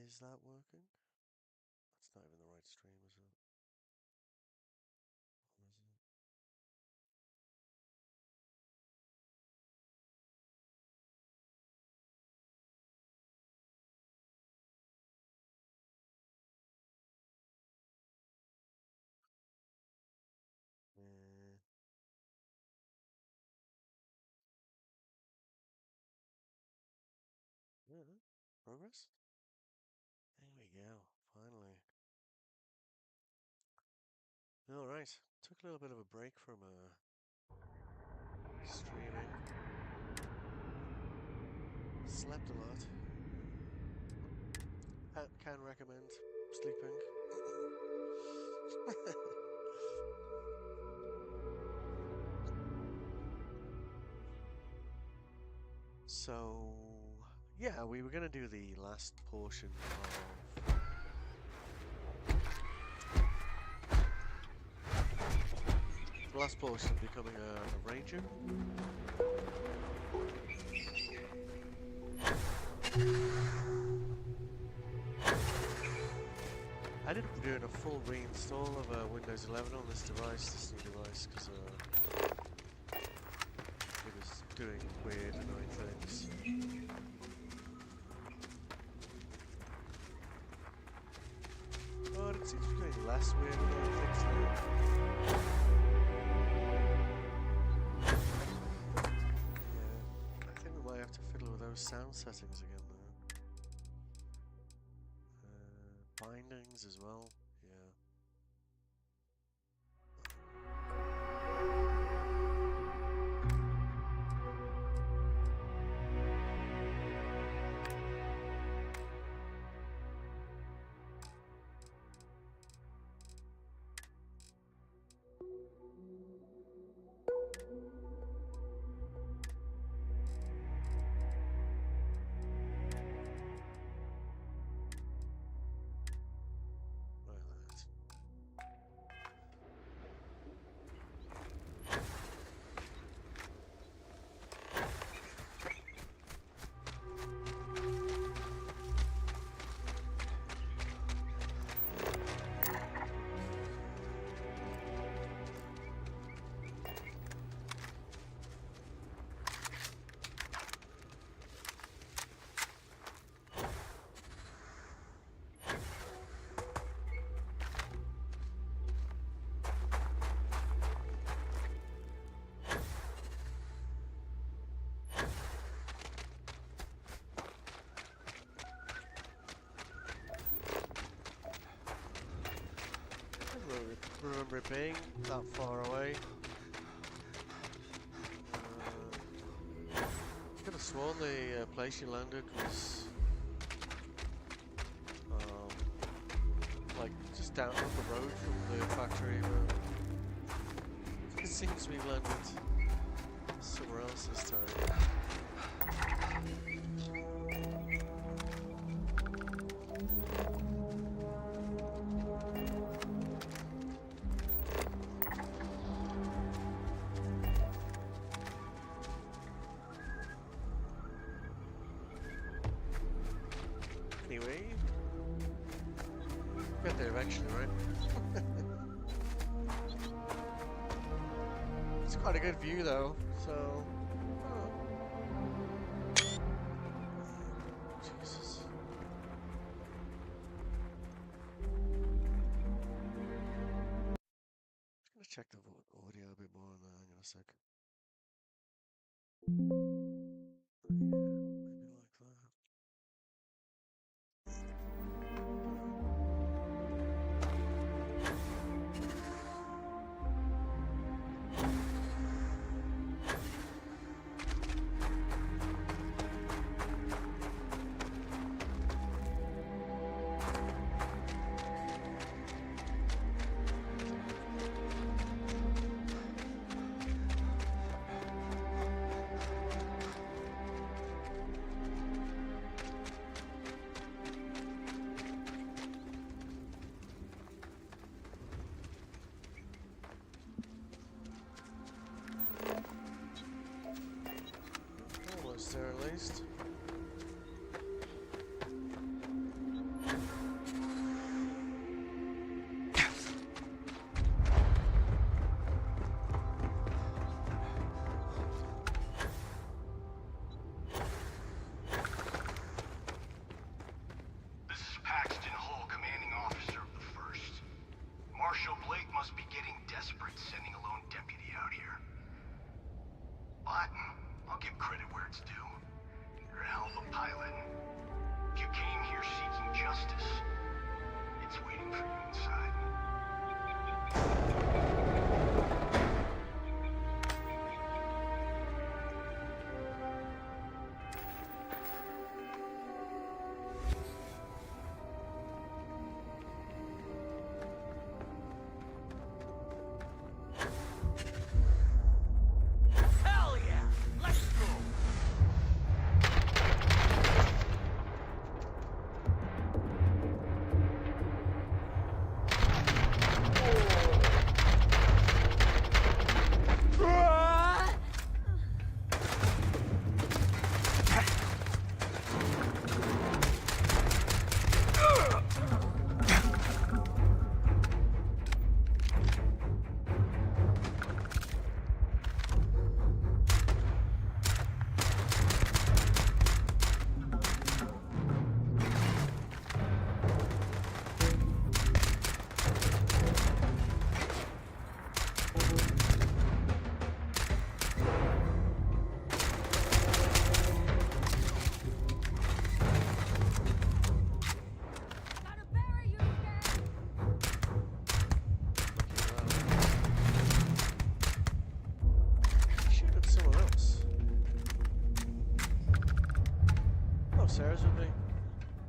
Is that working? That's not even the right stream, is it? Or is it? Yeah. Progress? There we go. Finally. Alright. Took a little bit of a break from streaming. Slept a lot. Can recommend sleeping. So, yeah, we were going to do the last portion of... The last portion of becoming a ranger. I ended up doing a full reinstall of Windows 11 on this device, this new device, because it was doing weird, annoying things. But it seems to be doing less weird, annoying things now. Yeah, I think we might have to fiddle with those sound settings again, though. Bindings as well, yeah. Remember it being that far away. I could have sworn the place you landed was like just down up the road from the factory, but it seems we've landed somewhere else this time. Anyway, got there eventually, right? It's quite a good view though, so... Jesus. I'm just gonna check the audio a bit more on that. Hang on a sec. Maybe like that. Almost there at least.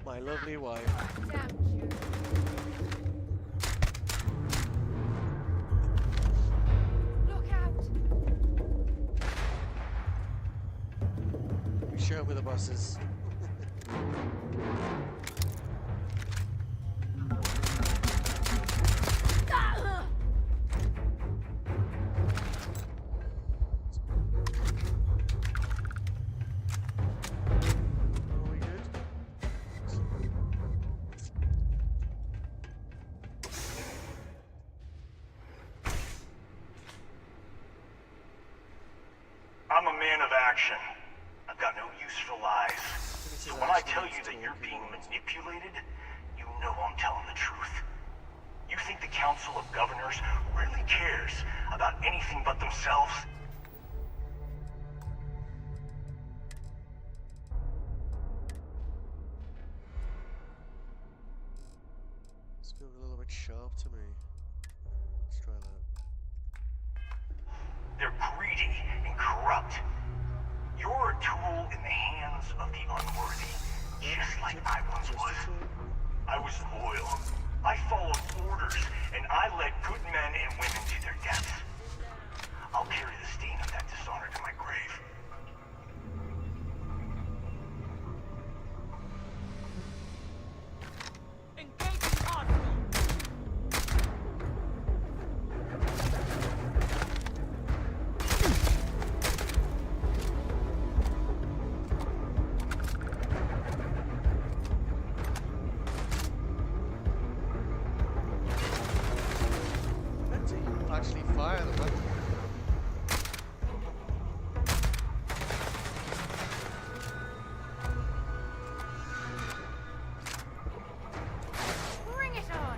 My lovely wife. Damn you. Look out! We show with the buses. Are we good? I'm a man of action. I've got no use for lies. So when I tell you that you're being manipulated, you know I'm telling the truth. You think the Council of Governors really cares about anything but themselves? It's going a little bit sharp to me. Let's try that. They're greedy and corrupt. You're a tool in the hands of the unworthy, just like I once was. I was loyal. I followed orders, and I led good men and women to their deaths. I'll carry the stain of that dishonor to my grave. Engaging hostile! Meant to actually fire the weapon. Bring it on!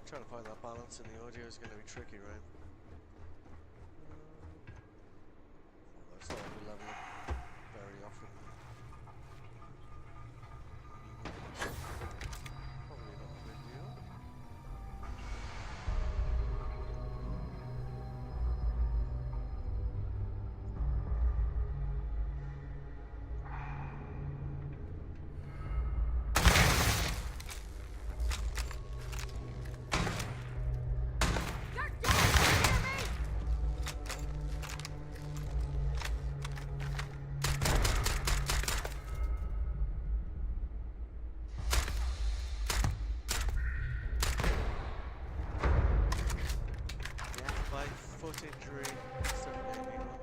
Trying to find that balance in the audio is going to be tricky, right? That's not we level up very often. Probably not a big deal. You're dead! Hear me? Yeah, by foot injury instead of maybe one.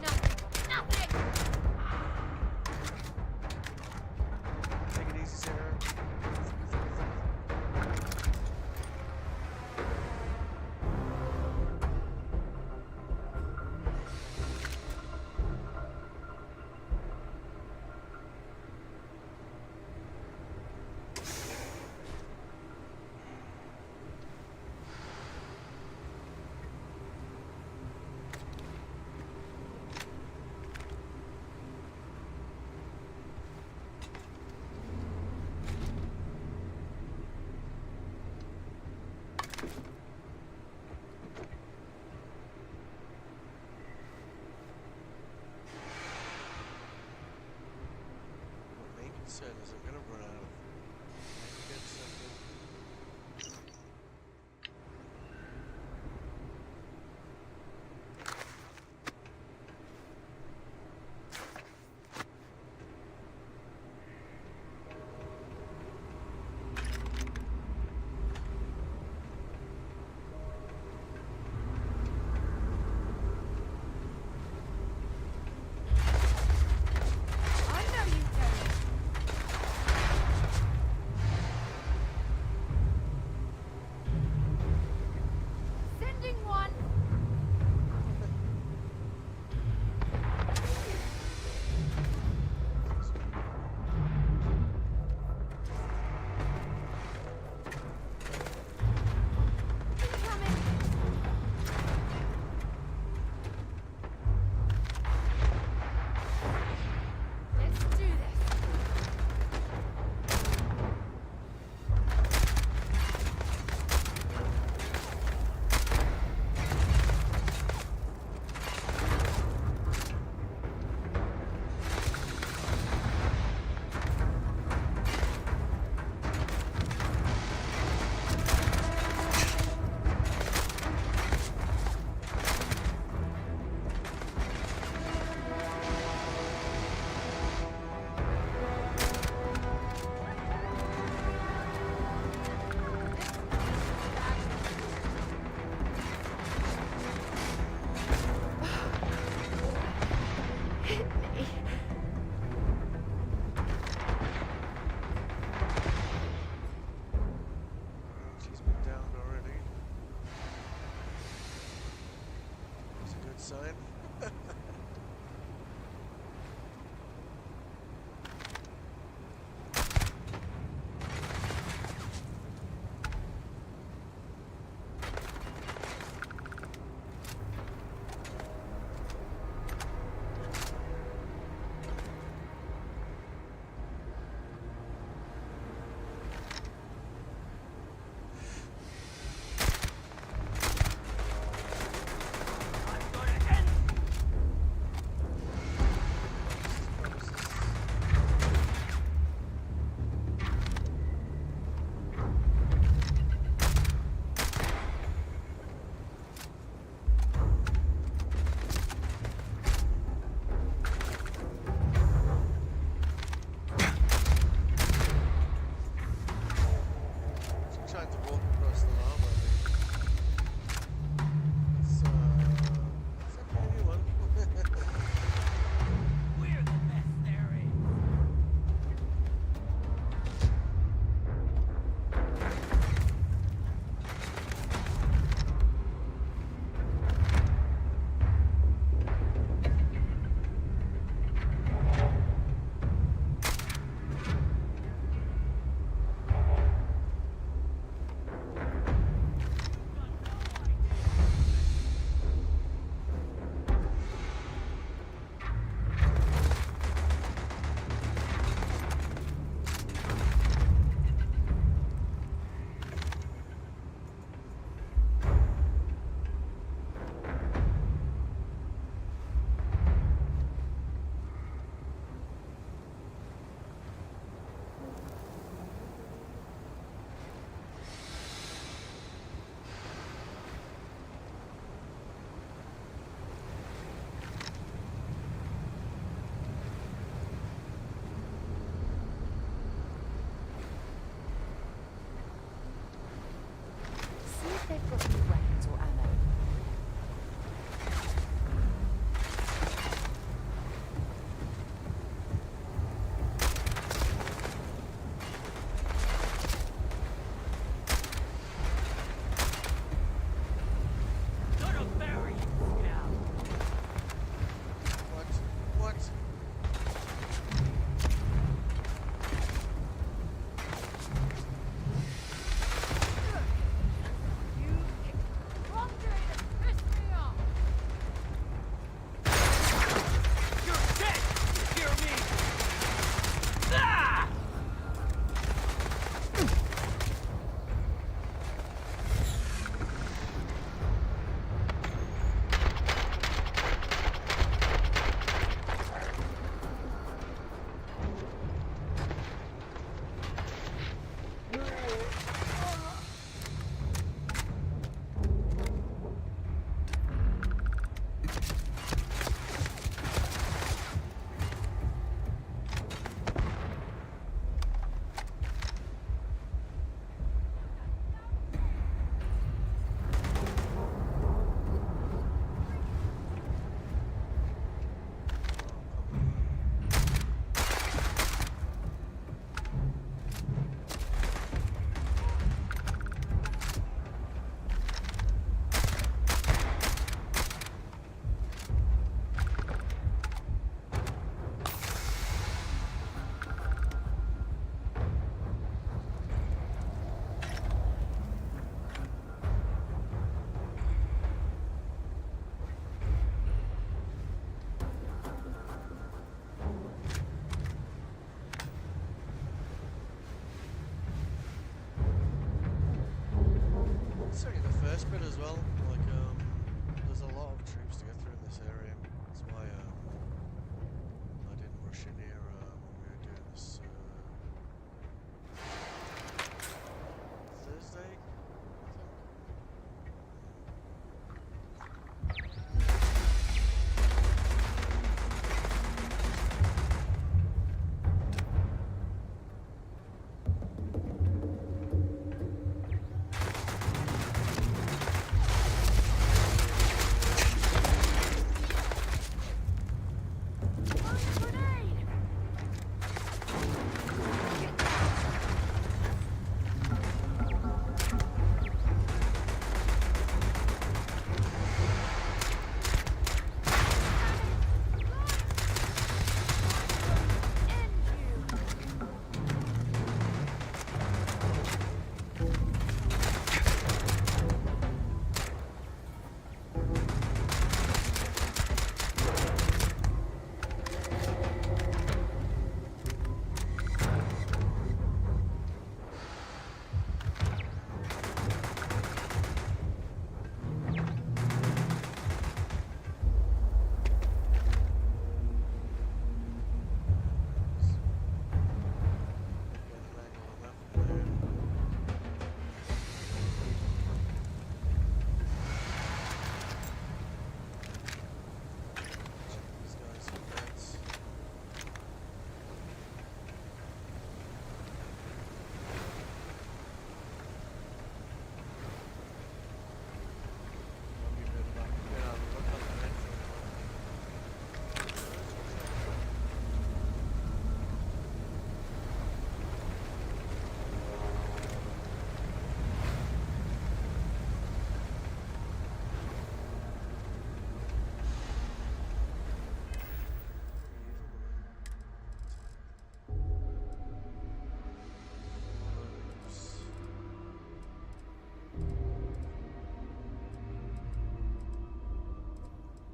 Nothing! Nothing! Take it easy, Sarah. Charging one. Incoming. Let's do this. Hit me. She's been down already. That's a good sign. I'm gonna end. She's trying to walk across the lava. It's okay, anyone. We're the best there is. See if they've got any weapons or ammo. Gonna bury you, scout. What? What? You first bit as well. Like, there's a lot of troops to get through in this area. That's why I didn't rush in here when we were doing this Thursday, I think. Grenade! Get an angle on that from there. Check these guys in beds. Might be a bit about look on the head for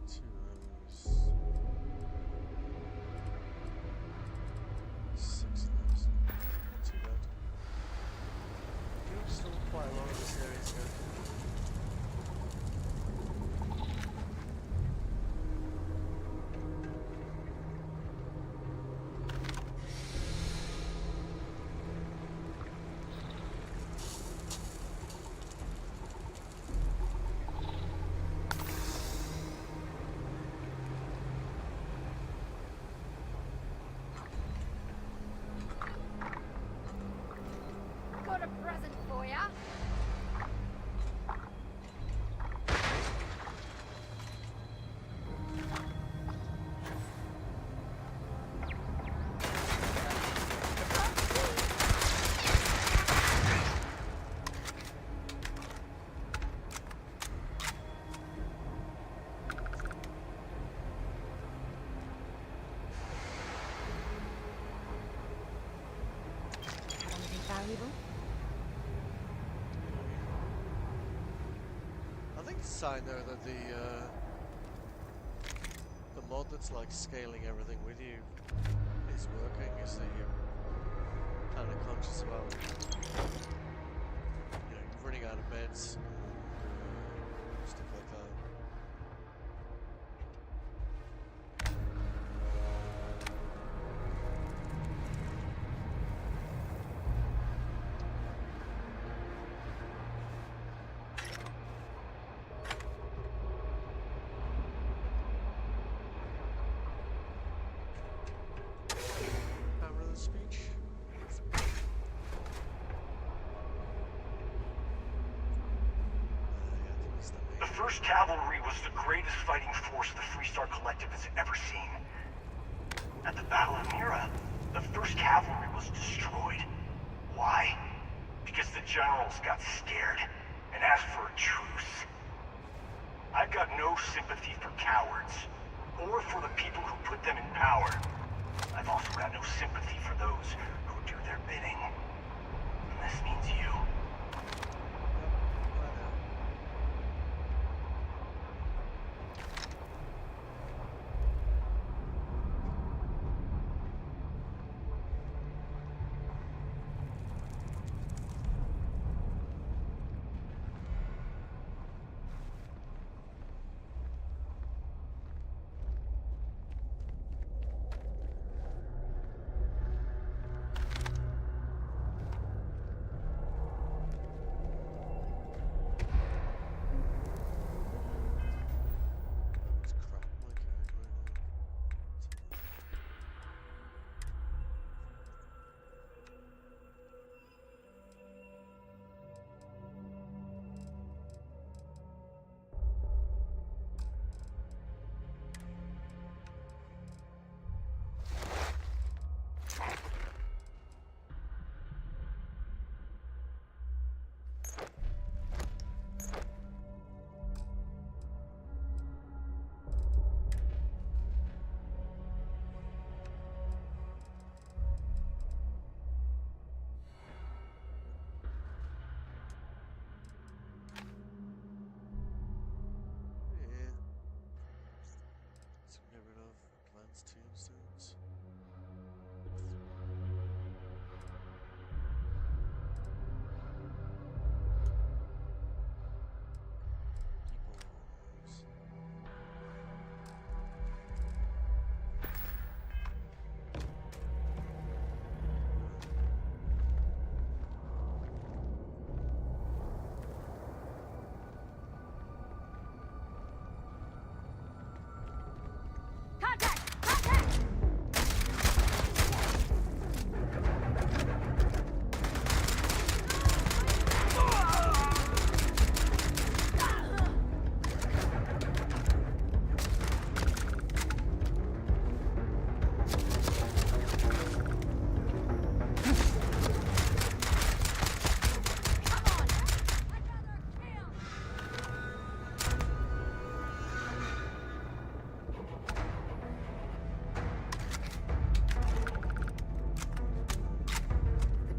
two of those. 6 of those. Not too bad. There's still quite a lot of this area to go. Got a present for ya. Anything valuable? I think it's a sign though that the mod that's like scaling everything with you is working, is that you're kind of conscious about, you know, you're running out of beds and stuff like that. Power of the speech. Yeah, I think it's the The main. 1st Cavalry was the greatest fighting force the Freestar Collective has ever seen. At the Battle of Mira, the 1st Cavalry was destroyed. Why? Because the generals got scared and asked for a truce. I've got no sympathy for cowards, or for the people who put them in power. I've also got no sympathy for those who do their bidding. And this means you. I know.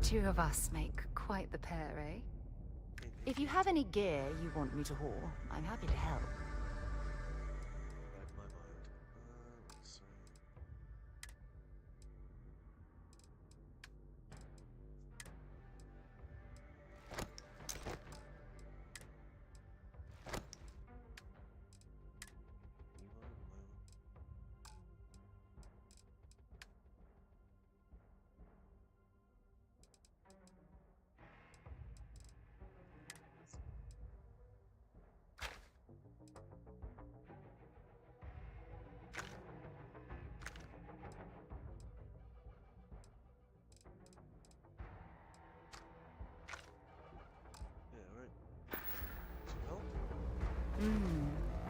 two of us make quite the pair, eh? If you have any gear you want me to haul, I'm happy to help. Read my mind. Let's see. Yeah, right. Well,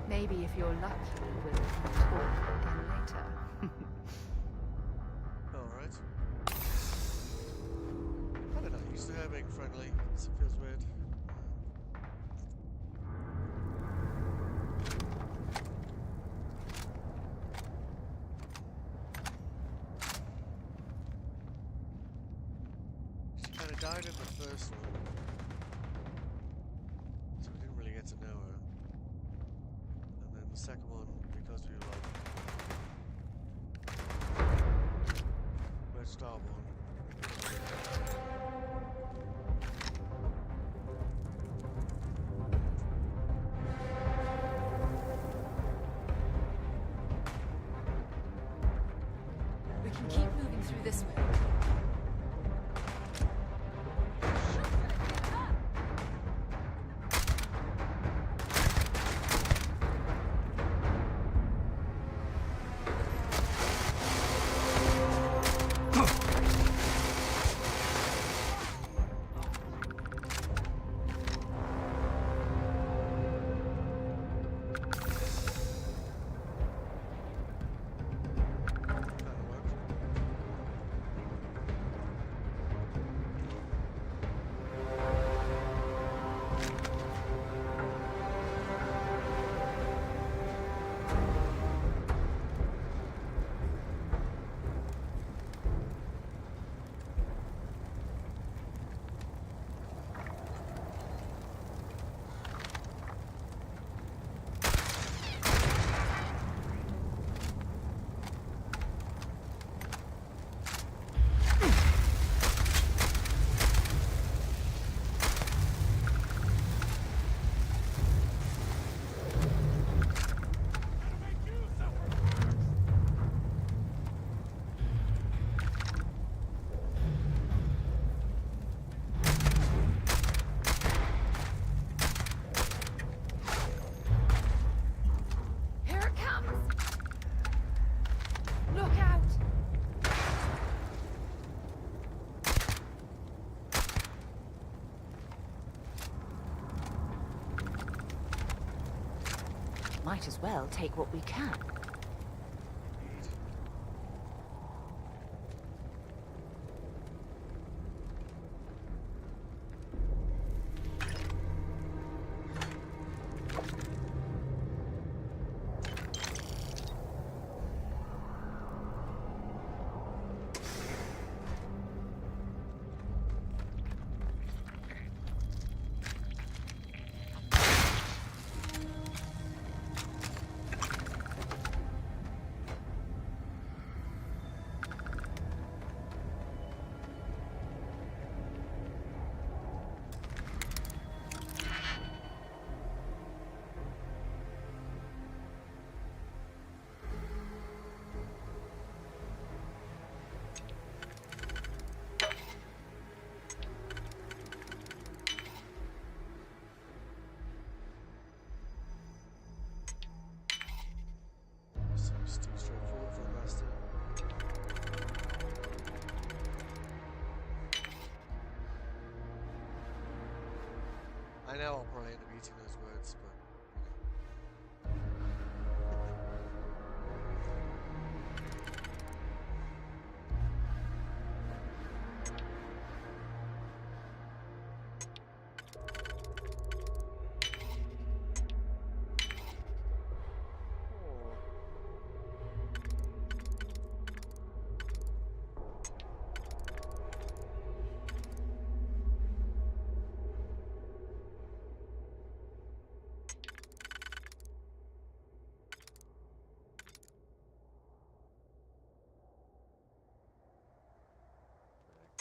Maybe if you're lucky, we'll talk again later. alright. I don't know, used to her being friendly. It feels weird. She kind of died in the first one, so we didn't really get to know her. And then the second one, because we were like, we're starborn. We can keep moving through this way. Kind of worked. Here it comes! Look out! Might as well take what we can. Indeed. Seems too straightforward for a master. I know I'll probably end up eating those words, but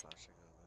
flashing at me.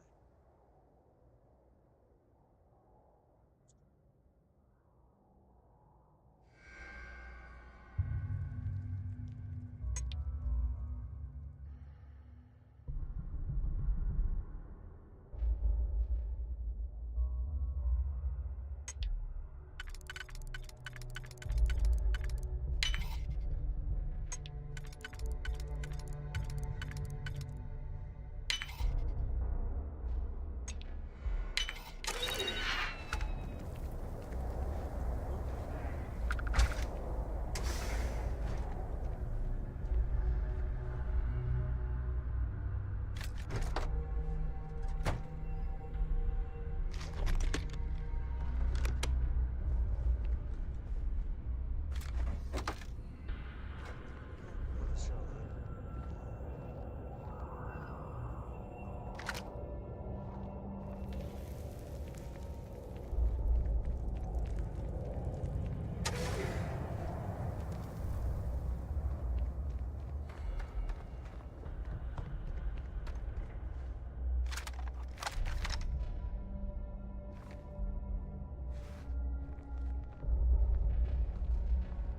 Another shot there.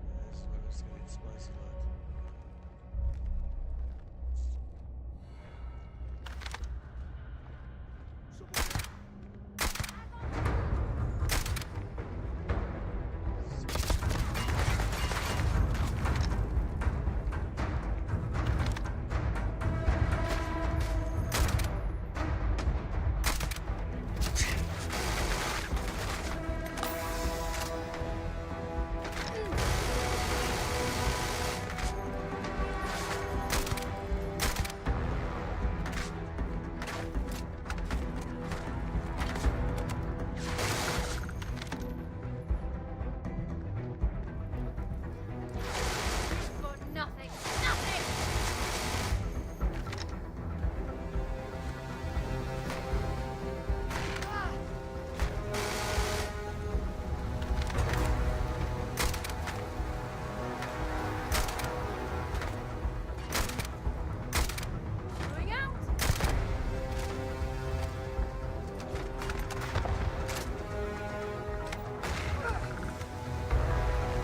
Yeah, this is where it's getting spicy like. For nothing. Nothing! Ah! Going out!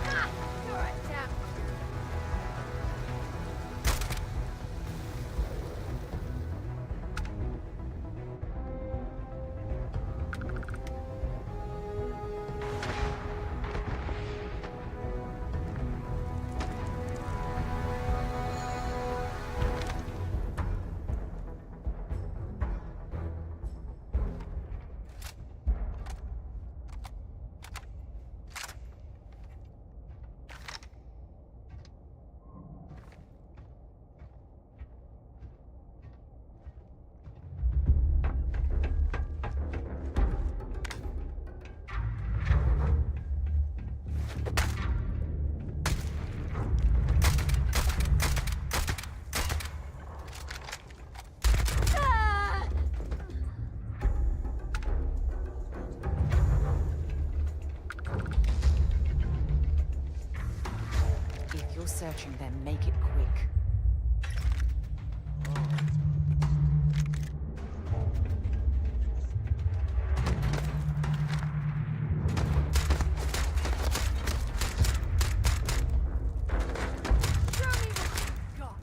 Ah! You're a damn. Ah! If you're searching, then make it quick. Show me what you've got.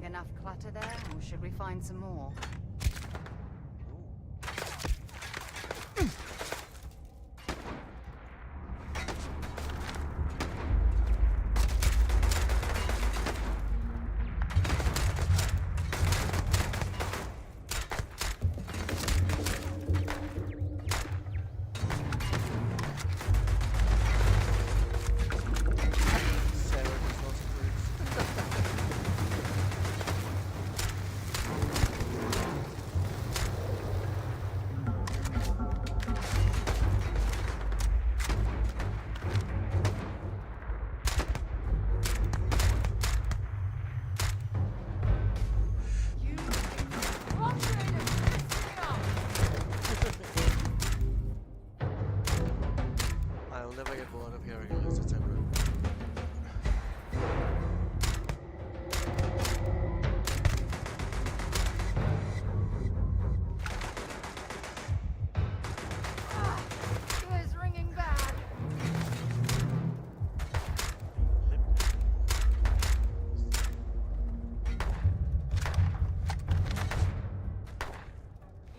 enough clutter there, or should we find some more? I'll never get bored of hearing a loser temper. Ears ringing bad.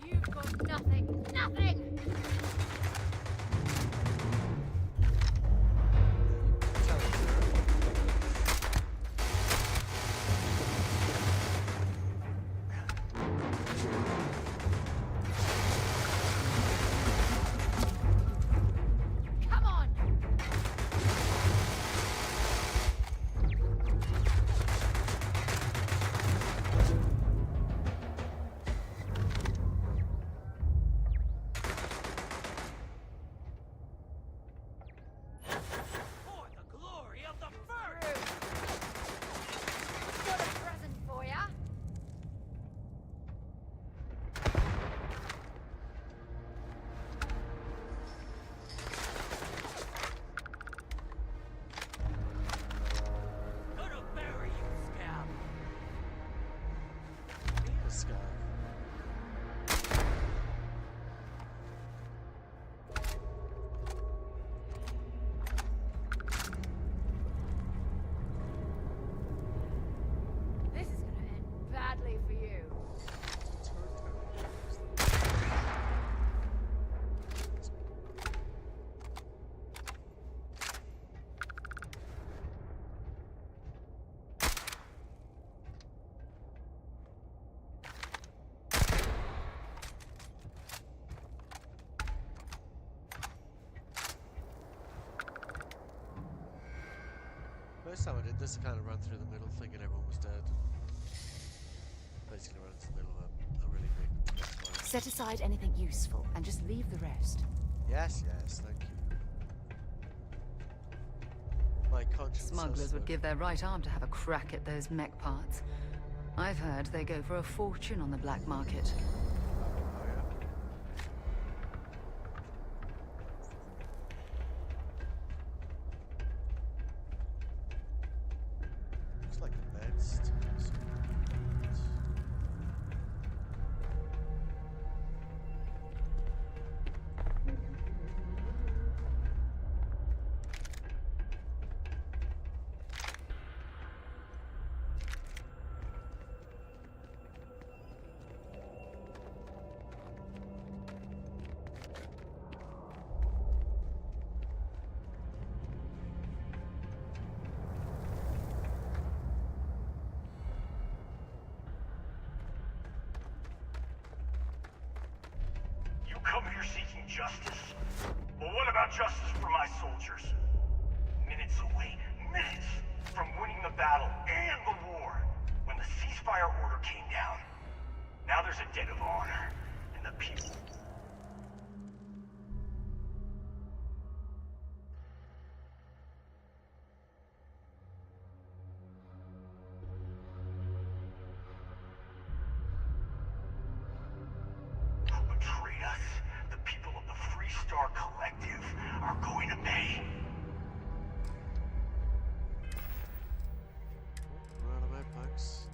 You've got nothing. Nothing! Come on! For the glory of the first! Got a present for ya. Gonna bury you, scab! This guy. This is gonna end badly for you. First time I did this, I kind of ran through the middle thinking everyone was dead. Basically ran into the middle of a really big fire. Set aside anything useful and just leave the rest. Yes, yes, thank you. My conscience Smugglers says would so. give their right arm to have a crack at those mech parts. I've heard they go for a fortune on the black market. Oh yeah. Looks like the beds too. You come here seeking justice? Well, what about justice for my soldiers? Minutes away, minutes from winning the battle and the war, when the ceasefire order came down. Now there's a debt of honor, and the people... who betrayed us, the people of the Free Star Collective, are going to pay. Roundabout bugs.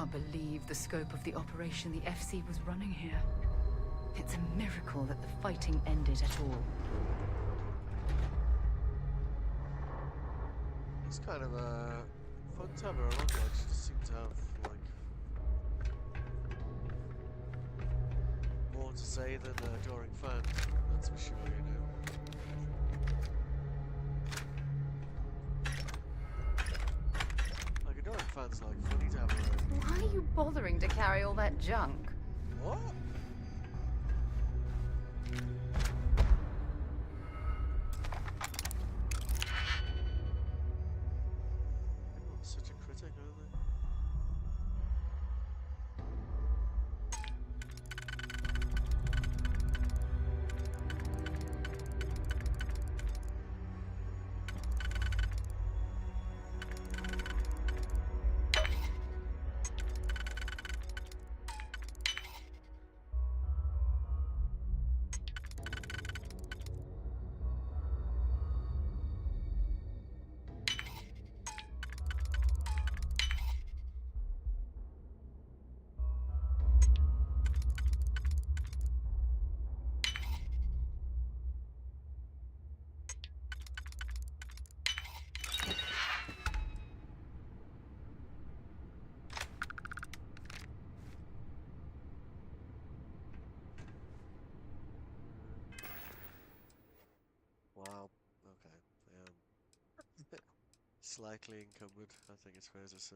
can't believe the scope of the operation the FC was running here. It's a miracle that the fighting ended at all. It's kind of fun to have her along. Like she just seemed to have like more to say than adoring fans. That's for sure, you know. Like adoring fans, like funny to have her around. Why are you bothering to carry all that junk? What? Everyone's such a critic, aren't they? Wow. Okay. Slightly encumbered, I think it's fair to say.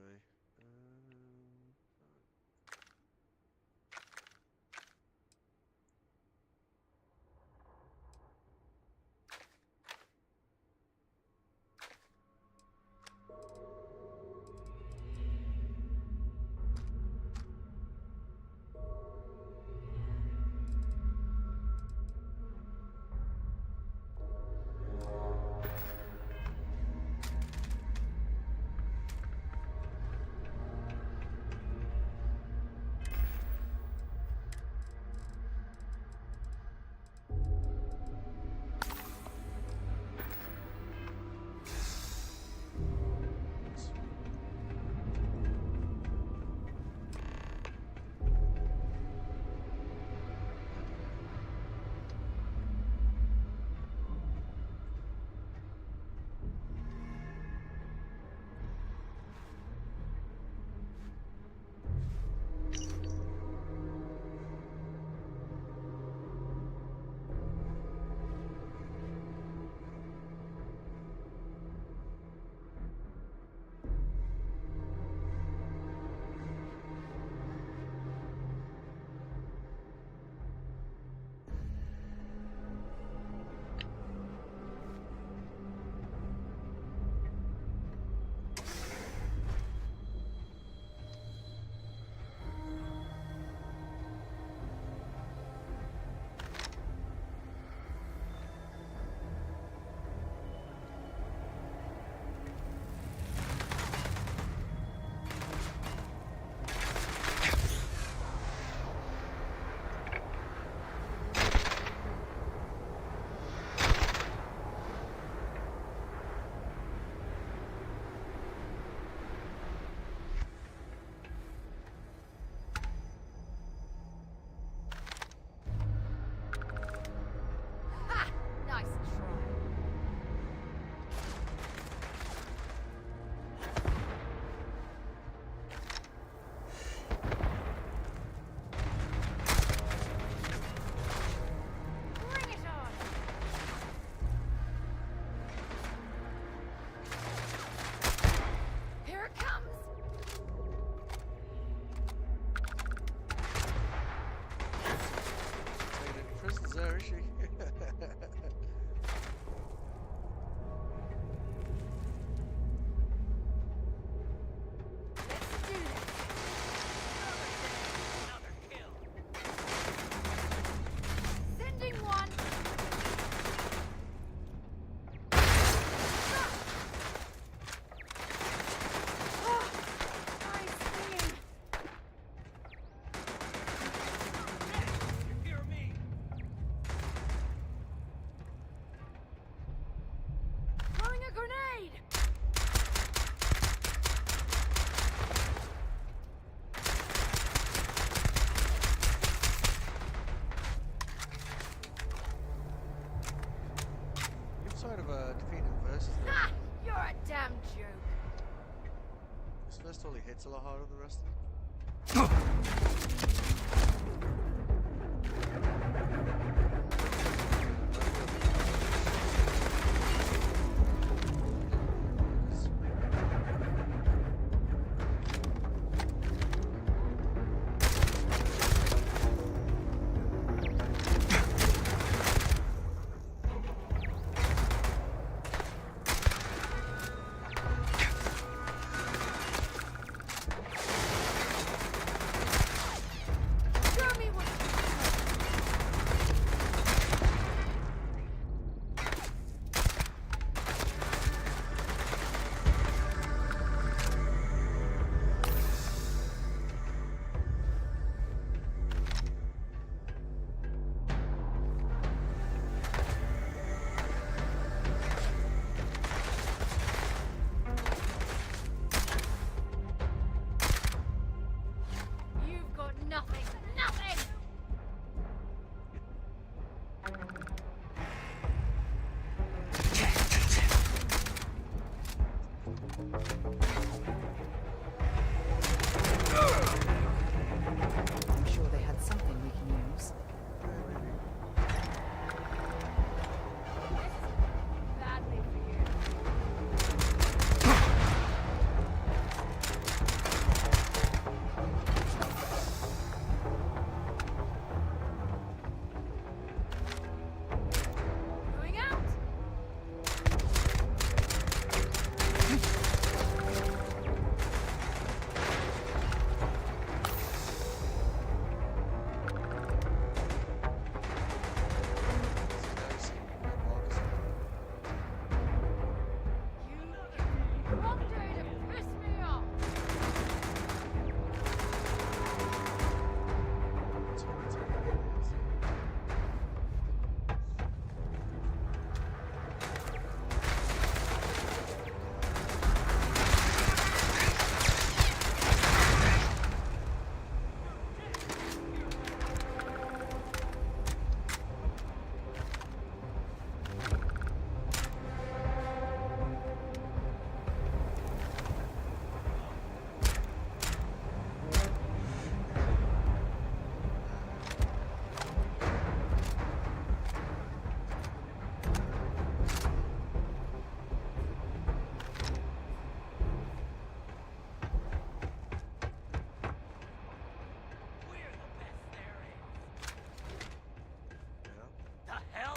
That's a lot harder than the rest of them. Show me what you've got nothing. Nothing! I'm sure they had something we can use. Badly for you. Going out! You wrong day to piss me off! We're the best there is. Yeah. The hell?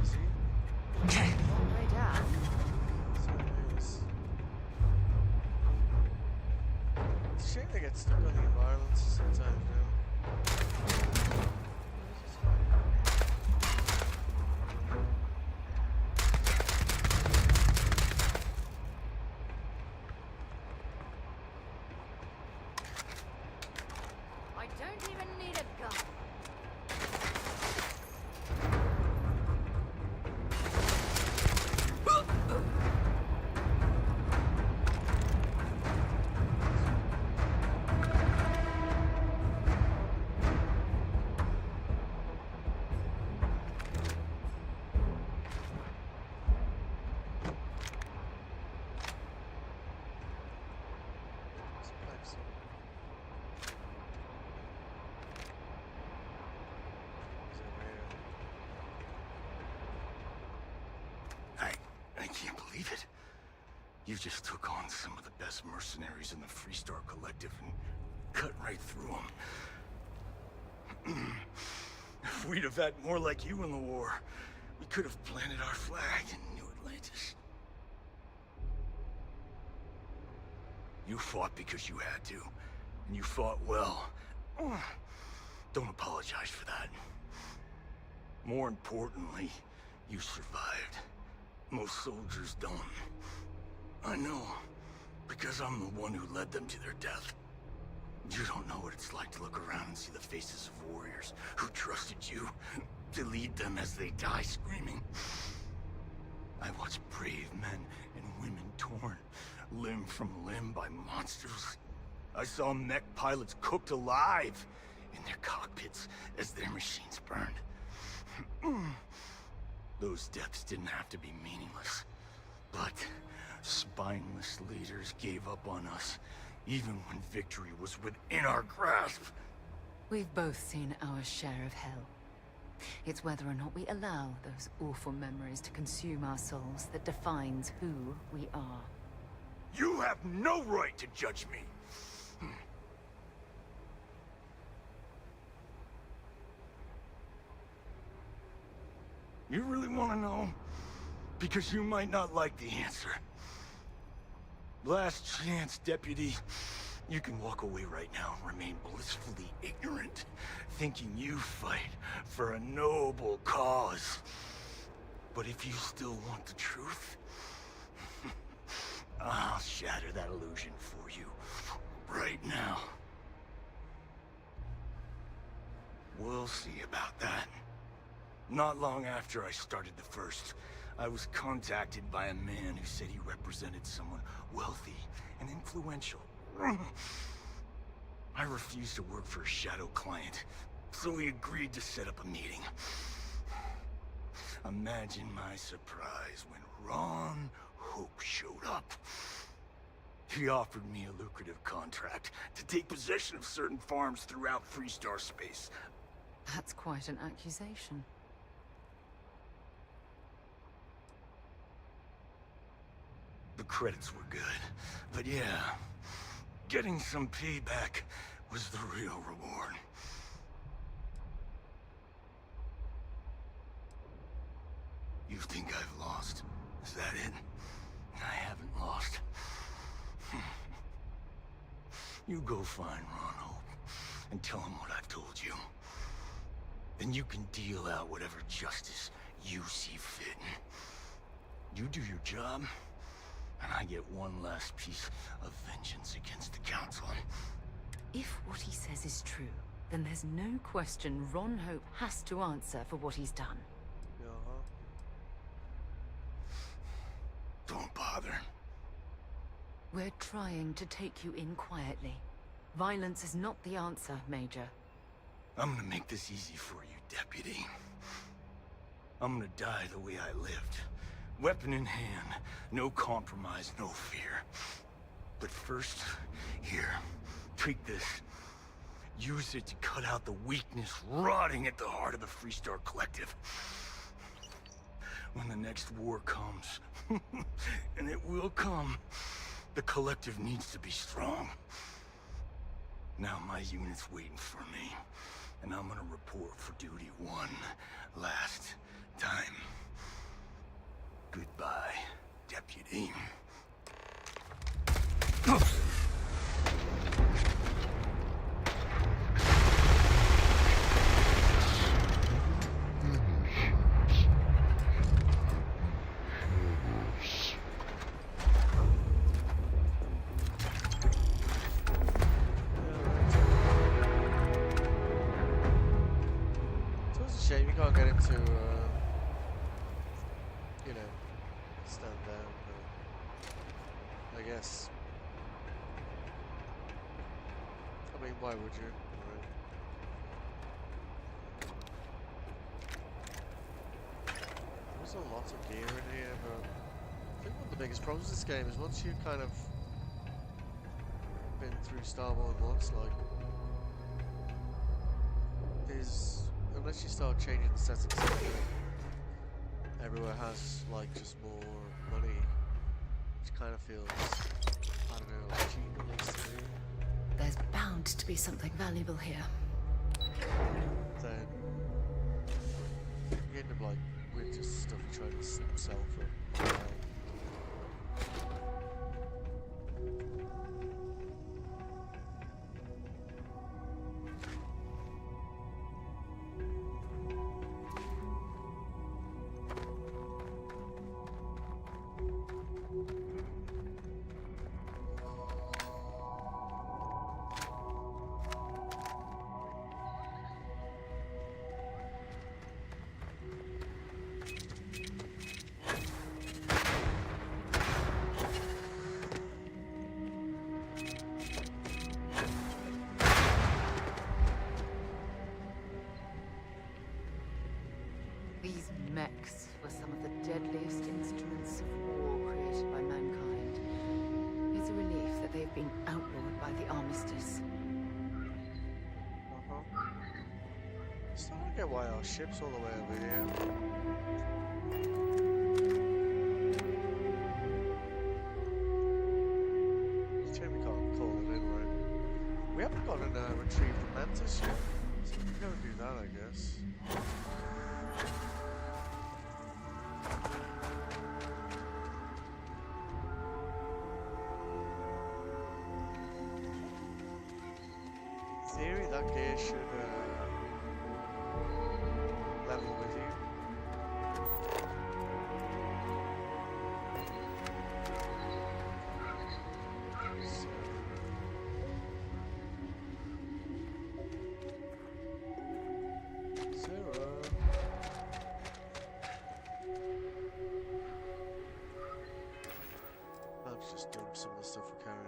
See? Long way down. So it is. It's a shame they get stuck on the environments sometimes, you know. It's fine. I don't even need a gun. It's nice. Is it real? I can't believe it. You just took on some of the best mercenaries in the Freestar Collective and cut right through them. If we'd have had more like you in the war, we could have planted our flag and knew it Atlantis. You fought because you had to, and you fought well. Don't apologize for that. More importantly, you survived. Most soldiers don't. I know, because I'm the one who led them to their death. You don't know what it's like to look around and see the faces of warriors who trusted you to lead them as they die screaming. I watched brave men and women torn limb from limb by monsters. I saw mech pilots cooked alive in their cockpits as their machines burned. Those deaths didn't have to be meaningless, but spineless leaders gave up on us, even when victory was within our grasp. We've both seen our share of hell. It's whether or not we allow those awful memories to consume our souls that defines who we are. You have no right to judge me. You really want to know? Because you might not like the answer. Last chance, Deputy. You can walk away right now and remain blissfully ignorant, thinking you fight for a noble cause. But if you still want the truth, I'll shatter that illusion for you right now. We'll see about that. Not long after I started the First, I was contacted by a man who said he represented someone wealthy and influential. I refused to work for a shadow client, so he agreed to set up a meeting. Imagine my surprise when Ron Hope showed up. He offered me a lucrative contract to take possession of certain farms throughout Freestar space. That's quite an accusation. The credits were good, but yeah, getting some payback was the real reward. You think I've lost? Is that it? I haven't lost. You go find Ron Hope and tell him what I've told you. Then you can deal out whatever justice you see fit. You do your job, and I get one last piece of vengeance against the Council. If what he says is true, then there's no question Ron Hope has to answer for what he's done. Uh-huh. Don't bother. We're trying to take you in quietly. Violence is not the answer, Major. I'm gonna make this easy for you, Deputy. I'm gonna die the way I lived. Weapon in hand, no compromise, no fear. But first, here, take this. Use it to cut out the weakness rotting at the heart of the Freestar Collective. When the next war comes, and it will come, the Collective needs to be strong. Now my unit's waiting for me, and I'm gonna report for duty one last time. Goodbye, Deputy. So it's a shame you can't get him to, you know, stand down, but I guess. I mean, why would you? There's a lot of gear in here, but I think one of the biggest problems with this game is once you've kind of been through Starborn once, like, is unless you start changing the settings, everywhere has like just more money, which kind of feels, I don't know, like cheap at least to me. There's bound to be something valuable here. Then you end up like with just stuff you try to sell for get why our ship's all the way over here. Shame we can't call it in, right? We haven't gone and retrieved the mantis yet, so we're gonna do that, I guess. In theory, that gear should level with you. Zero. Let's just dump some of the stuff we're carrying.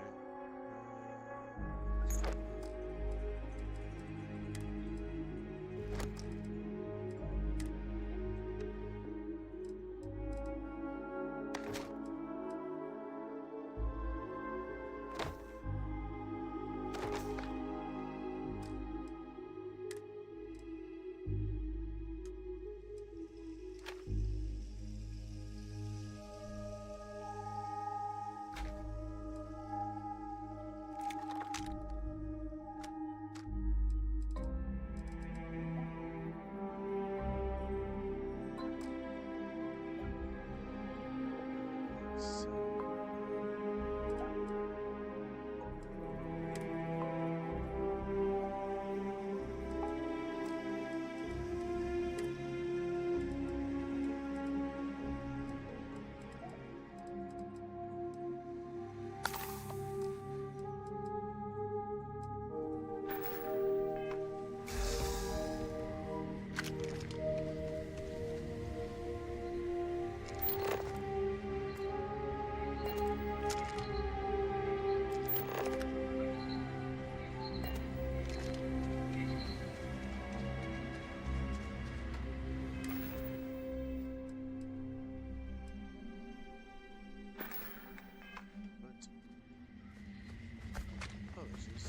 Apologies.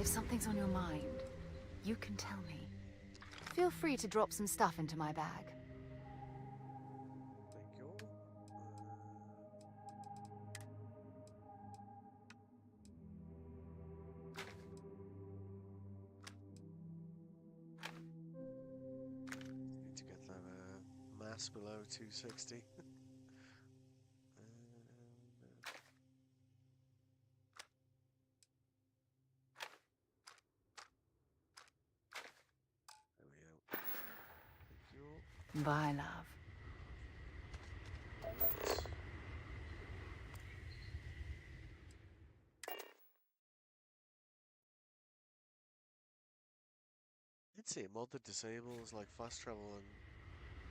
If something's on your mind, you can tell me. Feel free to drop some stuff into my bag. Thank you. Need to get that mass below 260. There we go. Thank you. Bye, love. Right. I'd say a mod that disables like fast travel, and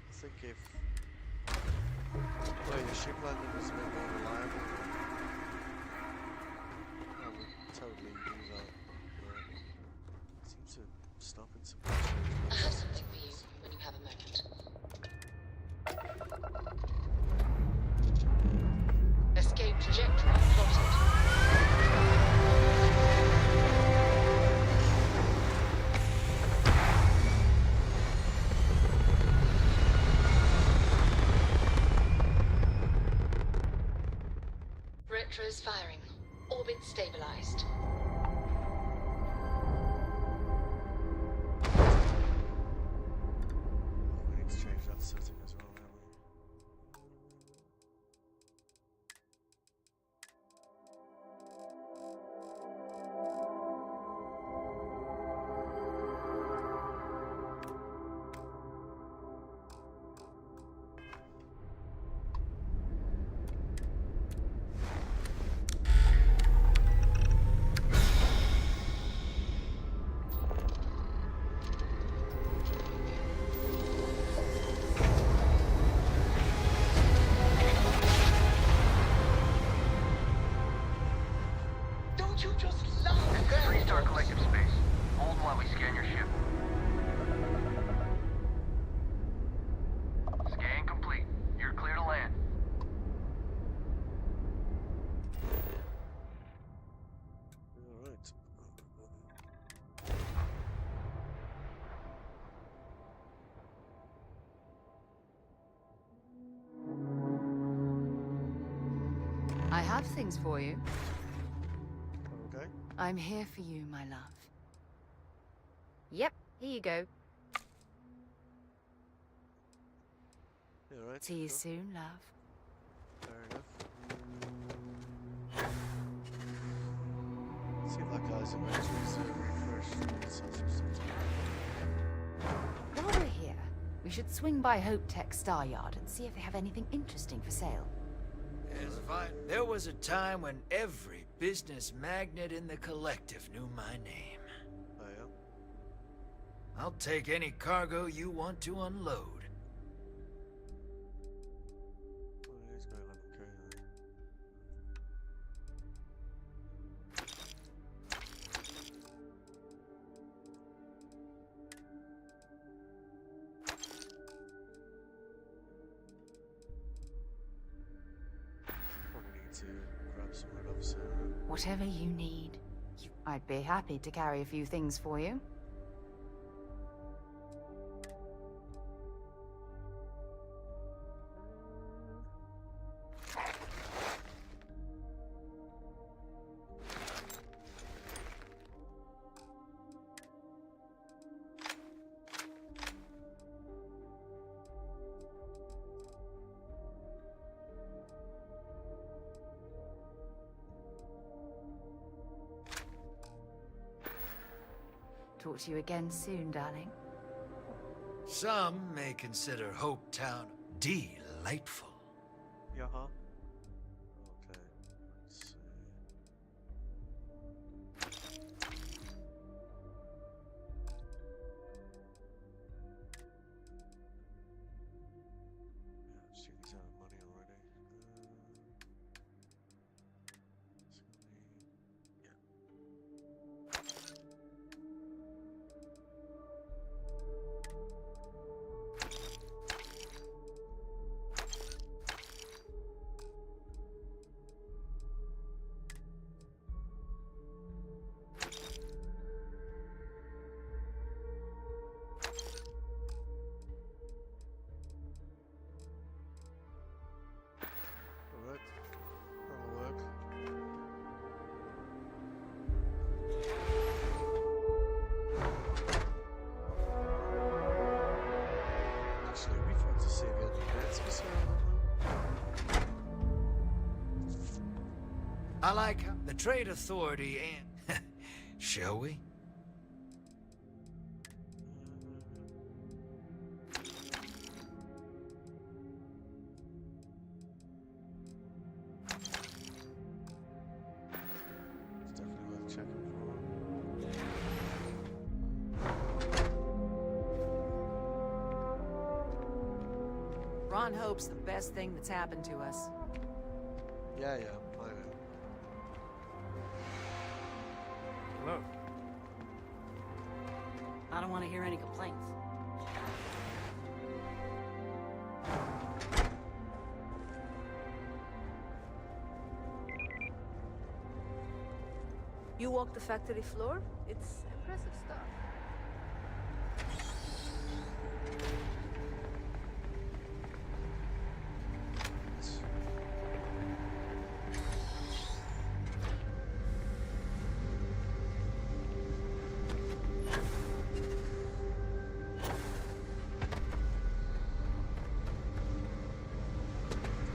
I think if your ship landing was a bit more reliable, I would totally do that. But it seems to stop in some I have places. something for you when you have a moment. Escape trajectory plotted. Retros firing. Orbit stabilized. We need to change that setting as well, don't we? Don't you just love that? Restart collective space. Hold while we scan your ship. Scan complete. You're clear to land. Alright. have things for you. Okay. I'm here for you, my love. Yep, here you go. Yeah, right. See you Sure. soon, love. Fair enough. See if that guy's inventory's refreshed. Let's sell some stuff to him. While we're here, we should swing by Hope Tech Star Yard and see if they have anything interesting for sale. Yes, fine. There was a time when every business magnate in the collective knew my name. Oh, yeah. I'll take any cargo you want to unload. Well, he's going on okay then. Probably need to grab some red off soon. Whatever you need. I'd be happy to carry a few things for you. Talk to you again soon, darling. Some may consider Hope Town delightful. Yeah, huh? Okay. Let's see. Yeah, I've seen he's out of money already. It's gonna be... Yeah. Alright. That'll work. Actually, it'd be fun to see if he had any bets for sale on them. I like how the Trade Authority and... Shall we? It's definitely worth checking for. Ron Hope's the best thing that's happened to us. Yeah, yeah, I know. Hello. I don't want to hear any complaints. You walk the factory floor? It's impressive stuff.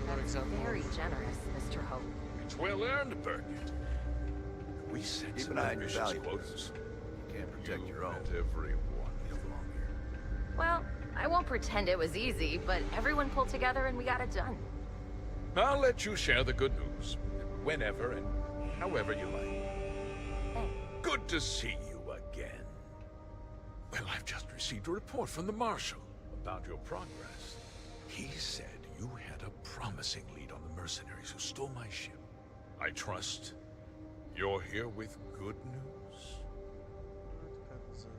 Another example Very of generous, Mr. Hope. It's well earned, Birgit. We set Keep some an eye on your ambitious value quotas. quotas. You can't protect your own. And everyone belong here. Well, I won't pretend it was easy, but everyone pulled together and we got it done. I'll let you share the good news. Whenever and however you like. Thanks. Good to see you again. Well, I've just received a report from the Marshal about your progress. He said you had a promising lead on the mercenaries who stole my ship. I trust you're here with good news. depends on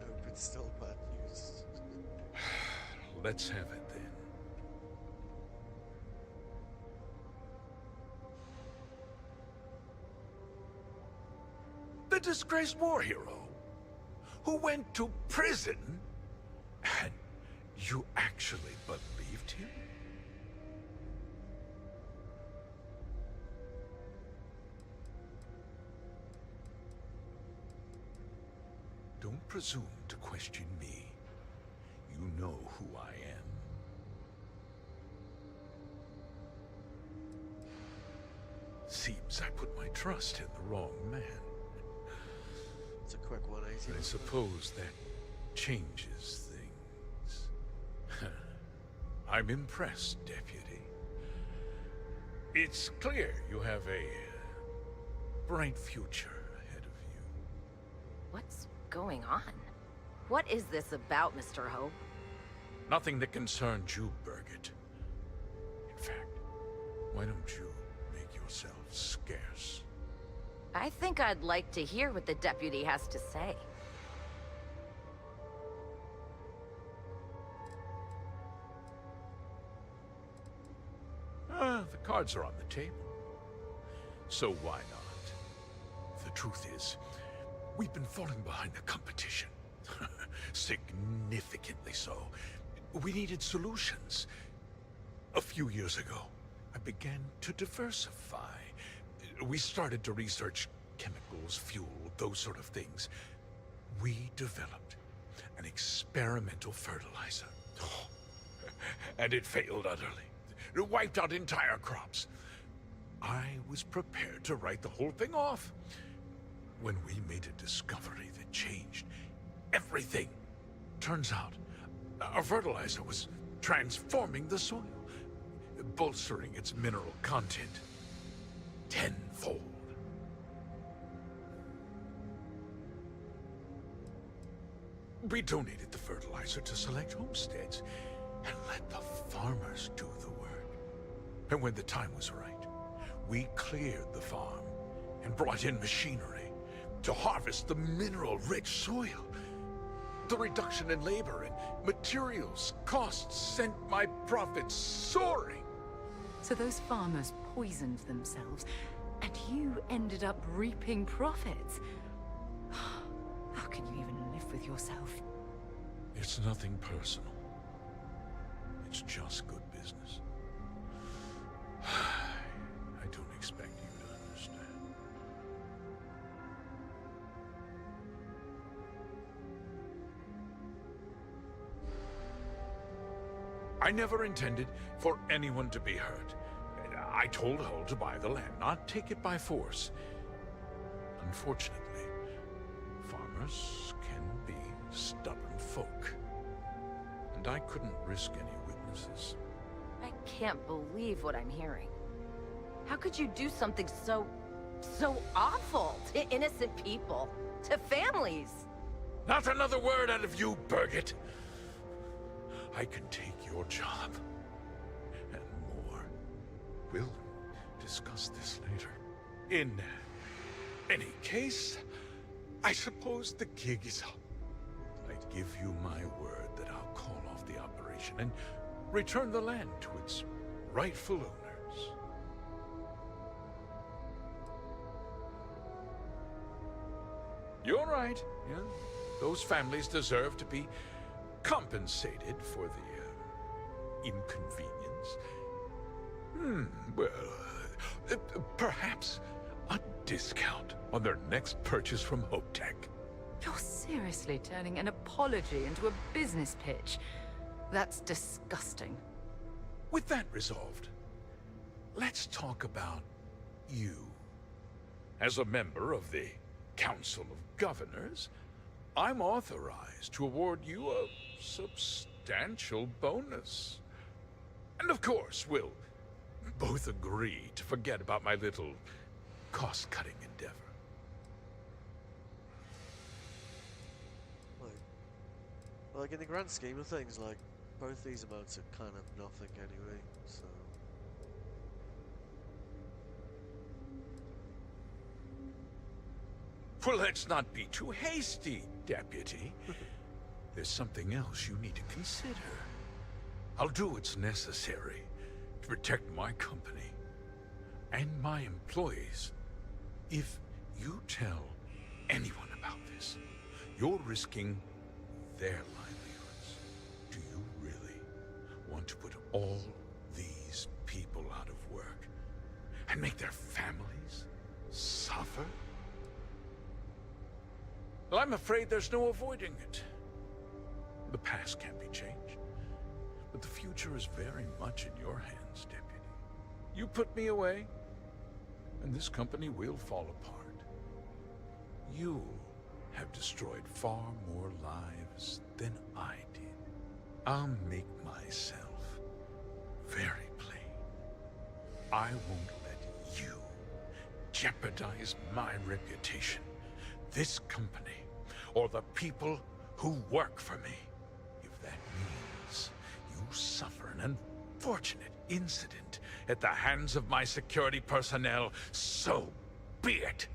hope it's still bad news. Let's have it then. The disgraced war hero who went to prison, and you actually believed him? presume to question me, you know who I am. Seems I put my trust in the wrong man. It's a quick 180. I suppose that changes things. I'm impressed, Deputy. It's clear you have a bright future ahead of you. What's going on? What is this about, Mr. Hope? Nothing that concerns you, Birgit. In fact, why don't you make yourself scarce? I think I'd like to hear what the deputy has to say. The cards are on the table. So why not? The truth is, we've been falling behind the competition. Significantly so. We needed solutions. A few years ago, I began to diversify. We started to research chemicals, fuel, those sort of things. We developed an experimental fertilizer. And it failed utterly. It wiped out entire crops. I was prepared to write the whole thing off when we made a discovery that changed everything. Turns out, our fertilizer was transforming the soil, bolstering its mineral content tenfold. We donated the fertilizer to select homesteads and let the farmers do the work. And when the time was right, we cleared the farm and brought in machinery to harvest the mineral-rich soil. The reduction in labor and materials costs sent my profits soaring. So those farmers poisoned themselves, and you ended up reaping profits. How can you even live with yourself? It's nothing personal. It's just good business. I don't expect you to understand. I never intended for anyone to be hurt. I told Hull to buy the land, not take it by force. Unfortunately, farmers can be stubborn folk. And I couldn't risk any witnesses. I can't believe what I'm hearing. How could you do something so awful to innocent people, to families? Not another word out of you, Birgit. I can take your job. And more. We'll discuss this later. In any case, I suppose the gig is up. I give you my word that I'll call off the operation and return the land to its rightful owners. You're right. Yeah, those families deserve to be compensated for the inconvenience. Well, perhaps a discount on their next purchase from Hope Tech. You're seriously turning an apology into a business pitch. That's disgusting. With that resolved, let's talk about you. As a member of the Council of Governors, I'm authorized to award you a substantial bonus. And of course, we'll both agree to forget about my little cost-cutting endeavor. Like, in the grand scheme of things, like, both these amounts are kind of nothing anyway, so... Well, let's not be too hasty, Deputy. There's something else you need to consider. I'll do what's necessary to protect my company and my employees. If you tell anyone about this, you're risking their livelihoods. Do you really want to put all these people out of work and make their families suffer? Well, I'm afraid there's no avoiding it. The past can't be changed, but the future is very much in your hands, Deputy. You put me away, and this company will fall apart. You have destroyed far more lives than I did. I'll make myself very plain. I won't let you jeopardize my reputation, this company, or the people who work for me. If that means you suffer an unfortunate incident at the hands of my security personnel, so be it.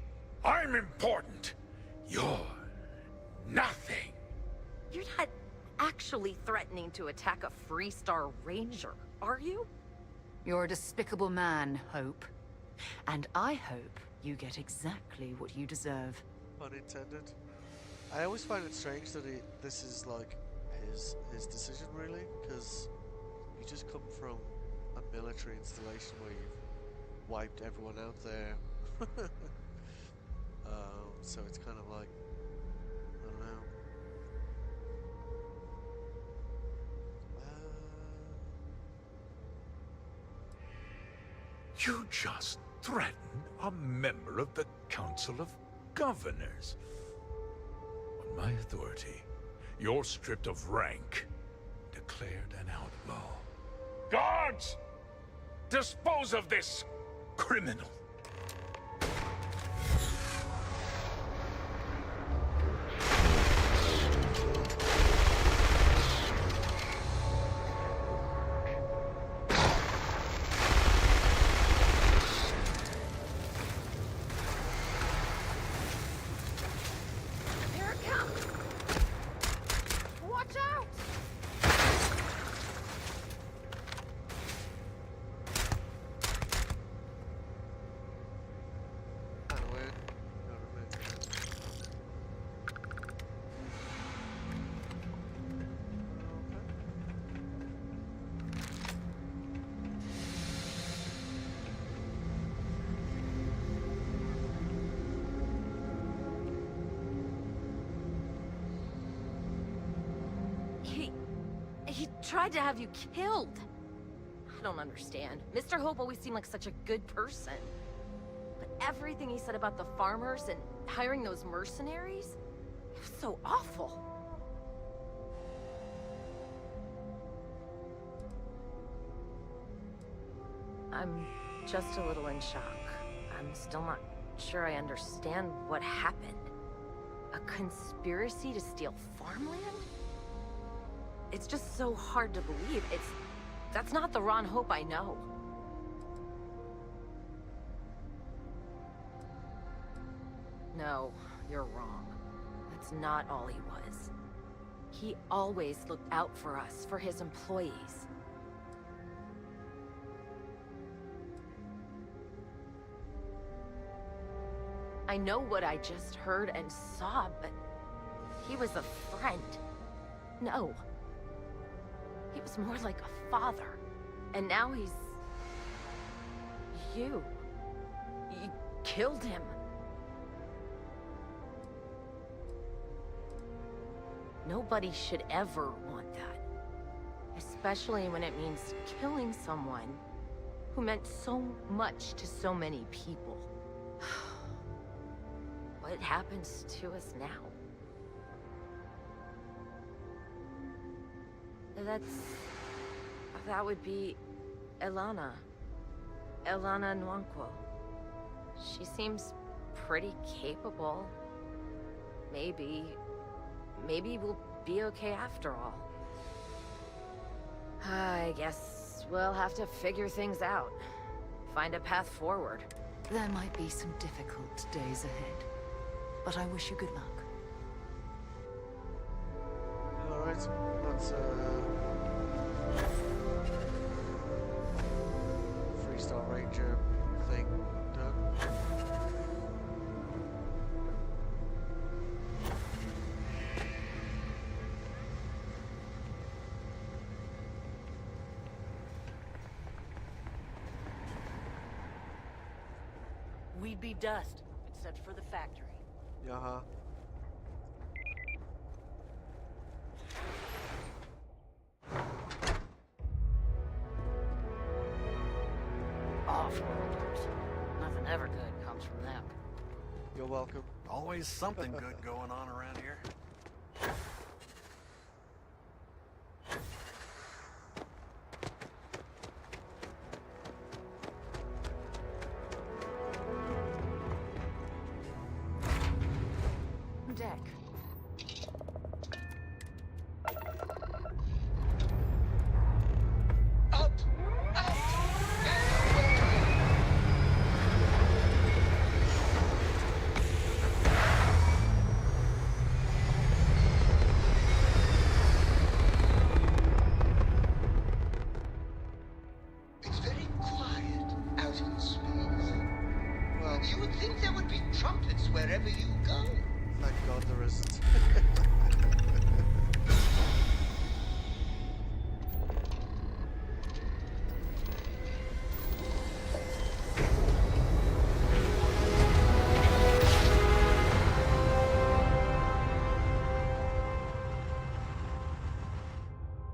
I'm important. You're nothing. You're not actually threatening to attack a Freestar Ranger, are you? You're a despicable man, Hope. And I hope you get exactly what you deserve. Pun intended. I always find it strange that this is like his decision, really, because you just come from a military installation where you've wiped everyone out there. So it's kind of like, I don't know. You just threatened a member of the Council of Governors. On my authority, you're stripped of rank, declared an outlaw. Guards! Dispose of this criminal! Here it comes! Watch out! Kind of weird. Not a bit. He tried to have you killed. I don't understand. Mr. Hope always seemed like such a good person. But everything he said about the farmers and hiring those mercenaries, it was so awful. I'm just a little in shock. I'm still not sure I understand what happened. A conspiracy to steal farmland? It's just so hard to believe. That's not the Ron Hope I know. No, you're wrong. That's not all he was. He always looked out for us, for his employees. I know what I just heard and saw, but he was a friend. No. He was more like a father. And now he's... You killed him. Nobody should ever want that. Especially when it means killing someone who meant so much to so many people. What happens to us now? That would be Elana. Elana Nwankwo. She seems pretty capable. Maybe we'll be okay after all. I guess we'll have to figure things out. Find a path forward. There might be some difficult days ahead, but I wish you good luck. Alright, that's Freestar Ranger thing done. We'd be dust, except for the factory. Uh-huh. off-worlders. Nothing ever good comes from them. You're welcome. Always something good going on around here. Deck. Up! Out! And away! It's very quiet out in space. Well, You would think there would be trumpets wherever you go. thank God there isn't.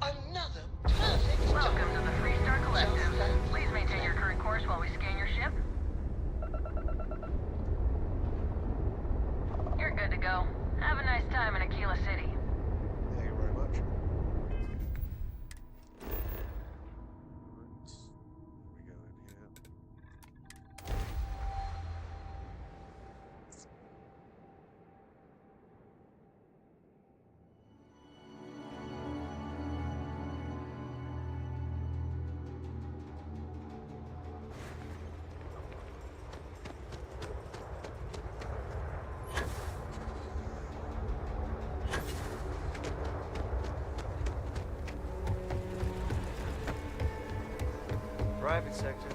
Another perfect Welcome time. to the Freestar Collective. Just like Please maintain your current course while we scan your ship. You're good to go. Have a nice time in Aquila City. Thank you very much. Right. We go in here. Private sector.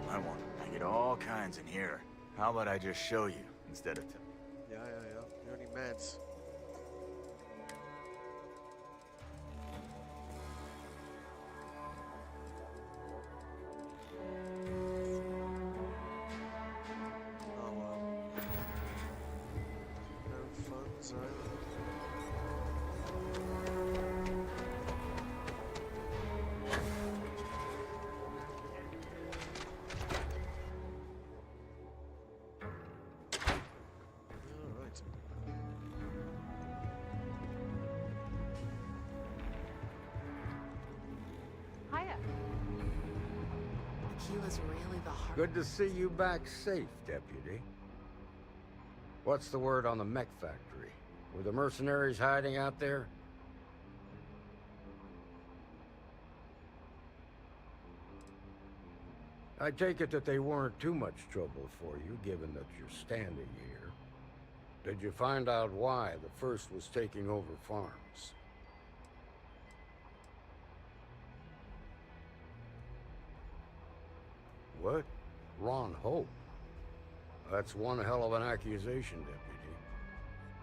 I get all kinds in here. How about I just show you instead of Yeah. You only meds. Oh well. No funds, right? Alright. Hiya. Aquila's really the heart. Good to see you back safe, Deputy. What's the word on the mech factory? Were the mercenaries hiding out there? I take it that they weren't too much trouble for you, given that you're standing here. Did you find out why the First was taking over farms? What? Ron Hope? That's one hell of an accusation, Deputy.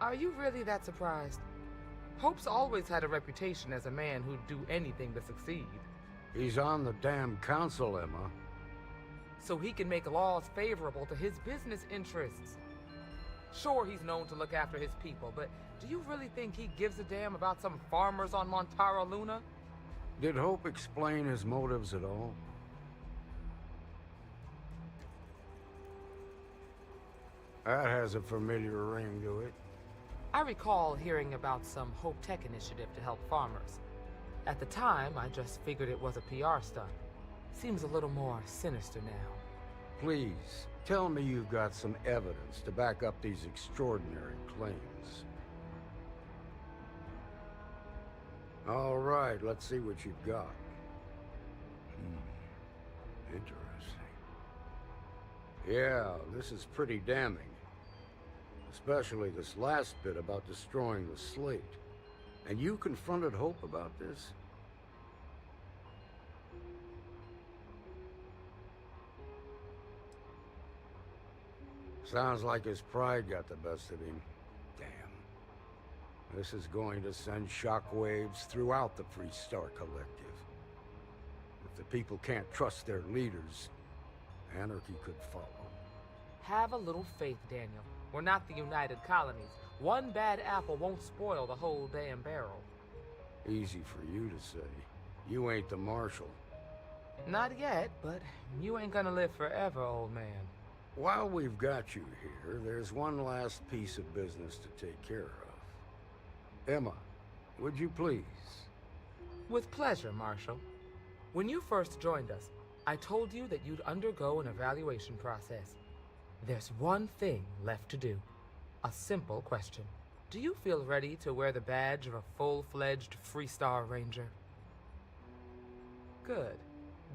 Are you really that surprised? Hope's always had a reputation as a man who'd do anything to succeed. He's on the damn council, Emma. So he can make laws favorable to his business interests. Sure, he's known to look after his people, but do you really think he gives a damn about some farmers on Montara Luna? Did Hope explain his motives at all? That has a familiar ring to it. I recall hearing about some Hope Tech initiative to help farmers. At the time, I just figured it was a PR stunt. Seems a little more sinister now. Please, tell me you've got some evidence to back up these extraordinary claims. All right, let's see what you've got. Interesting. Yeah, this is pretty damning. Especially this last bit about destroying the slate. And you confronted Hope about this? Sounds like his pride got the best of him. Damn. This is going to send shockwaves throughout the Freestar Collective. If the people can't trust their leaders, anarchy could follow. Have a little faith, Daniel. We're not the United Colonies. One bad apple won't spoil the whole damn barrel. Easy for you to say. You ain't the marshal. Not yet, but you ain't gonna live forever, old man. While we've got you here, there's one last piece of business to take care of. Emma, would you please? With pleasure, Marshal. When you first joined us, I told you that you'd undergo an evaluation process. There's one thing left to do. A simple question. Do you feel ready to wear the badge of a full-fledged Freestar Ranger? Good.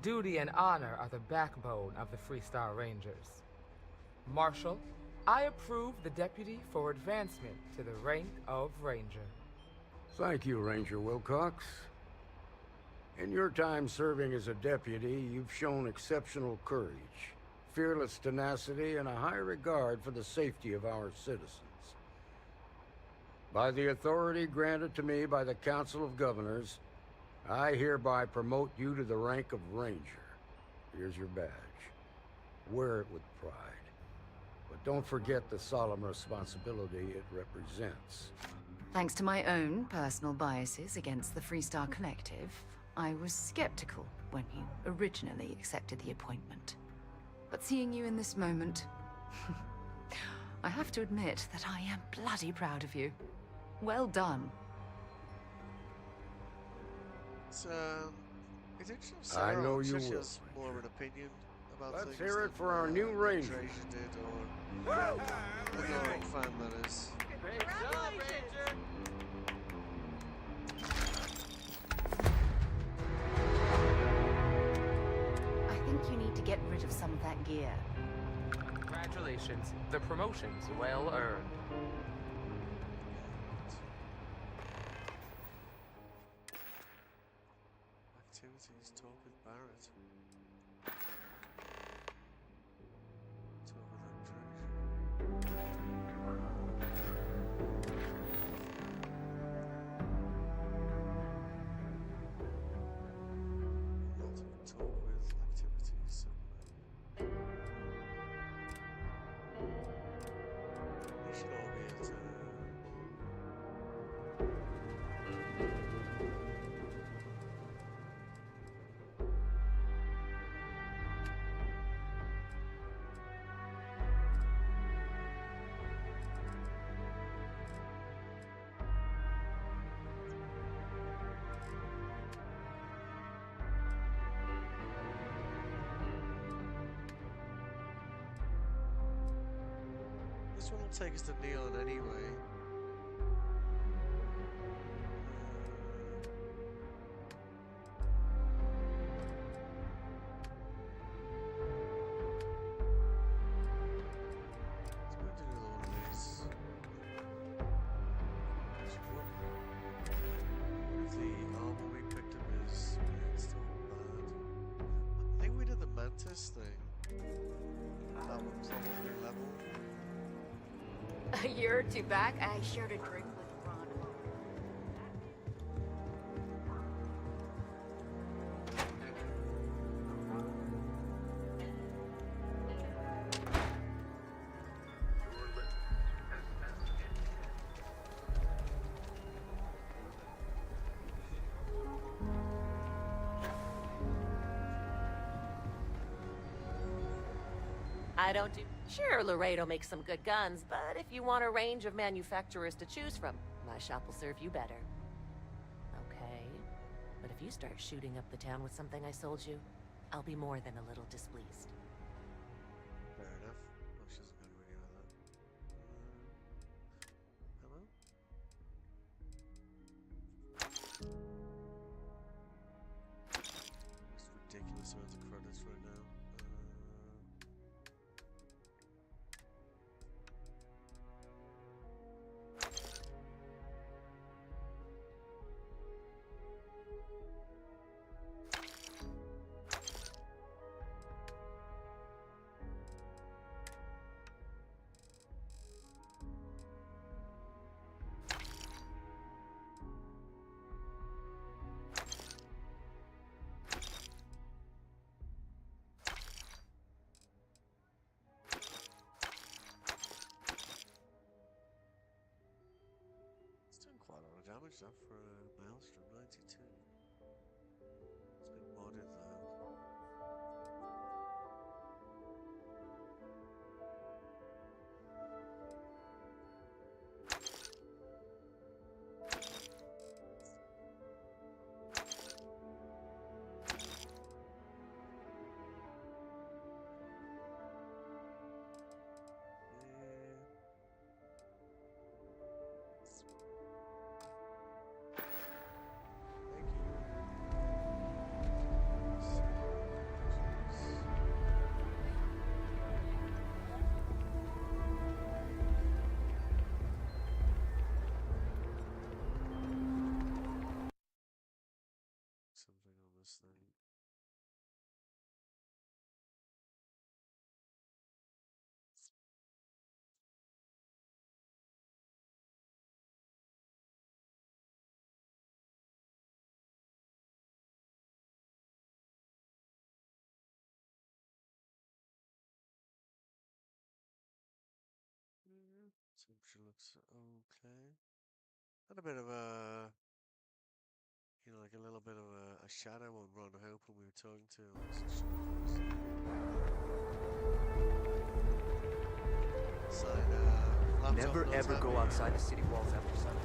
Duty and honor are the backbone of the Freestar Rangers. Marshal, I approve the deputy for advancement to the rank of Ranger. Thank you, Ranger Wilcox. In your time serving as a deputy, you've shown exceptional courage, fearless tenacity, and a high regard for the safety of our citizens. By the authority granted to me by the Council of Governors, I hereby promote you to the rank of Ranger. Here's your badge. Wear it with pride. But don't forget the solemn responsibility it represents. Thanks to my own personal biases against the Freestar Collective, I was skeptical when you originally accepted the appointment. But seeing you in this moment, I have to admit that I am bloody proud of you. Well done. It's interesting. Sarah, I know you she will. has more of an opinion about Let's things. hear it than, for our new Ranger. Trajan did, or the Nordic fan, that is. Great job, Ranger! I think you need to get rid of some of that gear. Congratulations. The promotion's well earned. Activities, talk with Barrett. Talk with Talk with activities. They should all be at This one will take us to Neon anyway. Let's go do all of this. What if the armor we picked up is still bad? I think we did the Mantis thing. That one probably level. A year or two back, I shared a drink with Ron. I don't do... Sure, Laredo makes some good guns, but if you want a range of manufacturers to choose from, my shop will serve you better. Okay, but if you start shooting up the town with something I sold you, I'll be more than a little displeased. Fair enough. Oh, she doesn't go anywhere near that. Hello? It's ridiculous amounts of credits right now. It's doing quite a lot of damage though for a Maelstrom, right? this thing. Temperature looks okay. Had a bit of a, like a little bit of a shadow on Ron Hope when we were talking to him. I wasn't sure if it was inside, Never ever go outside the city walls after sundown.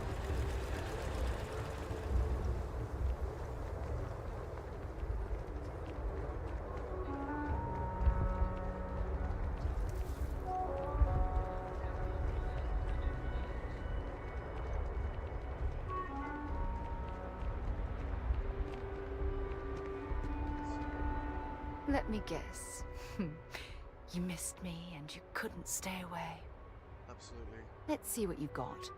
Let me guess. You missed me and you couldn't stay away. Absolutely. Let's see what you've got.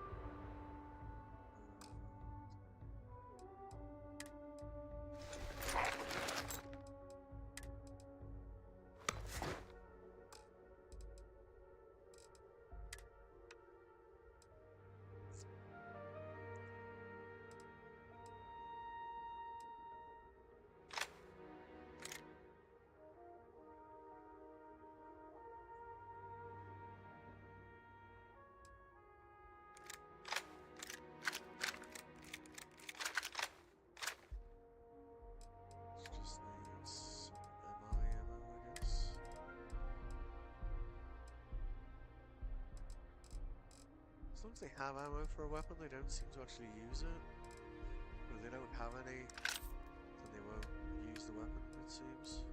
Just needs MI ammo, I guess. As long as they have ammo for a weapon, they don't seem to actually use it. But if they don't have any, then they won't use the weapon, it seems.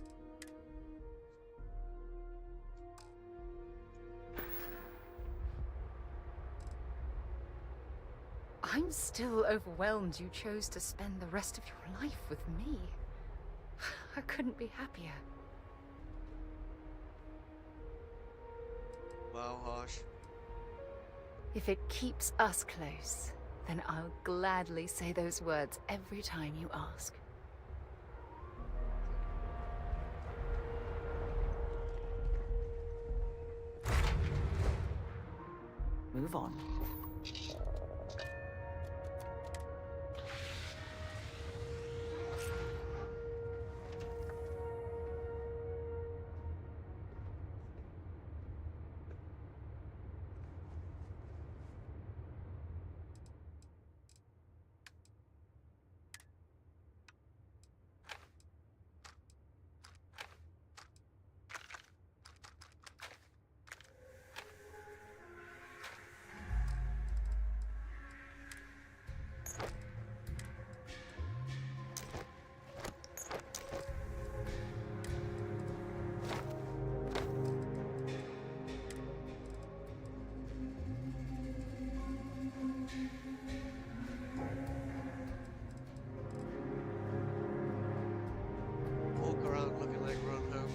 I'm still overwhelmed you chose to spend the rest of your life with me. I couldn't be happier. Wow, harsh. If it keeps us close, then I'll gladly say those words every time you ask. Move on. Walk around looking like Ron Hope.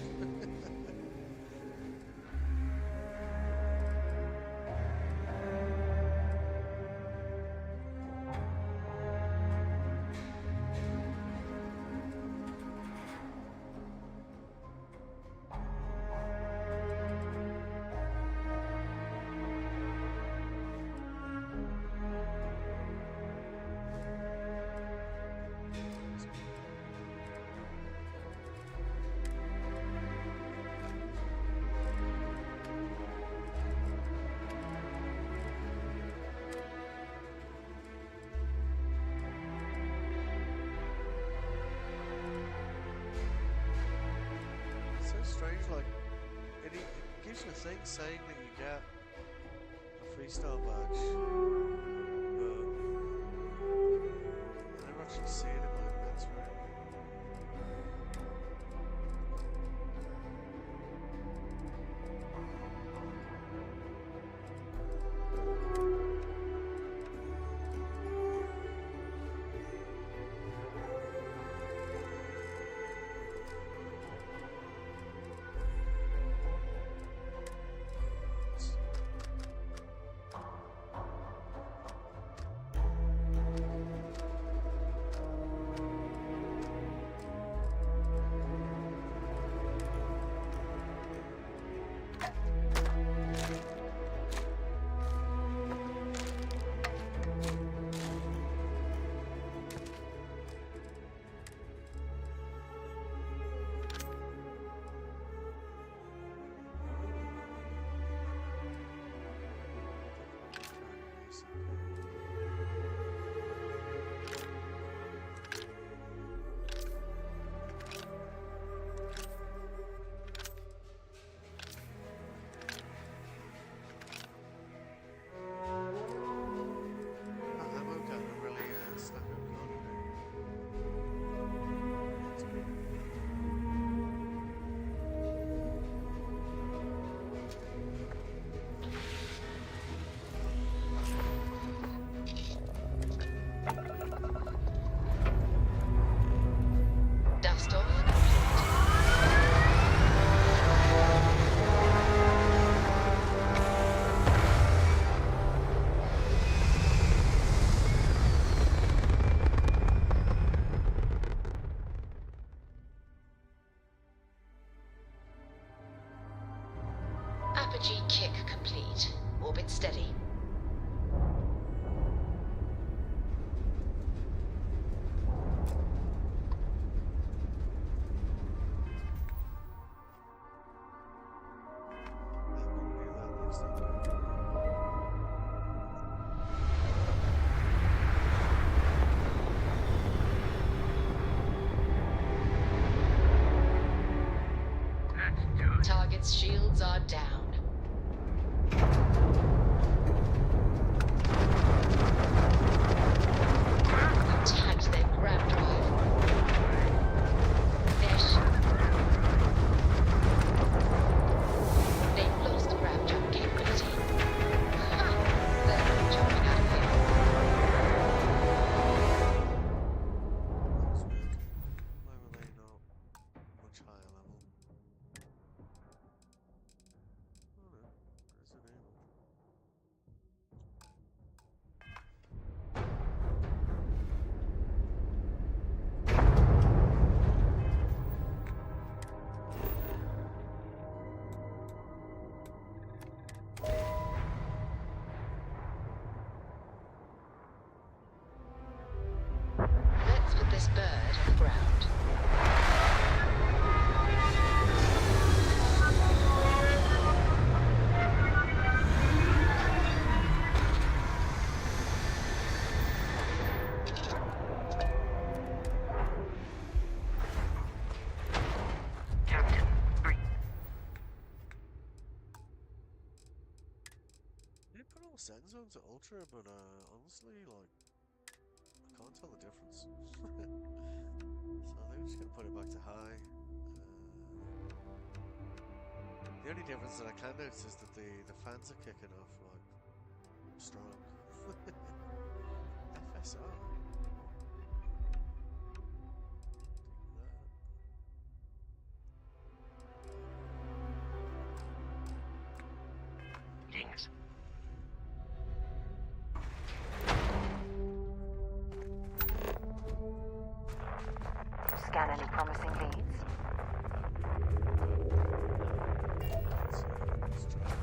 It's so strange, like, it gives you a thing saying that you get a freestyle badge, but I never actually see it in my inventory. Blastoff complete. Apogee kick complete. Orbit steady. Target's shields are down. Attacked their grab drive. They've lost grab drive capability. Ha! They're jumping out of here. That was weird. Why were they not much higher level? Oh no, there's a name. Let's put this bird on the ground. They put all setting zones at ultra, but honestly, like, I can't tell the difference. So I think I'm just gonna put it back to high. The only difference that I can notice is that the fans are kicking off like strong. FSR. Dings. Scan any promising leads? Let's try.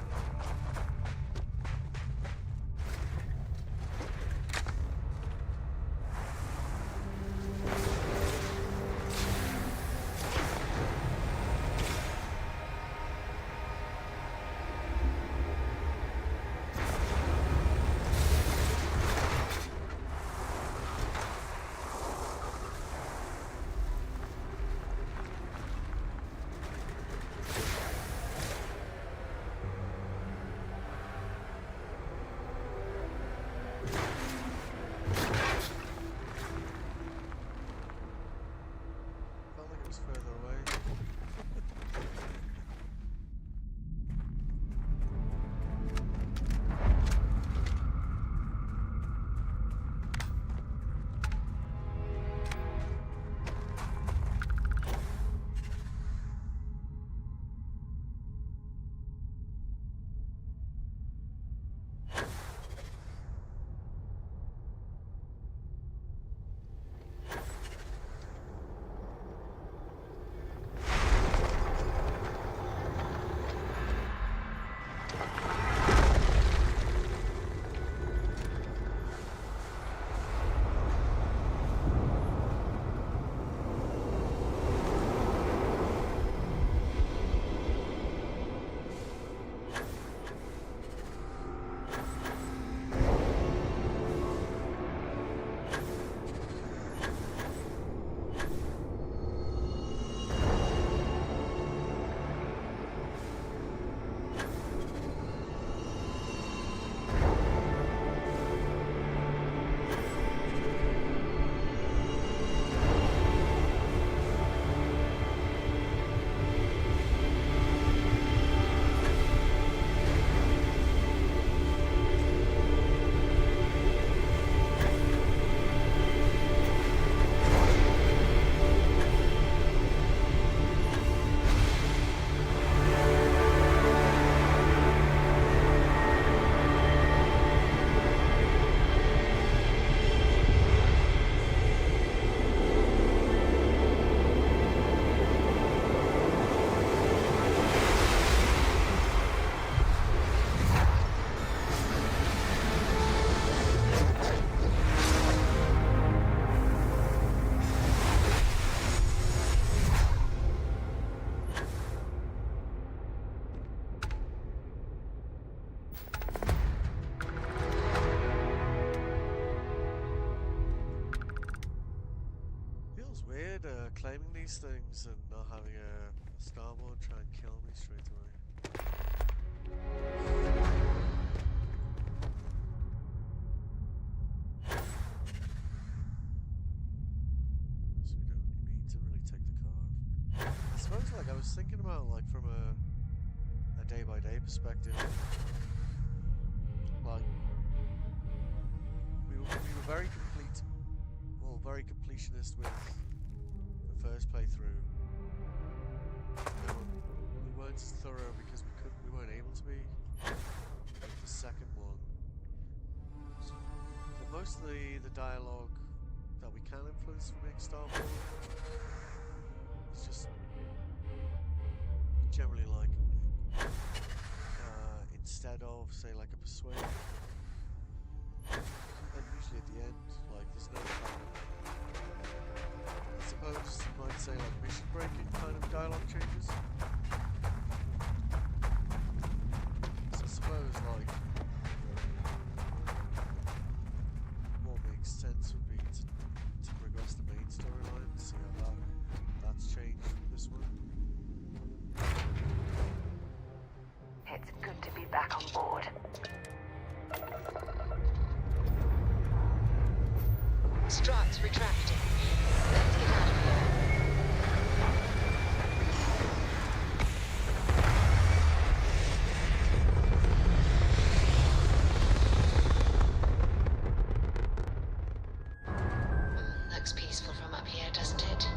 claiming these things and not having a starborn try and kill me straight away. So we don't need to really take the car. I suppose, like, I was thinking about, like, from a day-by-day perspective, like, we were very complete, well, very completionist with the first playthrough. We weren't as thorough because we weren't able to be with the second one. But most of the dialogue that we can influence from being Starfield is just generally like instead of, say, like a persuade, and usually at the end, like, there's no kind of, I suppose you might say, like, mission breaking kind of dialogue changes. So I suppose, like, what makes sense would be to progress the main storyline and see how that's changed from this one. It's good to be back on board. Struts retracting. Let's get out of here. Looks peaceful from up here, doesn't it?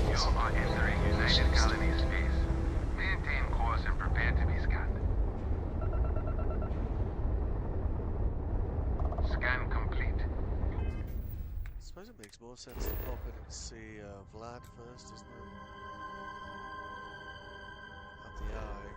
You are entering United Colony space. Maintain course and prepare to be scanned. Scan complete. I suppose it makes more sense to pop in and see Vlad first, doesn't it? At the eye.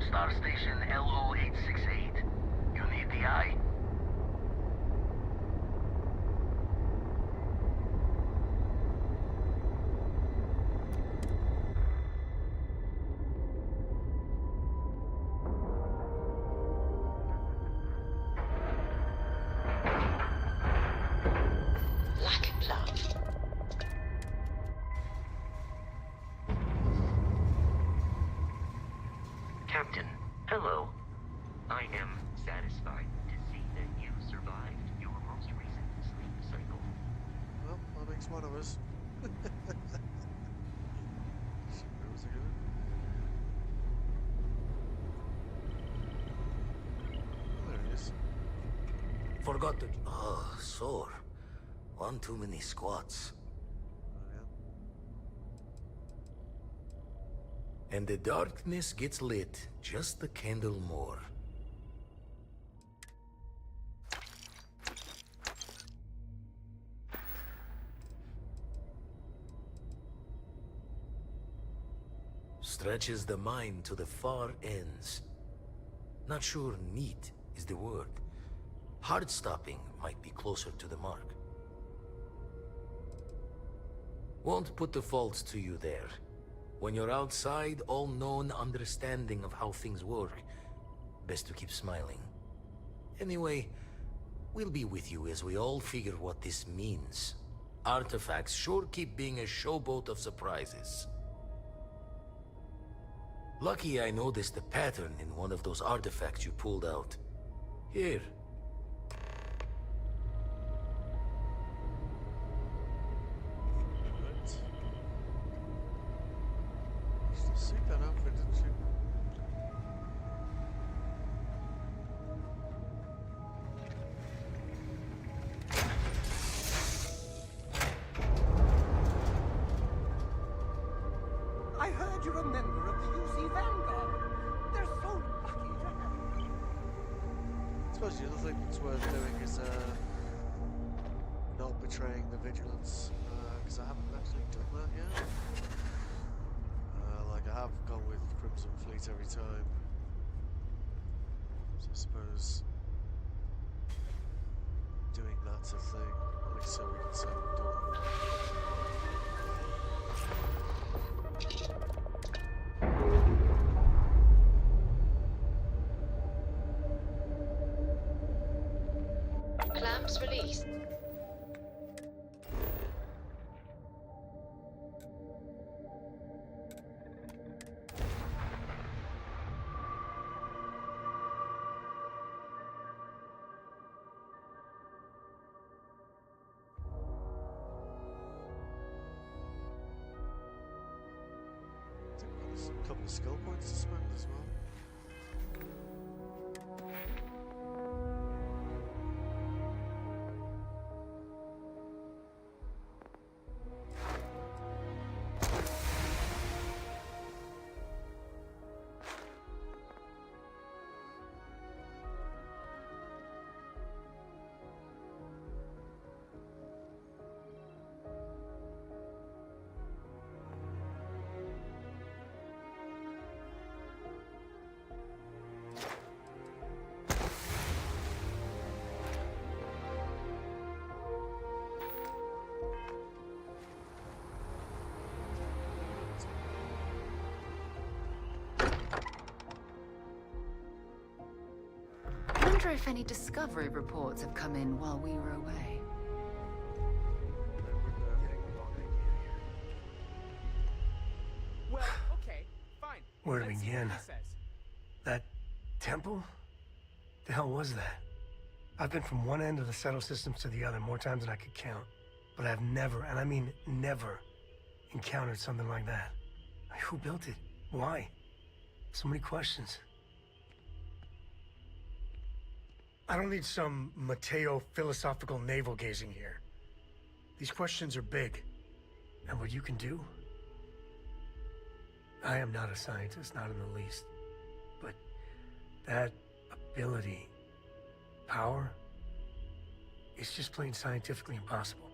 Star Station LO868. You need the eye. Lack of love. Captain, hello. I am satisfied to see that you survived your most recent sleep cycle. Well, that makes one of us. Where was I going? Oh, there it is. Forgot to... Oh, sore. One too many squats. Oh, yeah. And the darkness gets lit just a candle more. Stretches the mind to the far ends. Not sure neat is the word. Heart-stopping might be closer to the mark. Won't put the fault to you there. When you're outside, all-known understanding of how things work, best to keep smiling. Anyway, we'll be with you as we all figure what this means. Artifacts sure keep being a showboat of surprises. Lucky I noticed a pattern in one of those artifacts you pulled out. Here. Suit that outfit, didn't you? suppose the other thing that's worth doing is not betraying the vigilance, because I haven't actually done that yet. Like I have gone with Crimson Fleet every time, so I suppose doing that's a thing, at least so we can say we've done it. Clamps released. A couple of skill points to spend as well. I wonder if any discovery reports have come in while we were away. Well, okay, fine. Where to Let's see what begin? he says. That temple? The hell was that? I've been from one end of the settle systems to the other more times than I could count. But I've never, and I mean never, encountered something like that. Like, who built it? Why? So many questions. I don't need some Mateo philosophical navel-gazing here. These questions are big. And what you can do? I am not a scientist, not in the least. But that ability, power, it's just plain scientifically impossible.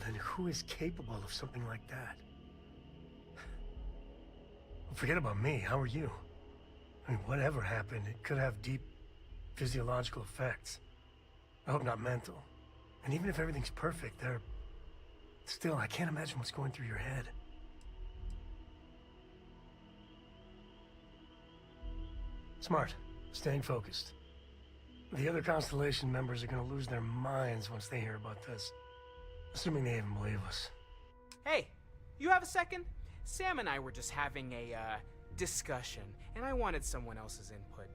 Then who is capable of something like that? Forget about me, how are you? I mean, whatever happened, it could have deep physiological effects. I hope not mental. And even if everything's perfect, still, I can't imagine what's going through your head. Smart. Staying focused. The other Constellation members are gonna lose their minds once they hear about this. Assuming they even believe us. Hey, you have a second? Sam and I were just having a, discussion, and I wanted someone else's input.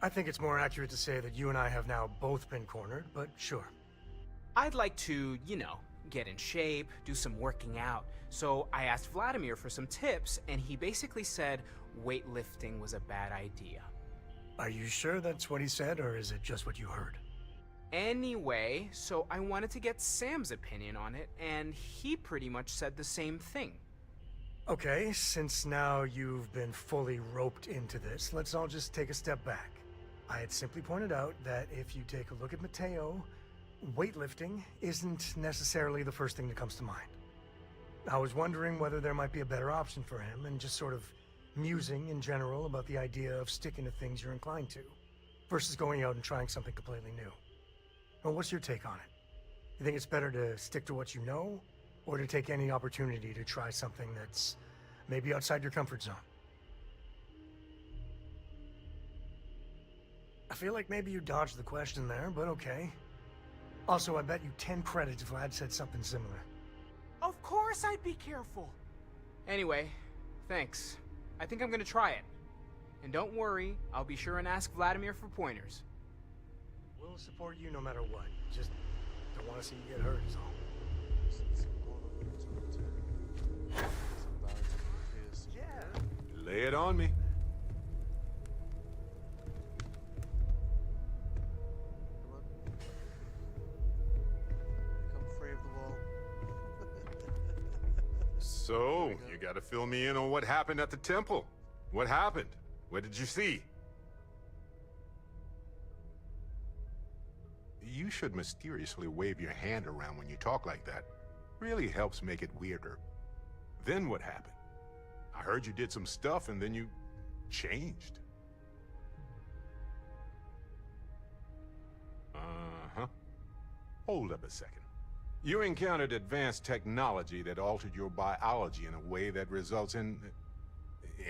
I think it's more accurate to say that you and I have now both been cornered, but sure. I'd like to, you know, get in shape, do some working out. So I asked Vladimir for some tips, and he basically said weightlifting was a bad idea. Are you sure that's what he said, or is it just what you heard? Anyway, so I wanted to get Sam's opinion on it, and he pretty much said the same thing. Okay, since now you've been fully roped into this, let's all just take a step back. I had simply pointed out that if you take a look at Mateo, weightlifting isn't necessarily the first thing that comes to mind. I was wondering whether there might be a better option for him, and just sort of musing in general about the idea of sticking to things you're inclined to, versus going out and trying something completely new. Well, what's your take on it? You think it's better to stick to what you know, or to take any opportunity to try something that's maybe outside your comfort zone? I feel like maybe you dodged the question there, but okay. Also, I bet you 10 credits Vlad said something similar. Of course I'd be careful. Anyway, thanks. I think I'm gonna try it. And don't worry, I'll be sure and ask Vladimir for pointers. We'll support you no matter what. Just don't want to see you get hurt is all. Lay it on me. Become free of the wall. So, you gotta fill me in on what happened at the temple. What happened? What did you see? You should mysteriously wave your hand around when you talk like that. Really helps make it weirder. Then what happened? I heard you did some stuff and then you changed. Uh-huh. Hold up a second. You encountered advanced technology that altered your biology in a way that results in...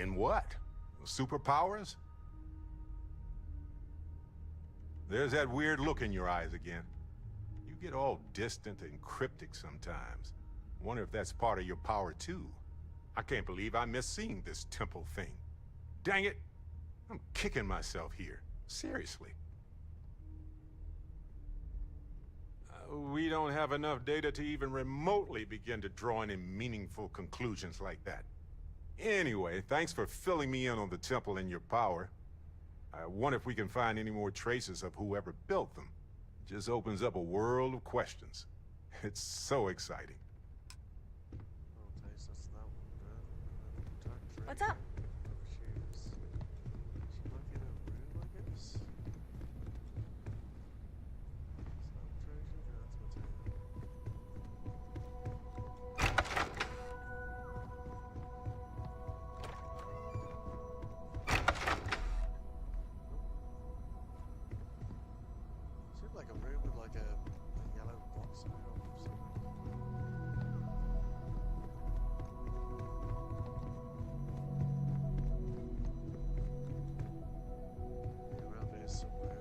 In what? Superpowers? There's that weird look in your eyes again. You get all distant and cryptic sometimes. Wonder if that's part of your power too. I can't believe I missed seeing this temple thing. Dang it! I'm kicking myself here. Seriously. We don't have enough data to even remotely begin to draw any meaningful conclusions like that. Anyway, thanks for filling me in on the temple and your power. I wonder if we can find any more traces of whoever built them. It just opens up a world of questions. It's so exciting. What's up? Like a room with like a yellow box in it or something. Yeah, around there somewhere.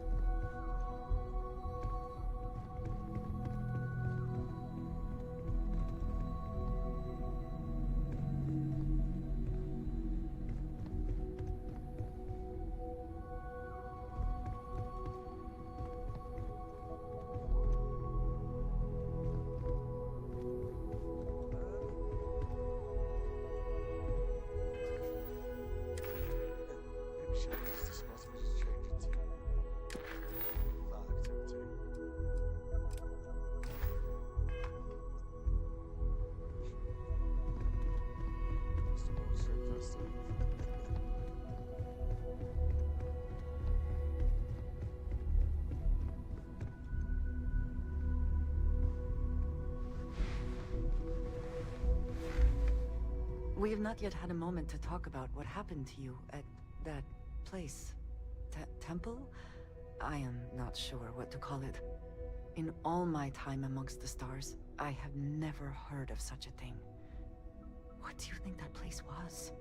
We have not yet had a moment to talk about what happened to you at that place. Temple? I am not sure what to call it. In all my time amongst the stars, I have never heard of such a thing. What do you think that place was?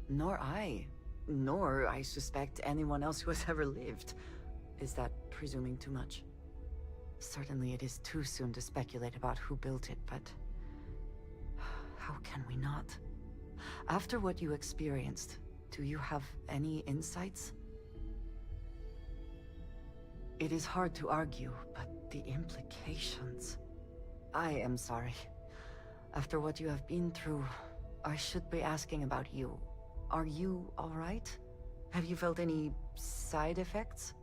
Nor I suspect anyone else who has ever lived. Is that presuming too much? Certainly it is too soon to speculate about who built it, but... how can we not? After what you experienced, do you have any insights? It is hard to argue, but the implications... I am sorry. After what you have been through, I should be asking about you. Are you all right? Have you felt any side effects?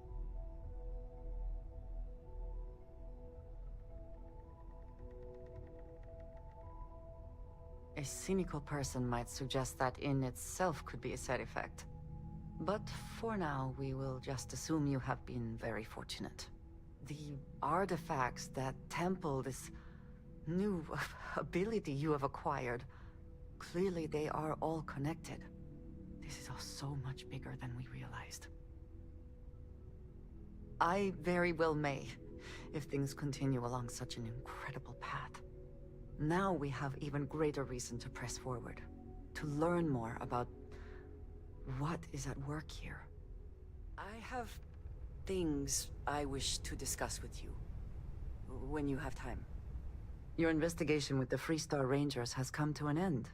A cynical person might suggest that in itself could be a side effect. But for now, we will just assume you have been very fortunate. The artifacts, that temple, this new ability you have acquired, clearly they are all connected. This is all so much bigger than we realized. I very well may, if things continue along such an incredible path. Now we have even greater reason to press forward, to learn more about what is at work here. I have things I wish to discuss with you, when you have time. Your investigation with the Freestar Rangers has come to an end.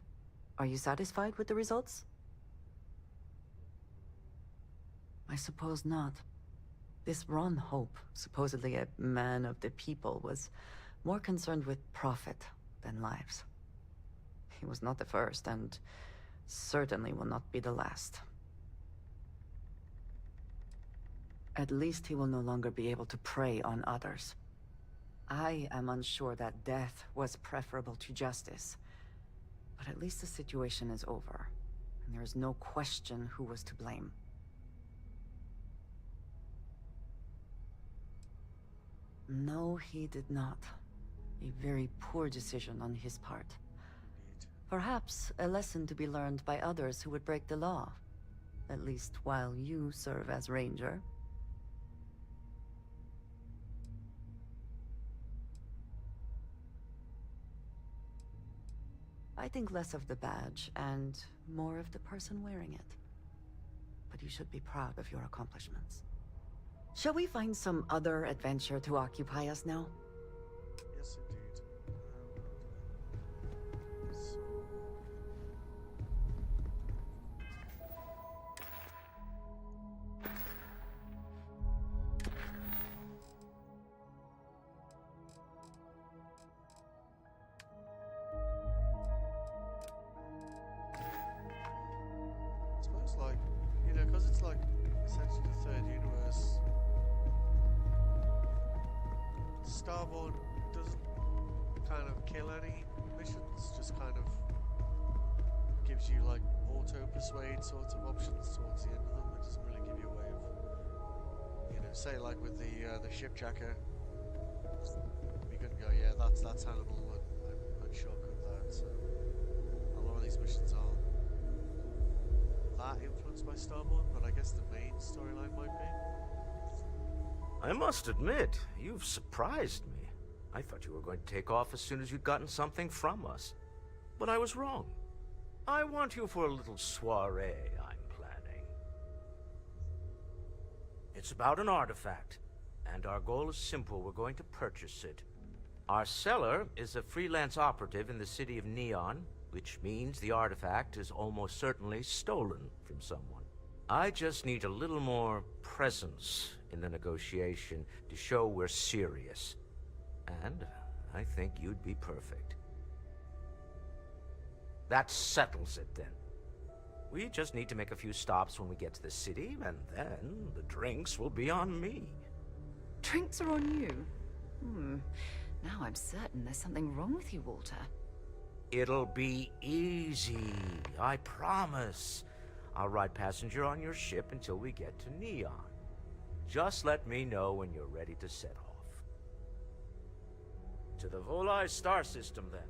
Are you satisfied with the results? I suppose not. This Ron Hope, supposedly a man of the people, was more concerned with profit than lives. He was not the first, and certainly will not be the last. At least he will no longer be able to prey on others. I am unsure that death was preferable to justice. But at least the situation is over, and there is no question who was to blame. No, he did not. A very poor decision on his part. Perhaps a lesson to be learned by others who would break the law. At least while you serve as Ranger. I think less of the badge and more of the person wearing it. But you should be proud of your accomplishments. Shall we find some other adventure to occupy us now? Yes, indeed. I suppose, like, you know, because it's like essentially the third universe. Starborn doesn't kind of kill any missions, just kind of gives you like auto-persuade sorts of options towards the end of them. It doesn't really give you a way of, you know, say like with the shipjacker, we couldn't go, yeah, that's Hannibal and Shock of that. So a lot of these missions aren't that influenced by Starborn, but I guess the main storyline might be. I must admit, you've surprised me. I thought you were going to take off as soon as you'd gotten something from us. But I was wrong. I want you for a little soiree I'm planning. It's about an artifact, and our goal is simple. We're going to purchase it. Our seller is a freelance operative in the city of Neon, which means the artifact is almost certainly stolen from someone. I just need a little more presence in the negotiation to show we're serious. And I think you'd be perfect. That settles it then. We just need to make a few stops when we get to the city, and then the drinks will be on me. Drinks are on you? Now I'm certain there's something wrong with you, Walter. It'll be easy, I promise. I'll ride passenger on your ship until we get to Neon. Just let me know when you're ready to set off. To the Volai star system, then.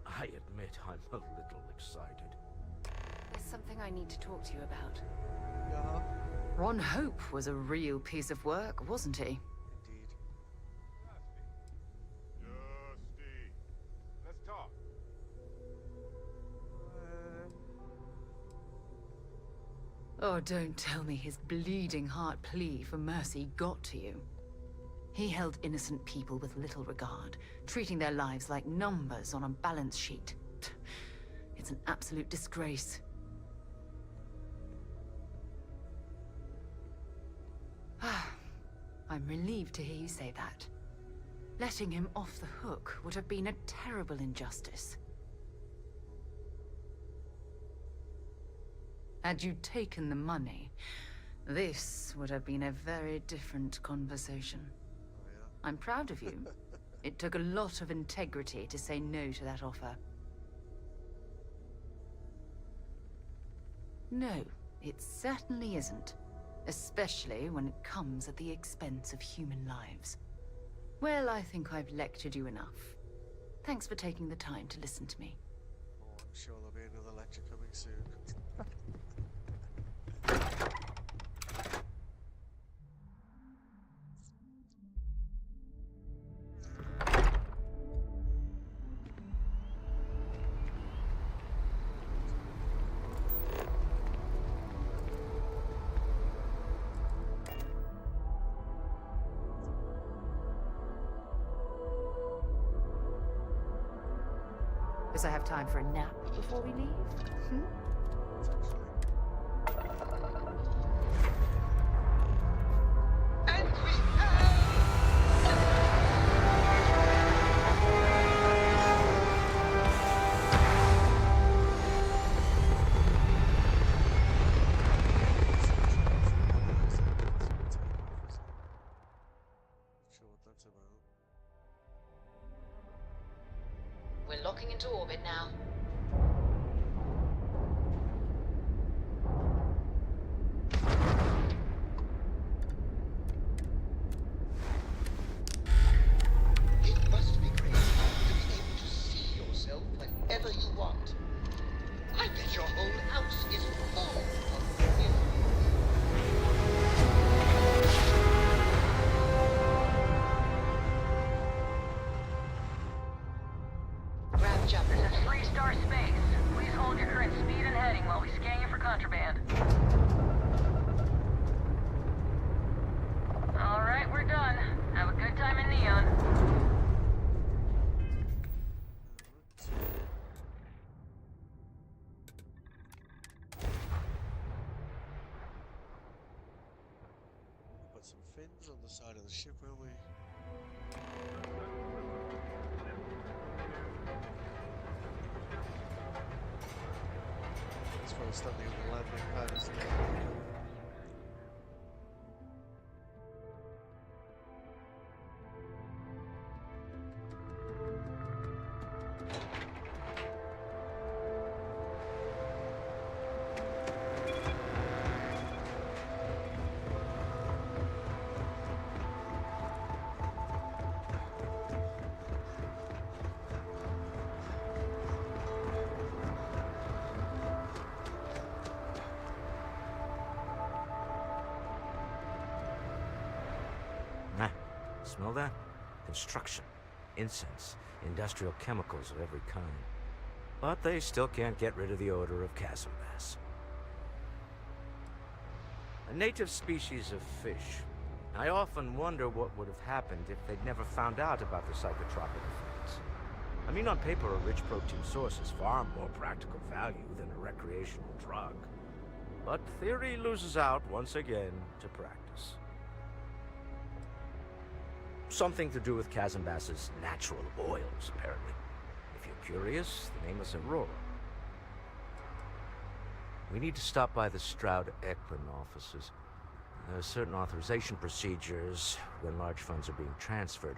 I admit I'm a little excited. There's something I need to talk to you about. Yeah. Ron Hope was a real piece of work, wasn't he? Indeed. Dusty. Let's talk. Oh, don't tell me his bleeding heart plea for mercy got to you. He held innocent people with little regard, treating their lives like numbers on a balance sheet. It's an absolute disgrace. I'm relieved to hear you say that. Letting him off the hook would have been a terrible injustice. Had you taken the money, this would have been a very different conversation. Oh, yeah. I'm proud of you. It took a lot of integrity to say no to that offer. No, it certainly isn't. Especially when it comes at the expense of human lives. Well, I think I've lectured you enough. Thanks for taking the time to listen to me. Oh, I'm sure there'll be another lecture coming soon. Guess I have time for a nap before we leave? Sure what that's about. We're locking into orbit now. that your whole house is full of filth. Grab jumper. This is Freestar Space. Please hold your current speed and heading while we scan you for contraband. Alright, we're done. Have a good time in Neon. Put some fins on the side of the ship, will we? That's probably standing on the landing pad, isn't it? Smell that? Construction, incense, industrial chemicals of every kind. But they still can't get rid of the odor of chasm bass. A native species of fish. I often wonder what would have happened if they'd never found out about the psychotropic effects. I mean, on paper, a rich protein source is far more practical value than a recreational drug. But theory loses out once again to practice. Something to do with chasm bass's natural oils, apparently. If you're curious, the name is Aurora. We need to stop by the Stroud-Eklund offices. There are certain authorization procedures when large funds are being transferred,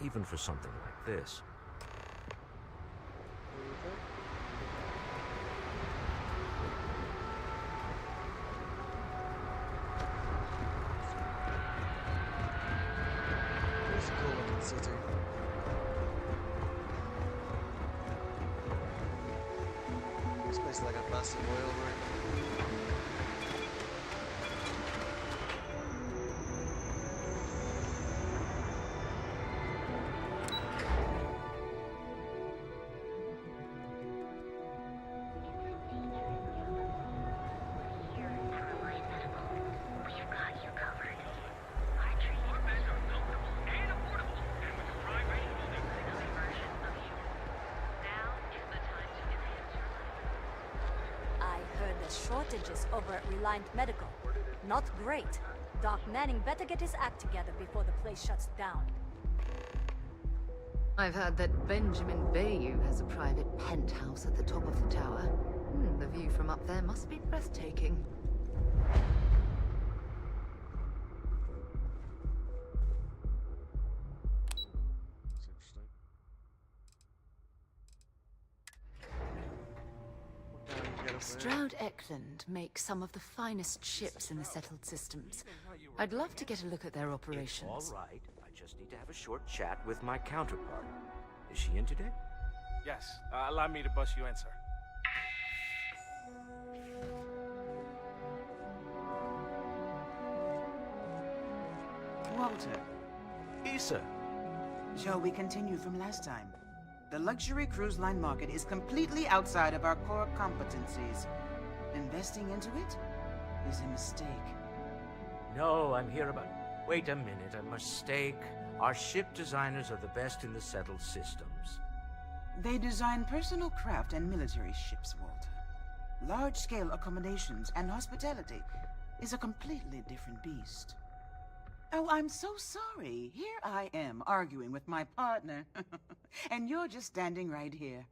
even for something like this. City. It's basically like a massive oil rig. Shortages over at Reliant Medical. Not great. Doc Manning better get his act together before the place shuts down. I've heard that Benjamin Bayou has a private penthouse at the top of the tower. The view from up there must be breathtaking. Stroud-Eklund makes some of the finest ships in the settled systems. I'd love to get a look at their operations. It's all right. I just need to have a short chat with my counterpart. Is she in today? Yes. Allow me to bust you in, sir. Walter. Issa. Shall we continue from last time? The luxury cruise line market is completely outside of our core competencies. Investing into it is a mistake. No, I'm here about... Wait a minute, a mistake? Our ship designers are the best in the settled systems. They design personal craft and military ships, Walter. Large-scale accommodations and hospitality is a completely different beast. Oh, I'm so sorry. Here I am arguing with my partner. And you're just standing right here.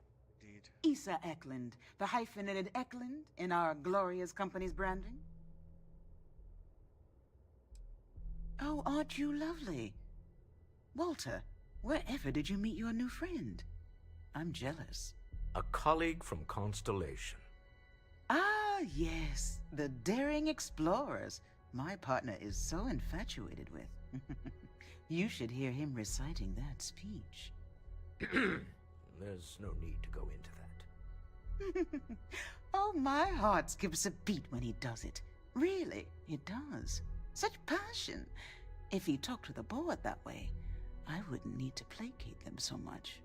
Indeed. Issa Eklund, the hyphenated Eklund in our glorious company's branding. Oh, aren't you lovely? Walter, wherever did you meet your new friend? I'm jealous. A colleague from Constellation. Ah, yes. The daring explorers. My partner is so infatuated with. You should hear him reciting that speech. There's no need to go into that. Oh, my heart skips a beat when he does it. Really, it does. Such passion. If he talked to the board that way, I wouldn't need to placate them so much.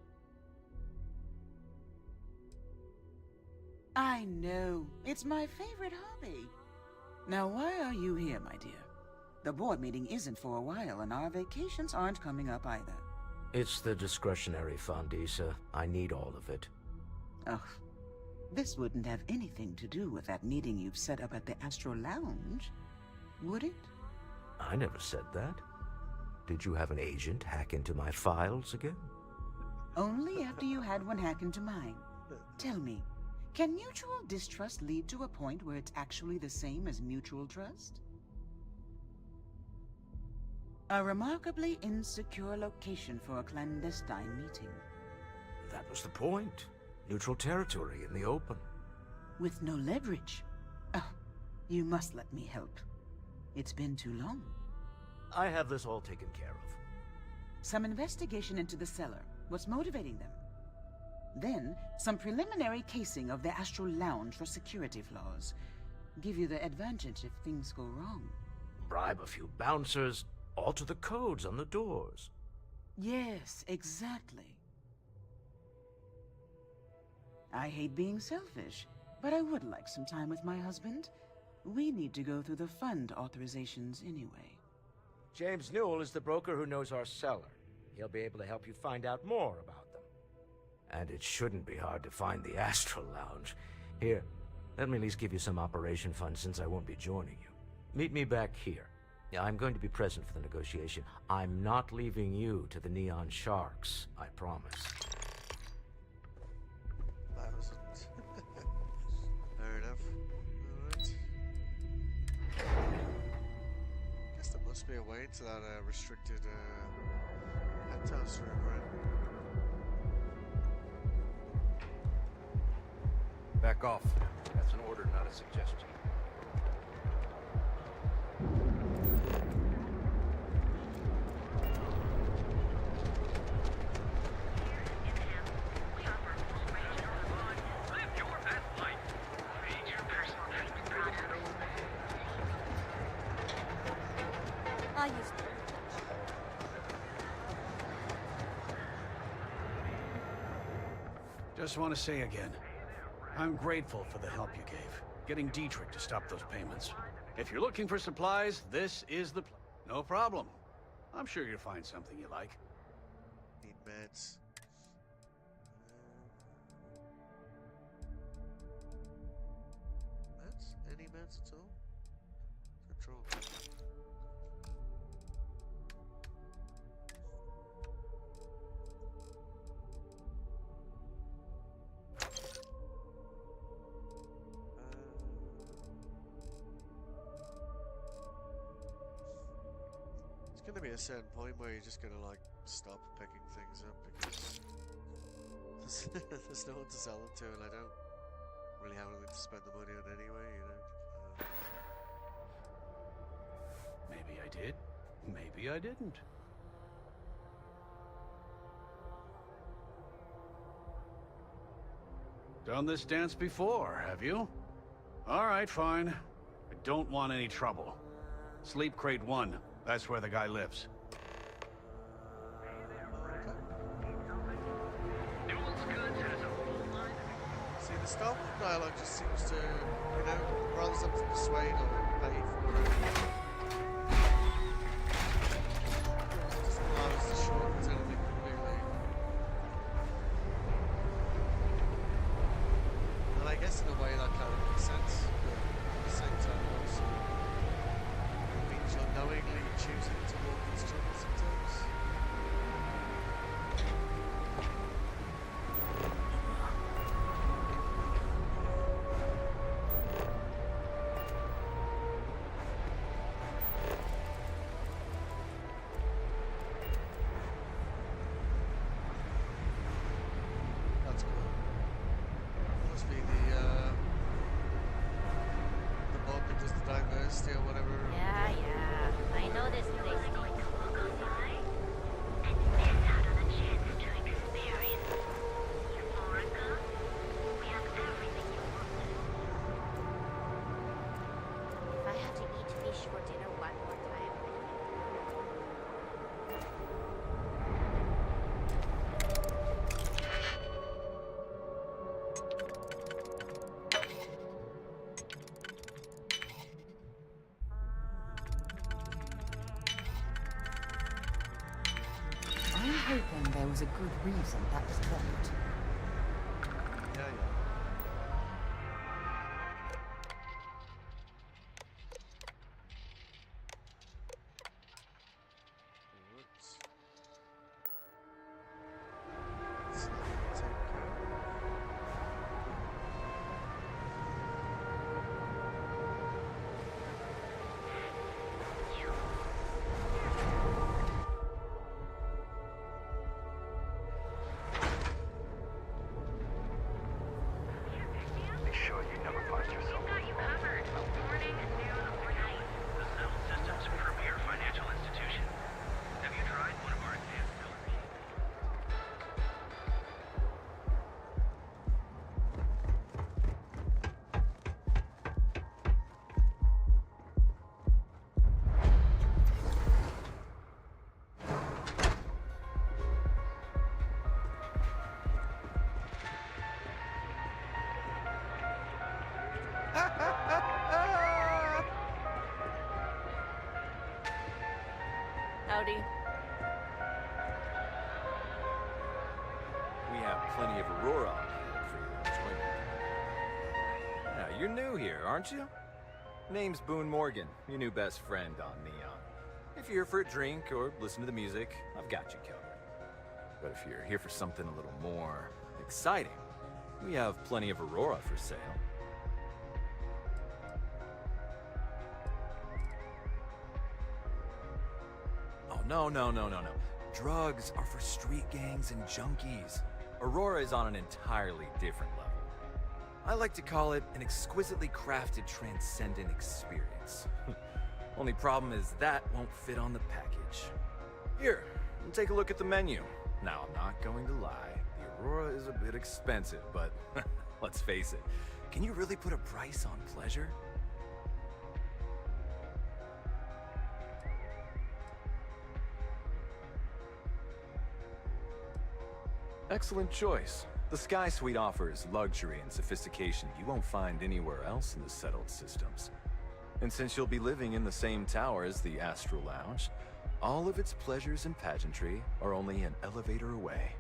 I know. It's my favorite hobby. Now, why are you here, my dear? The board meeting isn't for a while, and our vacations aren't coming up either. It's the discretionary fund, Issa. I need all of it. Ugh. This wouldn't have anything to do with that meeting you've set up at the Astro Lounge, would it? I never said that. Did you have an agent hack into my files again? Only after you had one hack into mine. Tell me, can mutual distrust lead to a point where it's actually the same as mutual trust? A remarkably insecure location for a clandestine meeting. That was the point. Neutral territory in the open. With no leverage. Oh, you must let me help. It's been too long. I have this all taken care of. Some investigation into the cellar. What's motivating them? Then, some preliminary casing of the Astral Lounge for security flaws. Give you the advantage if things go wrong. Bribe a few bouncers, alter the codes on the doors. Yes, exactly. I hate being selfish, but I would like some time with my husband. We need to go through the fund authorizations anyway. James Newell is the broker who knows our cellar. He'll be able to help you find out more about them. And it shouldn't be hard to find the Astral Lounge. Here, let me at least give you some operation funds since I won't be joining you. Meet me back here. I'm going to be present for the negotiation. I'm not leaving you to the Neon Sharks, I promise. That wasn't... Fair enough. Alright. Guess there must be a way to that restricted penthouse room, right? Back off. That's an order, not a suggestion. I used to. Just want to say again, I'm grateful for the help you gave, getting Dietrich to stop those payments. If you're looking for supplies, this is the no problem. I'm sure you'll find something you like. Need meds. Meds? Any meds at all? Control. There's gonna be a certain point where you're just gonna like stop picking things up because there's no one to sell them to, and I don't really have anything to spend the money on anyway, you know. Maybe I did, maybe I didn't. Done this dance before, have you? All right, fine. I don't want any trouble. Sleep Crate 1. That's where the guy lives. See, the Starfield dialogue just seems to, you know, rather than to persuade or pay for it, it doesn't allow us to shortcut anything completely. And I guess in a way that kind of makes sense, but at the same time also it means you're knowingly choosing to walk in struggle sometimes. That's cool. That must be the mod that does the diversity or whatever. Yeah, I know this place. hoping there was a good reason that was dropped. Yeah. Whoops. It's not gonna take care of. Be sure you never find yourself alone. The Cell System's premier financial institution. Have you tried one of our advanced teller machines? Howdy. We have plenty of Aurora on hand for your enjoyment. Yeah, you're new here, aren't you? Name's Boone Morgan, your new best friend on Neon. If you're here for a drink or listen to the music, I've got you covered. But if you're here for something a little more exciting, we have plenty of Aurora for sale. Oh, no. Drugs are for street gangs and junkies. Aurora is on an entirely different level. I like to call it an exquisitely crafted transcendent experience. Only problem is that won't fit on the package. Here, take a look at the menu. Now, I'm not going to lie, the Aurora is a bit expensive, but let's face it, can you really put a price on pleasure? Excellent choice. The Sky Suite offers luxury and sophistication you won't find anywhere else in the settled systems. And since you'll be living in the same tower as the Astral Lounge, all of its pleasures and pageantry are only an elevator away.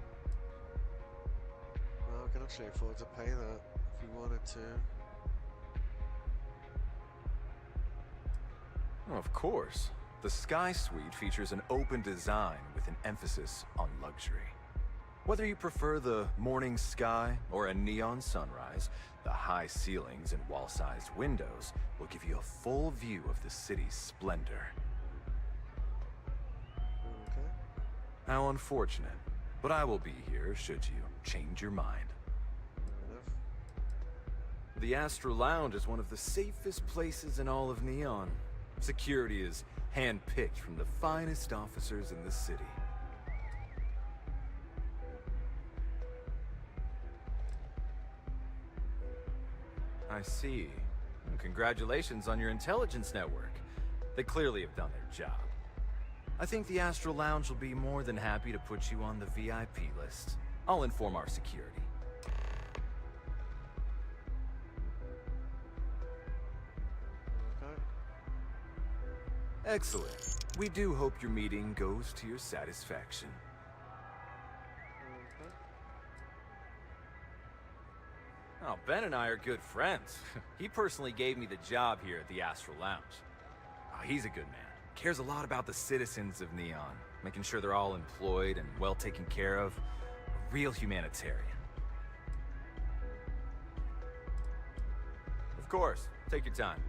Well, I can actually afford to pay that if we wanted to. Oh, of course. The Sky Suite features an open design with an emphasis on luxury. Whether you prefer the morning sky or a neon sunrise, the high ceilings and wall-sized windows will give you a full view of the city's splendor. Okay. How unfortunate, but I will be here should you change your mind. Fair enough. The Astral Lounge is one of the safest places in all of Neon. Security is hand-picked from the finest officers in the city. I see. And congratulations on your intelligence network. They clearly have done their job. I think the Astral Lounge will be more than happy to put you on the VIP list. I'll inform our security. Okay. Excellent. We do hope your meeting goes to your satisfaction. Okay. Oh, Ben and I are good friends. He personally gave me the job here at the Astral Lounge. Oh, he's a good man. Cares a lot about the citizens of Neon, making sure they're all employed and well taken care of. A real humanitarian. Of course. Take your time.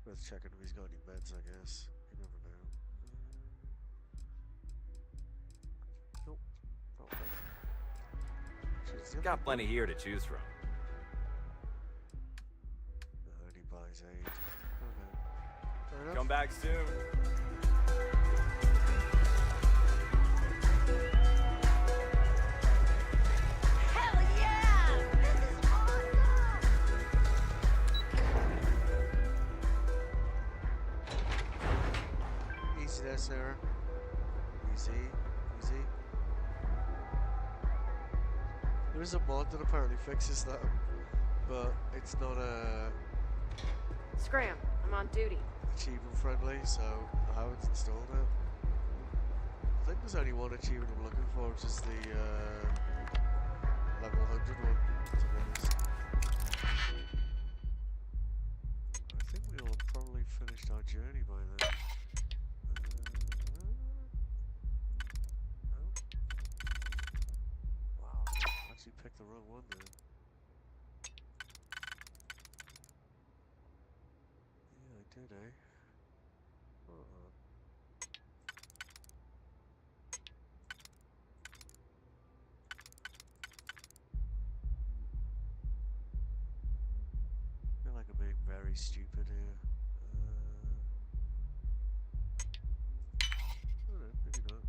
Worth checking if he's got any meds, I guess. You never know. Nope. Not bad. Jeez, Got plenty here to choose from. No, only buys aid. Okay. Fair enough. Come back soon. Hell yeah! This is awesome! Easy there, Sarah. Easy. Easy. There is a mod that apparently fixes that, but it's not Scram, I'm on duty. achievement friendly, so I haven't installed it. think there's only one achievement I'm looking for, which is the level 100 one, to be honest. I think we'll have probably finished our journey by then. No. Wow, I actually picked the wrong one there. Yeah, I did, eh? I feel like I'm being very stupid here. I don't know, maybe not.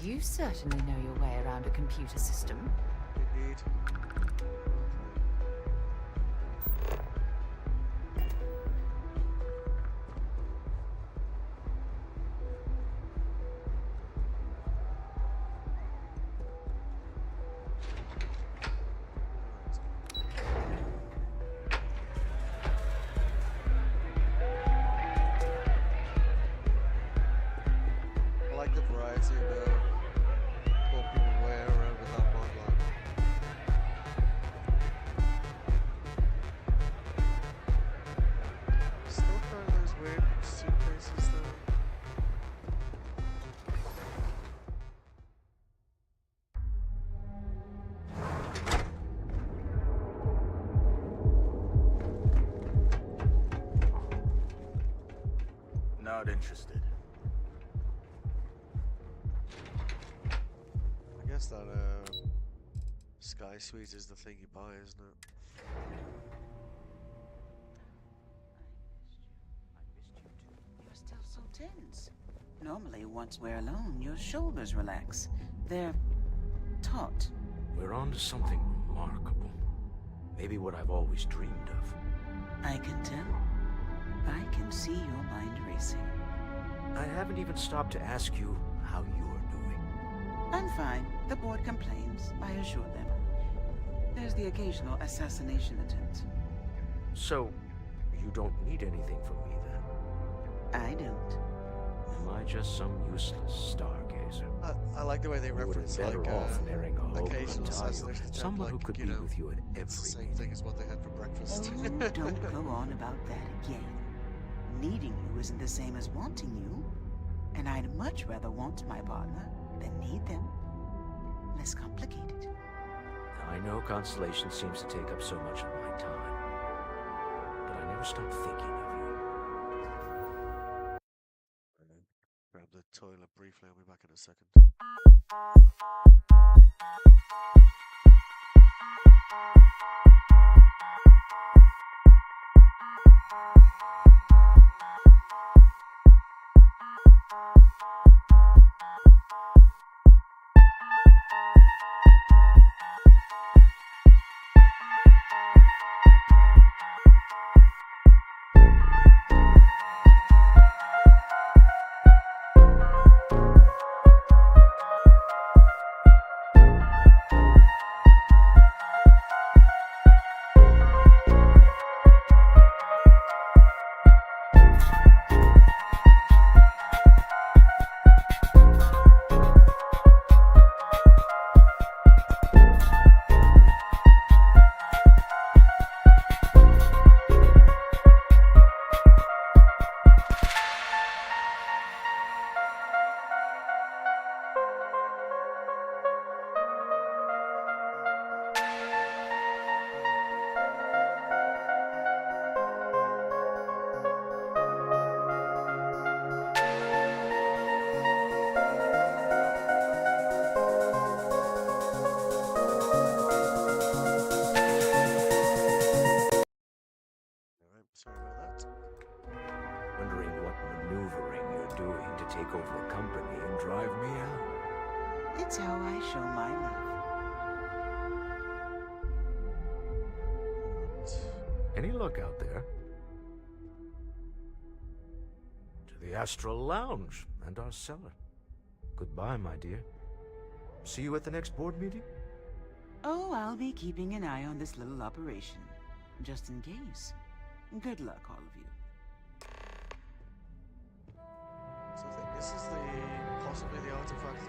You certainly know your way around a computer system. Indeed. I like the variety of what people wear around with that mod line. Still kind of those weird suitcases though. Not interested. I guess that Sky Suite is the thing you buy, isn't it? You're still so tense. Normally, once we're alone, your shoulders relax. They're taut. We're on to something remarkable. Maybe what I've always dreamed of. I can tell. I can see your mind racing. I haven't even stopped to ask you how you're doing. I'm fine. The board complains. I assure them. There's the occasional assassination attempt. So, you don't need anything from me then? I don't. Am I just some useless stargazer? I like the way they You would have reference better like off marrying a local occasional Ontario, assassination attempt, someone who like, could you be know, with you at it's the every same thing as what they had for breakfast. Oh, don't go on about that again. Needing you isn't the same as wanting you. And I'd much rather want my partner than need them. Less complicated. I know Constellation seems to take up so much of my time, but I never stop thinking of you. Grab the toilet briefly, I'll be back in a second. Sorry about that. Wondering what maneuvering you're doing to take over a company and drive me out. It's how I show my love. Any luck out there? the Astral Lounge, and our cellar. Goodbye, my dear. See you at the next board meeting? Oh, I'll be keeping an eye on this little operation, just in case. Good luck, all of you. So I think this is possibly the artifact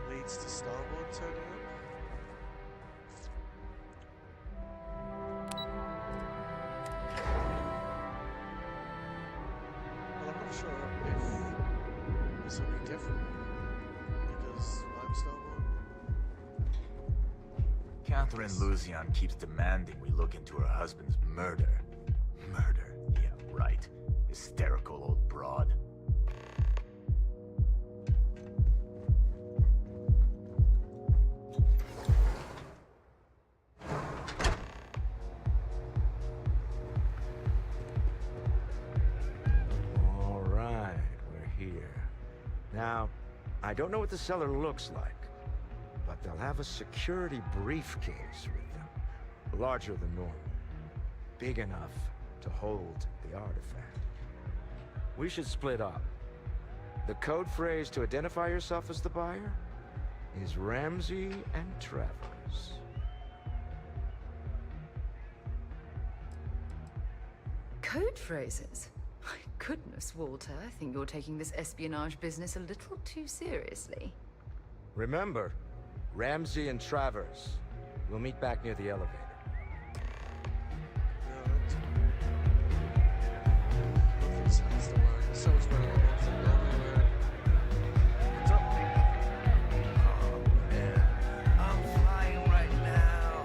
that leads to Starborn turning up. Well, I'm not sure if this will be different because I'm Starborn. Catherine Luzian keeps demanding we look into her husband's murder. Murder, yeah, right. Hysterical old broad. All right, we're here. Now, I don't know what the cellar looks like, but they'll have a security briefcase with them. Larger than normal. Big enough to hold the artifact. We should split up. The code phrase to identify yourself as the buyer is Ramsey and Travers. Code phrases? My goodness, Walter, I think you're taking this espionage business a little too seriously. Remember, Ramsey and Travers. We'll meet back near the elevator. So much better than anything normally wear. What's up? Oh man, I'm flying right now.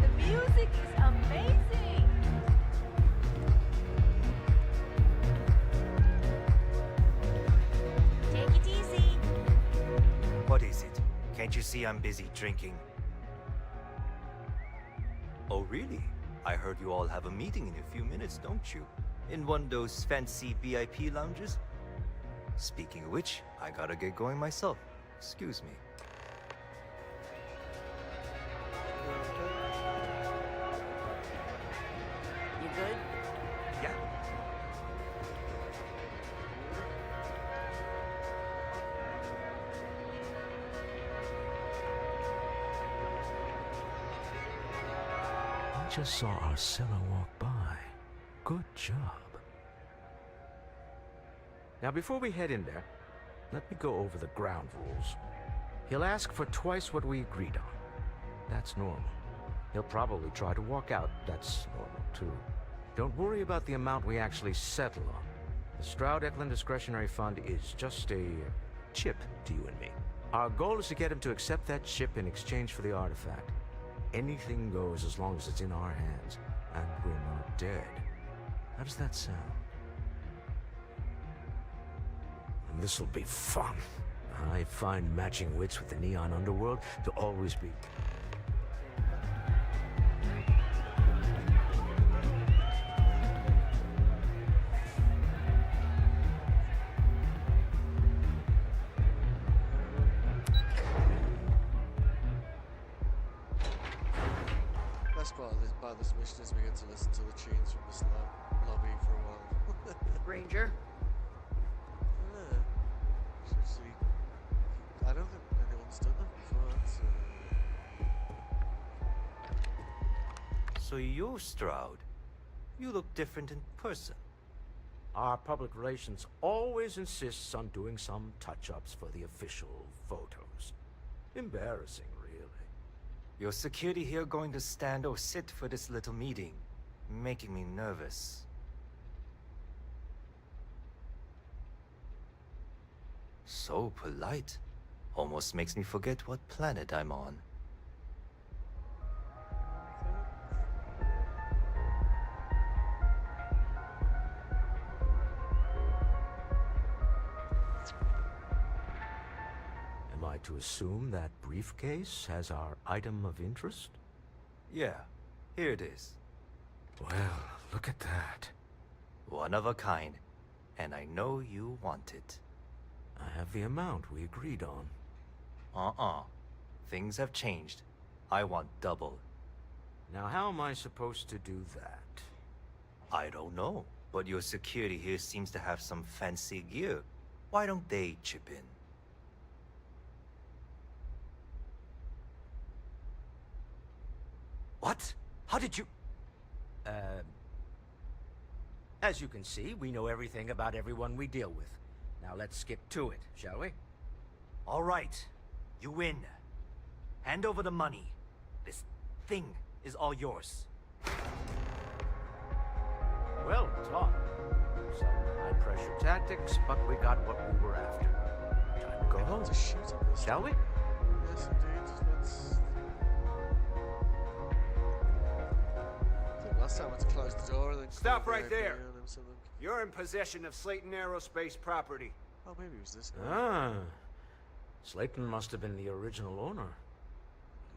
The music is amazing! Take it easy. What is it? Can't you see I'm busy drinking? Oh, really? I heard you all have a meeting in a few minutes, don't you? In one of those fancy VIP lounges? Speaking of which, I gotta get going myself. Excuse me. You good? Yeah. I just saw our cellar walk by. Good job. Now, before we head in there, let me go over the ground rules. He'll ask for twice what we agreed on. That's normal. He'll probably try to walk out. That's normal, too. Don't worry about the amount we actually settle on. The Stroud-Eklund Discretionary Fund is just a chip to you and me. Our goal is to get him to accept that chip in exchange for the artifact. Anything goes as long as it's in our hands, and we're not dead. How does that sound? This'll be fun. I find matching wits with the neon underworld to always be... Best part of this mission is we get to listen to the tunes from this lobby for a while. Ranger? Seriously, I don't think anyone's done that before. So you, Stroud, you look different in person. Our public relations always insists on doing some touch-ups for the official photos. Embarrassing, really. Your security here going to stand or sit for this little meeting, making me nervous. So polite. Almost makes me forget what planet I'm on. Am I to assume that briefcase has our item of interest? Yeah, here it is. Well, look at that. One of a kind, and I know you want it. I have the amount we agreed on. Things have changed. I want double. Now, how am I supposed to do that? I don't know, but your security here seems to have some fancy gear. Why don't they chip in? What? How did you... As you can see, we know everything about everyone we deal with. Now let's get to it, shall we? All right. You win. Hand over the money. This thing is all yours. Well done. Some high-pressure tactics, but we got what we were after. Time to go home. Shall we? Yes, indeed. Let's... I think last time I had to close the door and then... Stop right there! on him, something. You're in possession of Slayton Aerospace property. Oh, maybe it was this guy. Ah. Slayton must have been the original owner.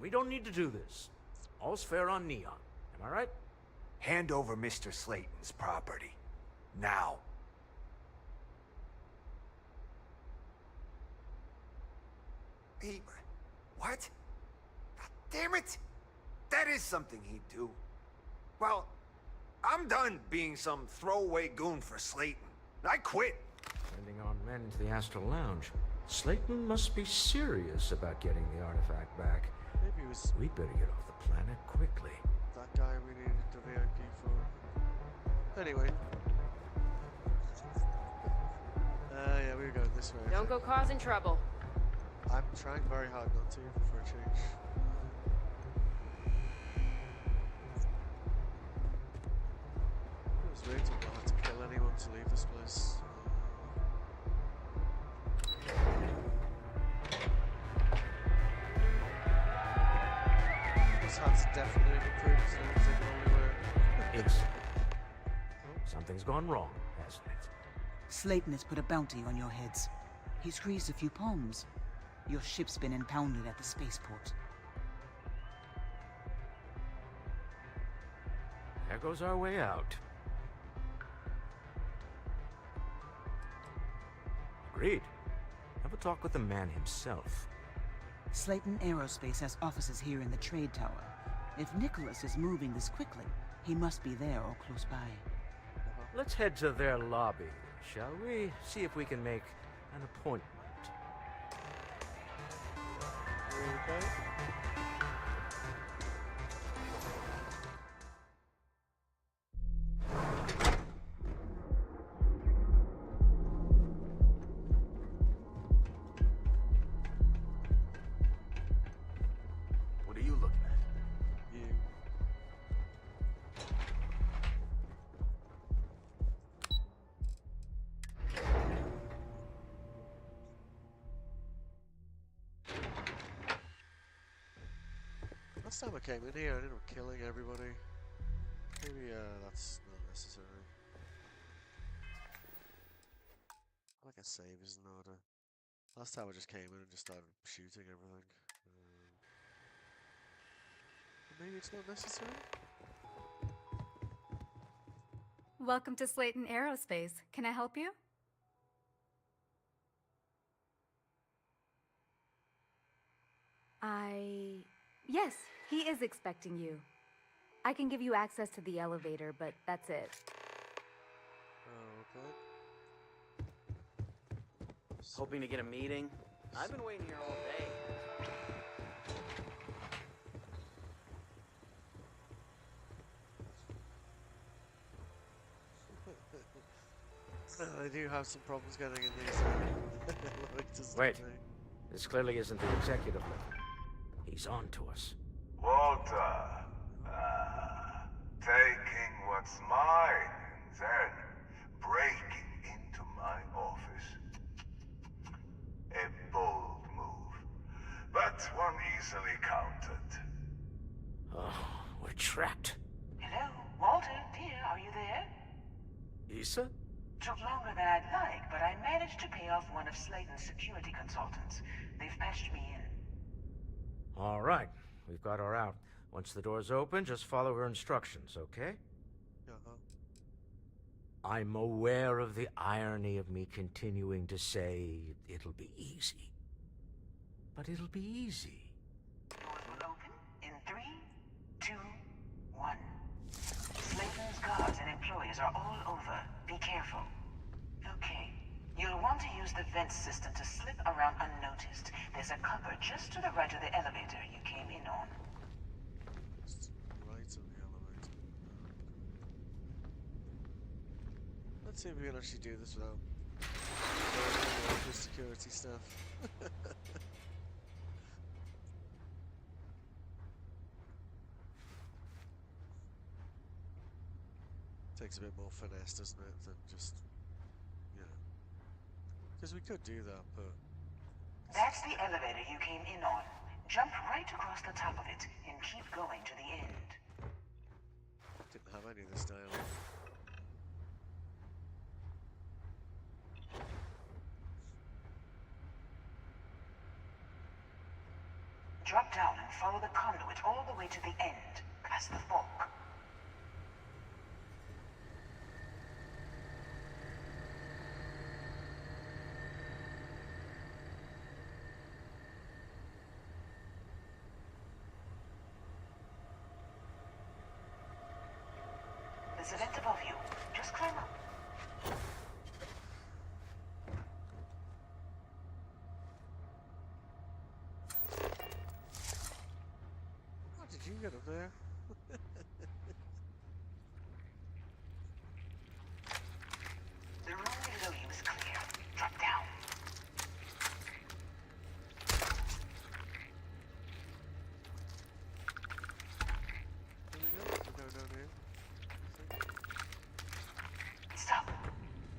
We don't need to do this. All's fair on Neon. Am I right? Hand over Mr. Slayton's property. Now. He... What? God damn it! That is something he'd do. Well, I'm done being some throwaway goon for Slayton. I quit. Sending our men to the Astral Lounge. Slayton must be serious about getting the artifact back. Maybe it was... We'd better get off the planet quickly. That guy we needed the VIP for. Anyway. Yeah, we were going this way. Don't go causing trouble. I'm trying very hard not to, for a change. It was weird to not have to kill anyone to leave this place. This hat's definitely improved, so it's the only way. It's... Something's gone wrong, hasn't it? Slayton has put a bounty on your heads. He's greased a few palms. Your ship's been impounded at the spaceport. There goes our way out. Agreed. Have a talk with the man himself. Slayton Aerospace has offices here in the trade tower. If Nicholas is moving this quickly, he must be there or close by. Let's head to their lobby, shall we? See if we can make an appointment. Okay. What are you looking at? You. Last time I came in here, I ended up killing everybody. Maybe that's not necessary. Like a save is in order. Last time I just came in and just started shooting everything. Maybe it's not necessary? Welcome to Slayton Aerospace. Can I help you? Yes, he is expecting you. I can give you access to the elevator, but that's it. Oh, okay. Hoping to get a meeting? I've been waiting here all day. I do have some problems getting in these. Wait. This clearly isn't the executive level. He's on to us. Walter, taking what's mine and then breaking into my office. A bold move, but one easily countered. Oh, we're trapped. Hello, Walter, dear, are you there? Issa? Took longer than I'd like, but I managed to pay off one of Slayton's security consultants. They've patched me in. All right. We've got her out. Once the door's open, just follow her instructions, okay? I'm aware of the irony of me continuing to say it'll be easy. But it'll be easy. Doors will open in 3, 2, 1. Slayton's Station's guards and employees are all over. Be careful. Okay. You'll want to use the vent system to slip around unnoticed. There's a cupboard just to the right of the elevator you came in on. Right on the elevator. Let's see if we can actually do this without the security stuff. Takes a bit more finesse, doesn't it, than just, you know. Because we could do that, but... That's the elevator you came in on. Jump right across the top of it and keep going to the end. Didn't have any of this dialogue. Drop down and follow the conduit all the way to the end, past the fork. There's a vent above you. Just climb up. How did you get up there? The room below you is clear. Drop down. There we go. We'll go down here. Stop.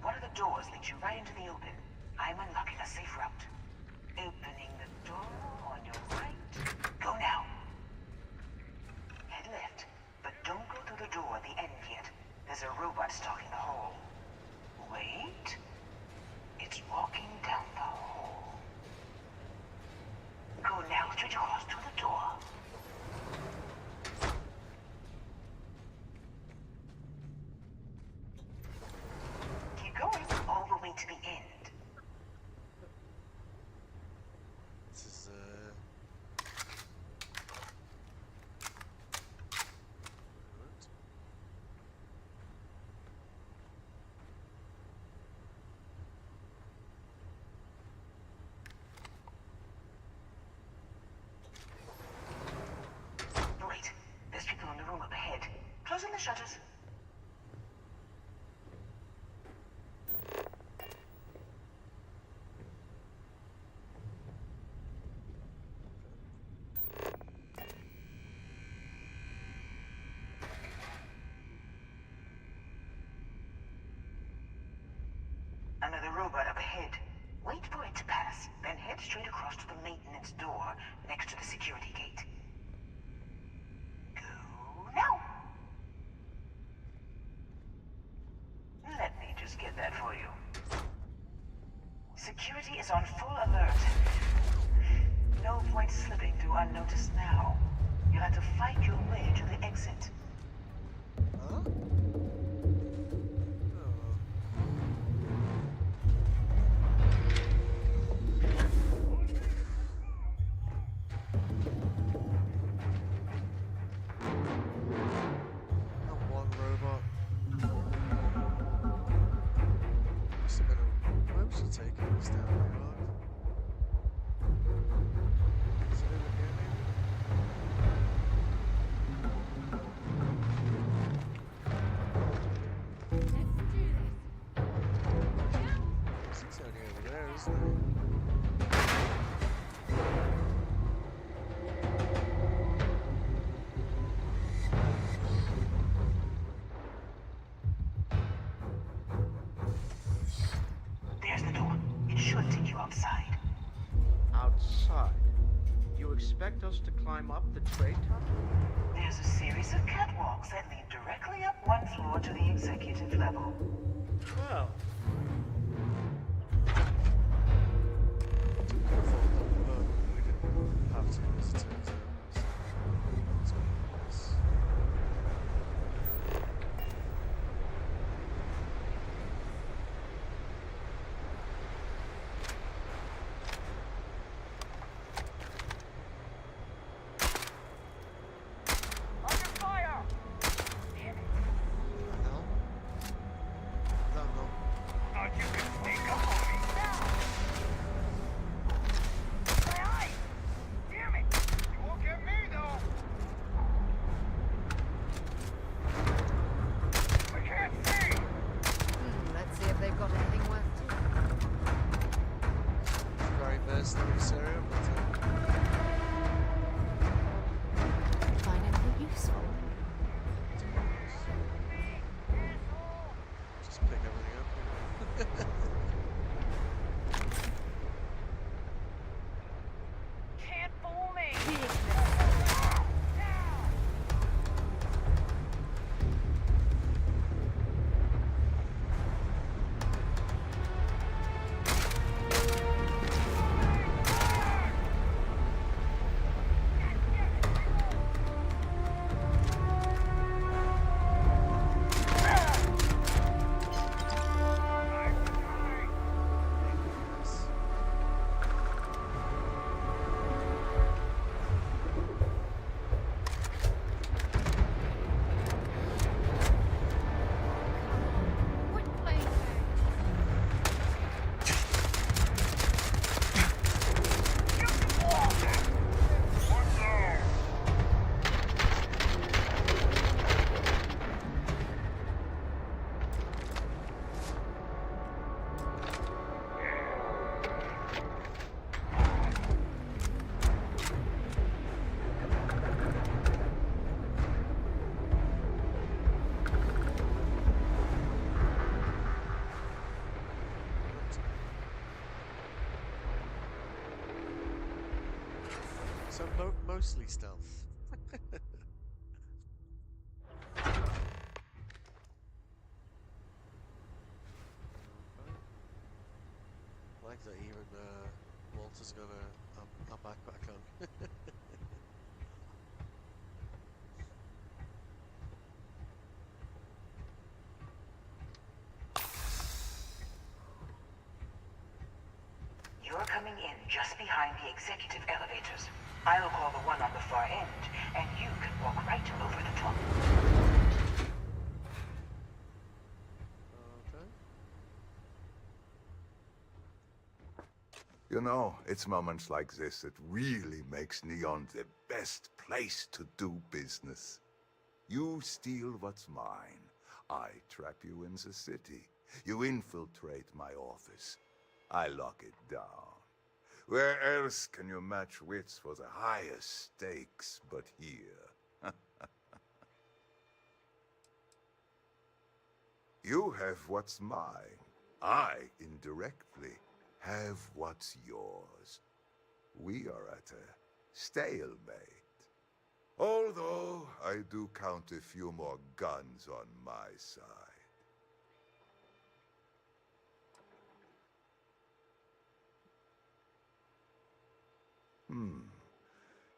One of the doors leads you right into the open. I'm unlocking a safe route. Opening the door on your right. Go now. Head left, but don't go through the door at the end yet. There's a robot stalking the hall. Wait. It's walking down the hall. Go now, straight across to the door. Keep going all the way to the end. This is, Wait, there's people in the room up ahead. Closing the shutters. Another robot up ahead. Wait for it to pass, then head straight across to the maintenance door next to the security gate. Go now! Let me just get that for you. Security is on full alert. No point slipping through unnoticed now. You'll have to fight your way to the exit. huh? Not one robot. Must have been a... Where was she taking us down the road? Is it over here, maybe? It's only over there, isn't it? There's the door. It should take you outside. Outside? You expect us to climb up the tray top? There's a series of catwalks that lead directly up one floor to the executive level. Well, Could have thought that, but we didn't have to, as it turns out. So, it's what it is. Under fire! Damn it. So mostly stealth. Like that even Walter's got a backpack on. You're coming in just behind the executive elevators. I'll call the one on the far end, and you can walk right over the top. Okay. You know, it's moments like this that really makes Neon the best place to do business. You steal what's mine. I trap you in the city. You infiltrate my office. I lock it down. Where else can you match wits for the highest stakes but here? You have what's mine. I, indirectly, have what's yours. We are at a stalemate. Although I do count a few more guns on my side.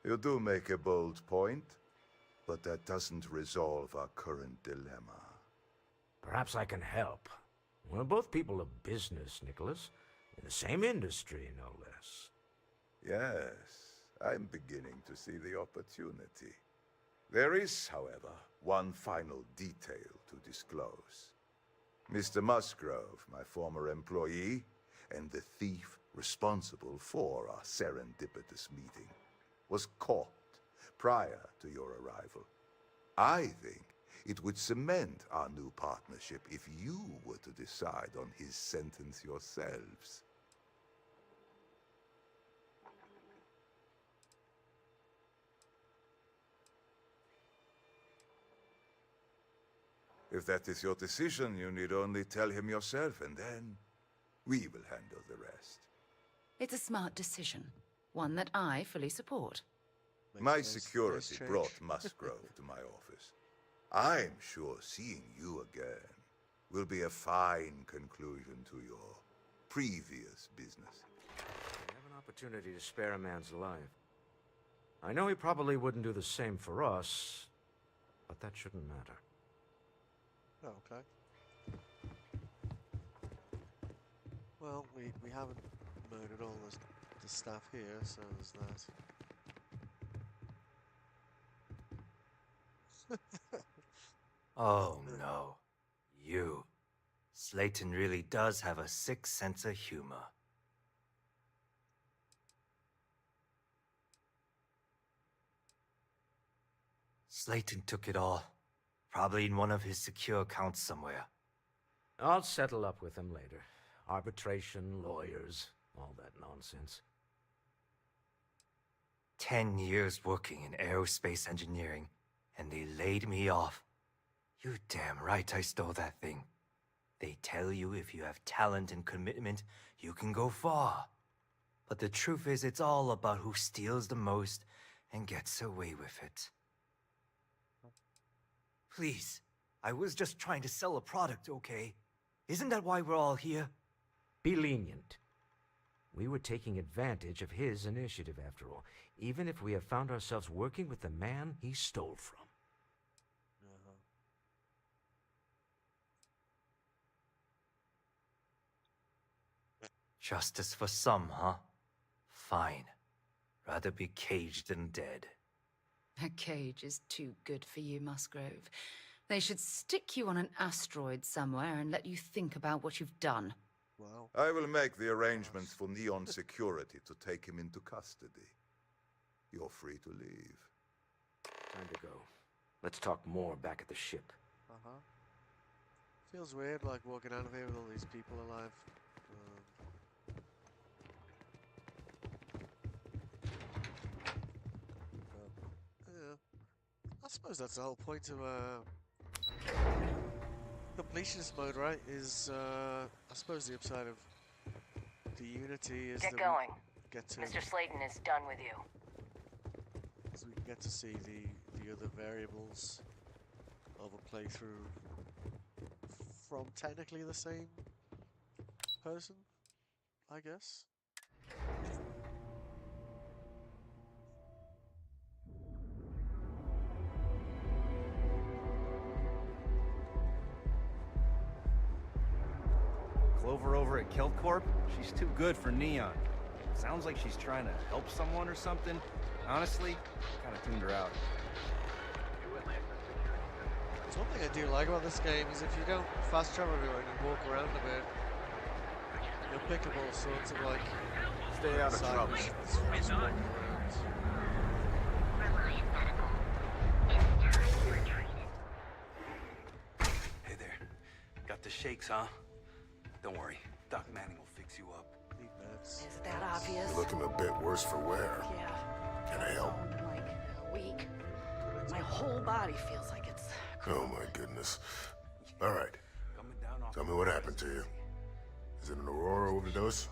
You do make a bold point, but that doesn't resolve our current dilemma. Perhaps I can help. We're both people of business, Nicholas. In the same industry, no less. Yes, I'm beginning to see the opportunity. There is, however, one final detail to disclose. Mr. Musgrove, my former employee, and the thief responsible for our serendipitous meeting, was caught prior to your arrival. I think it would cement our new partnership if you were to decide on his sentence yourselves. If that is your decision, you need only tell him yourself, and then we will handle the rest. It's a smart decision, one that I fully support. My security brought Musgrove to my office. I'm sure seeing you again will be a fine conclusion to your previous business. We have an opportunity to spare a man's life. I know he probably wouldn't do the same for us, but that shouldn't matter. Oh, okay. Well, we haven't murdered all the staff here, so there's that. Oh no. You. Slayton really does have a sick sense of humor. Slayton took it all. Probably in one of his secure accounts somewhere. I'll settle up with him later. Arbitration, lawyers, all that nonsense. 10 years working in aerospace engineering, and they laid me off. You're damn right I stole that thing. They tell you if you have talent and commitment, you can go far. But the truth is, it's all about who steals the most and gets away with it. Please, I was just trying to sell a product, okay? Isn't that why we're all here? Be lenient. We were taking advantage of his initiative, after all, even if we have found ourselves working with the man he stole from. Justice for some, huh? Fine. Rather be caged than dead. A cage is too good for you, Musgrove. They should stick you on an asteroid somewhere and let you think about what you've done. Wow. I will make the arrangements for Neon Security to take him into custody. You're free to leave. Time to go. Let's talk more back at the ship. Uh-huh. Feels weird, like, walking out of here with all these people alive. Yeah. I suppose that's the whole point of completionist mode, right? Is I suppose the upside of the Unity is Get that going. we get to Mr. Slayton is done with you. because we can get to see the other variables of a playthrough from technically the same person, I guess. Clover over at Kelp Corp? She's too good for Neon. Sounds like she's trying to help someone or something. Honestly, kind of tuned her out. So one thing I do like about this game is if you don't fast travel everywhere and you walk around a bit, you'll pick up all sorts of like stay out of side trouble. missions from just walking around. Hey there. Got the shakes, huh? Don't worry. Doc Manning will fix you up. Is it that obvious? You're looking a bit worse for wear. Yeah. Can I help? In like a week. My whole body feels like it's... Oh my goodness. All right. Tell me what happened to you. Is it an Aurora overdose?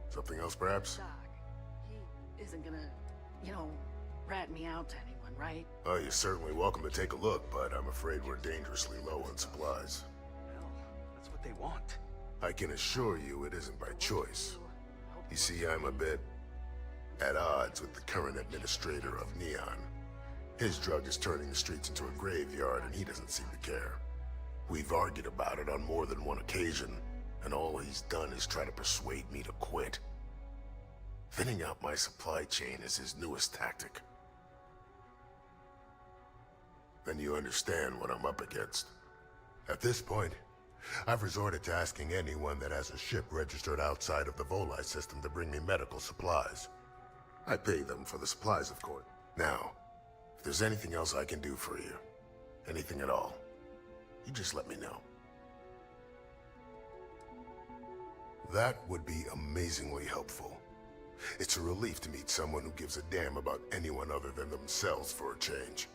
Something else, perhaps? Doc, he isn't gonna, rat me out to anyone, right? Oh, you're certainly welcome to take a look, but I'm afraid we're dangerously low on supplies. Hell, that's what they want. I can assure you it isn't by choice. You see, I'm a bit at odds with the current administrator of Neon. His drug is turning the streets into a graveyard, and he doesn't seem to care. We've argued about it on more than one occasion, and all he's done is try to persuade me to quit. Thinning out my supply chain is his newest tactic. Then you understand what I'm up against. At this point, I've resorted to asking anyone that has a ship registered outside of the Volii system to bring me medical supplies. I pay them for the supplies, of course. Now, if there's anything else I can do for you, anything at all, you just let me know. That would be amazingly helpful. It's a relief to meet someone who gives a damn about anyone other than themselves for a change.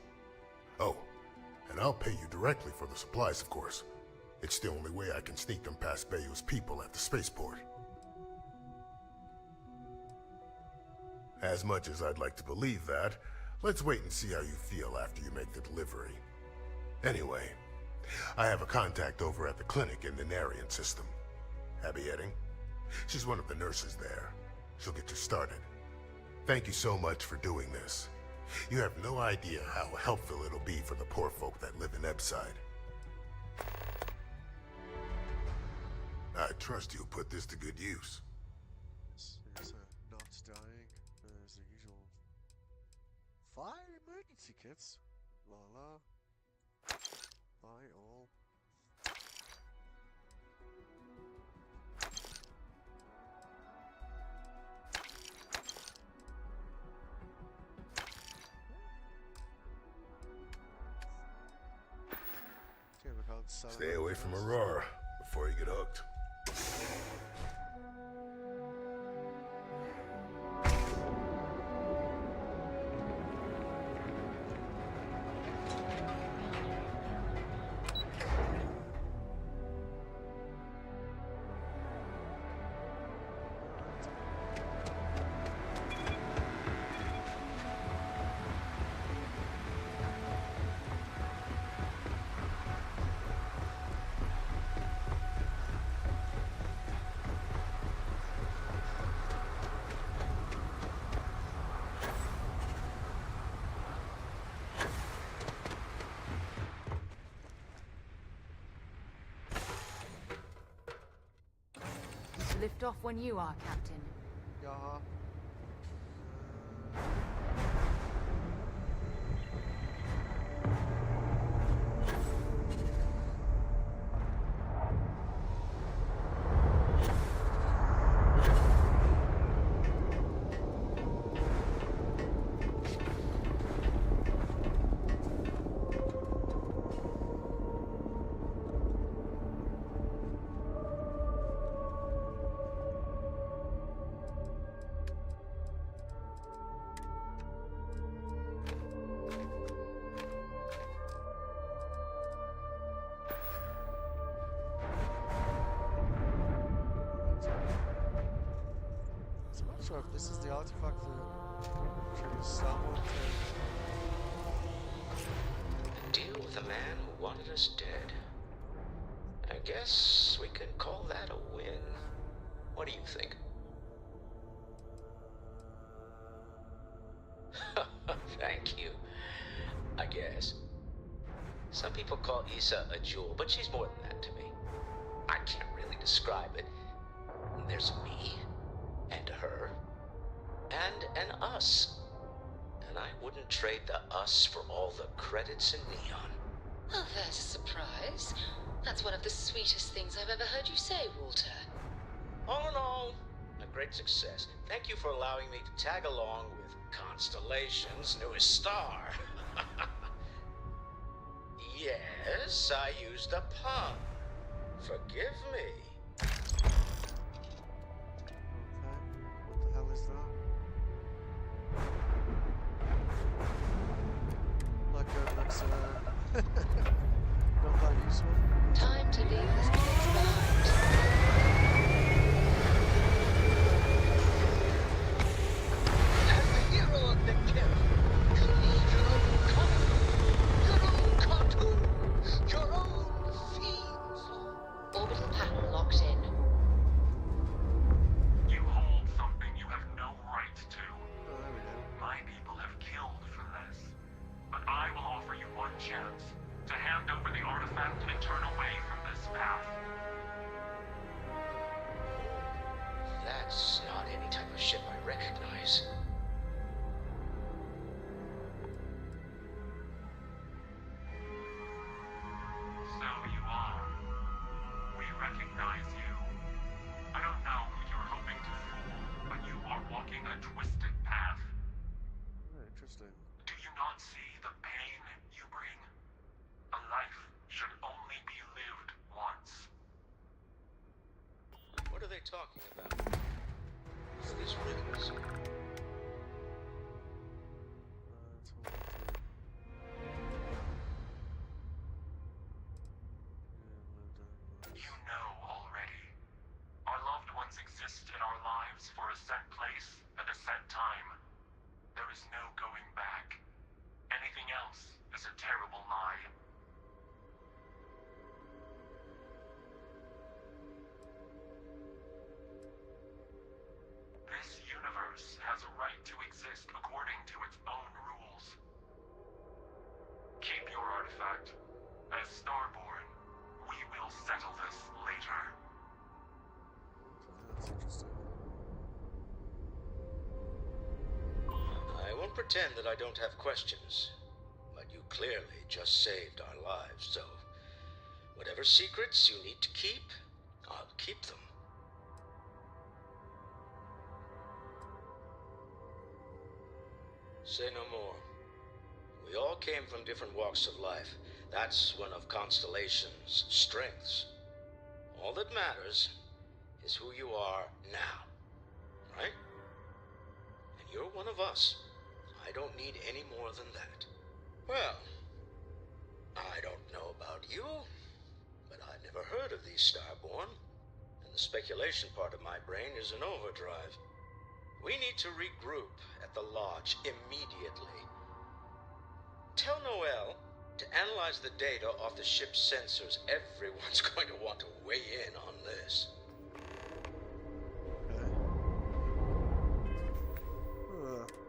Oh, and I'll pay you directly for the supplies, of course. It's the only way I can sneak them past Bayou's people at the spaceport. As much as I'd like to believe that, let's wait and see how you feel after you make the delivery. Anyway, I have a contact over at the clinic in the Narian system. Abby Edding. She's one of the nurses there. She'll get you started. Thank you so much for doing this. You have no idea how helpful it'll be for the poor folk that live in Ebside. I trust you'll put this to good use. There's a not dying. There's the usual fire emergency kits. La la. Buy all. Okay, we can't sell Stay it. away from Aurora before you get hooked. Lift off when you are, Captain. Yaha. So I'm not sure if this is the artifact that Trigger starborn A deal with a man who wanted us dead. I guess we could call that a win. What do you think? Thank you. I guess. Some people call Issa a jewel, but she's more than that to me. I can't really describe it. There's me, and her, and an us. And I wouldn't trade the us for all the credits in Neon. Well, there's a surprise. That's one of the sweetest things I've ever heard you say, Walter. All in all, a great success. Thank you for allowing me to tag along with Constellation's newest star. Yes, I used a pun. Forgive me. What the hell is that? Like that looks not that useful. Time to leave this place behind. As the hero of the Kef, you need your own comic book, your own cartoons, your own themes. Orbital pattern locked in. You hold something you have no right to. Oh, there we go. My people have killed for this. But I will offer you one chance to hand over the artifact and turn away from this path. That's not any type of ship I recognize. So you are. We recognize you. I don't know who you're hoping to fool, but you are walking a twisted path. Oh, interesting. Do you not see the pain you bring? A life should only be lived once. What are they talking about? Is this riddles? You know already. Our loved ones exist in our lives for a set place and a set time. There is no going back. Anything else is a terrible lie. This universe has a right to exist according to its own rules. Keep your artifact. As Starborn, we will settle this later. That's interesting. I won't pretend that I don't have questions, but you clearly just saved our lives, so whatever secrets you need to keep, I'll keep them. Say no more. We all came from different walks of life. That's one of Constellation's strengths. All that matters is who you are now, right? And you're one of us. I don't need any more than that. Well, I don't know about you, but I've never heard of these Starborn, and the speculation part of my brain is in overdrive. We need to regroup at the lodge immediately. Tell Noel to analyze the data off the ship's sensors. Everyone's going to want to weigh in on this.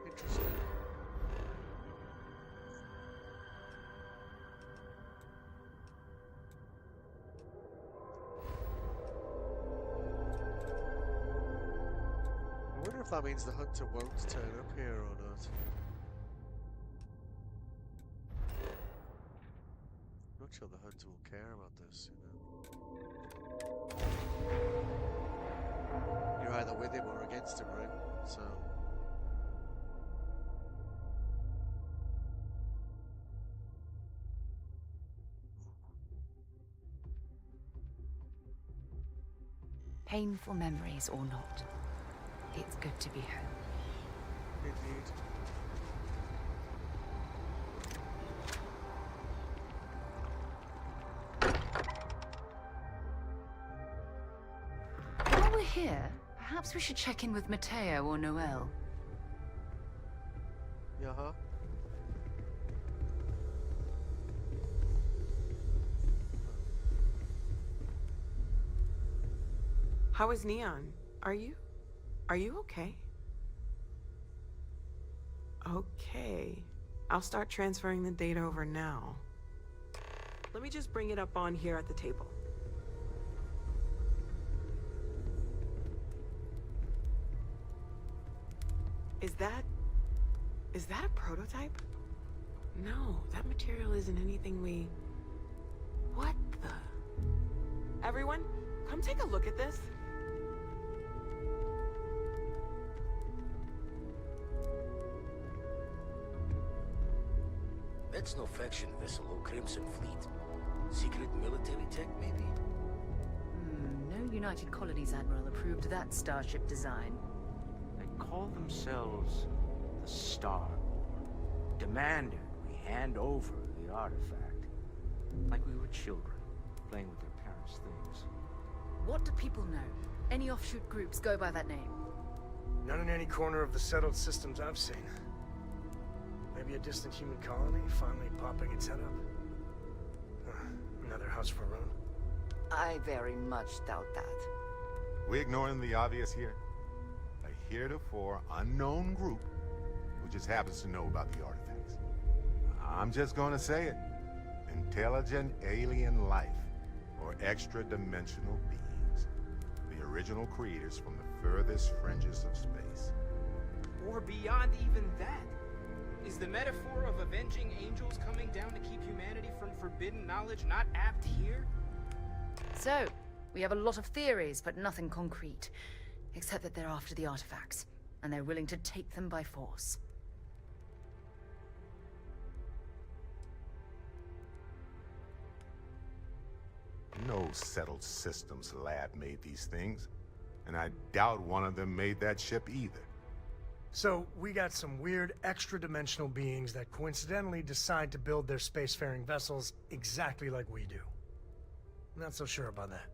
Interesting. I wonder if that means the hunter won't turn up here or not. Not sure the hunter will care about this, you know. You're either with him or against him, right? So. Painful memories or not, it's good to be home. Indeed. While we're here, perhaps we should check in with Mateo or Noel. Yeah, huh? How is Neon? Are you okay? Okay. I'll start transferring the data over now. Let me just bring it up on here at the table. Is that a prototype? No, that material isn't anything we... What the... Everyone, come take a look at this. That's no faction vessel or Crimson Fleet. Secret military tech, maybe? No United Colonies Admiral approved that starship design. They call themselves the Starborn, demanding we hand over the artifact. Like we were children, playing with their parents' things. What do people know? Any offshoot groups go by that name? Not in any corner of the settled systems I've seen. Maybe a distant human colony finally popping its head up. Another house for Rune. I very much doubt that. We ignoring the obvious here? A heretofore unknown group who just happens to know about the artifacts. I'm just gonna say it. Intelligent alien life, or extra-dimensional beings. The original creators from the furthest fringes of space. Or beyond even that. Is the metaphor of avenging angels coming down to keep humanity from forbidden knowledge not apt here? So, we have a lot of theories, but nothing concrete. Except that they're after the artifacts, and they're willing to take them by force. No settled systems lab made these things, and I doubt one of them made that ship either. So, we got some weird extra-dimensional beings that coincidentally decide to build their spacefaring vessels exactly like we do. Not so sure about that.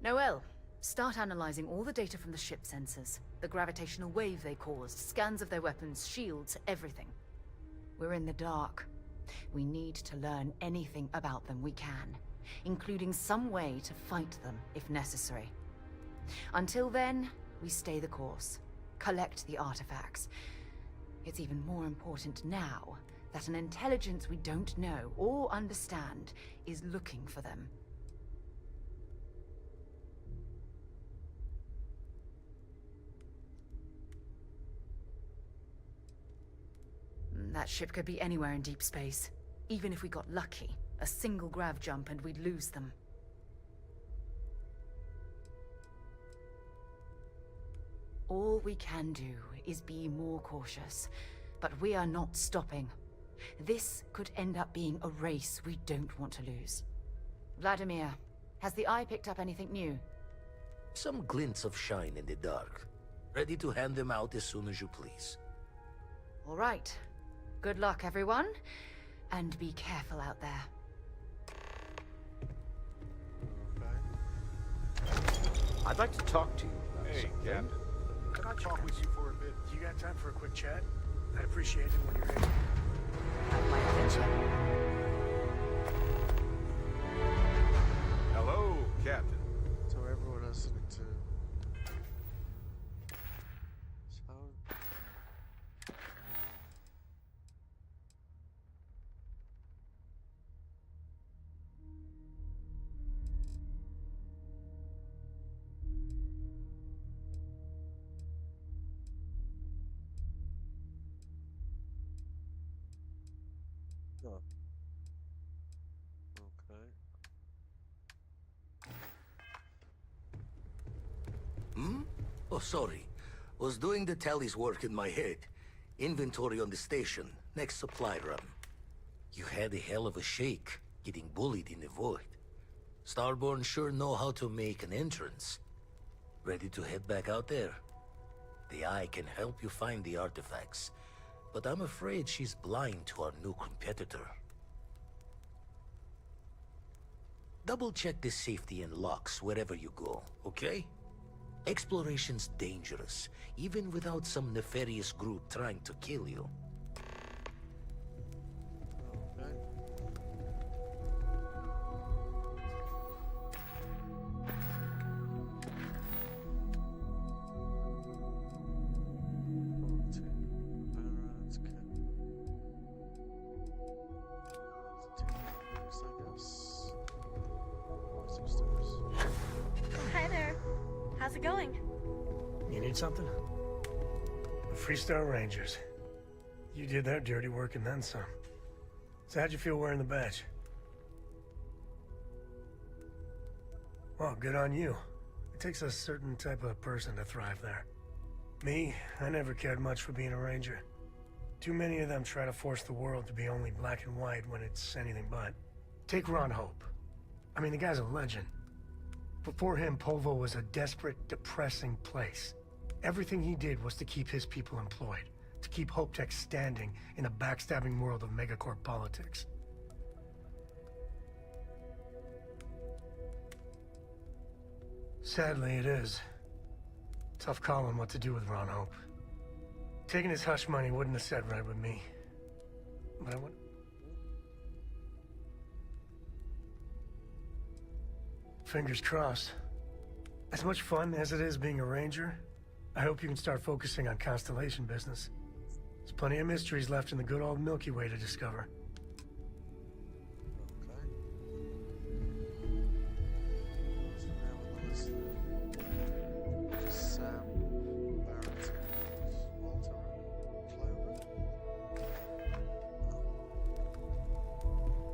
Noel, start analyzing all the data from the ship sensors. The gravitational wave they caused, scans of their weapons, shields, everything. We're in the dark. We need to learn anything about them we can, including some way to fight them if necessary. Until then, we stay the course. Collect the artifacts. It's even more important now that an intelligence we don't know or understand is looking for them. That ship could be anywhere in deep space. Even if we got lucky, a single grav jump and we'd lose them. All we can do is be more cautious, but we are not stopping. This could end up being a race we don't want to lose. Vladimir, has the Eye picked up anything new? Some glints of shine in the dark. Ready to hand them out as soon as you please. All right. Good luck, everyone. And be careful out there. I'd like to talk to you about Hey, something. Captain. Can I talk with you for a bit? You got time for a quick chat? I'd appreciate it when you're ready. Have my attention. Hello, Captain. So everyone listening to sound. Oh. Okay. Hmm? Oh, sorry. Was doing the tallies work in my head. Inventory on the station, next supply run. You had a hell of a shake, getting bullied in the void. Starborn sure know how to make an entrance. Ready to head back out there? The Eye can help you find the artifacts, but I'm afraid she's blind to our new competitor. Double-check the safety and locks wherever you go, okay? Exploration's dangerous, even without some nefarious group trying to kill you. going? You need something? The Freestar Rangers. You did their dirty work and then some. So how'd you feel wearing the badge? Well, good on you. It takes a certain type of person to thrive there. Me, I never cared much for being a ranger. Too many of them try to force the world to be only black and white when it's anything but. Take Ron Hope. I mean, the guy's a legend. Before him, Polvo was a desperate, depressing place. Everything he did was to keep his people employed, to keep Hope Tech standing in a backstabbing world of megacorp politics. Sadly, it is. Tough calling what to do with Ron Hope. Taking his hush money wouldn't have sat right with me. But I would... Fingers crossed. As much fun as it is being a ranger, I hope you can start focusing on constellation business. There's plenty of mysteries left in the good old Milky Way to discover.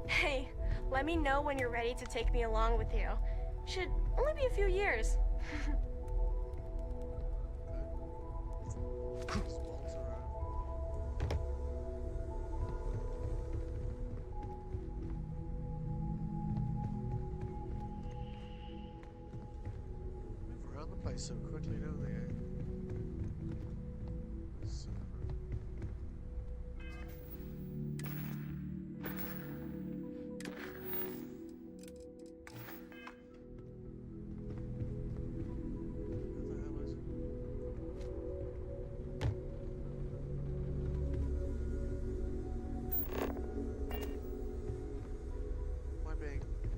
Hey, let me know when you're ready to take me along with you. Should only be a few years. Move around the place so quickly, don't they? So...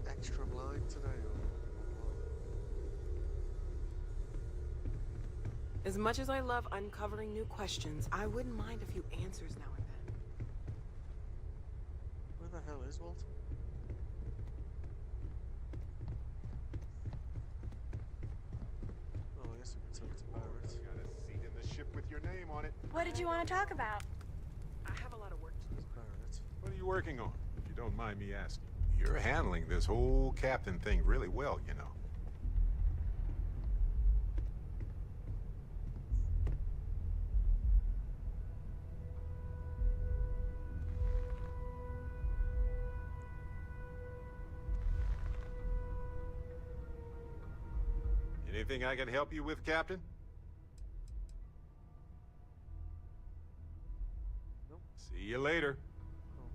extra blind today, or what? As much as I love uncovering new questions, I wouldn't mind a few answers now and then. Where the hell is Walter? Oh, I guess we can talk to Barrett. Got a seat in the ship with your name on it. What did you want to talk about? I have a lot of work to do. Barrett. What are you working on, if you don't mind me asking? You're handling this whole captain thing really well, you know. Anything I can help you with, Captain? Nope. See you later.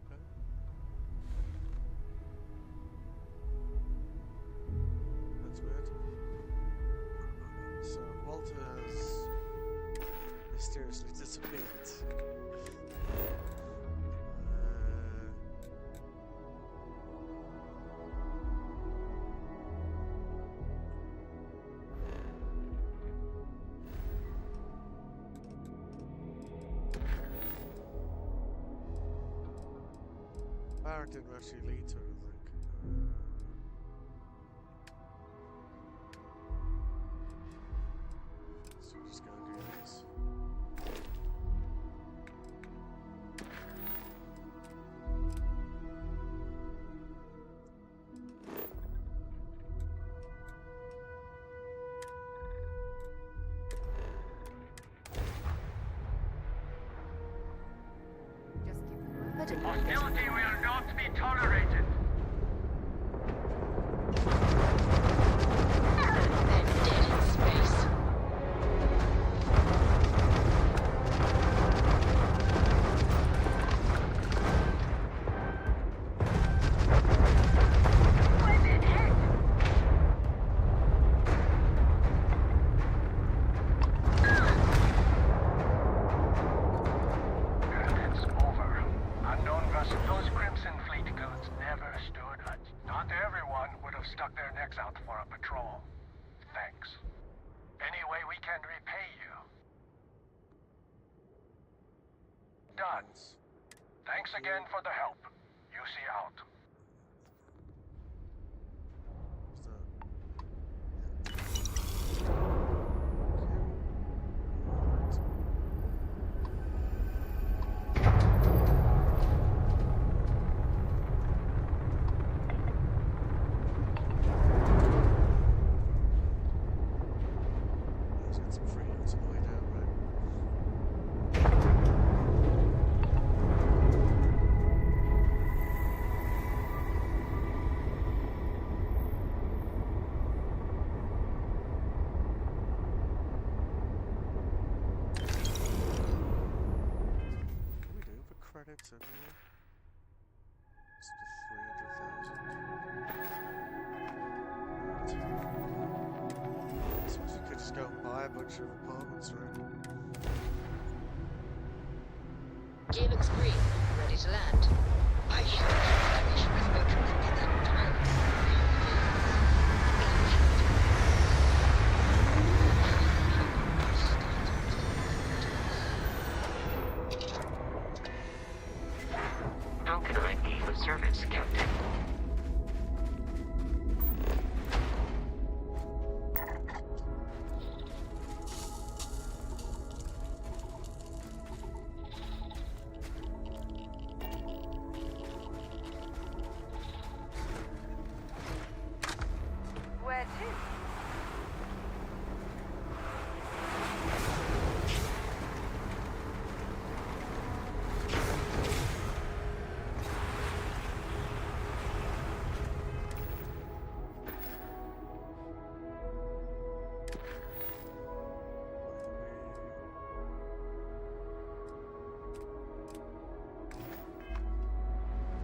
Okay. That's weird. So Walter has mysteriously disappeared. Barrett didn't actually lead to it, I think. So we're just gonna do this. Just give the word and Hostility will not be tolerated. They're dead in space. Where's it hit? It's over. Unknown vessel. Those Crimson Fleet goods never stood a... Not everyone would have stuck their necks out for a patrol. Thanks. Any way we can repay you. Done. Thanks again for the help. You see out. What's that? some freelance on the way down, right? Can we do for credits anyway? It's the 300,000. I suppose we could just go and buy a bunch of apartments, right? Calyx Green, ready to land. I hear communication with Bertram in that time. How can I be of service, Captain? Where to?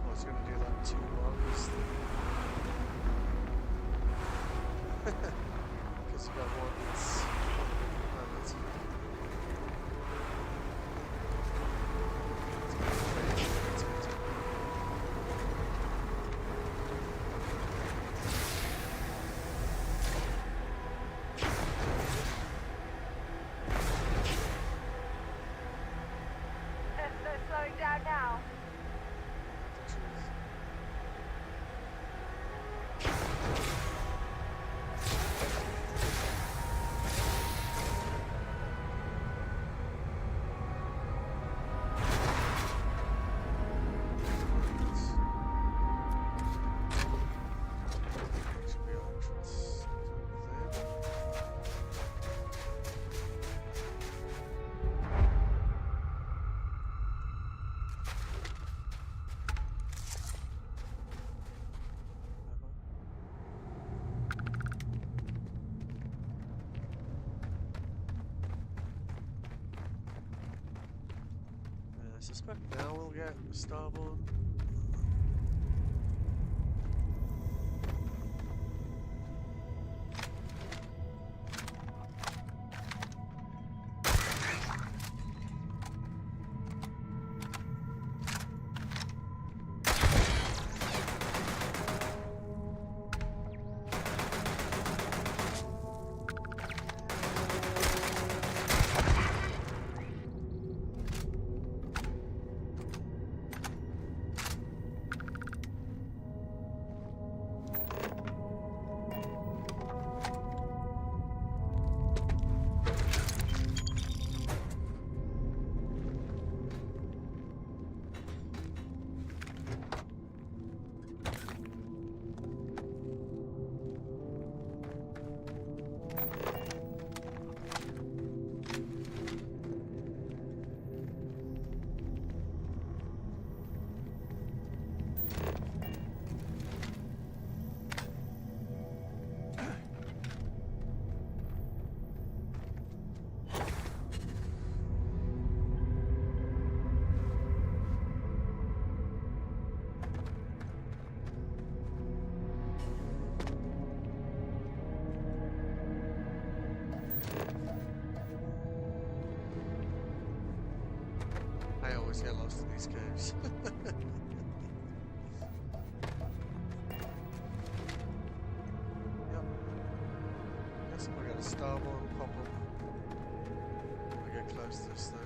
I was gonna do like 2 logs. Because you got one that's planets. They're slowing down now. The truth. Should be our entrance there. I suspect now we'll get Starborn. I always get lost in these caves. Yep. Guess we got a starborn pop up when we get close to this thing.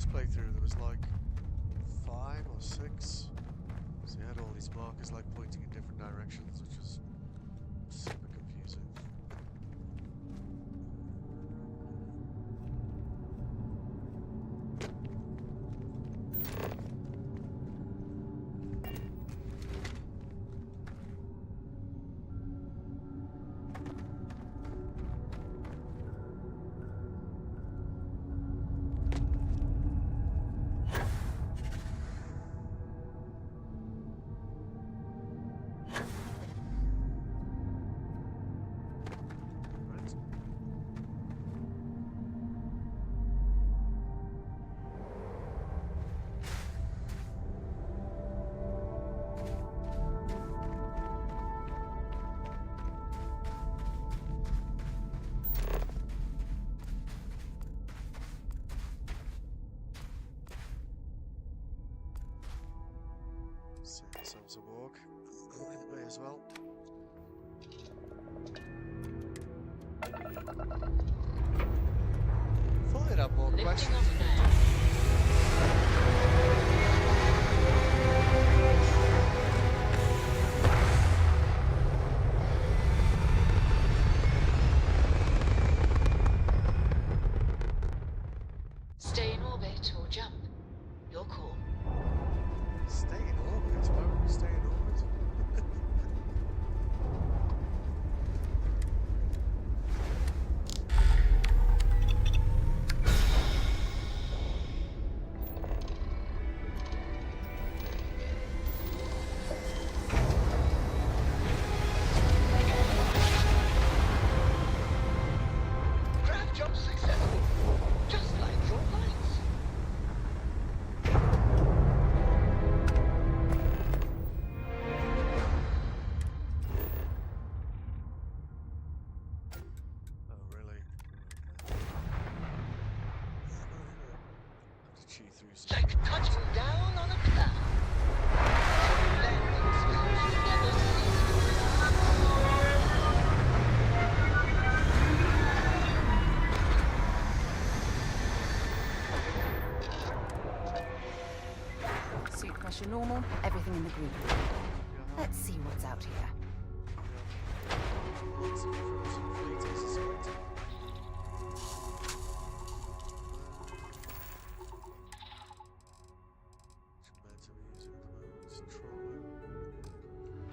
first playthrough there was like 5 or 6. So you had all these markers like pointing in different directions, which was super confusing. Save ourselves a walk. May as well. Thought I'd have more questions. Stay in orbit or jump. Your call. Stay in orbit? Why would we stay in orbit? Craft jump successful. Just like your lights. Oh, really? Have to chew through some. Like touching down on a cloud. Landing skills you never Suit pressure normal, everything in the green. Let's see what's out here. Lots of different fleets, I suspect. Which command are we using at the moment? It's trauma.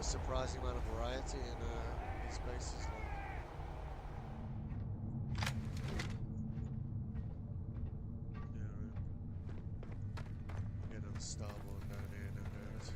a surprising amount of variety in these bases. Like. Yeah, right. Get on starborn down here, no doubt.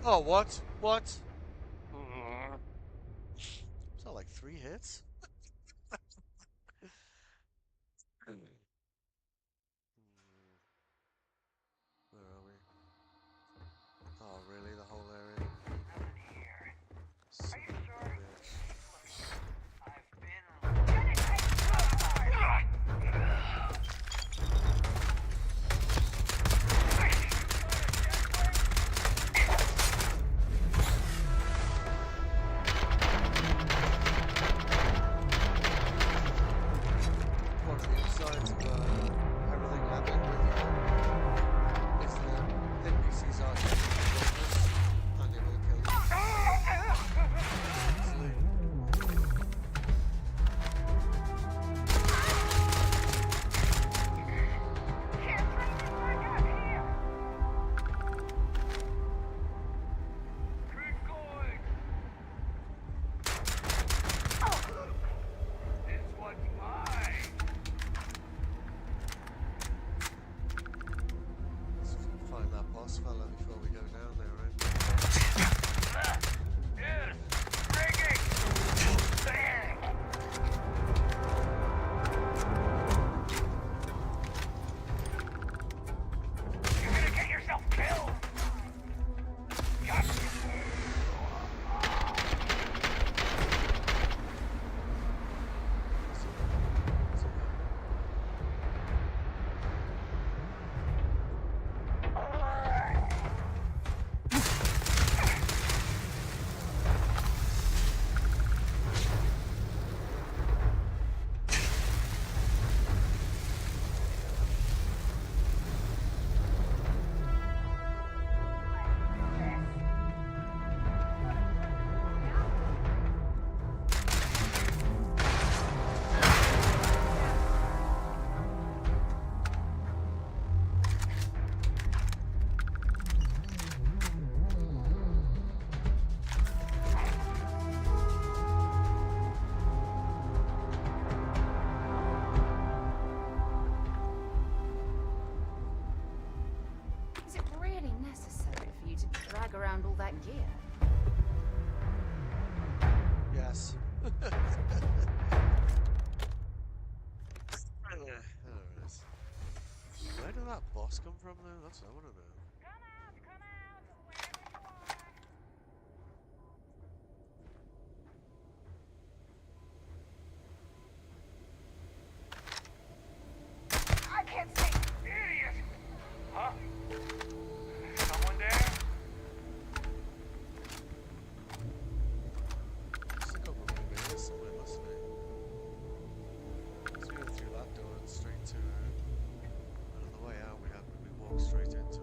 Oh, what? What? Is that like 3 hits? Where are we? Oh, really? The whole area? Son of a bitch. around all that gear? Yes. There it is. Where did that boss come from though? That's what I want to know. I can't see! Idiot! Huh? Someone there? Looks like I'm going to be here somewhere, mustn't it? Let's go through that door and straight to another way out we walk straight into.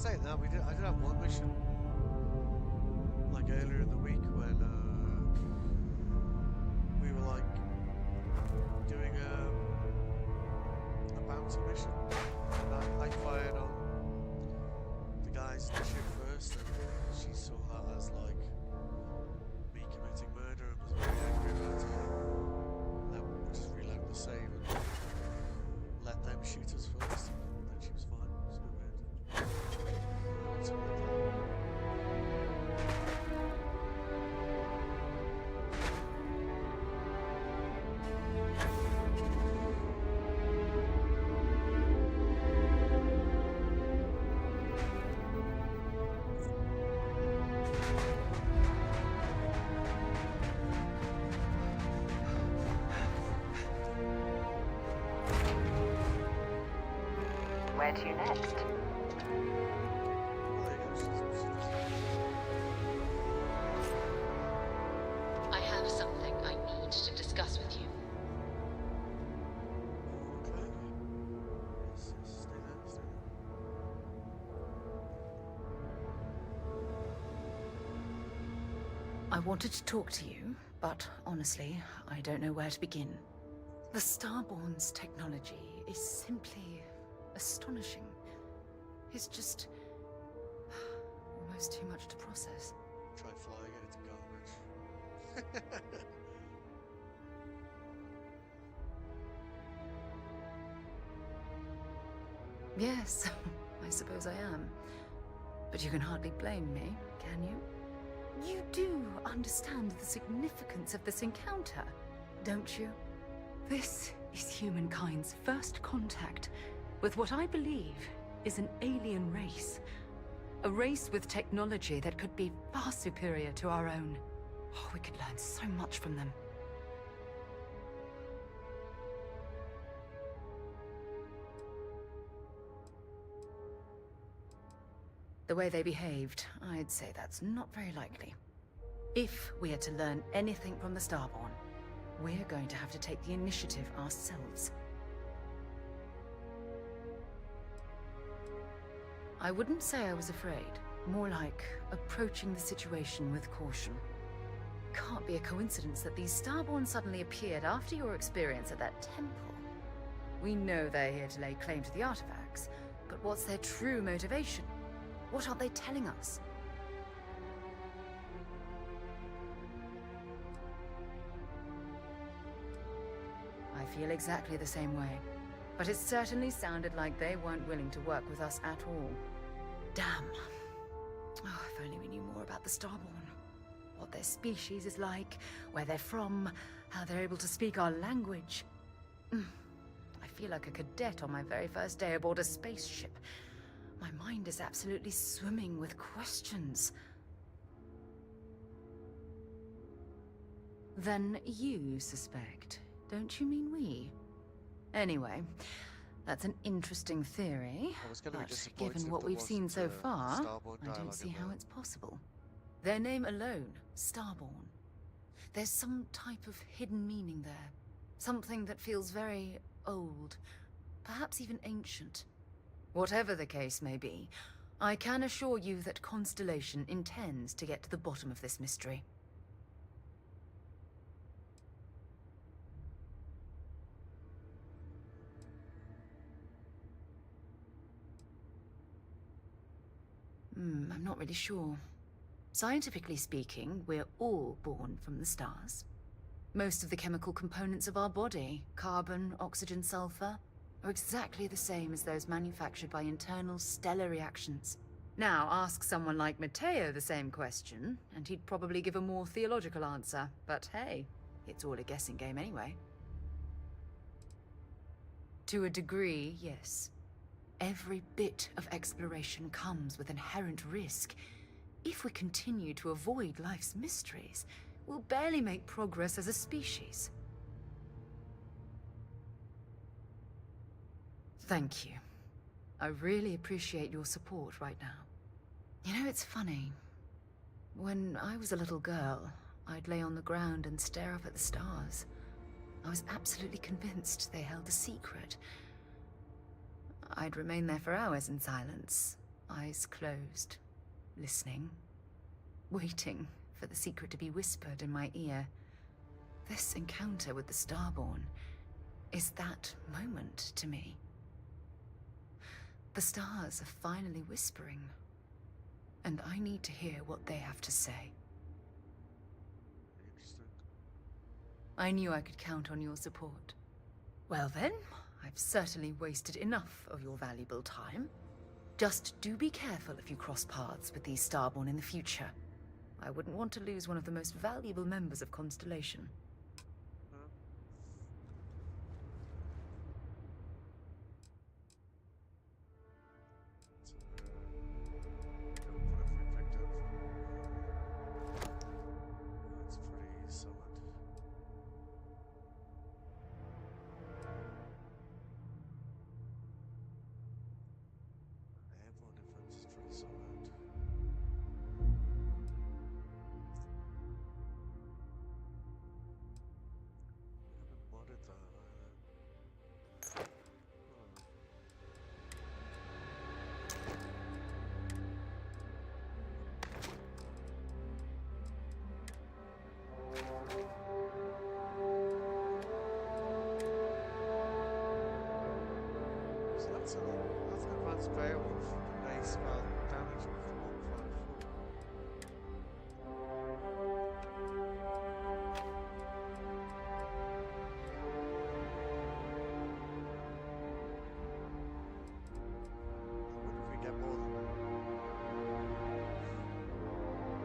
saying that, I did have one mission, like earlier in the week, when we were like doing a bounty mission, and I fired on the guys in the ship first, and she saw that as like me committing murder and was very angry about it. And just reload the save and let them shoot us first, and then she was fine. It was a bit weird. Something like that. Where to next? I have something I need to discuss with you. Okay. Yes, stay there. I wanted to talk to you, but honestly, I don't know where to begin. The Starborn's technology is simply astonishing. It's just almost too much to process. Try flying it into garbage. Yes, I suppose I am. But you can hardly blame me, can you? You do understand the significance of this encounter, don't you? This is humankind's first contact with what I believe is an alien race. A race with technology that could be far superior to our own. Oh, we could learn so much from them. The way they behaved, I'd say that's not very likely. If we are to learn anything from the Starborn, we're going to have to take the initiative ourselves. I wouldn't say I was afraid. More like approaching the situation with caution. Can't be a coincidence that these Starborn suddenly appeared after your experience at that temple. We know they're here to lay claim to the artifacts, but what's their true motivation? What are they telling us? I feel exactly the same way. But it certainly sounded like they weren't willing to work with us at all. Damn. Oh, if only we knew more about the Starborn. What their species is like, where they're from, how they're able to speak our language. I feel like a cadet on my very first day aboard a spaceship. My mind is absolutely swimming with questions. Then you suspect, don't you mean we? Anyway, that's an interesting theory, but given what we've seen so far, I don't see how it's possible. Their name alone, Starborn. There's some type of hidden meaning there. Something that feels very old, perhaps even ancient. Whatever the case may be, I can assure you that Constellation intends to get to the bottom of this mystery. I'm not really sure. Scientifically speaking, we're all born from the stars. Most of the chemical components of our body, carbon, oxygen, sulfur, are exactly the same as those manufactured by internal stellar reactions. Now, ask someone like Matteo the same question, and he'd probably give a more theological answer. But hey, it's all a guessing game anyway. To a degree, yes. Every bit of exploration comes with inherent risk. If we continue to avoid life's mysteries, we'll barely make progress as a species. Thank you. I really appreciate your support right now. You know, it's funny. When I was a little girl, I'd lay on the ground and stare up at the stars. I was absolutely convinced they held a secret. I'd remain there for hours in silence, eyes closed, listening, waiting for the secret to be whispered in my ear. This encounter with the Starborn is that moment to me. The stars are finally whispering, and I need to hear what they have to say. Interesting. I knew I could count on your support. Well then, I've certainly wasted enough of your valuable time. Just do be careful if you cross paths with these Starborn in the future. I wouldn't want to lose one of the most valuable members of Constellation. That's pretty solid. Airborne defense is pretty solid. We haven't modded that either. So that's an advanced variable for the base spell damage of 154. I wonder if we get more than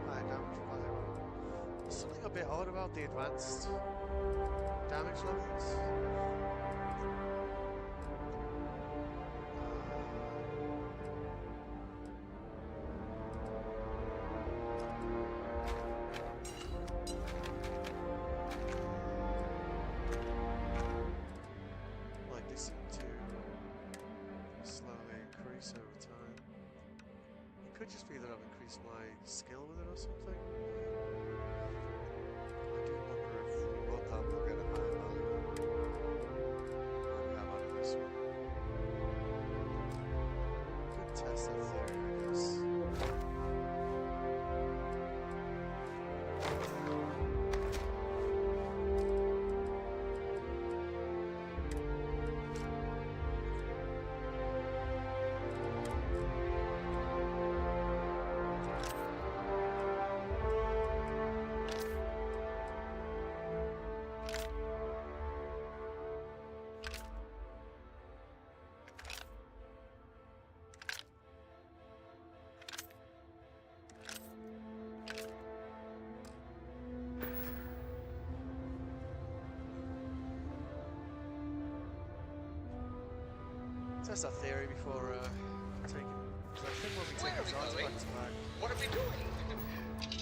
higher damage value. There's something a bit odd about the advanced damage levels. Like they seem to slowly increase over time. It could just be that I've increased my skill with it or something. I do wonder if we'll get a higher value than what we have out of this one. Could test that theory, I guess. Test that theory before taking. Because I think when we take those artifacts back, What are we doing?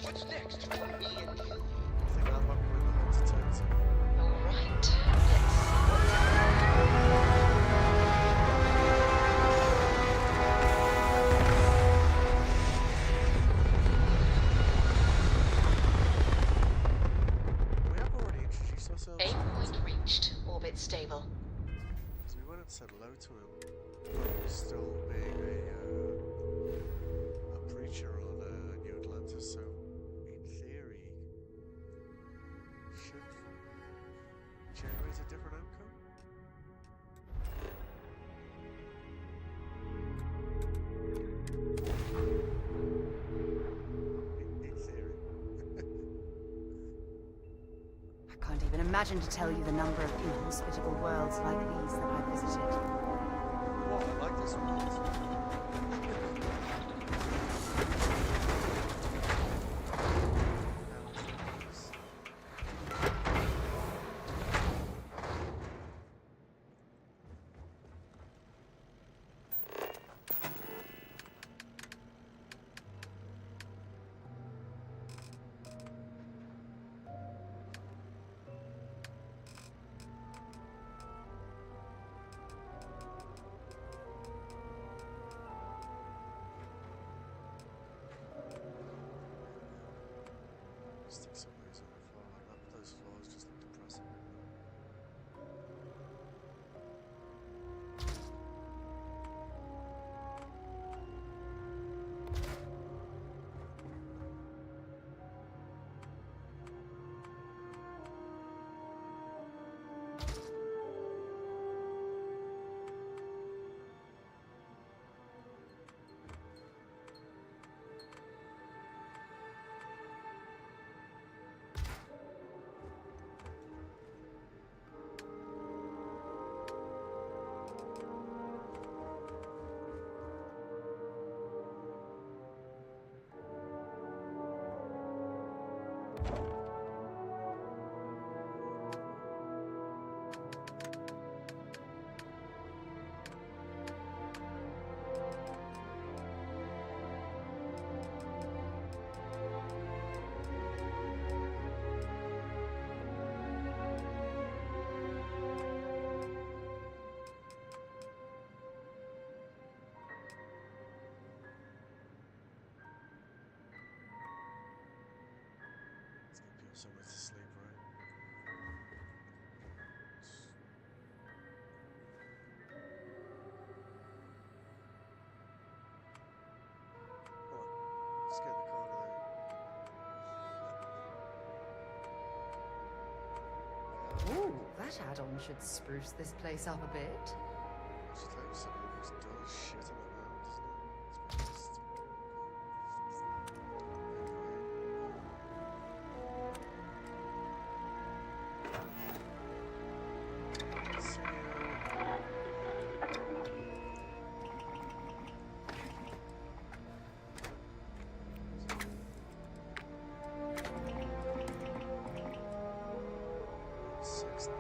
What's next? Me and you. I think that might be when the hunter turns in. All right, let's see what's We have already introduced ourselves. aim point reached. Orbit stable. So we went and said hello to him. While he was still being a preacher on New Atlantis, so in theory, should generate a different outcome. In theory. I can't even imagine to tell you the number of inhospitable worlds like these that I've visited. What? I like this one. Stick some of these on the floor like that, but those floors just look depressing. Somewhere to sleep, right? Come on, let's get in the corner there. Ooh, that add-on should spruce this place up a bit. I should hope so. It looks dull as shit on the ground, doesn't it? It's just...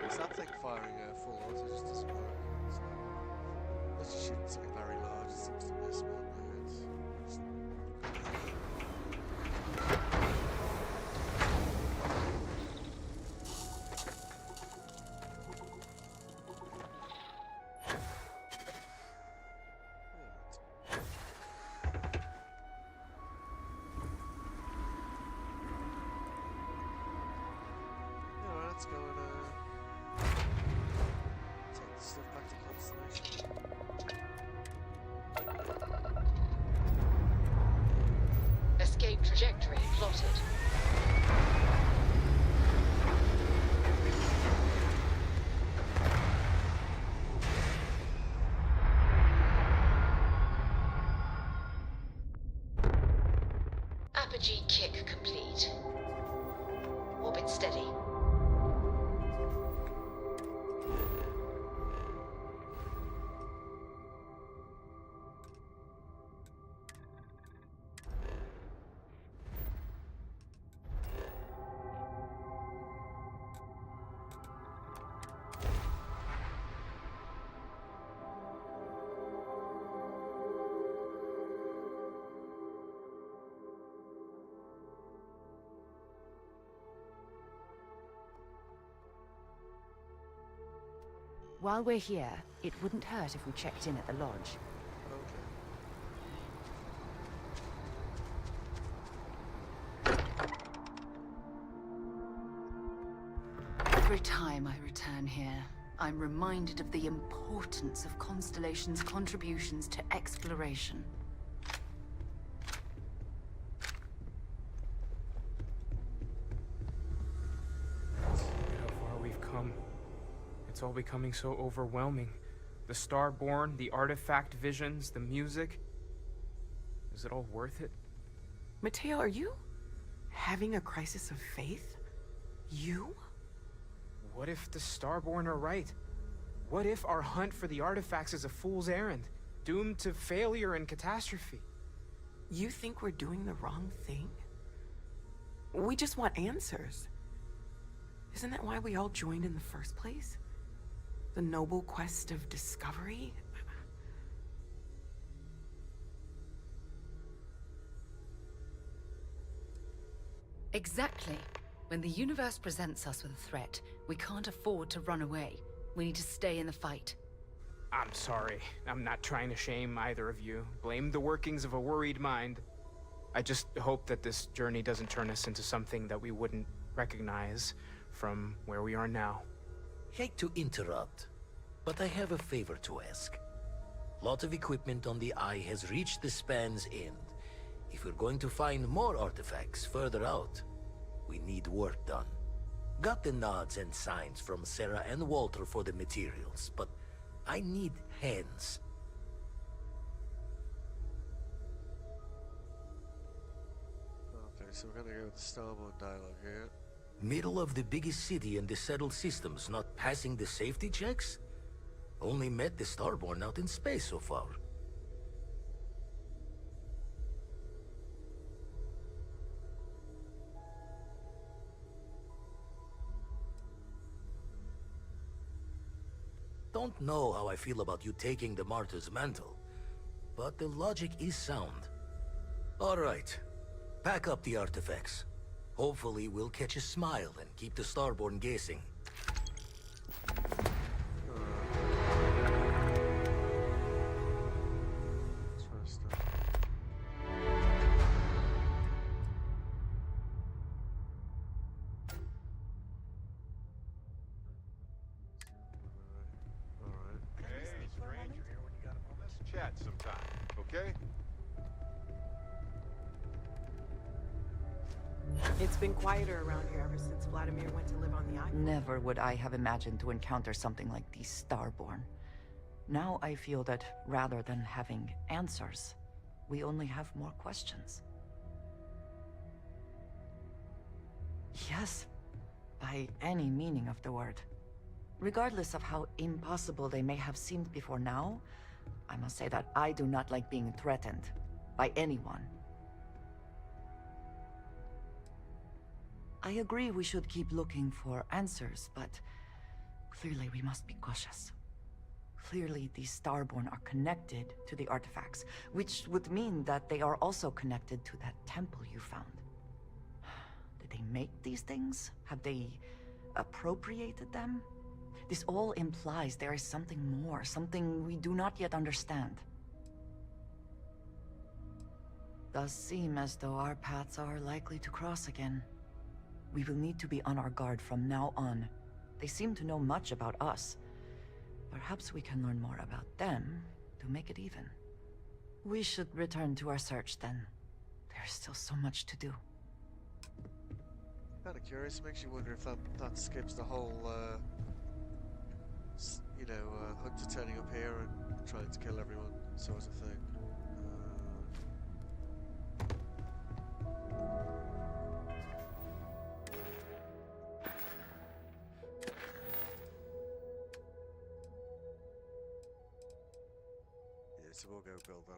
Is that thing firing full auto? It just doesn't work. So, unless you shoot something very large, it seems to miss more than it hits. Yeah, alright, let's go and take the stuff back to Constellation. Escape trajectory plotted. Apogee kick complete. Orbit steady. While we're here, it wouldn't hurt if we checked in at the lodge. Every time I return here, I'm reminded of the importance of Constellation's contributions to exploration. How far we've come. It's all becoming so overwhelming. The Starborn, the artifact visions, the music. Is it all worth it? Mateo, are you having a crisis of faith? You? What if the Starborn are right? What if our hunt for the artifacts is a fool's errand, doomed to failure and catastrophe? You think we're doing the wrong thing? We just want answers. Isn't that why we all joined in the first place? The noble quest of discovery? Exactly. When the universe presents us with a threat, we can't afford to run away. We need to stay in the fight. I'm sorry. I'm not trying to shame either of you. Blame the workings of a worried mind. I just hope that this journey doesn't turn us into something that we wouldn't recognize from where we are now. Hate to interrupt, but I have a favor to ask. Lot of equipment on the Eye has reached the span's end. If we're going to find more artifacts further out, we need work done. Got the nods and signs from Sarah and Walter for the materials, but I need hands. Okay, so we're gonna go with the starborn dialogue here. Middle of the biggest city and the settled systems not passing the safety checks? Only met the starborn out in space so far. Don't know how I feel about you taking the martyr's mantle, but the logic is sound. All right, pack up the artifacts. Hopefully we'll catch a smile and keep the starborn guessing. Hey, stranger, here when you got a moment. Let's chat sometime, okay? It's been quieter around here ever since Vladimir went to live on the island. Never would I have imagined to encounter something like these starborn. Now I feel that rather than having answers, we only have more questions. Yes, by any meaning of the word. Regardless of how impossible they may have seemed before now, I must say that I do not like being threatened by anyone. I agree we should keep looking for answers, but clearly we must be cautious. Clearly these starborn are connected to the artifacts, which would mean that they are also connected to that temple you found. Did they make these things? Have they appropriated them? This all implies there is something more, something we do not yet understand. Does seem as though our paths are likely to cross again. We will need to be on our guard from now on. They seem to know much about us. Perhaps we can learn more about them to make it even. We should return to our search then. There's still so much to do. Kind of curious, makes you wonder if that skips the whole, Hunter turning up here and trying to kill everyone sort of thing. Yeah, so we'll go build that on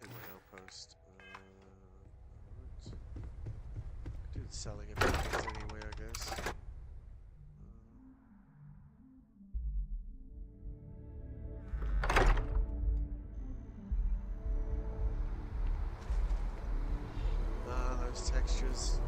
in my outpost. Right. Do the selling a bit anyway, I guess. Those textures.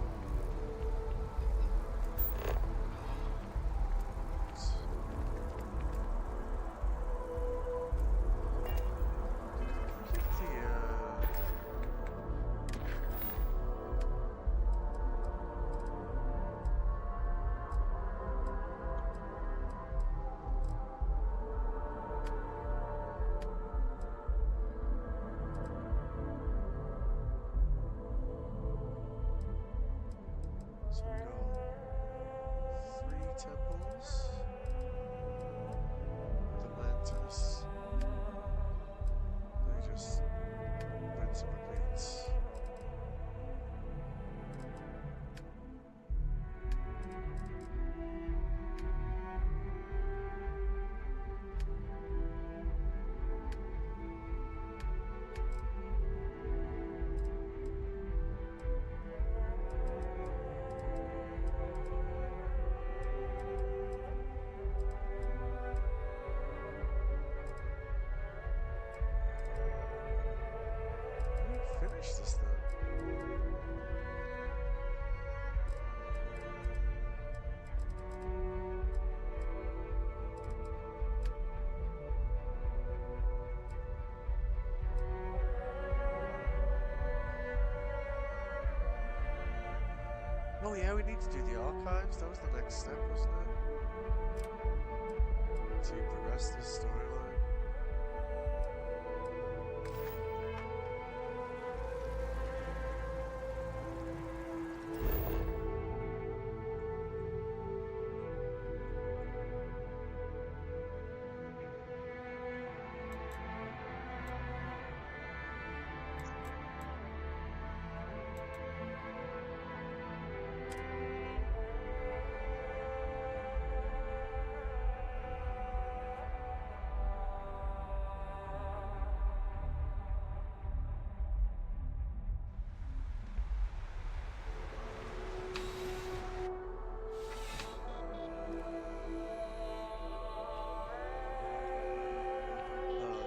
Temples, the mantis, they just rinse and repeats. Oh yeah, we need to do the archives. That was the next step, wasn't it? To progress this storyline.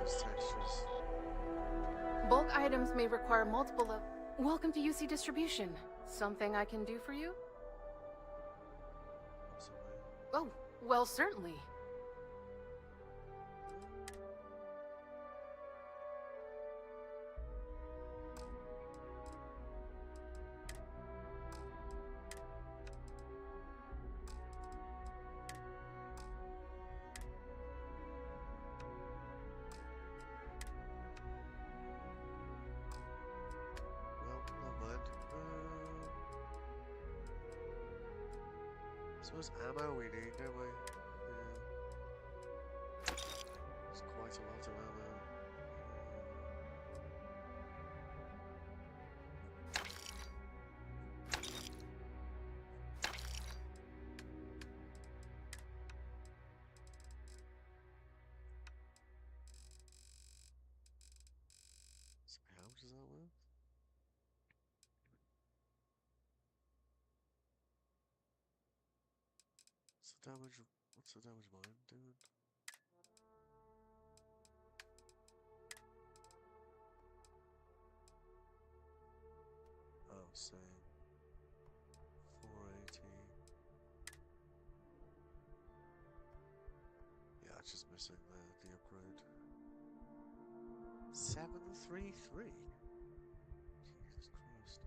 Textures. Bulk items may require multiple of... Welcome to UC Distribution. Something I can do for you? Oh, well, certainly. Suppose ammo we need, don't we? Yeah. There's quite a lot of ammo. So how much is that worth? What's the damage mine doing? Oh, say 480. Yeah, it's just missing the upgrade. 733. Jesus Christ.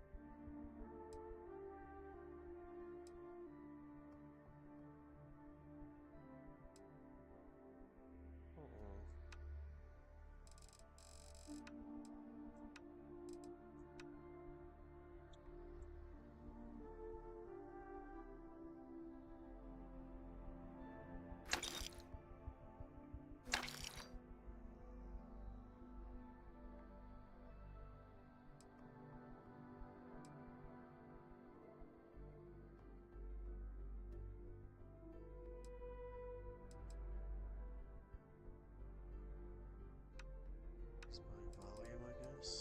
It's my volume, I guess.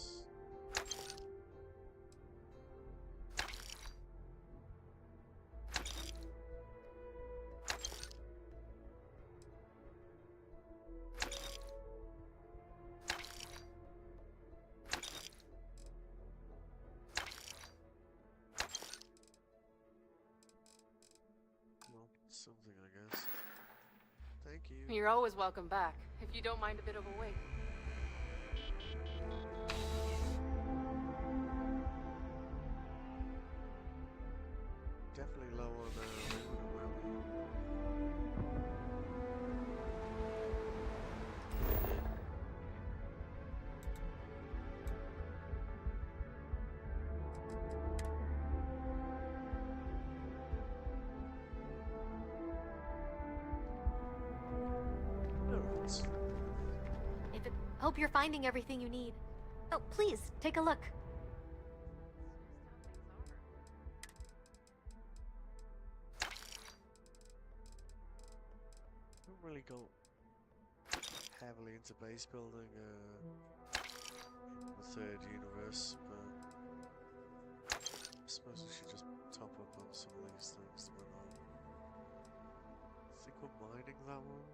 Well, something, I guess. Thank you. You're always welcome back, if you don't mind a bit of a wait. Definitely low on liquid and whammy. Hope you're finding everything you need. Oh, please, take a look. Don't really go heavily into base building the third universe, but I suppose we should just top up on some of these things that went on. I think we're mining that one.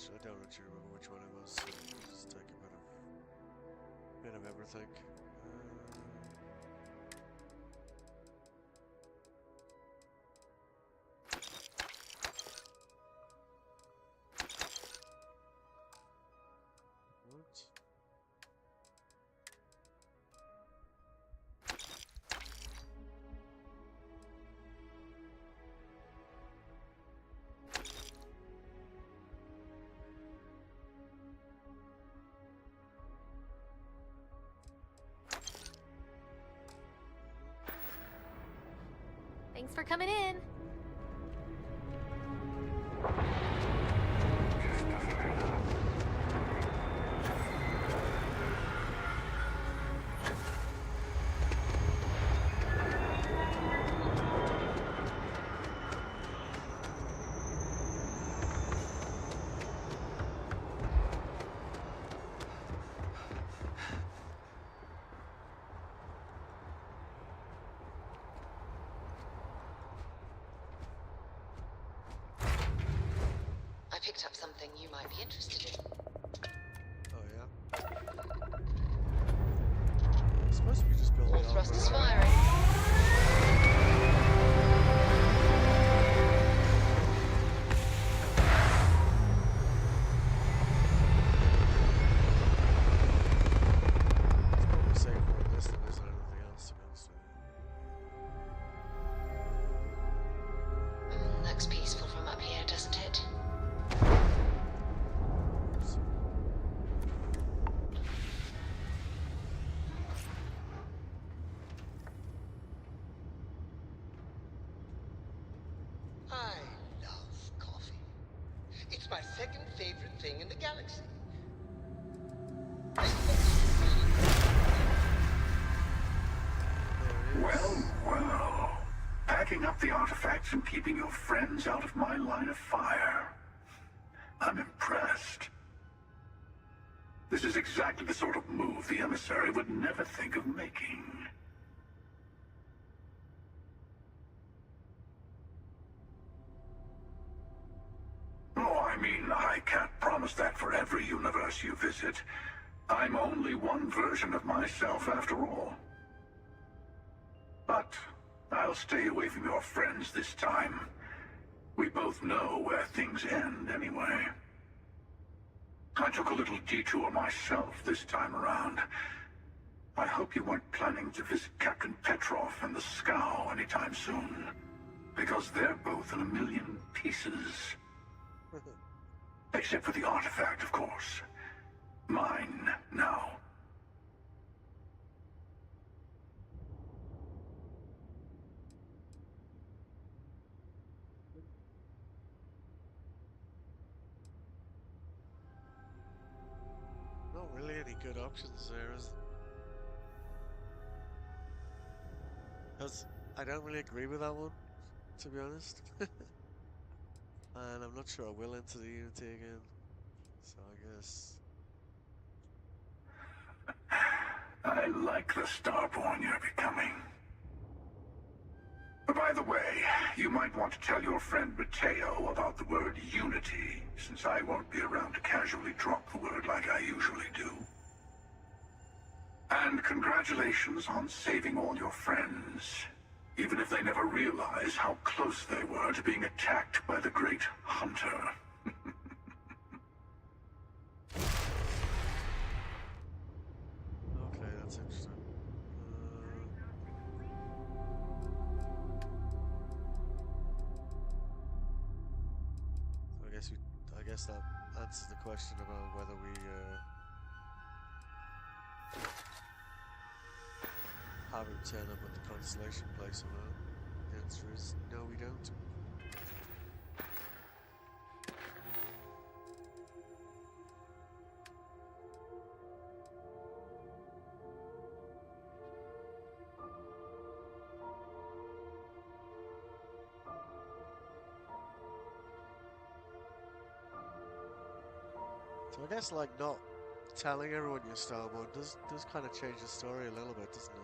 I don't actually remember which one it was, so we'll just take a bit of everything. What? Thanks for coming in. I picked up something you might be interested in. Oh yeah. It's supposed to be just building. All thrusters firing. It's probably safer on this than it is on anything else, to be honest with you. Looks peaceful from up here, doesn't it? I love coffee. It's my second favorite thing in the galaxy. Well, well. Packing up the artifacts and keeping your friends out of my line of fire. I'm impressed. This is exactly the sort of move the emissary would never think of making. Oh, I mean, I can't promise that for every universe you visit. I'm only one version of myself after all. But I'll stay away from your friends this time. We both know where things end anyway. I took a little detour myself this time around. I hope you weren't planning to visit Captain Petrov and the Scow anytime soon. Because they're both in a million pieces. Except for the artifact, of course. Mine now. Not really any good options there, is there? Because I don't really agree with that one, to be honest. And I'm not sure I will enter the Unity again. So I guess... I like the starborn you're becoming. By the way, you might want to tell your friend Mateo about the word unity, since I won't be around to casually drop the word like I usually do. And congratulations on saving all your friends, even if they never realize how close they were to being attacked by the Great Hunter. Okay, that's interesting. I guess that answers the question about whether we have him turn up at the Constellation place or not. The answer is no, we don't. So I guess like not telling everyone you're starborn does kind of change the story a little bit, doesn't it?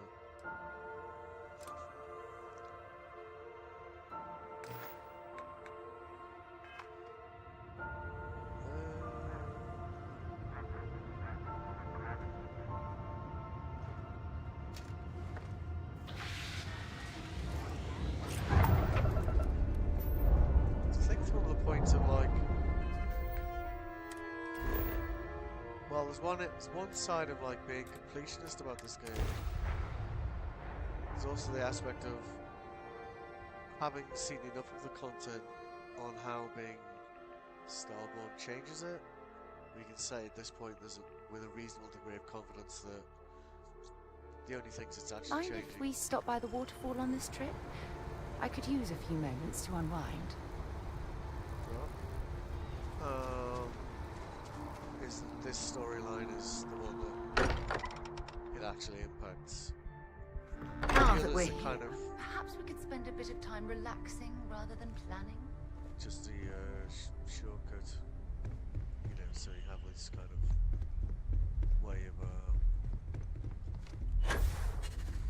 I think from the point of like, well, there's one side of like being completionist about this game. There's also the aspect of having seen enough of the content on how being starborn changes it. We can say at this point with a reasonable degree of confidence that the only things it's actually Mind changing. if we stop by the waterfall on this trip? I could use a few moments to unwind. Is that this storyline is the one that it actually impacts. Now The that others we're are here, kind of perhaps we could spend a bit of time relaxing rather than planning. just the shortcut, so you have this kind of way of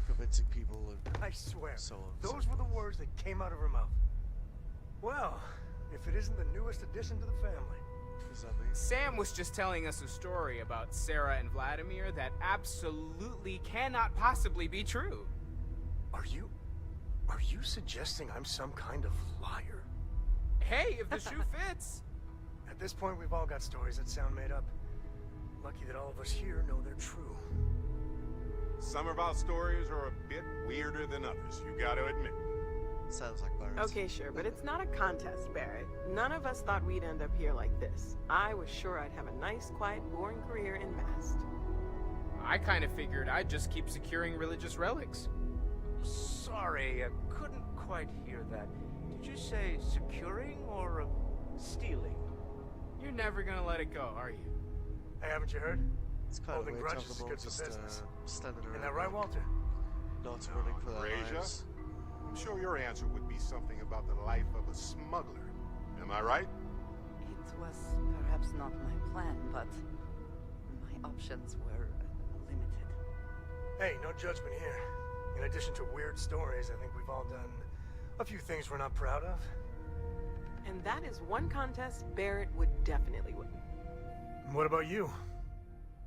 convincing people and I swear, so on. those were the words that came out of her mouth. Well, if it isn't the newest addition to the family. What does that mean? Sam was just telling us a story about Sarah and Vladimir that absolutely cannot possibly be true. Are you suggesting I'm some kind of liar? Hey, if the shoe fits. At this point, we've all got stories that sound made up. Lucky that all of us here know they're true. Some of our stories are a bit weirder than others, you gotta admit. Sounds like Barrett. Okay, sure, but it's not a contest, Barrett. None of us thought we'd end up here like this. I was sure I'd have a nice, quiet, boring career in Mast. I kind of figured I'd just keep securing religious relics. Sorry, I couldn't quite hear that. Did you say securing or stealing? You're never gonna let it go, are you? Hey, haven't you heard? It's kind Holding of weird to grudges have is them all good for just business. standing around. Isn't that right, Walter? Not running for their Frazier? lives. I'm sure your answer would be something about the life of a smuggler. Am I right? It was perhaps not my plan, but my options were limited. Hey, no judgment here. In addition to weird stories, I think we've all done a few things we're not proud of. And that is one contest Barrett would definitely win. What about you?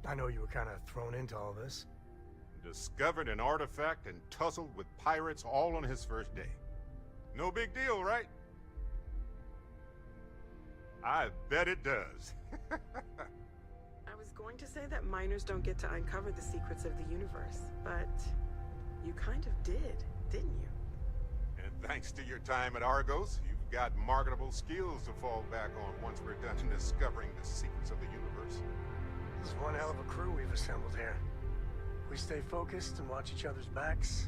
I know you were kind of thrown into all this. Discovered an artifact and tussled with pirates all on his first day. No big deal, right? I bet it does. I was going to say that minors don't get to uncover the secrets of the universe, but you kind of did, didn't you? And thanks to your time at Argos, you've got marketable skills to fall back on once we're done discovering the secrets of the universe. This is one hell of a crew we've assembled here. If we stay focused and watch each other's backs,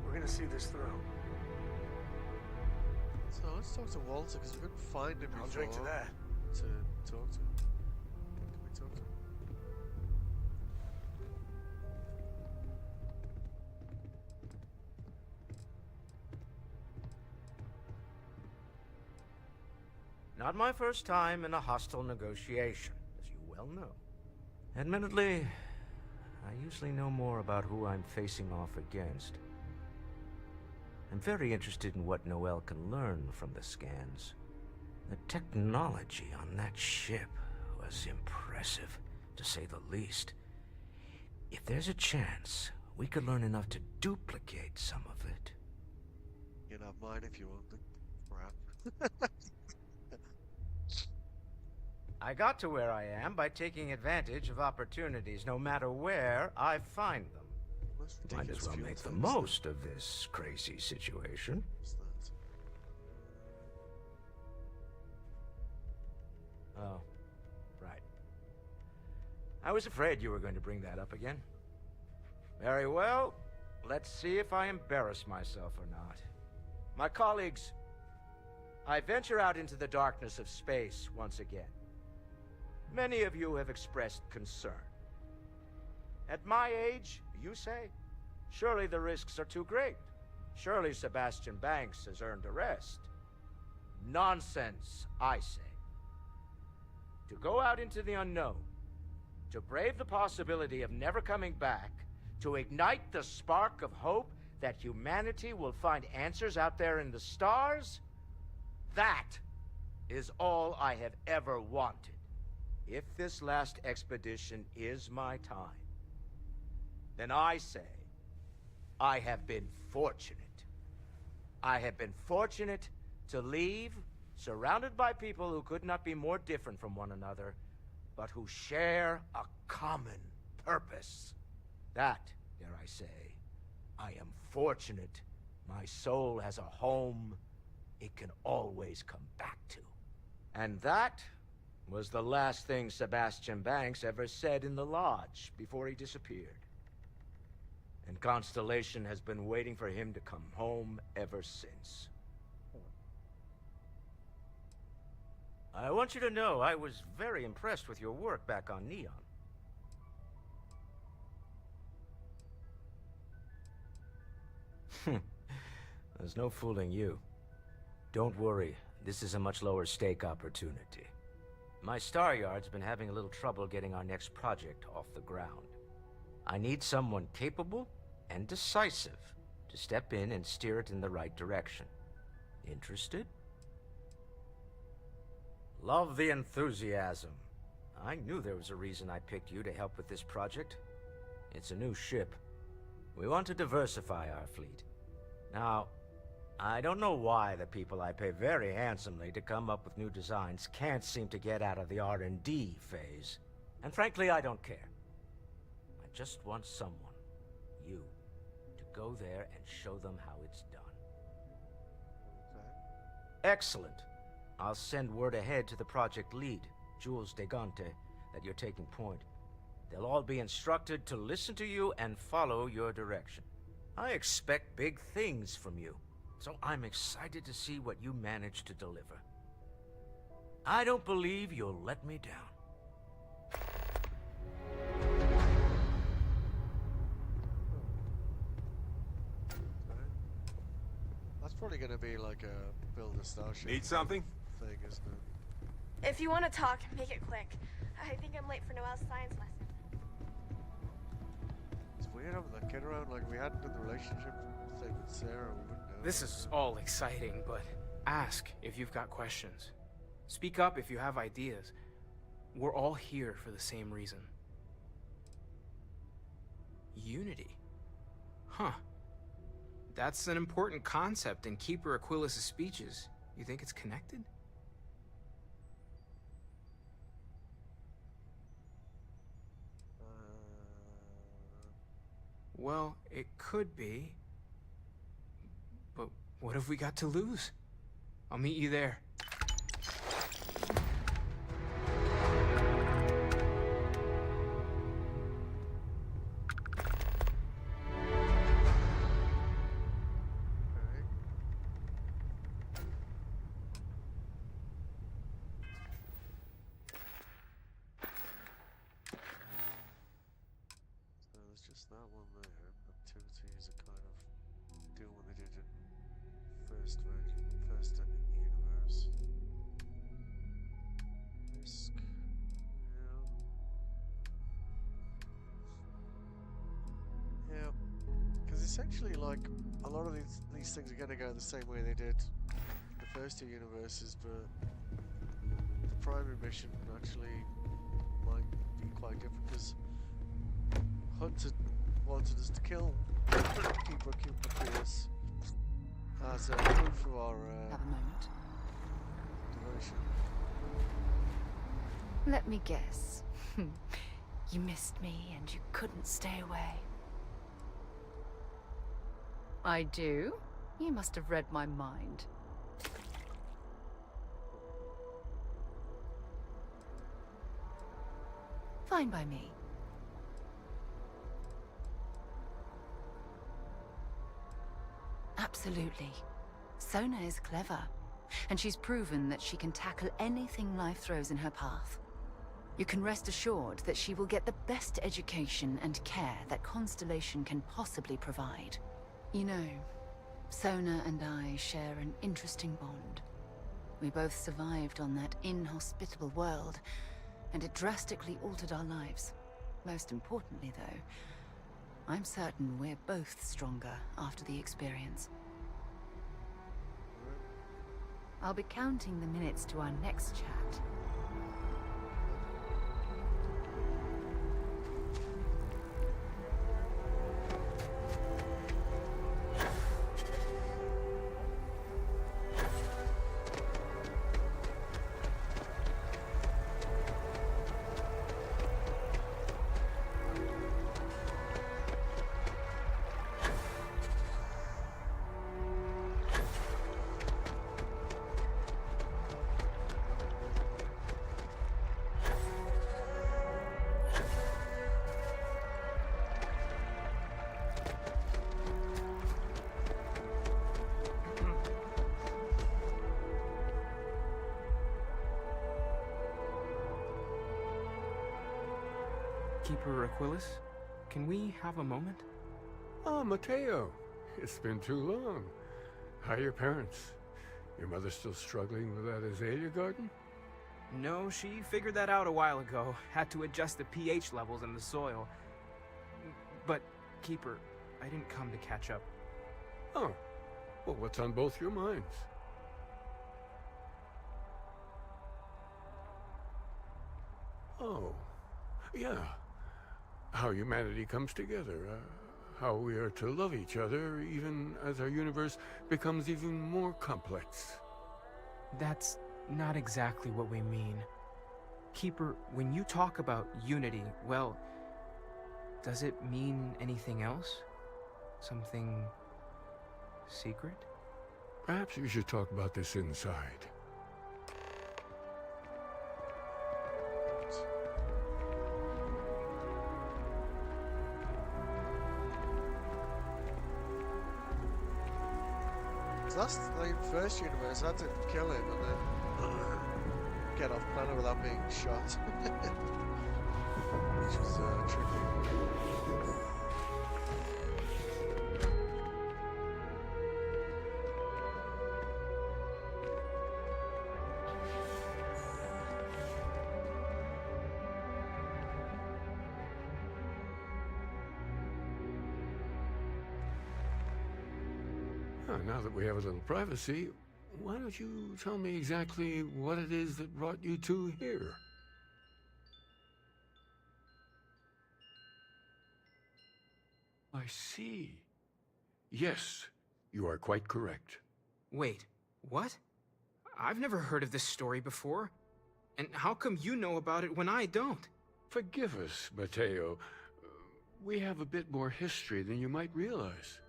we're gonna see this through. So let's talk to Walter, because we couldn't find him I'll before. drink to that. To talk to him. Can we talk to him? Not my first time in a hostile negotiation, as you well know. Admittedly, I usually know more about who I'm facing off against. I'm very interested in what Noel can learn from the scans. The technology on that ship was impressive, to say the least. If there's a chance, we could learn enough to duplicate some of it. You can have mine if you want the crap. I got to where I am by taking advantage of opportunities, no matter where I find them. Might as well make the most of this crazy situation. Oh, right. I was afraid you were going to bring that up again. Very well. Let's see if I embarrass myself or not. My colleagues, I venture out into the darkness of space once again. Many of you have expressed concern. At my age, you say, surely the risks are too great. Surely Sebastian Banks has earned a rest. Nonsense, I say. To go out into the unknown, to brave the possibility of never coming back, to ignite the spark of hope that humanity will find answers out there in the stars, that is all I have ever wanted. If this last expedition is my time, then I say, I have been fortunate. I have been fortunate to leave, surrounded by people who could not be more different from one another, but who share a common purpose. That, dare I say, I am fortunate. My soul has a home it can always come back to. And that was the last thing Sebastian Banks ever said in the lodge before he disappeared. And Constellation has been waiting for him to come home ever since. I want you to know I was very impressed with your work back on Neon. There's no fooling you. Don't worry, this is a much lower stake opportunity. My Star Yard's been having a little trouble getting our next project off the ground. I need someone capable and decisive to step in and steer it in the right direction. Interested? Love the enthusiasm. I knew there was a reason I picked you to help with this project. It's a new ship. We want to diversify our fleet. Now, I don't know why the people I pay very handsomely to come up with new designs can't seem to get out of the R&D phase. And frankly, I don't care. I just want someone, you, to go there and show them how it's done. Okay. Excellent. I'll send word ahead to the project lead, Jules Degante, that you're taking point. They'll all be instructed to listen to you and follow your direction. I expect big things from you, so I'm excited to see what you manage to deliver. I don't believe you'll let me down. That's probably gonna be like a build a starship. Need something? Thing, isn't it? If you want to talk, make it quick. I think I'm late for Noelle's science lesson. It's weird having that kid around. Like, we hadn't done the relationship thing with Sarah. We wouldn't know. This is all exciting, but ask if you've got questions. Speak up if you have ideas. We're all here for the same reason. Unity. Huh. That's an important concept in Keeper Aquilas' speeches. You think it's connected? Well, it could be. But what have we got to lose? I'll meet you there. That one there, activities are kind of doing what they did in first in the universe. Risk, yeah, because essentially, like, a lot of these things are going to go the same way they did in the first two universes, but the primary mission actually might be quite different because Hunter wanted us to kill Keeper Aquilas as proof of our Have a moment. devotion. Let me guess. You missed me and you couldn't stay away. I do? You must have read my mind. Fine by me. Absolutely. Sona is clever, and she's proven that she can tackle anything life throws in her path. You can rest assured that she will get the best education and care that Constellation can possibly provide. You know, Sona and I share an interesting bond. We both survived on that inhospitable world, and it drastically altered our lives. Most importantly, though, I'm certain we're both stronger after the experience. I'll be counting the minutes to our next chat. Keeper Aquilus, can we have a moment? Ah, Mateo. It's been too long. How are your parents? Your mother still struggling with that azalea garden? No, she figured that out a while ago. Had to adjust the pH levels in the soil. But, Keeper, I didn't come to catch up. Oh. Well, what's on both your minds? Oh. Yeah. How humanity comes together. How we are to love each other even as our universe becomes even more complex. That's not exactly what we mean. Keeper, when you talk about unity, well, does it mean anything else? Something secret? Perhaps we should talk about this inside. That's like first universe. I had to kill him and then get off planet without being shot, which was tricky. Now that we have a little privacy, why don't you tell me exactly what it is that brought you two here? I see. Yes, you are quite correct. Wait, what? I've never heard of this story before. And how come you know about it when I don't? Forgive us, Mateo. We have a bit more history than you might realize.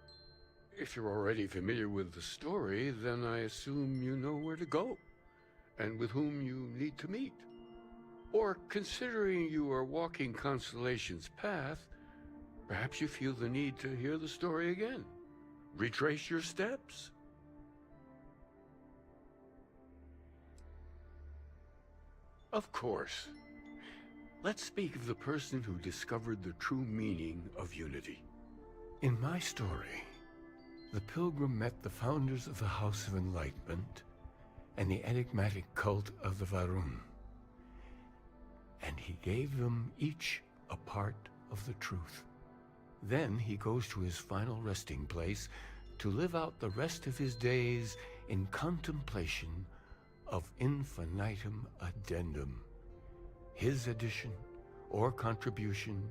If you're already familiar with the story, then I assume you know where to go, and with whom you need to meet. Or, considering you are walking Constellation's path, perhaps you feel the need to hear the story again. Retrace your steps. Of course. Let's speak of the person who discovered the true meaning of unity. In my story, the pilgrim met the founders of the House of Enlightenment and the enigmatic cult of the Varun. And he gave them each a part of the truth. Then he goes to his final resting place to live out the rest of his days in contemplation of infinitum addendum, his addition or contribution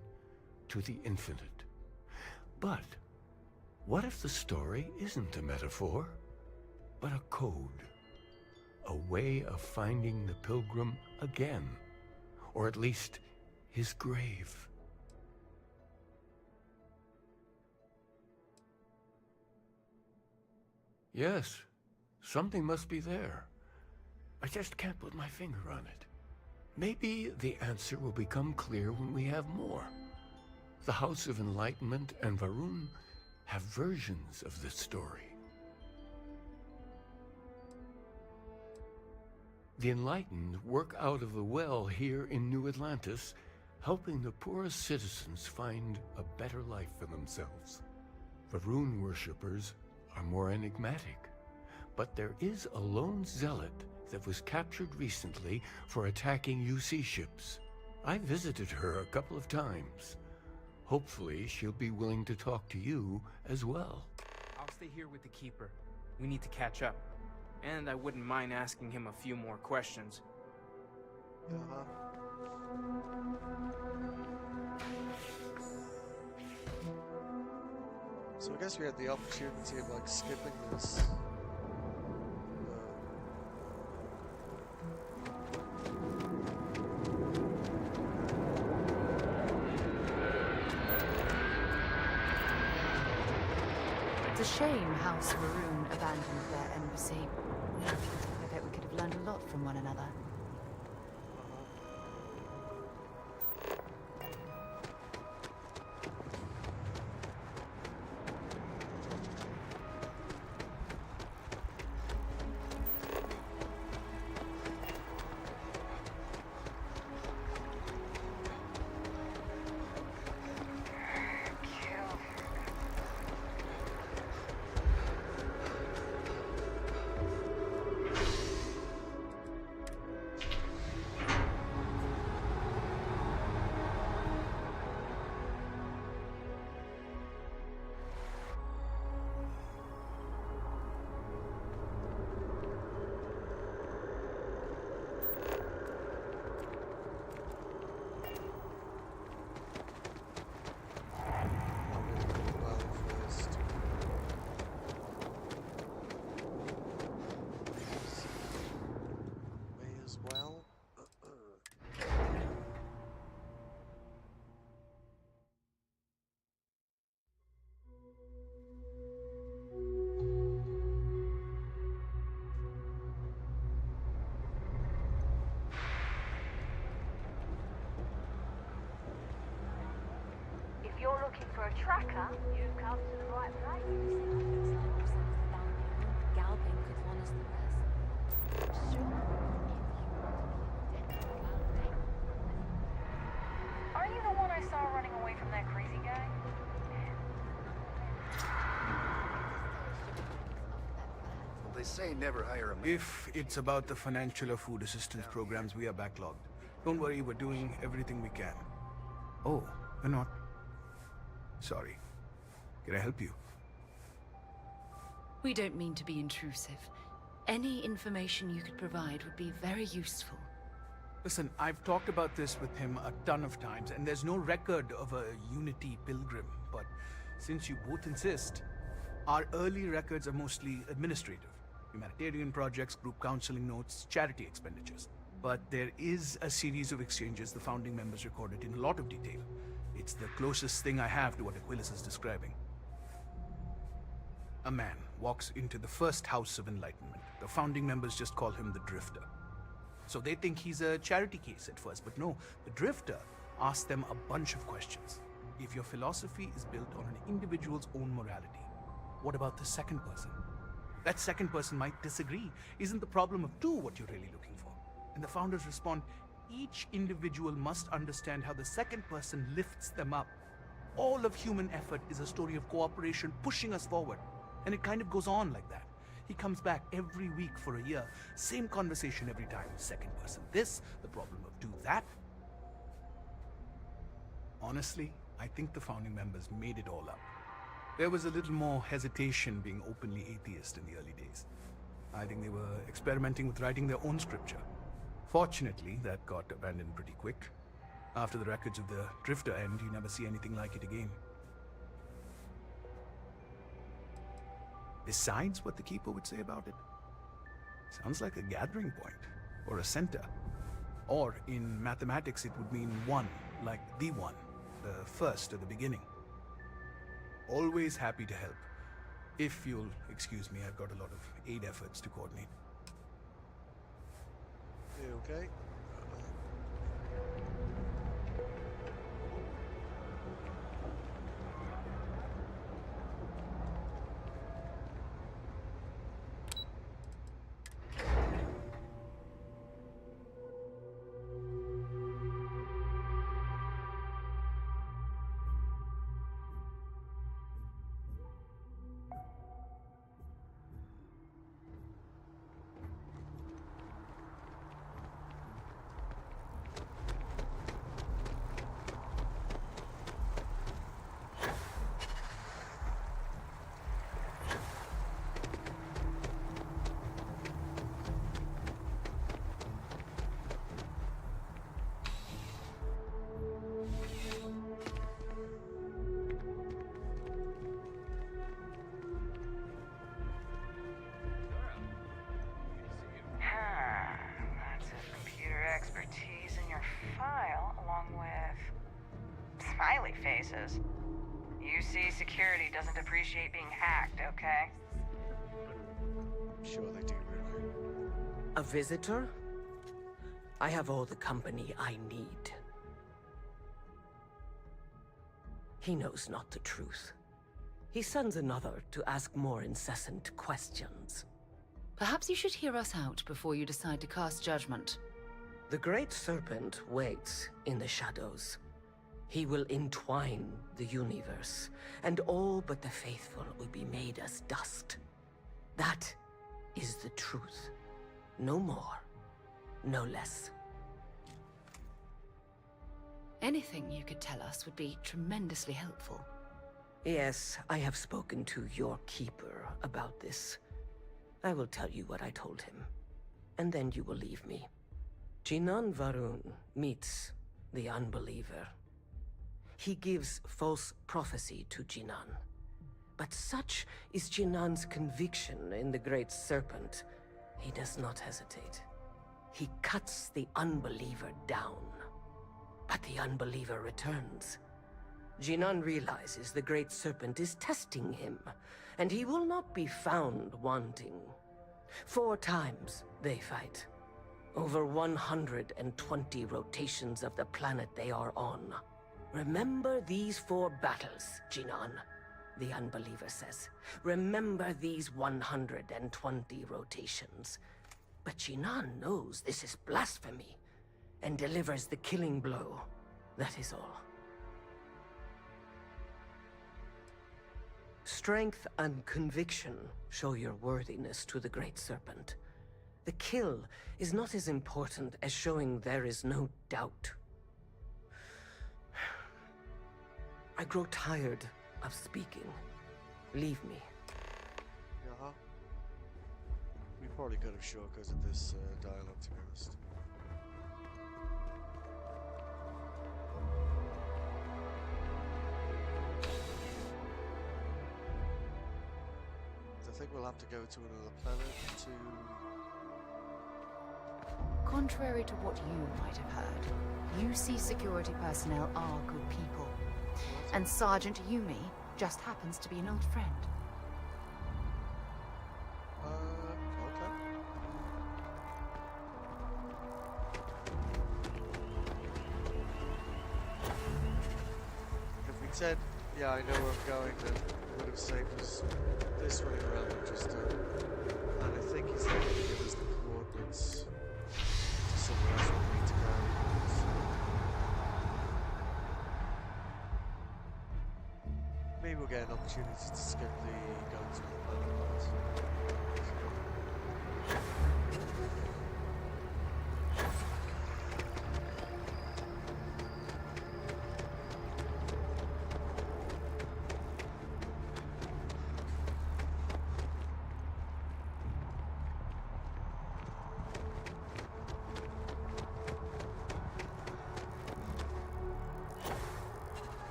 to the infinite. But what if the story isn't a metaphor, but a code? A way of finding the pilgrim again, or at least his grave. Yes, something must be there. I just can't put my finger on it. Maybe the answer will become clear when we have more. The House of Enlightenment and Varun have versions of this story. The Enlightened work out of the well here in New Atlantis, helping the poorest citizens find a better life for themselves. Varun worshippers are more enigmatic, but there is a lone zealot that was captured recently for attacking UC ships. I visited her a couple of times. Hopefully, she'll be willing to talk to you as well. I'll stay here with the Keeper. We need to catch up. And I wouldn't mind asking him a few more questions. So I guess we had the opportunity of like skipping this. It's a shame House Varun abandoned their embassy. I bet we could have learned a lot from one another. looking for a tracker, you've come to the right place. Are you the one I saw running away from that crazy guy? They say never hire a man. If it's about the financial or food assistance programs, we are backlogged. Don't worry, we're doing everything we can. Oh, you're not? Sorry. Can I help you? We don't mean to be intrusive. Any information you could provide would be very useful. Listen, I've talked about this with him a ton of times, and there's no record of a Unity pilgrim. But since you both insist, our early records are mostly administrative. Humanitarian projects, group counseling notes, charity expenditures. But there is a series of exchanges the founding members recorded in a lot of detail. It's the closest thing I have to what Aquilus is describing. A man walks into the first house of enlightenment. The founding members just call him the Drifter. So they think he's a charity case at first, but no, the Drifter asks them a bunch of questions. If your philosophy is built on an individual's own morality, what about the second person? That second person might disagree. Isn't the problem of two what you're really looking for? And the founders respond, each individual must understand how the second person lifts them up. All of human effort is a story of cooperation pushing us forward. And it kind of goes on like that. He comes back every week for a year. Same conversation every time. Second person this, the problem of two that. Honestly, I think the founding members made it all up. There was a little more hesitation being openly atheist in the early days. I think they were experimenting with writing their own scripture. Fortunately, that got abandoned pretty quick. After the records of the Drifter end, you never see anything like it again. Besides what the Keeper would say about it, sounds like a gathering point, or a center. Or in mathematics it would mean one, like the one, the first at the beginning. Always happy to help. If you'll excuse me, I've got a lot of aid efforts to coordinate. Okay. Lots of computer expertise in your file, along with smiley faces. UC security doesn't appreciate being hacked, okay? I'm sure they do, really. A visitor? I have all the company I need. He knows not the truth. He sends another to ask more incessant questions. Perhaps you should hear us out before you decide to cast judgment. The Great Serpent waits in the shadows. He will entwine the universe, and all but the faithful will be made as dust. That is the truth. No more, no less. Anything you could tell us would be tremendously helpful. Yes, I have spoken to your keeper about this. I will tell you what I told him, and then you will leave me. Jinan Varun meets the unbeliever. He gives false prophecy to Jinan. But such is Jinan's conviction in the Great Serpent, he does not hesitate. He cuts the unbeliever down. But the unbeliever returns. Jinan realizes the Great Serpent is testing him, and he will not be found wanting. 4 times they fight. Over 120 rotations of the planet they are on. Remember these 4 battles, Jinan, the Unbeliever says. Remember these 120 rotations. But Jinan knows this is blasphemy, and delivers the killing blow. That is all. Strength and conviction show your worthiness to the Great Serpent. The kill is not as important as showing there is no doubt. I grow tired of speaking. Leave me. Yeah. We probably could have shortcutted this dialogue, to be honest. I think we'll have to go to another planet to... Contrary to what you might have heard, UC security personnel are good people. And Sergeant Yumi just happens to be an old friend. Okay. If we'd said, yeah, I know where I'm going, then it would have saved us this running around and just and I think he's going to give us the coordinates to somewhere else we need to go. Maybe we'll get an opportunity to skip the going to the planet part.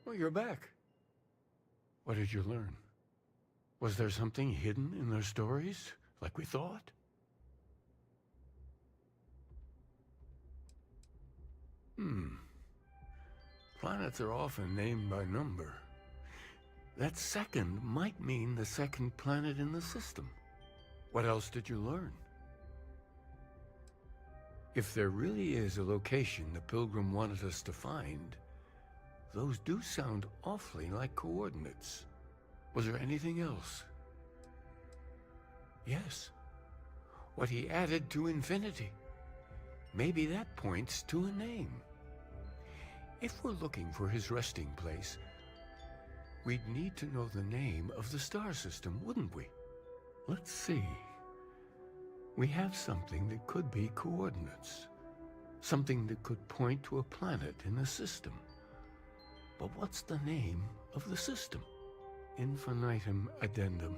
Well, you're back. What did you learn? Was there something hidden in their stories, like we thought? Planets are often named by number. That second might mean the second planet in the system. What else did you learn? If there really is a location the Pilgrim wanted us to find, those do sound awfully like coordinates. Was there anything else? Yes. What he added to infinity. Maybe that points to a name. If we're looking for his resting place, we'd need to know the name of the star system, wouldn't we? Let's see. We have something that could be coordinates. Something that could point to a planet in the system. But what's the name of the system? Infinitum addendum.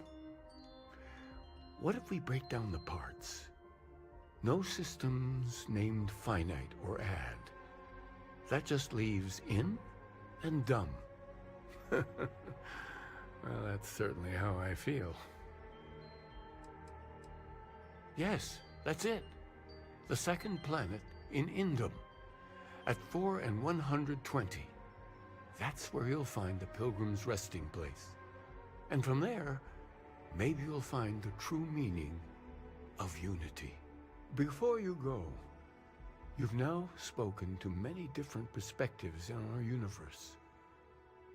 What if we break down the parts? No systems named finite or add. That just leaves in and dumb. Well, that's certainly how I feel. Yes, that's it. The second planet in Indum, at 4 and 120. That's where you'll find the Pilgrim's resting place. And from there, maybe you'll find the true meaning of unity. Before you go, you've now spoken to many different perspectives in our universe.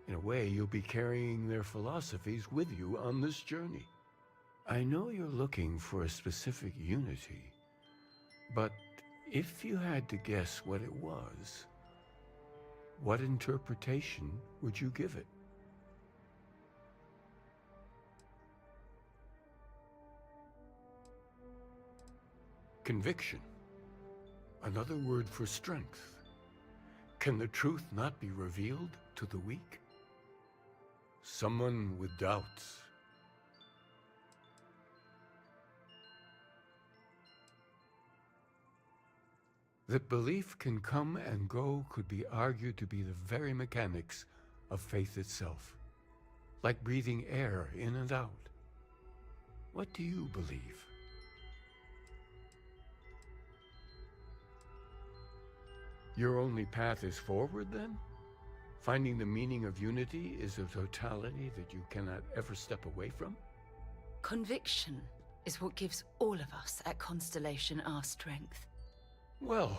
In a way, you'll be carrying their philosophies with you on this journey. I know you're looking for a specific unity, but if you had to guess what it was, what interpretation would you give it? Conviction. Another word for strength. Can the truth not be revealed to the weak? Someone with doubts. That belief can come and go could be argued to be the very mechanics of faith itself, like breathing air in and out. What do you believe? Your only path is forward, then? Finding the meaning of unity is a totality that you cannot ever step away from? Conviction is what gives all of us at Constellation our strength. Well,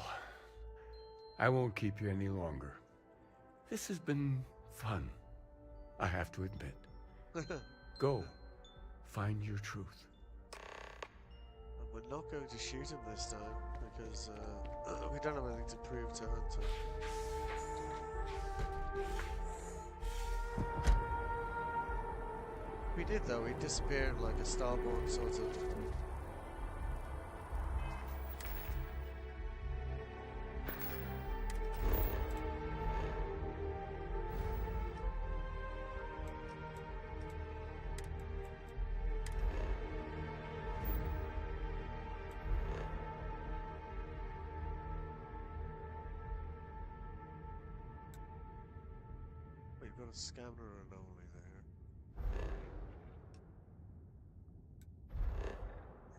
I won't keep you any longer. This has been fun, I have to admit. Go, find your truth. And we're not going to shoot him this time, because we don't have anything to prove to Hunter. We did though, he disappeared like a starborn sort of. We've got a scanner anomaly there.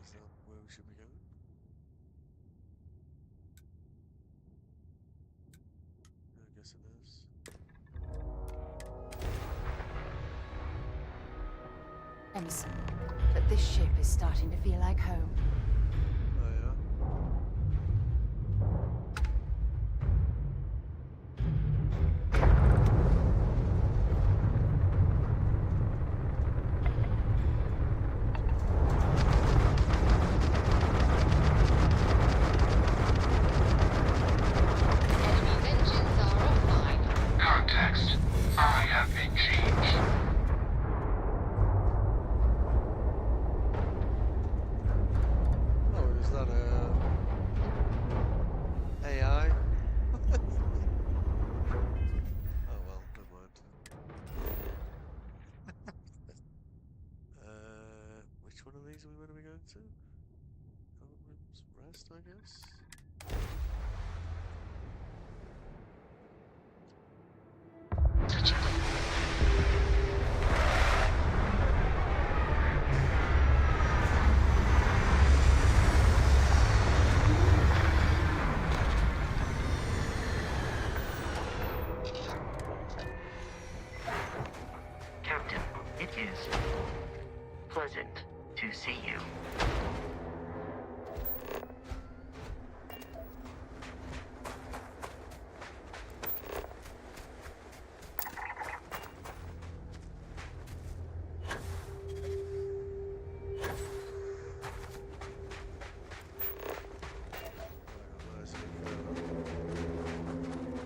Is that where we should be going? I guess it is. Emerson, but this ship is starting to feel like home. Oh yeah? Enemy's engines are offline. Context. I have been changed. Oh, is that a AI? Oh well, never mind. Which one of these are we going to be going to? Common Rest, I guess. Captain, it is pleasant to see you.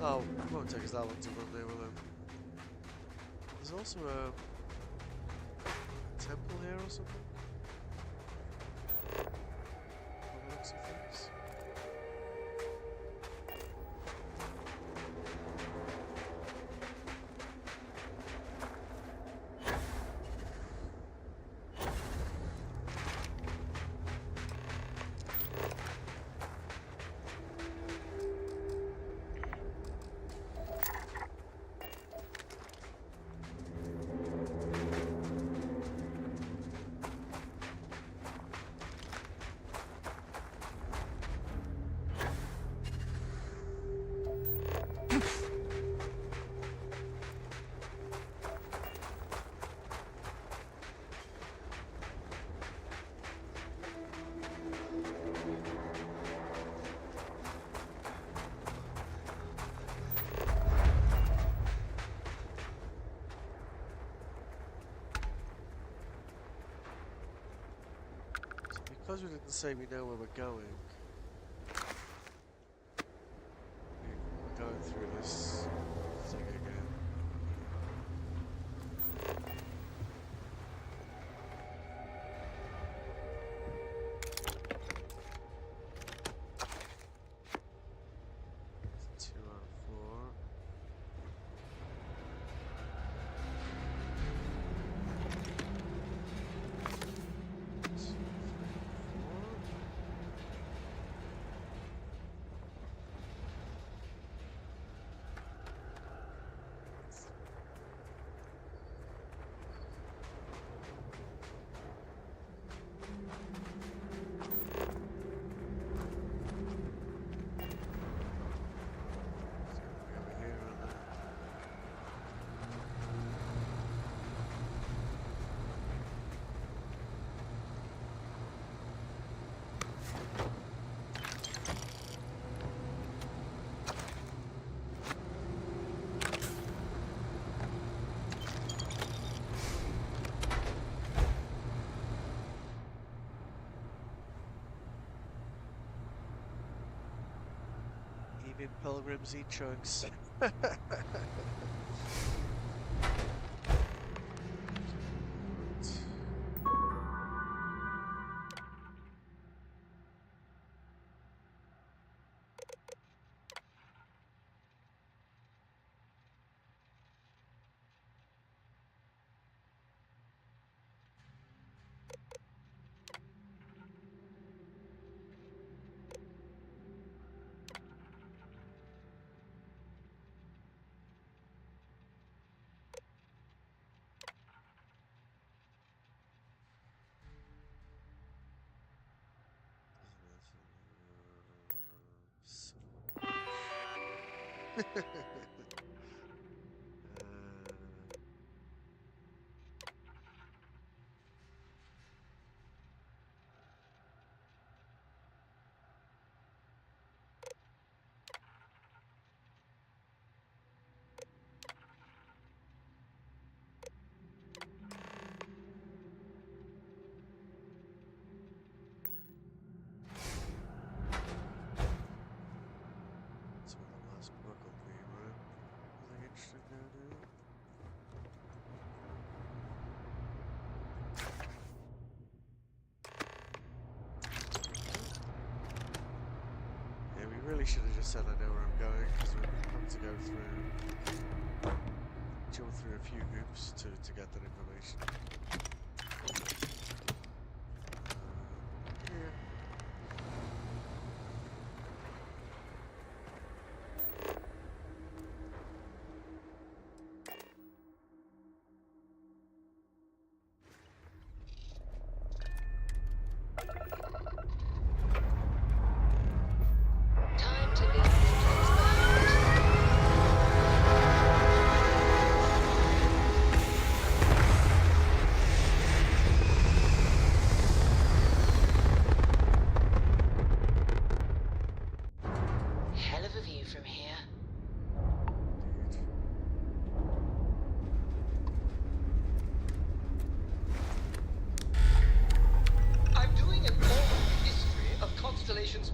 Oh, it won't take us that long to run there, will it? There's also a temple here or something? By the looks of things. Because we didn't say we know where we're going, we're going through this thing again. It's 2 out of 4. Evening pilgrims eat chunks. Really should have just said I know where I'm going, because we're having to go jump through a few hoops to get that information. Yeah.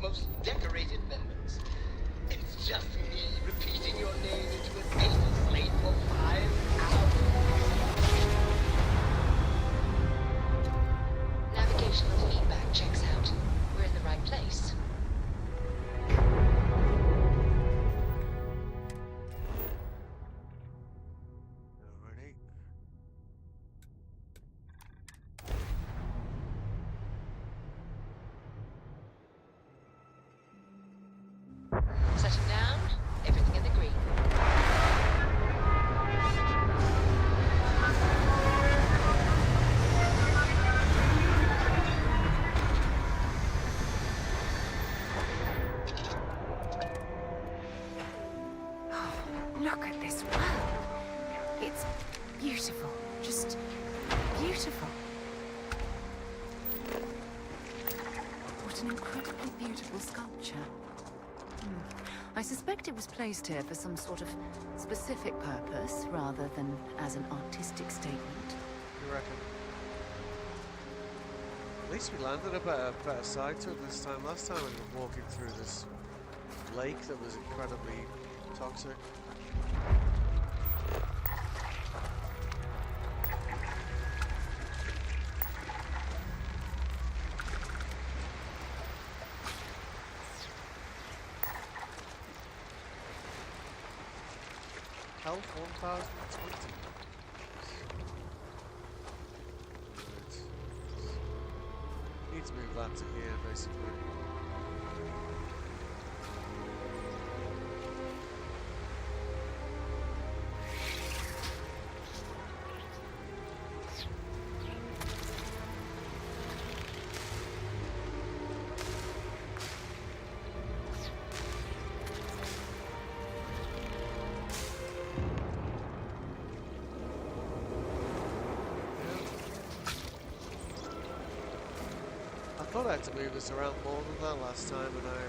Most decorated members. It's just me repeating your name into a paper slate for 5 hours. Navigational feedback checks out. We're in the right place. Setting down, everything in the green. Oh, look at this world. It's beautiful. Just beautiful. What an incredibly beautiful sculpture. I suspect it was placed here for some sort of specific purpose, rather than as an artistic statement. You reckon? At least we landed a better side to it this time. Last time we were walking through this lake that was incredibly toxic. Health 1020. Right. Need to move that to here, basically. I thought I had to move this around more than that last time, and I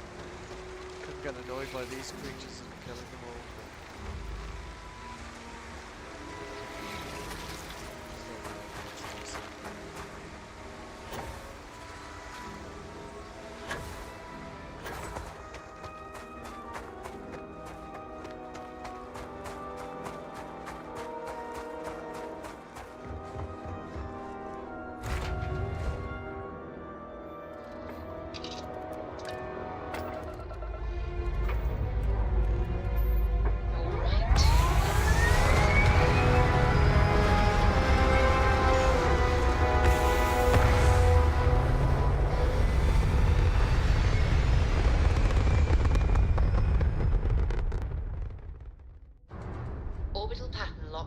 couldn't get annoyed by these creatures and killing them all.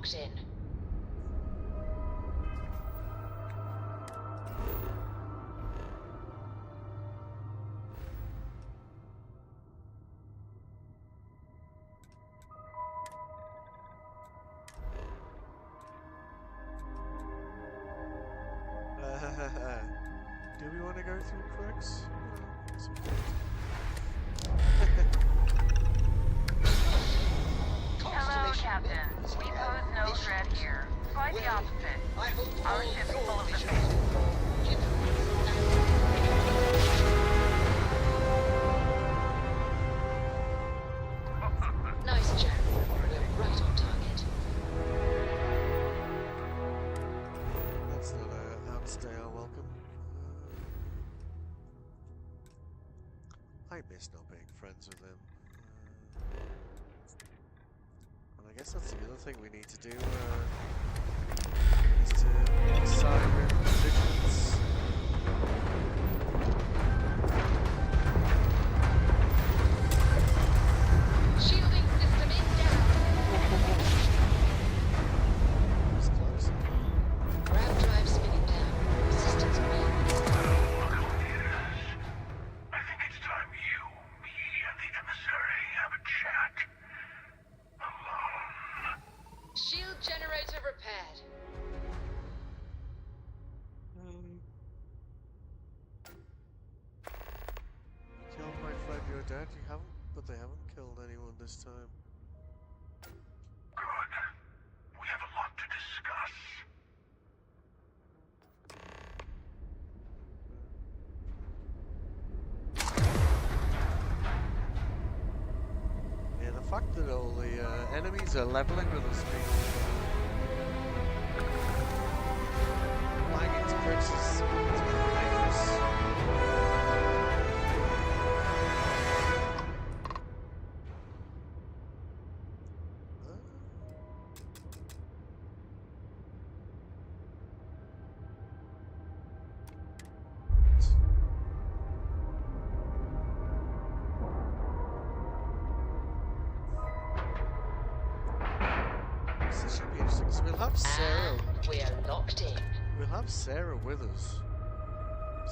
locked in. Do we want to go through quirks? Hello, Captain. We pose no threat here. Quite the opposite. Our ship's full of the fish. Nice, Jack. We're right on target. That's not a outstay our welcome. I miss not being friends with him. And I guess that's the other thing we need to do, is to siren vigilance. Shielding system is down. It's close. Grav drive spinning down. Systems green. I think it's time you, me, and the emissary have a chat. Alone. Shield generator repaired. You killed my friend, you're dead. You haven't, but they haven't killed anyone this time. Good. We have a lot to discuss. Yeah, the fact that all the enemies are leveling with us being flying into crits is dangerous. This should be interesting. So we'll have Sarah. And we're locked in. We'll have Sarah with us.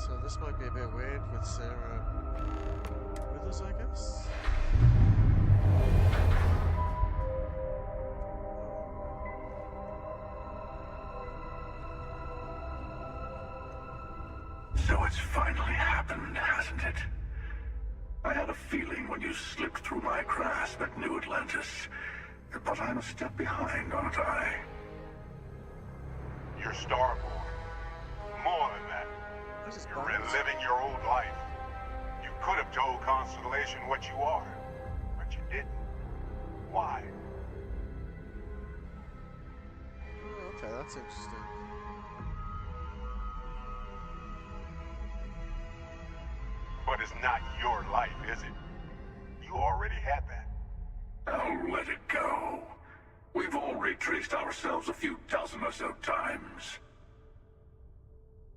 So this might be a bit weird with Sarah with us, I guess. So it's finally happened, hasn't it? I had a feeling when you slipped through my grasp at New Atlantis. But I'm a step behind, aren't I? You're starborn. More than that. You're reliving your old life. You could have told Constellation what you are, but you didn't. Why? Oh, okay, that's interesting. But it's not your life, is it? You already had that. I'll let it go. We've all retraced ourselves a few dozen or so times.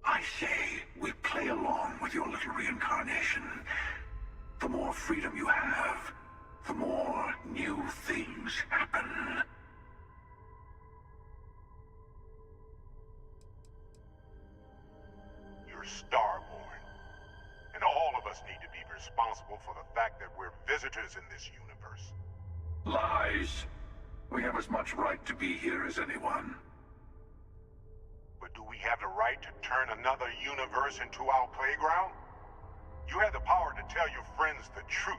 I say, we play along with your little reincarnation. The more freedom you have, the more new things happen. You're starborn. And all of us need to be responsible for the fact that we're visitors in this universe. Lies! We have as much right to be here as anyone. But do we have the right to turn another universe into our playground? You had the power to tell your friends the truth,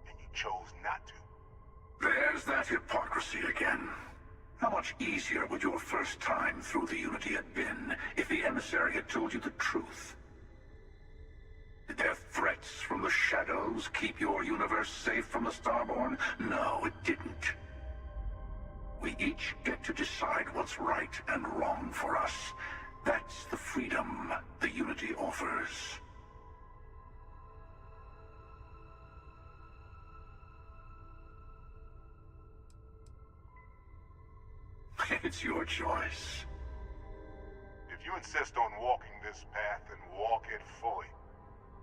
and you chose not to. There's that hypocrisy again. How much easier would your first time through the Unity have been if the emissary had told you the truth? Did their threats from the shadows keep your universe safe from the Starborn? No, it didn't. We each get to decide what's right and wrong for us. That's the freedom the Unity offers. It's your choice. If you insist on walking this path, then walk it fully.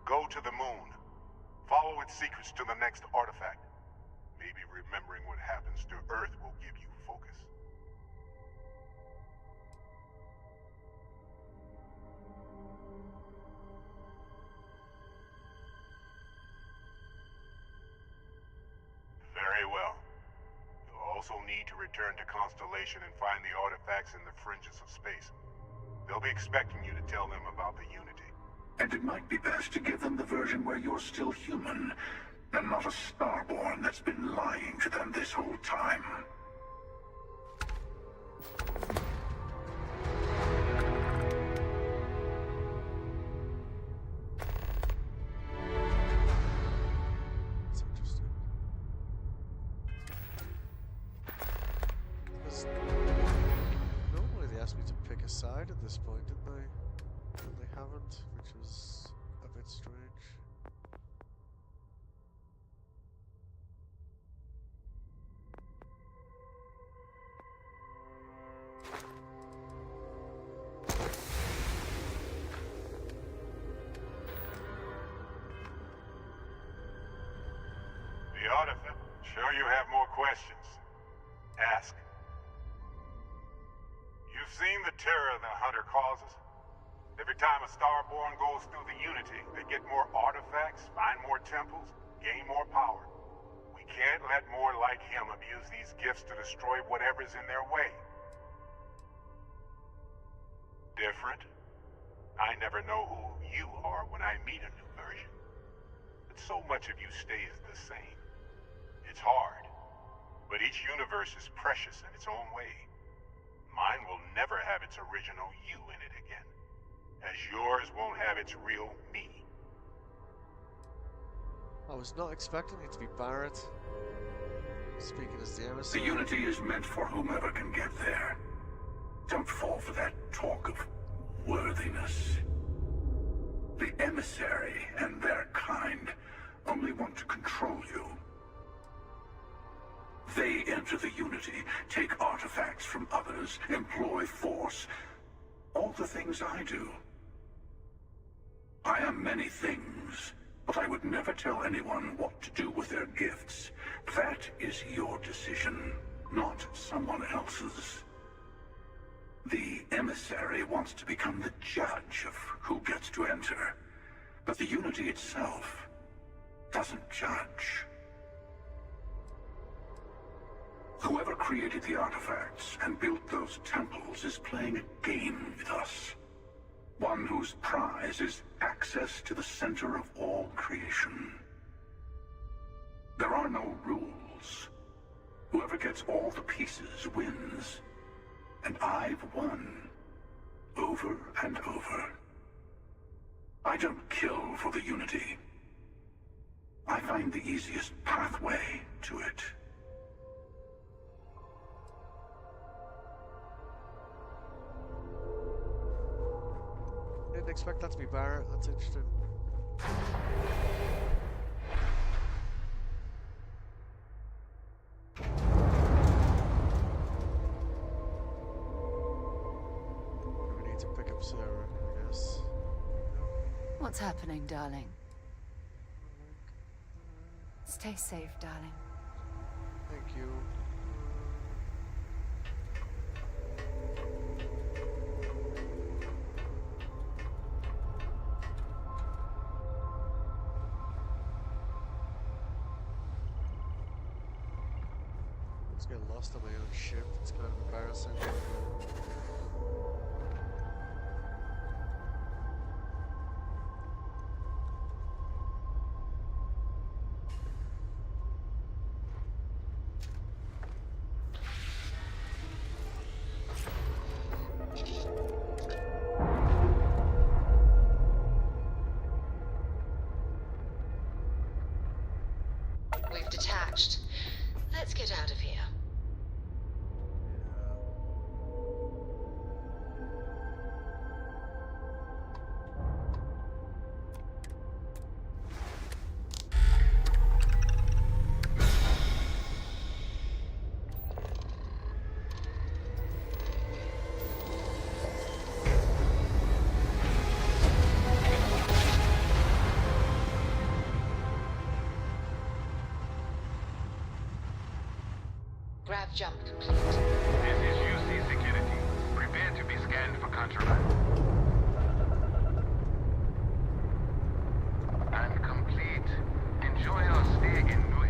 Go to the moon. Follow its secrets to the next artifact. Maybe remembering what happens to Earth will give you focus. return to Constellation and find the artifacts in the fringes of space. They'll be expecting you to tell them about the Unity. And it might be best to give them the version where you're still human, and not a starborn that's been lying to them this whole time. That's interesting. Because normally they ask me to pick a side at this point, didn't they? And they haven't, which was a bit strange. The artifact? Sure you have more questions. Ask. You've seen the terror the Hunter causes? Every time a starborn goes through the Unity, they get more artifacts, find more temples, gain more power. We can't let more like him abuse these gifts to destroy whatever's in their way. Different? I never know who you are when I meet a new version. But so much of you stays the same. It's hard, but each universe is precious in its own way. Mine will never have its original you in it again, as yours won't have its real me. I was not expecting it to be Barrett. Speaking as the emissary. The Unity is meant for whomever can get there. Don't fall for that talk of worthiness. The emissary and their kind only want to control you. They enter the Unity, take artifacts from others, employ force. All the things I do. I am many things, but I would never tell anyone what to do with their gifts. That is your decision, not someone else's. The emissary wants to become the judge of who gets to enter, but the Unity itself doesn't judge. Whoever created the artifacts and built those temples is playing a game with us. One whose prize is access to the center of all creation. There are no rules. Whoever gets all the pieces wins. And I've won. Over and over. I don't kill for the Unity. I find the easiest pathway to it. Didn't expect that to be Barrett. That's interesting. We need to pick up Sarah, I guess. What's happening, darling? Stay safe, darling. Thank you. Get lost on my own ship. It's kind of embarrassing. We've detached. Let's get out of here. Grav jump complete. This is UC Security. Prepare to be scanned for contraband. And complete. Enjoy your stay in New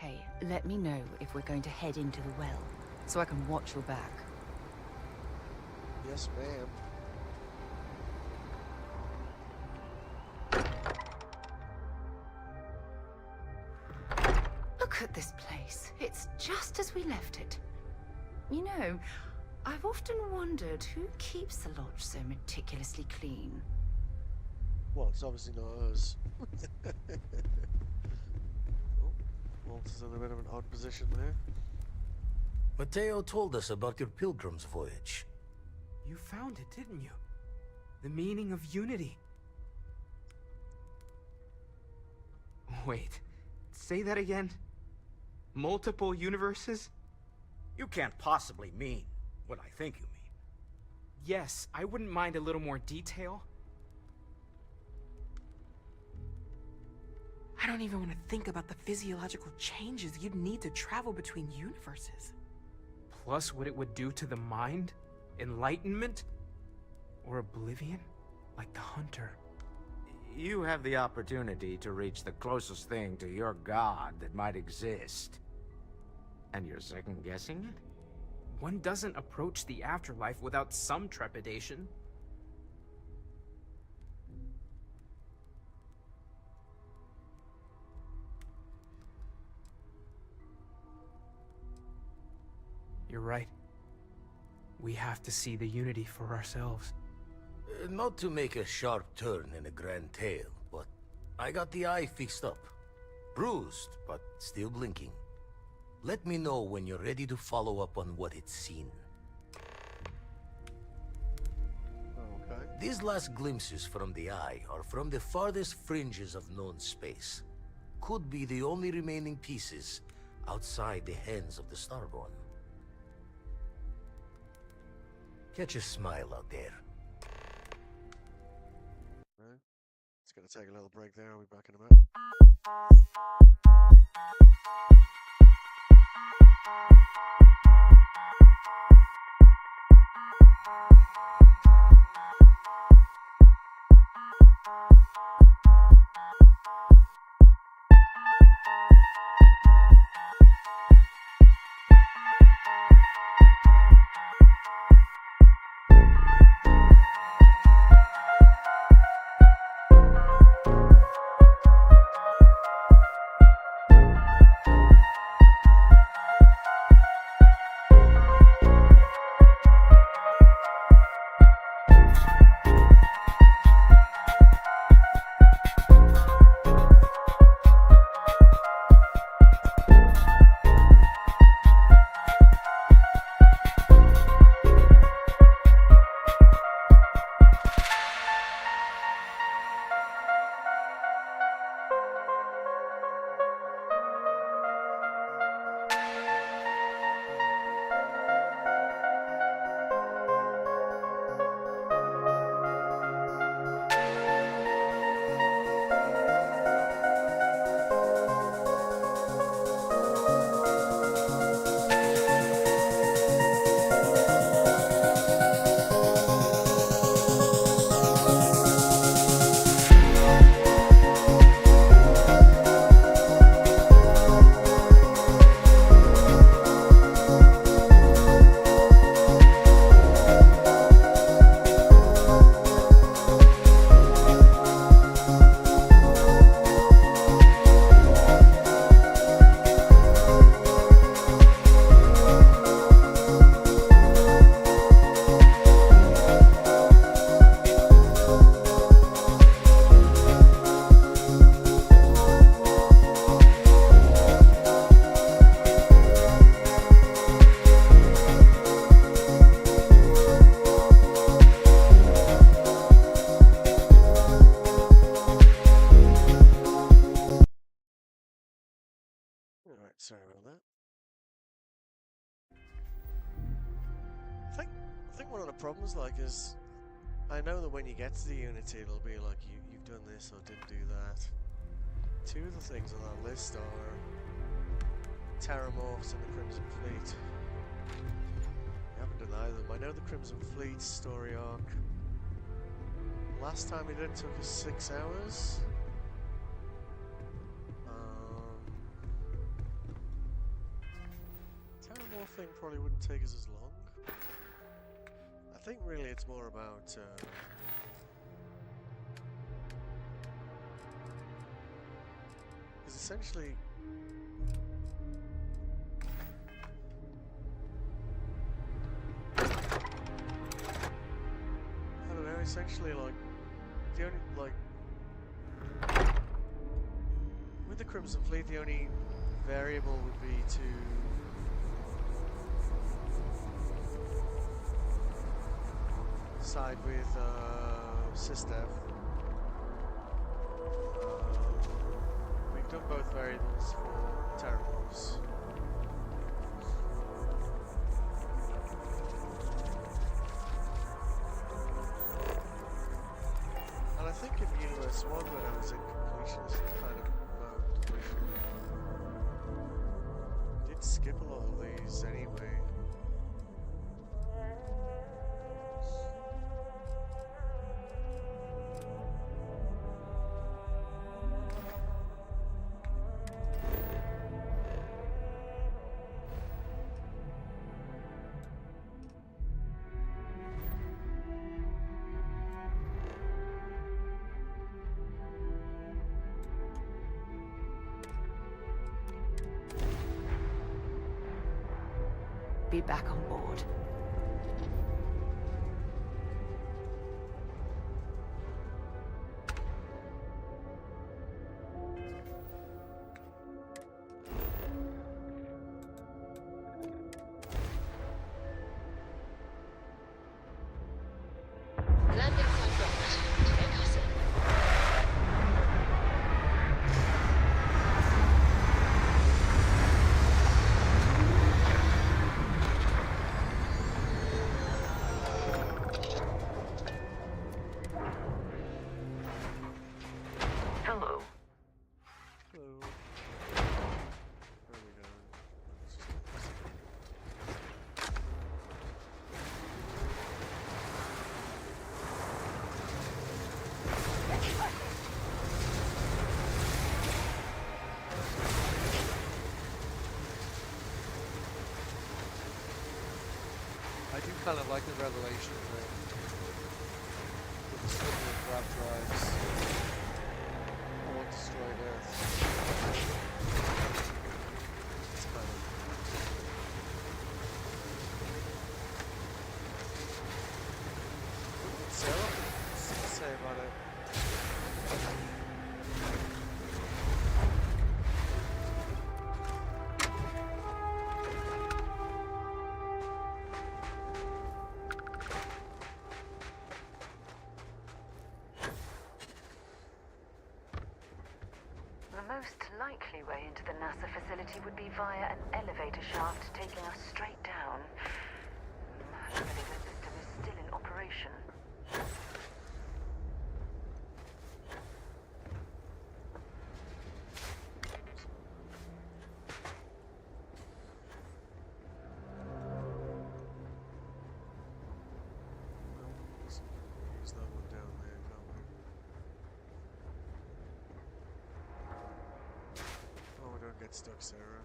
Hey, let me know if we're going to head into the well, so I can watch your back. Yes, ma'am. Look at this place. It's just as we left it. You know, I've often wondered who keeps the lodge so meticulously clean. Well, it's obviously not us. Oh, Walter's in a bit of an odd position there. Mateo told us about your pilgrim's voyage. You found it, didn't you? The meaning of unity. Wait, say that again? Multiple universes? You can't possibly mean what I think you mean. Yes, I wouldn't mind a little more detail. I don't even want to think about the physiological changes you'd need to travel between universes. Plus what it would do to the mind? Enlightenment? Or oblivion? Like the Hunter. You have the opportunity to reach the closest thing to your god that might exist. And you're second-guessing it? One doesn't approach the afterlife without some trepidation. You're right. We have to see the unity for ourselves. Not to make a sharp turn in a grand tale, but I got the eye fixed up. Bruised, but still blinking. Let me know when you're ready to follow up on what it's seen. Okay. These last glimpses from the eye are from the farthest fringes of known space. Could be the only remaining pieces outside the hands of the Starborn. Catch a smile out there. Right. It's gonna take a little break there. I'll be back in a minute. Alright, sorry about that. I think one of the problems, like, is I know that when you get to the Unity, it'll be like you've done this or didn't do that. Two of the things on that list are Terramorphs and the Crimson Fleet. I haven't done either of them. I know the Crimson Fleet story arc. Last time we did it took us 6 hours. thing probably wouldn't take us as long. I think really it's more about is essentially I don't know, essentially like the only with the Crimson Fleet the only variable would be to side with Sistev. We've done both variables for Terrorforce. And I think in Universe 1 when I was in completionist kind of mode, I did skip a lot of these anyway. Be back on board. Landing confirmed. Take us in. Hello. Hello. Where are we going? I do kind of like the revelation that the discovery of grab drives or destroyed Earth. It's kind of what did Sarah say about it? The most likely way into the NASA facility would be via an elevator shaft taking us straight down. Luckily, the system is still in operation. Use that one down there, can't we? Oh, we don't get stuck, Sarah.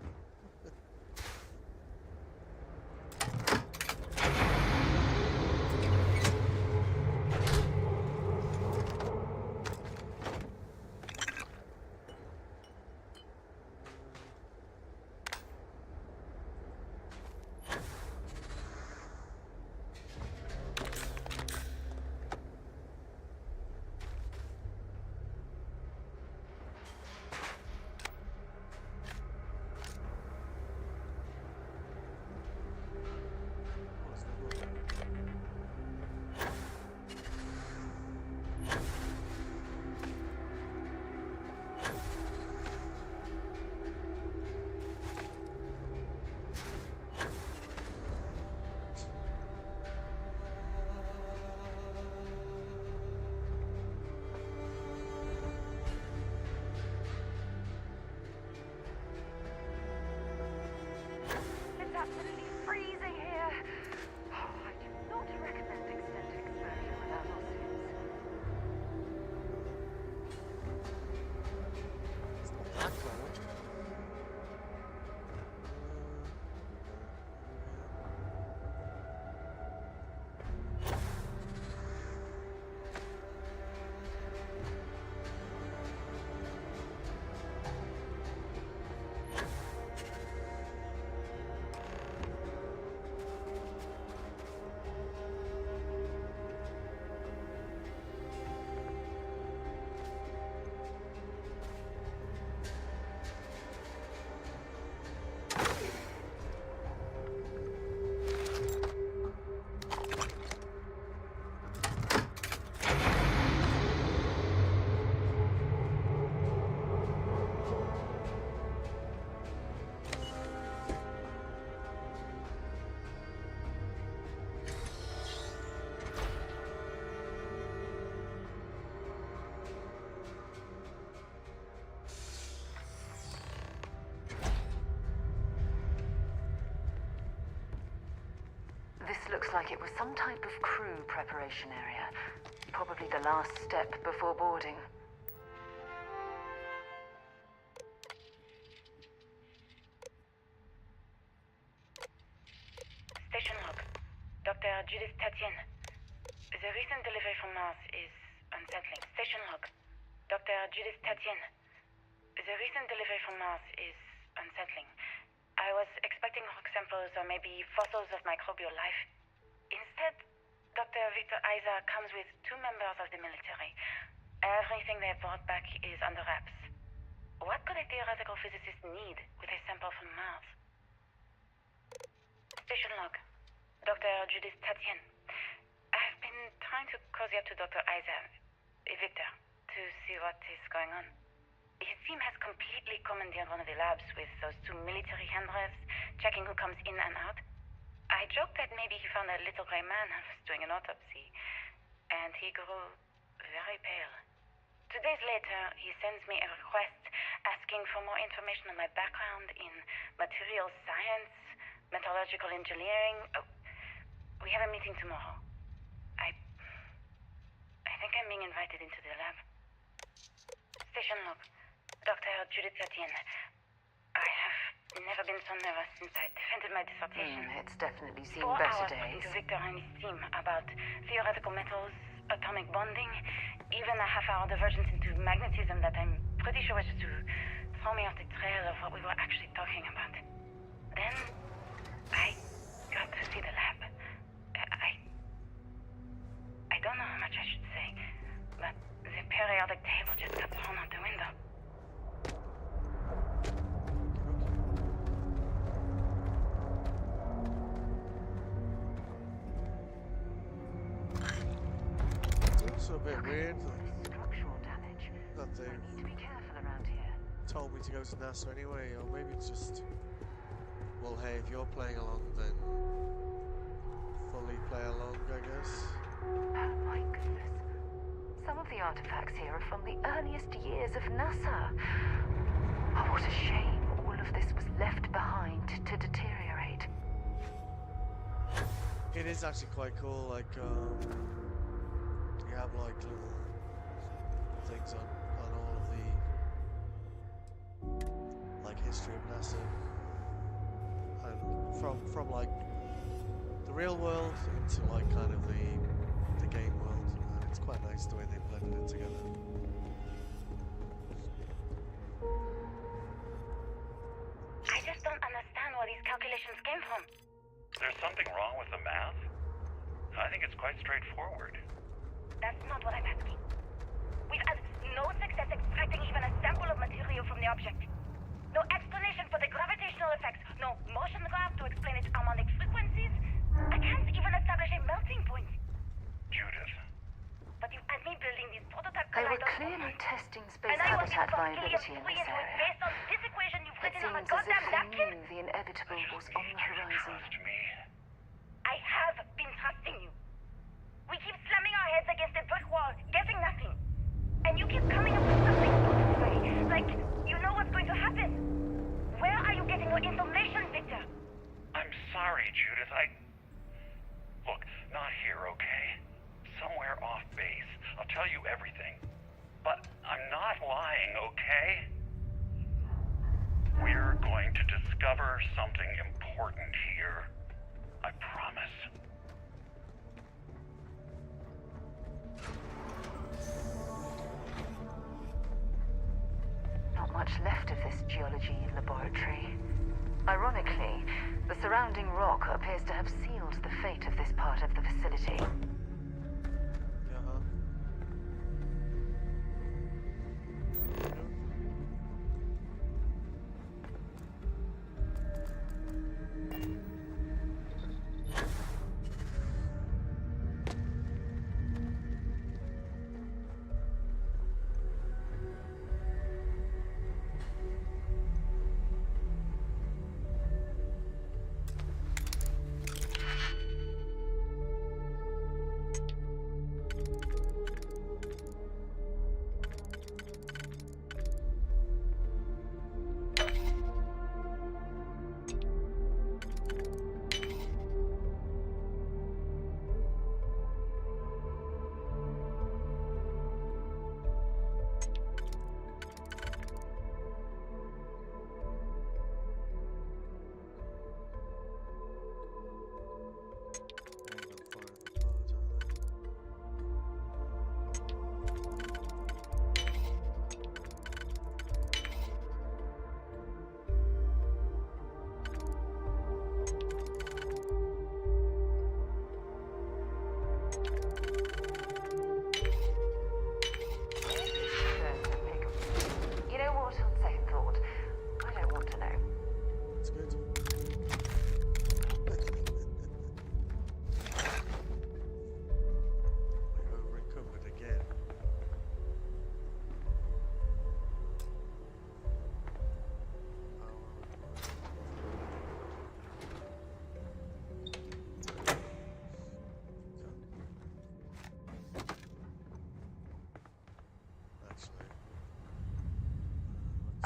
This looks like it was some type of crew preparation area. Probably the last step before boarding. Station log. Dr. Judith Tatien. The recent delivery from Mars is unsettling. Station log. Dr. Judith Tatien. The recent delivery from Mars is unsettling. I was expecting rock samples or maybe fossils of microbial life. Instead, Dr. Victor Isa comes with 2 members of the military. Everything they brought back is under wraps. What could a theoretical physicist need with a sample from Mars? Station log. Dr. Judith Tatien. I've been trying to cozy up to Dr. Isa, Victor, to see what is going on. His team has completely commandeered one of the labs with those 2 military handrails, checking who comes in and out. I joked that maybe he found a little gray man and was doing an autopsy, and he grew very pale. 2 days later, he sends me a request asking for more information on my background in material science, metallurgical engineering. Oh, we have a meeting tomorrow. I think I'm being invited into the lab. Station log. Dr. Judith Tatien. I have never been so nervous since I defended my dissertation. It's definitely seen 4 better hours days. talking to Victor and his team about theoretical metals, atomic bonding, even a half-hour divergence into magnetism that I'm pretty sure was just to throw me off the trail of what we were actually talking about. Then, I got to see the lab. I don't know how much I should say, but the periodic table just got thrown out the window. It's also a bit weird Structural damage. that We they need to be careful around here. told me to go to NASA anyway, or maybe it's just, well, hey, if you're playing along, then fully play along, I guess. Oh my goodness. Some of the artifacts here are from the earliest years of NASA. Oh, what a shame all of this was left behind to deteriorate. It is actually quite cool, like, you have like little things on all of the like history of NASA, and from like the real world into like kind of the game world, and it's quite nice the way they blended it together. I just don't understand where these calculations came from. There's something wrong with the math? I think it's quite straightforward. That's not what I'm asking. We've had no success extracting even a sample of material from the object. No explanation for the gravitational effects, no motion graph to explain its harmonic frequencies. I can't even establish a melting point. Judith. But you had me building these prototype They were colliders clearly for months. testing space And I was habitat able to viability in this area. based on this equation you've It written on a seems as if goddamn they napkin. knew the inevitable was on the horizon. I have been trusting you. We keep slamming our heads against a brick wall, getting nothing. And you keep coming up with something like you know what's going to happen. Where are you getting your information, Victor? I'm sorry, Judith. Look, not here, okay? Somewhere off base. I'll tell you everything. But I'm not lying, okay? We're going to discover something important here. I promise. Not much left of this geology laboratory. Ironically, the surrounding rock appears to have sealed the fate of this part of the facility.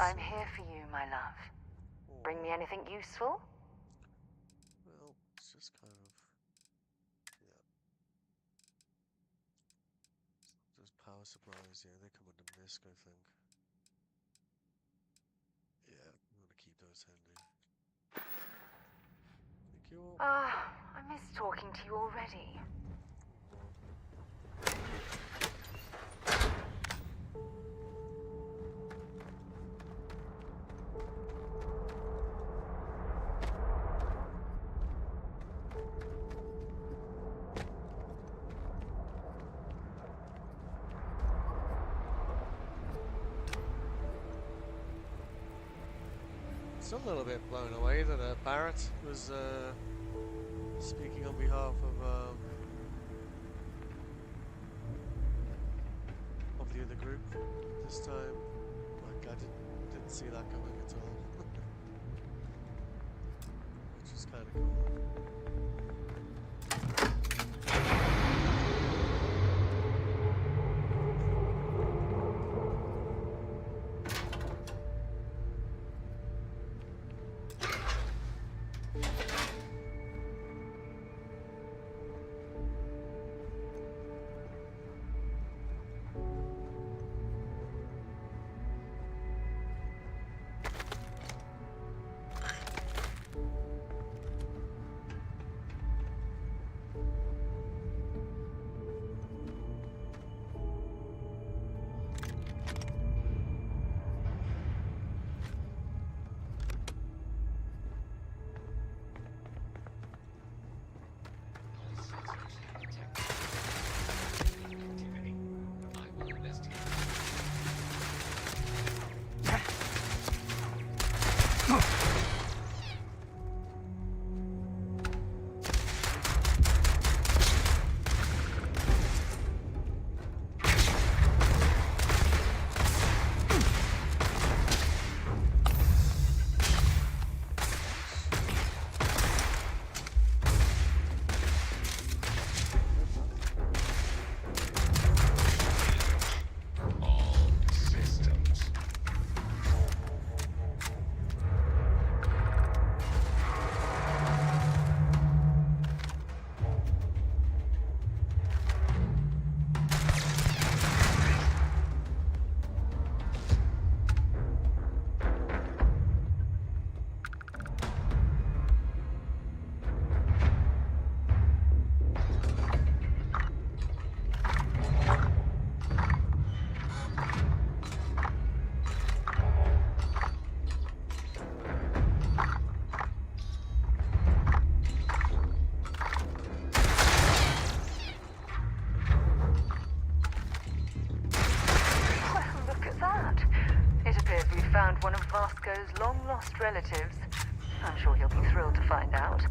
I'm here for you, my love. Bring me anything useful? Well, it's just kind of... Yeah. Those power supplies, yeah, they come under MISC, I think. Yeah, I'm gonna keep those handy. Thank you. Ah, I miss talking to you already. Still a little bit blown away that Barrett was speaking on behalf of the other group this time. Like I didn't see that coming at all, which is kind of cool. Found one of Vasco's long-lost relatives. I'm sure he'll be thrilled to find out.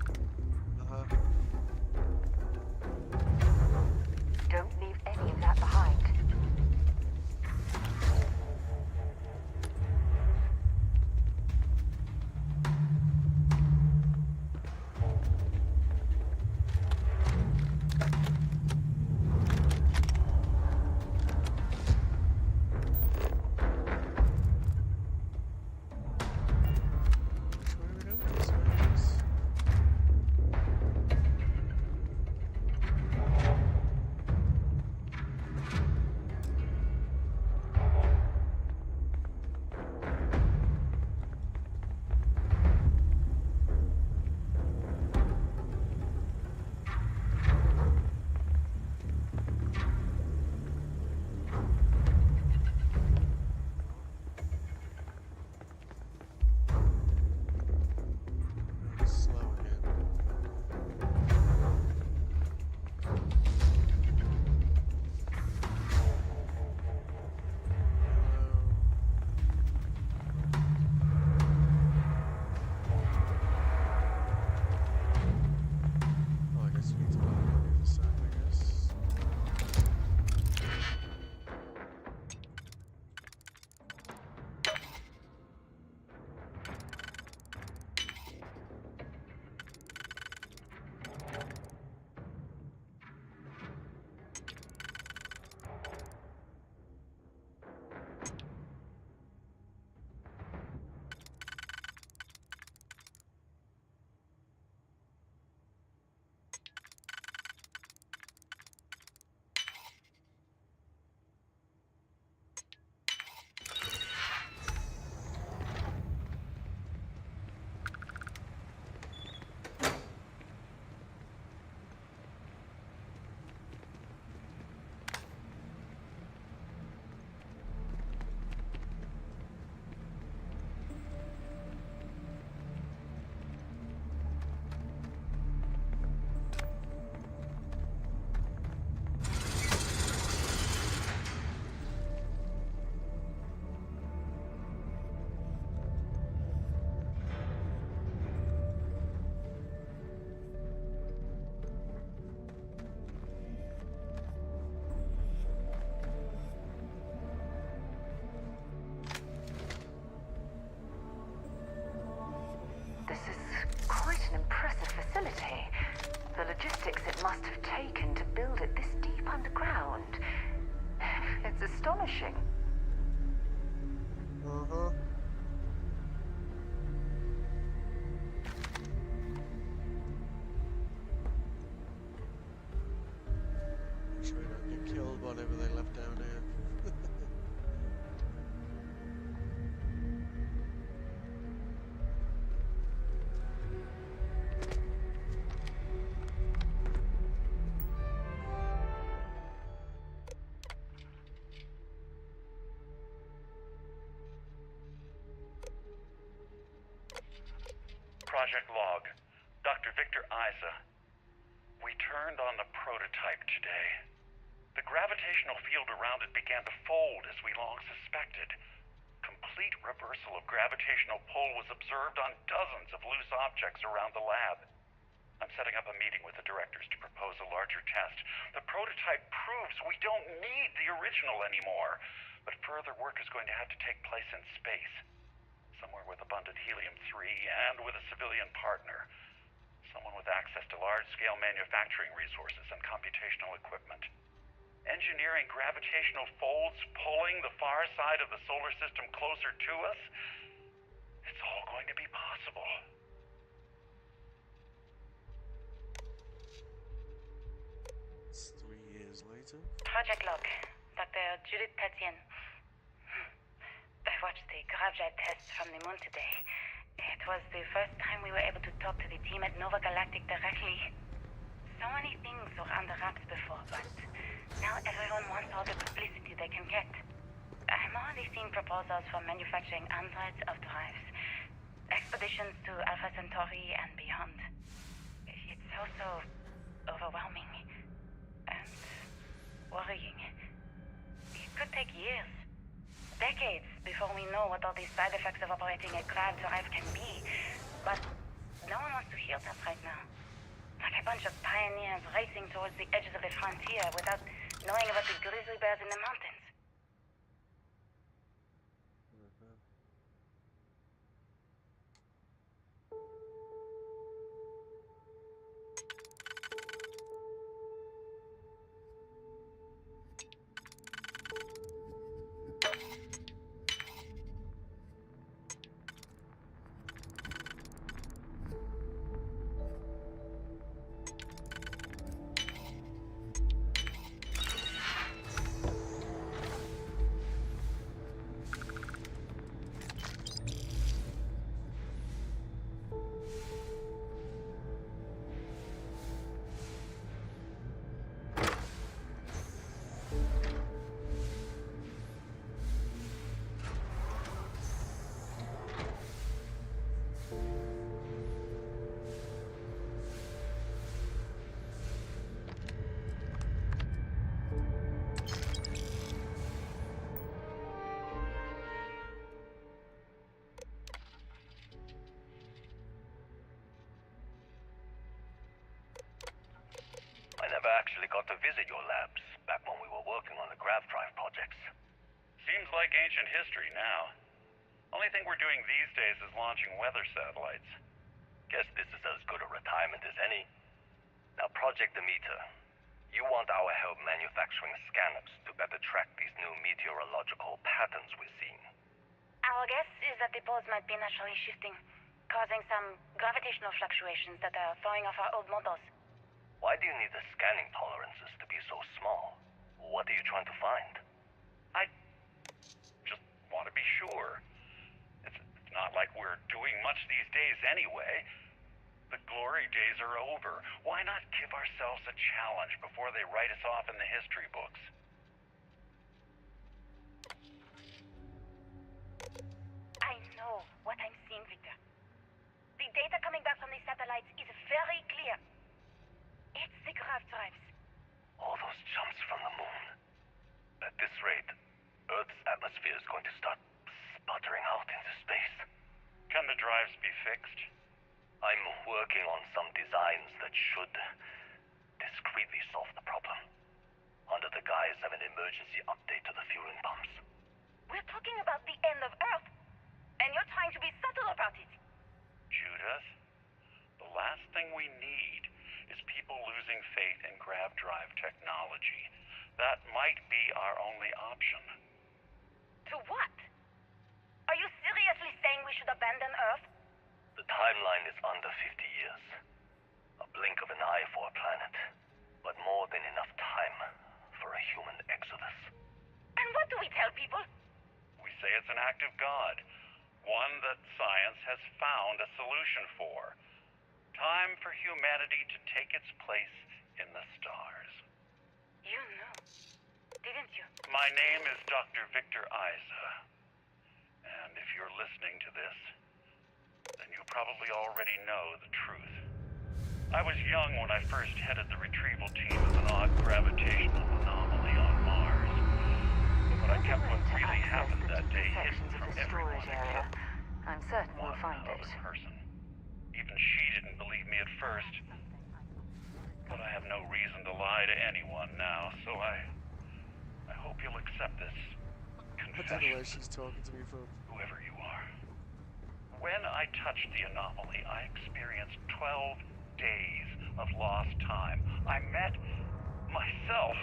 Don't leave any of that behind. must have taken to build it this deep underground. It's astonishing. Uh-huh. Sure I don't get killed whatever they left down here. Project Log. Dr. Victor Isa. We turned on the prototype today. The gravitational field around it began to fold as we long suspected. Complete reversal of gravitational pull was observed on dozens of loose objects around the lab. I'm setting up a meeting with the directors to propose a larger test. The prototype proves we don't need the original anymore, but further work is going to have to take place in space. Somewhere with abundant helium-3 and with a civilian partner. Someone with access to large-scale manufacturing resources and computational equipment. Engineering gravitational folds pulling the far side of the solar system closer to us? It's all going to be possible. It's 3 years later. Project Log. Dr. Judith Tatian. I watched the gravjet test from the moon today. It was the first time we were able to talk to the team at Nova Galactic directly. So many things were under wraps before, but now everyone wants all the publicity they can get. I'm already seeing proposals for manufacturing hundreds of drives. Expeditions to Alpha Centauri and beyond. It's also overwhelming and worrying. It could take years. Decades before we know what all these side effects of operating a grav drive can be. But no one wants to hear that right now. Like a bunch of pioneers racing towards the edges of the frontier without knowing about the grizzly bears in the mountains. I never actually got to visit your labs back when we were working on the grav drive projects. Seems like ancient history now. Only thing we're doing these days is launching weather satellites. Guess this is as good a retirement as any. Now, Project Demeter, you want our help manufacturing scanners to better track these new meteorological patterns we're seeing. Our guess is that the poles might be naturally shifting, causing some gravitational fluctuations that are throwing off our old models. Why do you need the scanning tolerances to be so small? What are you trying to find? I just want to be sure. It's not like we're doing much these days anyway. The glory days are over. Why not give ourselves a challenge before they write us off in the history books? I know what I'm seeing, Victor. The data coming back from the satellites is very clear. It's the grav drives. All those jumps from the moon. At this rate, Earth's atmosphere is going to start sputtering out into space. Can the drives be fixed? I'm working on some designs that should discreetly solve the problem, under the guise of an emergency update to the fueling pumps. We're talking about the end of Earth, and you're trying to be subtle about it. Judith, the last thing we need is people losing faith in drive technology. That might be our only option. To what? Are you seriously saying we should abandon Earth? The timeline is under 50 years. A blink of an eye for a planet, but more than enough time for a human exodus. And what do we tell people? We say it's an act of God, one that science has found a solution for. Time for humanity to take its place in the stars. You knew, didn't you? My name is Dr. Victor Isa. And if you're listening to this, then you probably already know the truth. I was young when I first headed the retrieval team of an odd gravitational anomaly on Mars. But I kept what really happened that day hidden from everyone except I'm certain we'll one find other it. person. Even she didn't believe me at first. But I have no reason to lie to anyone now, so I hope you'll accept this I don't know confession, where she's talking to me from. whoever you are. When I touched the anomaly, I experienced 12 days of lost time. I met myself.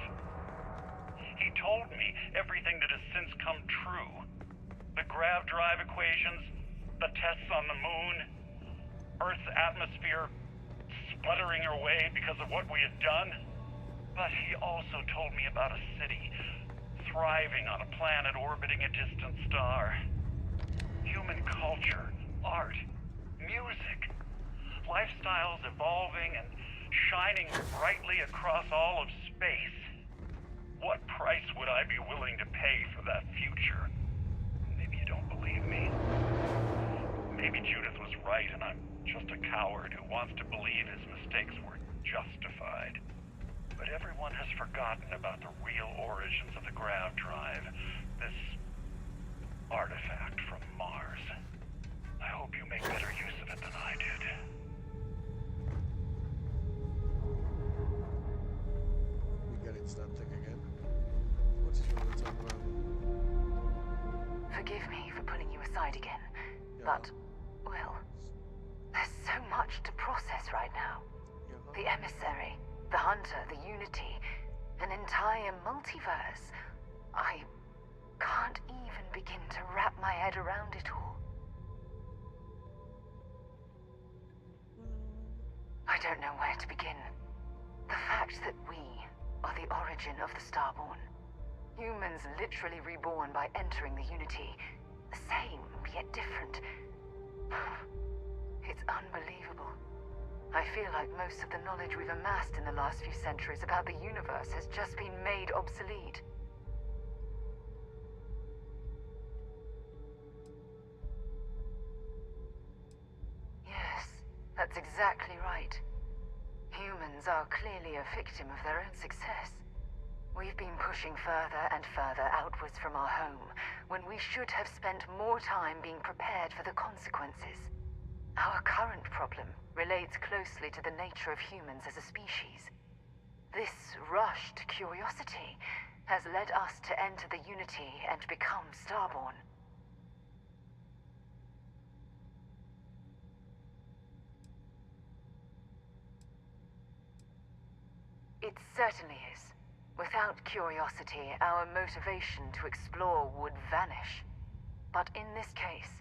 He told me everything that has since come true. The grav drive equations, the tests on the moon, Earth's atmosphere sputtering away because of what we had done. But he also told me about a city thriving on a planet orbiting a distant star. Human culture, art, music, lifestyles evolving and shining brightly across all of space. What price would I be willing to pay for that future? Maybe you don't believe me. Maybe Judith was right and I'm just a coward who wants to believe his mistakes were justified. But everyone has forgotten about the real origins of the grav drive, this artifact from Mars. I hope you make better use of it than I did. We get into that thing again. What did you want to talk about? Forgive me for pulling you aside again, Yeah. but, well, there's so much to process right now. The emissary, the hunter, the unity, an entire multiverse. I can't even begin to wrap my head around it all. I don't know where to begin. The fact that we are the origin of the Starborn. Humans literally reborn by entering the Unity. The same, yet different. It's unbelievable. I feel like most of the knowledge we've amassed in the last few centuries about the universe has just been made obsolete. Yes, that's exactly right. Humans are clearly a victim of their own success. We've been pushing further and further outwards from our home, when we should have spent more time being prepared for the consequences. Our current problem relates closely to the nature of humans as a species. This rush to curiosity has led us to enter the Unity and become Starborn. It certainly is. Without curiosity, our motivation to explore would vanish. But in this case,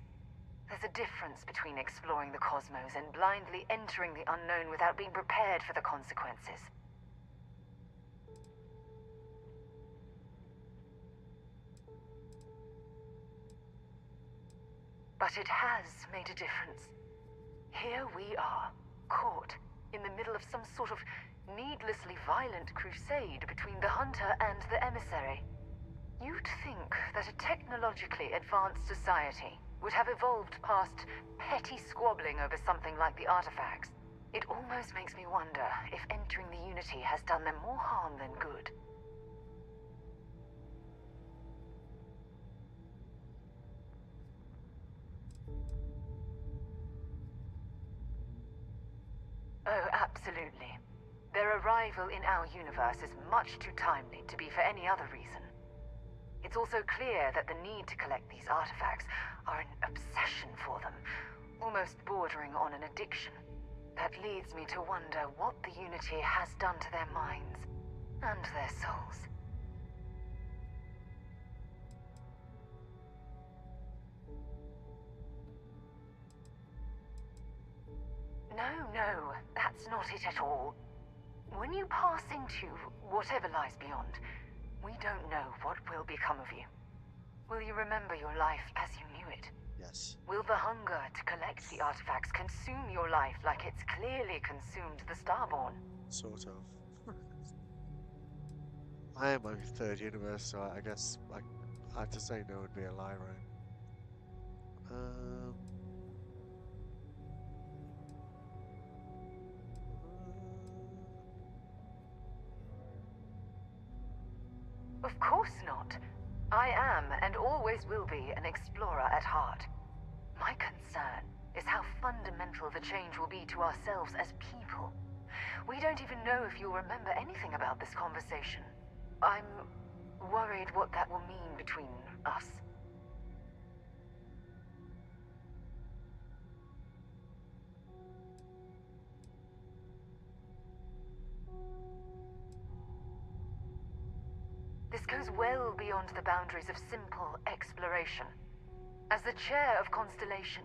there's a difference between exploring the cosmos and blindly entering the unknown without being prepared for the consequences. But it has made a difference. Here we are, caught in the middle of some sort of needlessly violent crusade between the hunter and the emissary. You'd think that a technologically advanced society would have evolved past petty squabbling over something like the artifacts. It almost makes me wonder if entering the Unity has done them more harm than good. Oh, absolutely. Their arrival in our universe is much too timely to be for any other reason. It's also clear that the need to collect these artifacts are an obsession for them, almost bordering on an addiction. That leads me to wonder what the Unity has done to their minds. and their souls. No, that's not it at all. When you pass into whatever lies beyond, we don't know what will become of you. Will you remember your life as you knew it? Yes. Will the hunger to collect the artifacts consume your life like it's clearly consumed the Starborn? Sort of. I am my third universe, so I guess I have to say no would be a lie, right? Of course not. I am, and always will be, an explorer at heart. My concern is how fundamental the change will be to ourselves as people. We don't even know if you'll remember anything about this conversation. I'm worried what that will mean between us. This goes well beyond the boundaries of simple exploration. As the chair of Constellation,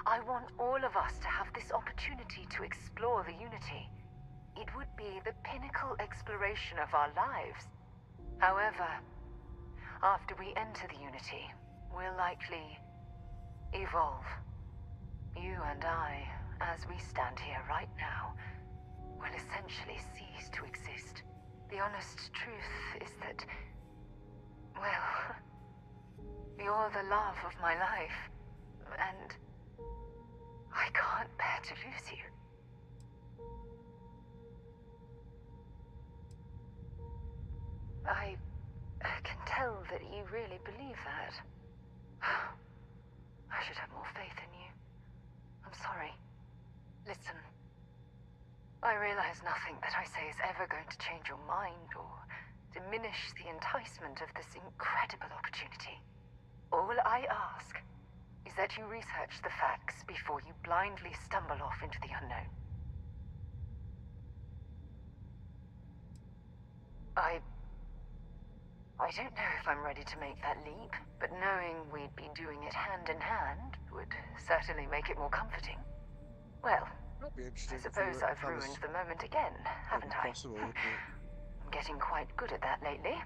I want all of us to have this opportunity to explore the Unity. It would be the pinnacle exploration of our lives. However, after we enter the Unity, we'll likely evolve. You and I, as we stand here right now, will essentially cease to exist. The honest truth is that, well, you're the love of my life, and I can't bear to lose you. I can tell that you really believe that. I should have more faith in you. I'm sorry. Listen, I realize nothing that I say is ever going to change your mind or diminish the enticement of this incredible opportunity. All I ask is that you research the facts before you blindly stumble off into the unknown. I don't know if I'm ready to make that leap, but knowing we'd be doing it hand in hand would certainly make it more comforting. Well, I suppose I've ruined the moment again, haven't I? I'm getting quite good at that lately.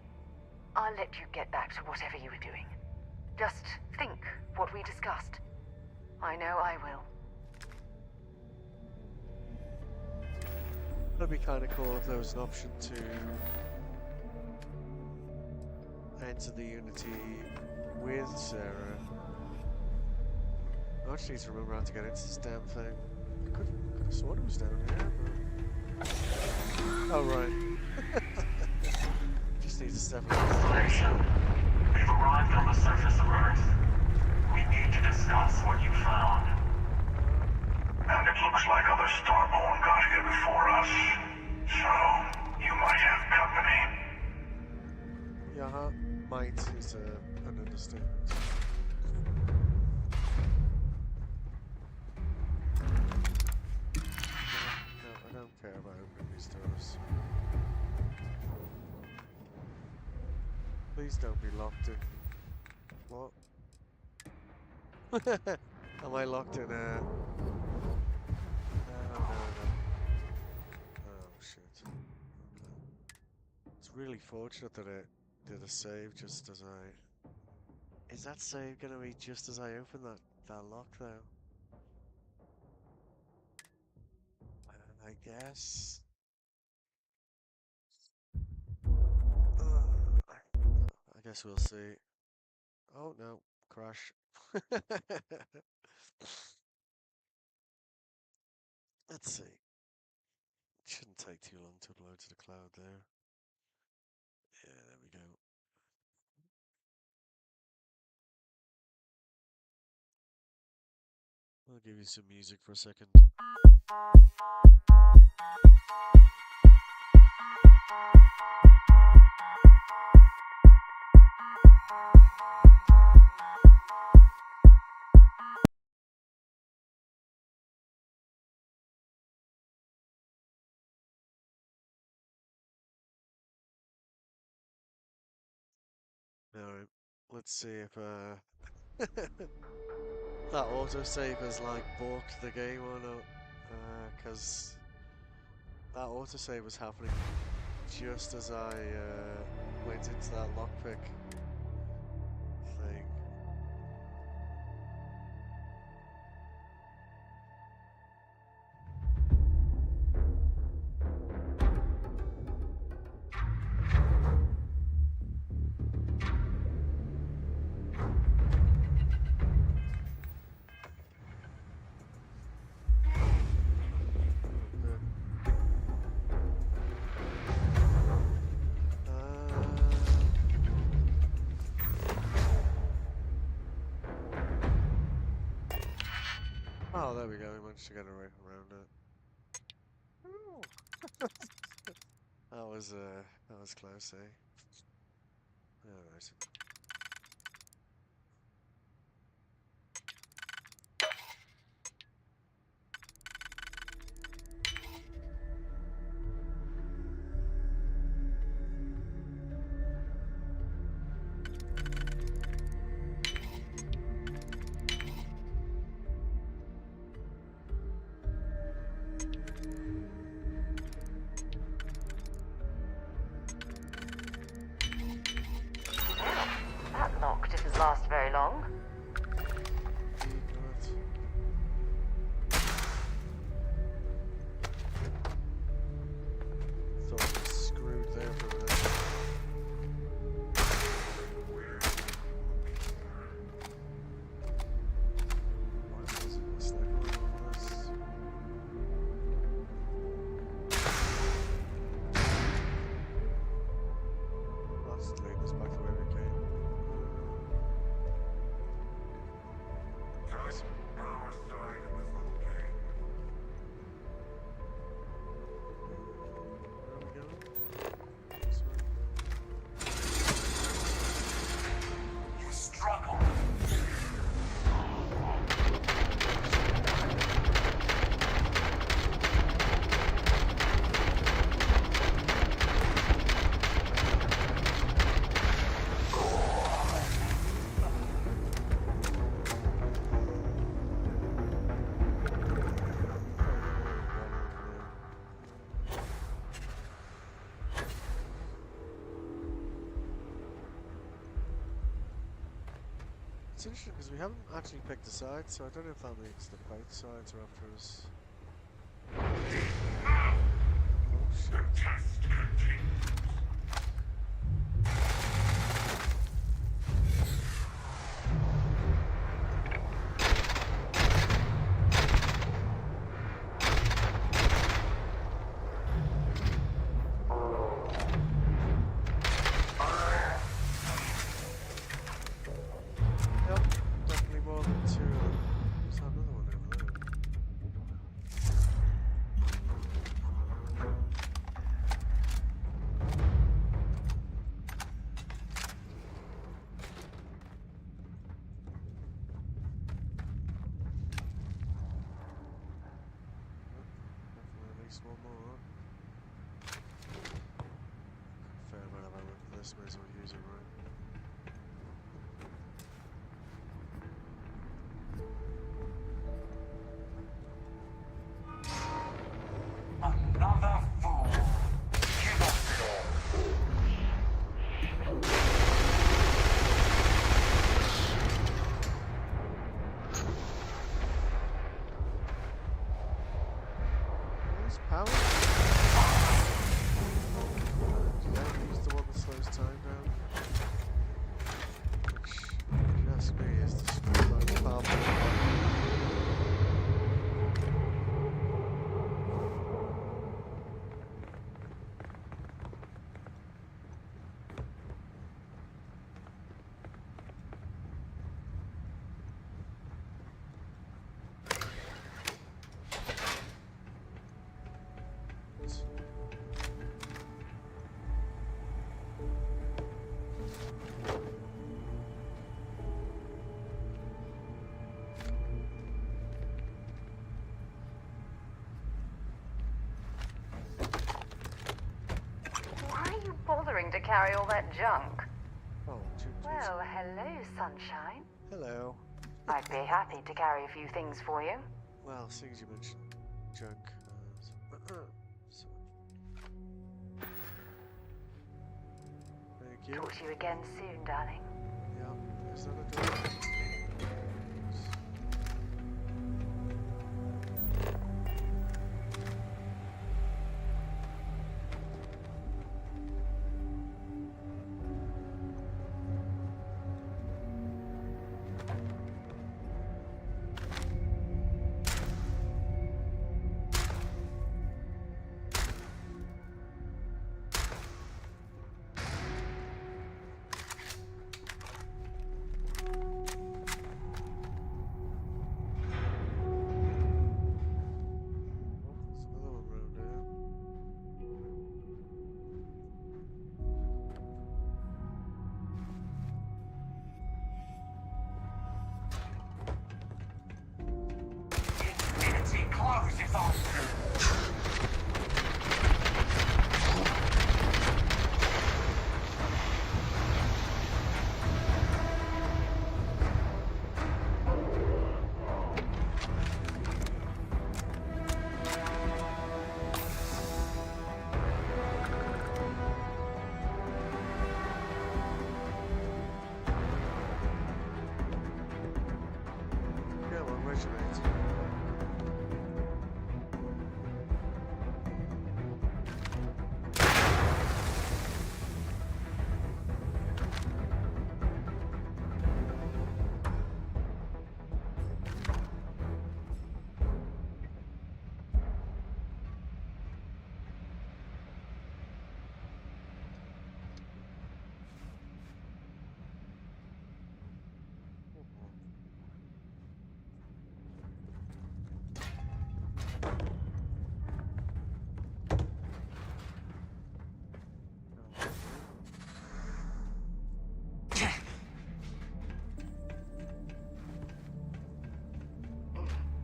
I'll let you get back to whatever you were doing. Just think what we discussed. I know I will. That'd be kind of cool if there was an option to enter the Unity with Sarah. I just need to remember how to get into this damn thing. I could have sworn it was down here, but... Oh, right. Just need to step around. Constellation, we've arrived on the surface of Earth. We need to discuss what you found. And it looks like other Starborn got here before us. So, you might have company. Yeah, might is an understatement. No, I don't care about opening these doors. Please don't be locked in. What? Am I locked in a... No. Oh, shit. Okay. It's really fortunate that it did a save just as I... Is that save gonna be just as I open that lock, though? I guess... I guess we'll see. Oh, no. Crash. Let's see. It shouldn't take too long to upload to the cloud there. Yeah, there we go. I'll give you some music for a second. Alright, let's see if that autosave has like borked the game or not. Because that autosave was happening just as I went into that lockpick thing. Oh, there we go. We managed to get right around it. That was close, eh? Alright. That lock didn't last very long. Thought I was screwed there for a minute. Why was it this like on this? I'll just lead us back to where we came. It's interesting because we haven't actually picked a side, so I don't know if that means that both sides are after us. Oh shit. One more. Fair amount of ammo for this, may as well use it right. Another fool. Give us it all. Where's power? Yeah, use the one that slows time down. Which, if you ask me, is the most powerful one. Why are you bothering to carry all that junk? Oh, Well, hello, sunshine. Hello. I'd be happy to carry a few things for you. Well, seeing as you mentioned junk, so. Thank you. Talk to you again soon, darling. Yeah, there's another door. Closes on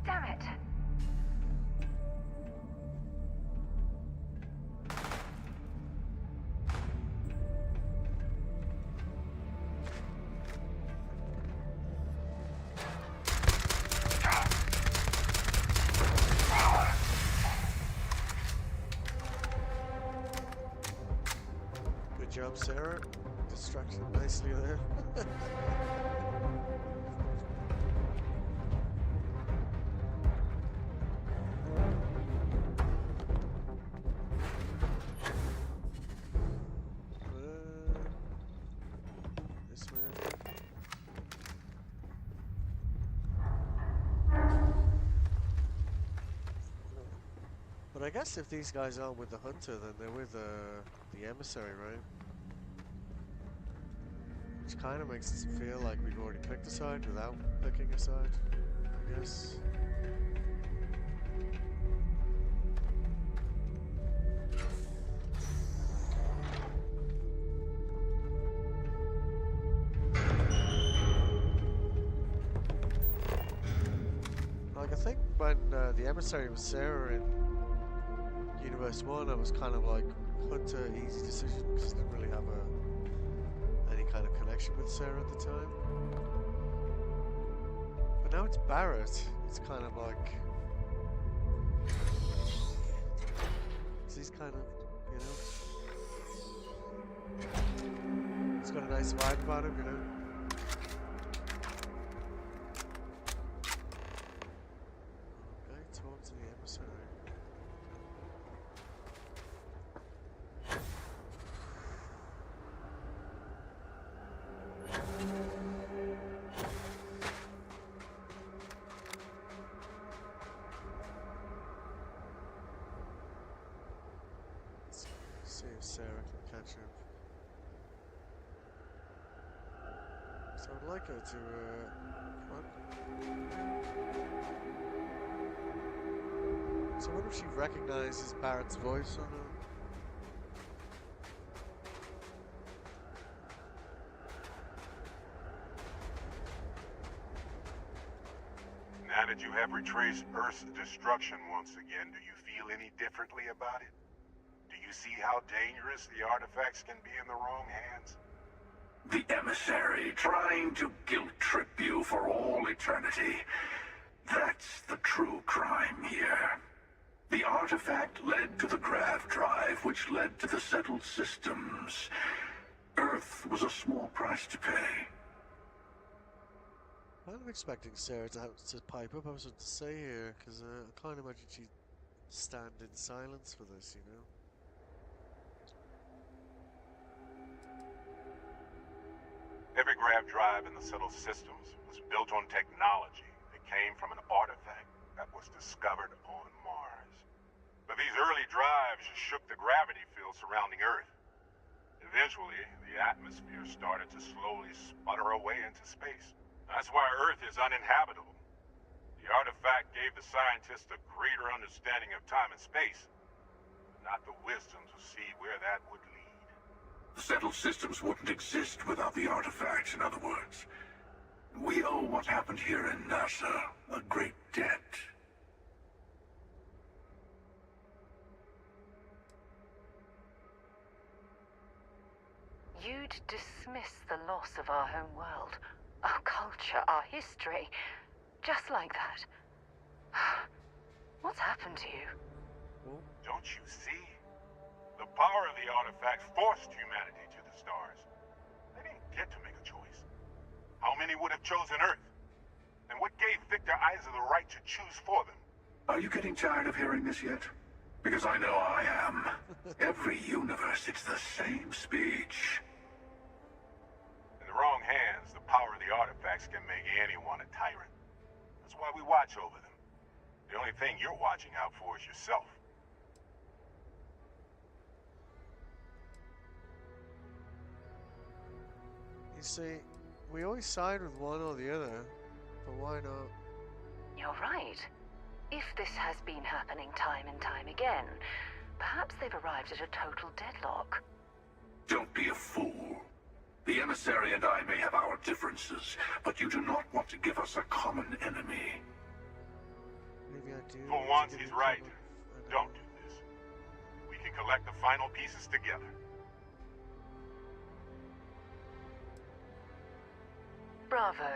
Damn it! Good job, Sarah. Distracted nicely there. This way. But I guess if these guys aren't with the hunter, then they're with the emissary, right? Which kind of makes it feel like we've already picked a side without picking a side, I guess. Like, I think when the emissary was Sarah in Universe 1, I was kind of like, hunter, easy decision, because I didn't really have any kind of connection with Sarah at the time. But now it's Barrett, it's kind of like... he's kind of, you know... He's got a nice vibe about him, you know? Okay, talk to the emissary. See if Sarah can catch him. So I'd like her to, come on. So I wonder if she recognizes Barrett's voice or not. Now that you have retraced Earth's destruction once again, do you feel any differently about it? Do you see how dangerous the artifacts can be in the wrong hands? The emissary trying to guilt-trip you for all eternity. That's the true crime here. The artifact led to the grav drive, which led to the settled systems. Earth was a small price to pay. I'm expecting Sarah to have to pipe up. I was what to say here, because I can't imagine she'd stand in silence for this, you know? Every grav drive in the settled systems was built on technology that came from an artifact that was discovered on Mars. But these early drives shook the gravity field surrounding Earth. Eventually, the atmosphere started to slowly sputter away into space. That's why Earth is uninhabitable. The artifact gave the scientists a greater understanding of time and space, but not the wisdom to see where that would lead. The settled systems wouldn't exist without the artifacts, in other words. We owe what happened here in NASA a great debt. You'd dismiss the loss of our home world, our culture, our history, just like that. What's happened to you? Don't you see? The power of the artifact forced humanity to the stars. They didn't get to make a choice. How many would have chosen Earth? And what gave Victor Isa the right to choose for them? Are you getting tired of hearing this yet? Because I know I am. Every universe, it's the same speech. In the wrong hands, the power of the artifacts can make anyone a tyrant. That's why we watch over them. The only thing you're watching out for is yourself. You see, we always side with one or the other, but why not? You're right. If this has been happening time and time again, perhaps they've arrived at a total deadlock. Don't be a fool. The emissary and I may have our differences, but you do not want to give us a common enemy. Maybe I do. For once, he's right. Don't do this. We can collect the final pieces together. Bravo.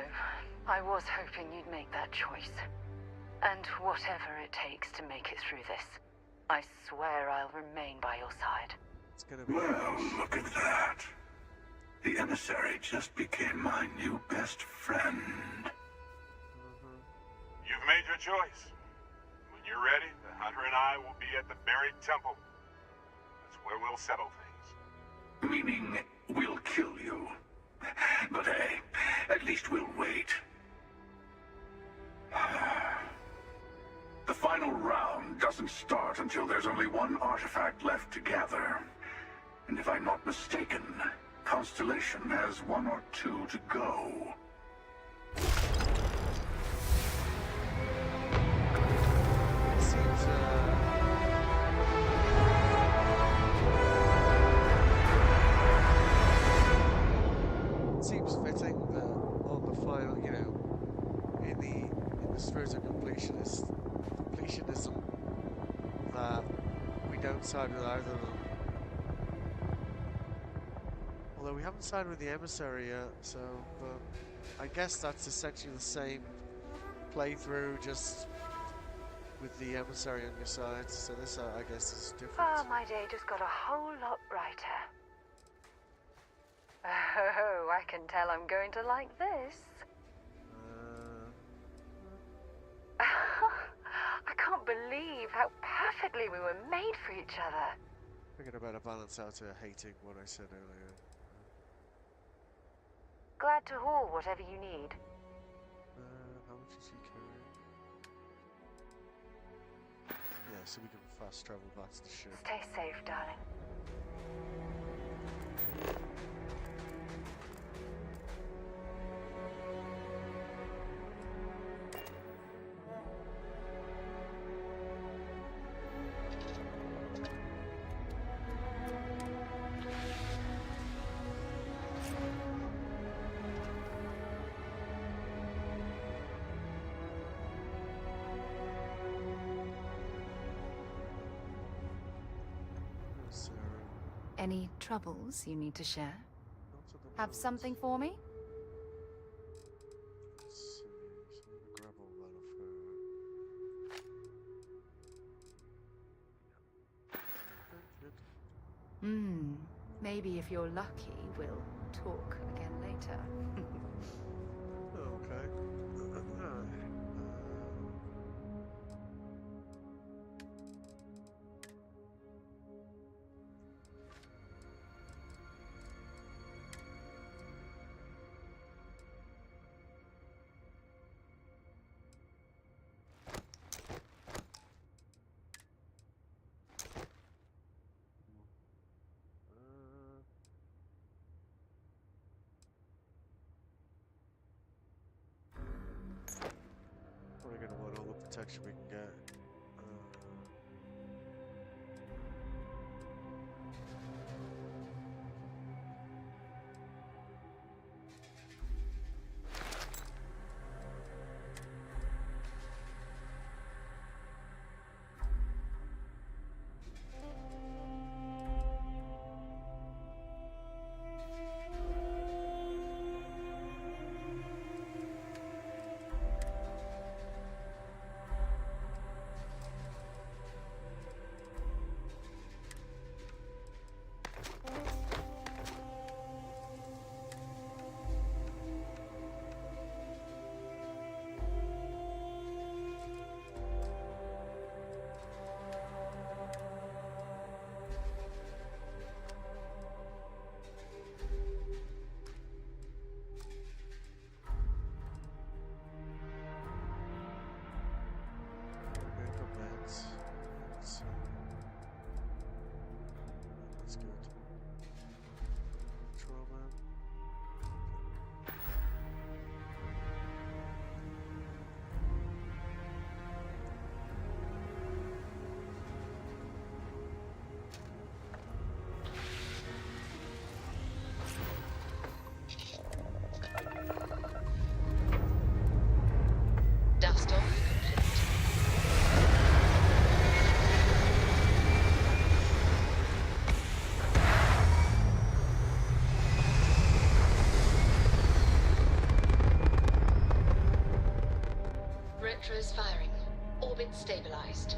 I was hoping you'd make that choice. And whatever it takes to make it through this, I swear I'll remain by your side. It's gonna be well, look at that. The emissary just became my new best friend. You've made your choice. When you're ready, the Hunter and I will be at the buried temple. That's where we'll settle things. Meaning, we'll kill you. But hey, at least we'll wait. The final round doesn't start until there's only one artifact left to gather. And if I'm not mistaken, Constellation has one or two to go. It seems fitting that on the final, you know, in the spirit of completionism, that we don't side with either of them. Although we haven't sided with the emissary yet, so, but I guess that's essentially the same playthrough, just with the emissary on your side, so this, I guess, is different. Oh, my day just got a whole lot brighter. Oh, I can tell I'm going to like this. I can't believe how perfectly we were made for each other. Figured I better balance out hating what I said earlier. Glad to haul whatever you need. How much is he carrying? Yeah, so we can fast travel back to the ship. Stay safe, darling. Any troubles you need to share? Not at the Have something for me? Let's see. So I'm gonna grab all that off her. Maybe if you're lucky, we'll talk again later. Okay. We're gonna want all the protection we can get. Commands. That's good. Trauma. Dust off. Retros firing. Orbit stabilized.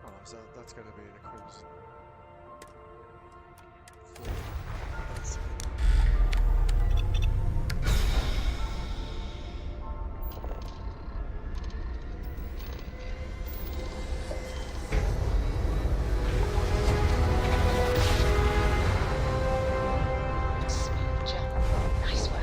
Oh, so that's gonna be in a crimson. Full. That's Smooth jump. Nice work.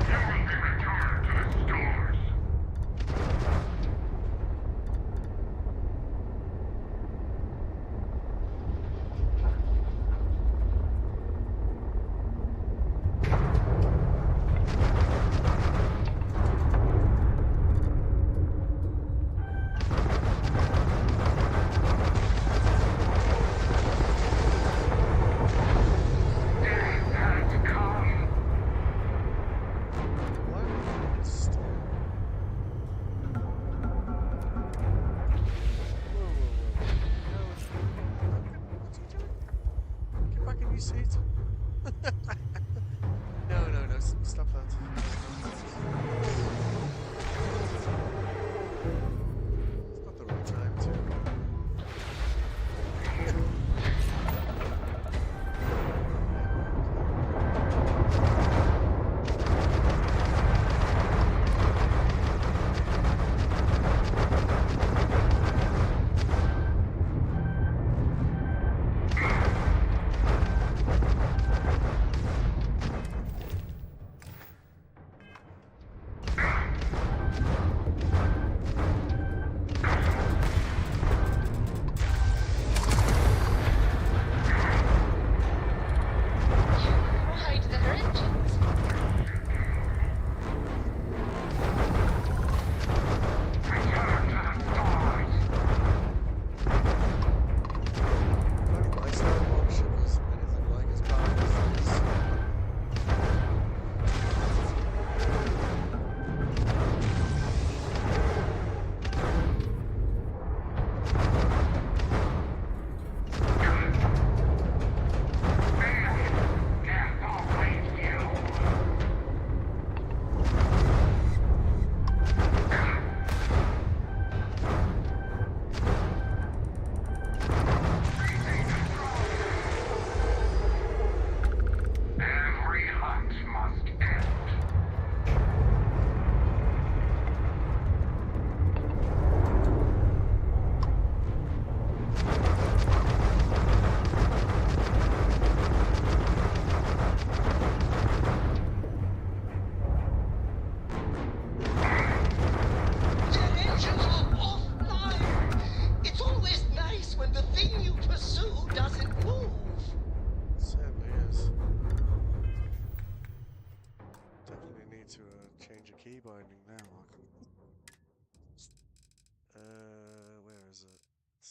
You will be returned to the stores.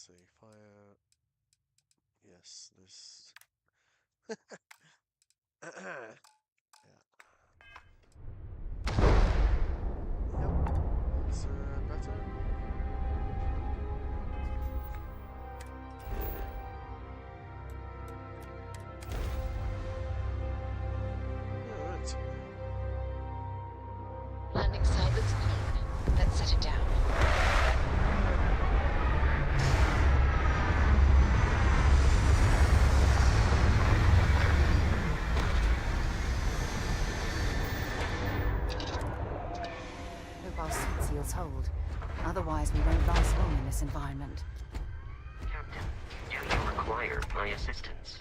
see. Fire. Yes, this. Yeah. Yep. That's better. Alright. Landing site looks clean. Let's set it down. Hope our suit seals hold. Otherwise, we won't last long in this environment. Captain, do you require my assistance?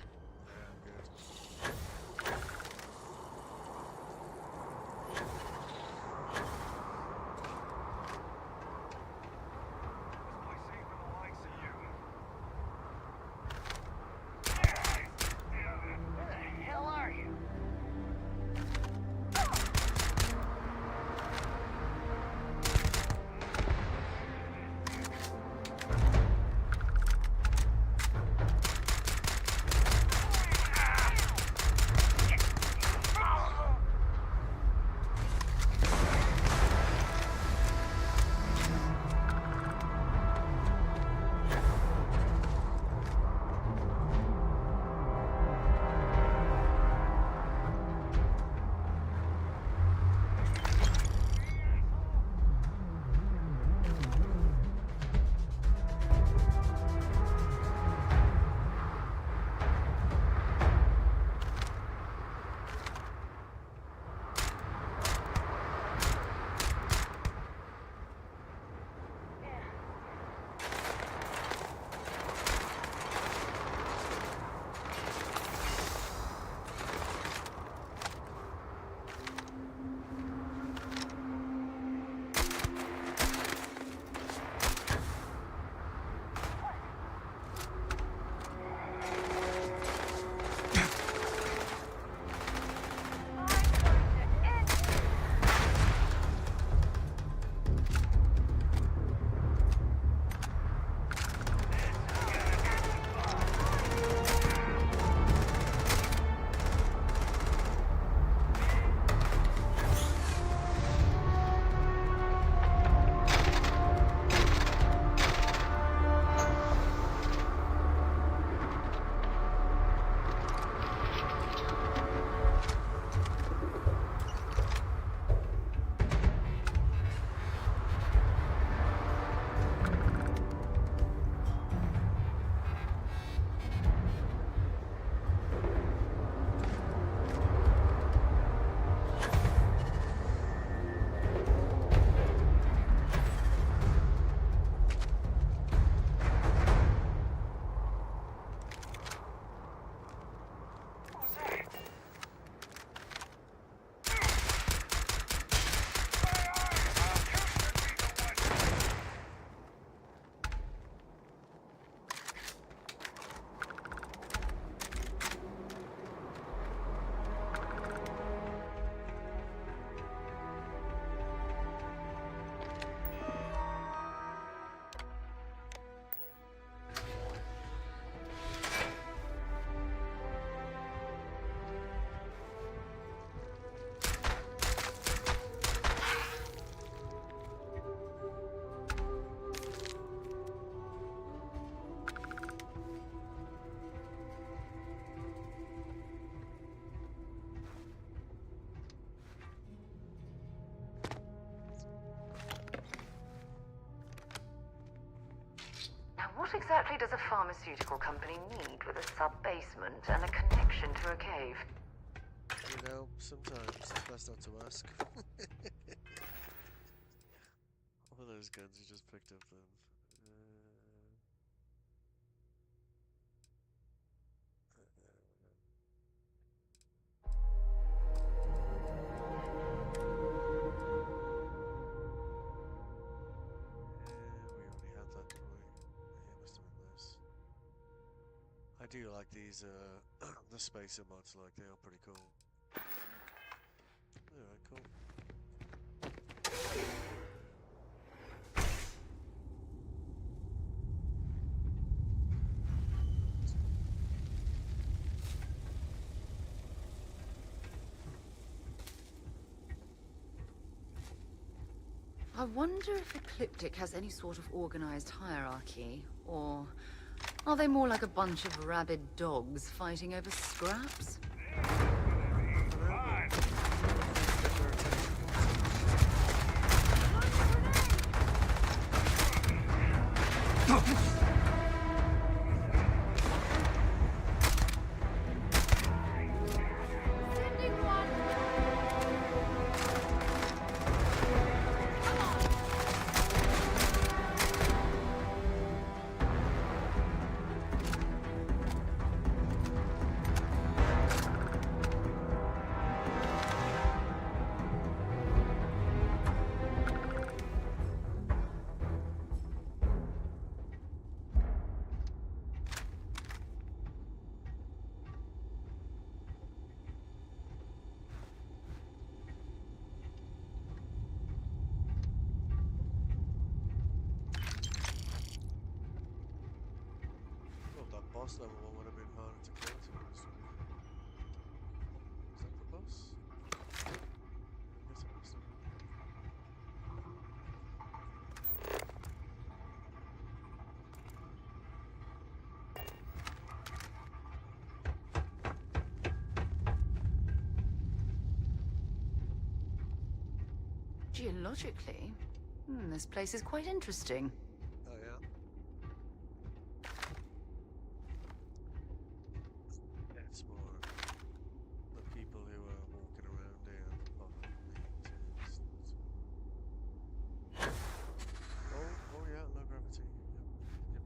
What exactly does a pharmaceutical company need with a sub-basement and a connection to a cave? You know, sometimes it's best not to ask. All those guns you just picked up then. We already had that, didn't we? Yeah, must have been this. I do like these, the spacer mods, like, they are pretty cool. Alright, cool. I wonder if Ecliptic has any sort of organized hierarchy, or are they more like a bunch of rabid dogs fighting over scraps? That boss level one would have been harder to kill, to be honest with you. Is that the boss? I guess it must have been. Geologically, this place is quite interesting. Oh yeah? Yeah, it's more the people who are walking around here bother me, to be honest. Oh yeah, low gravity. Yep.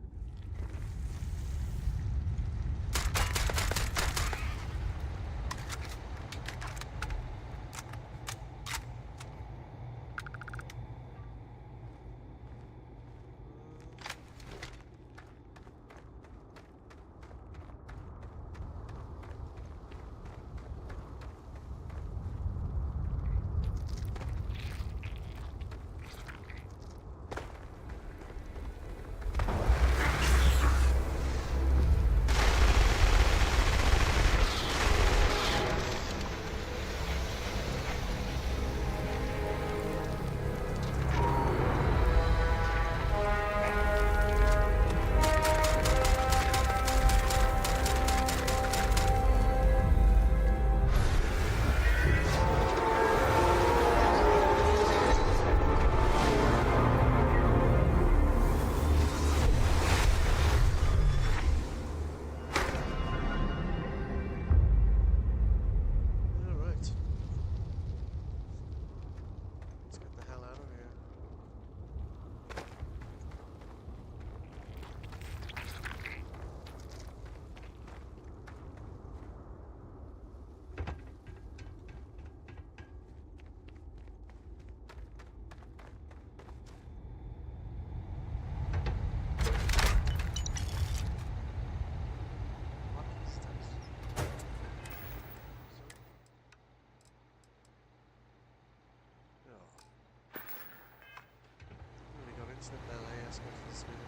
It's the ballet aspect of this video.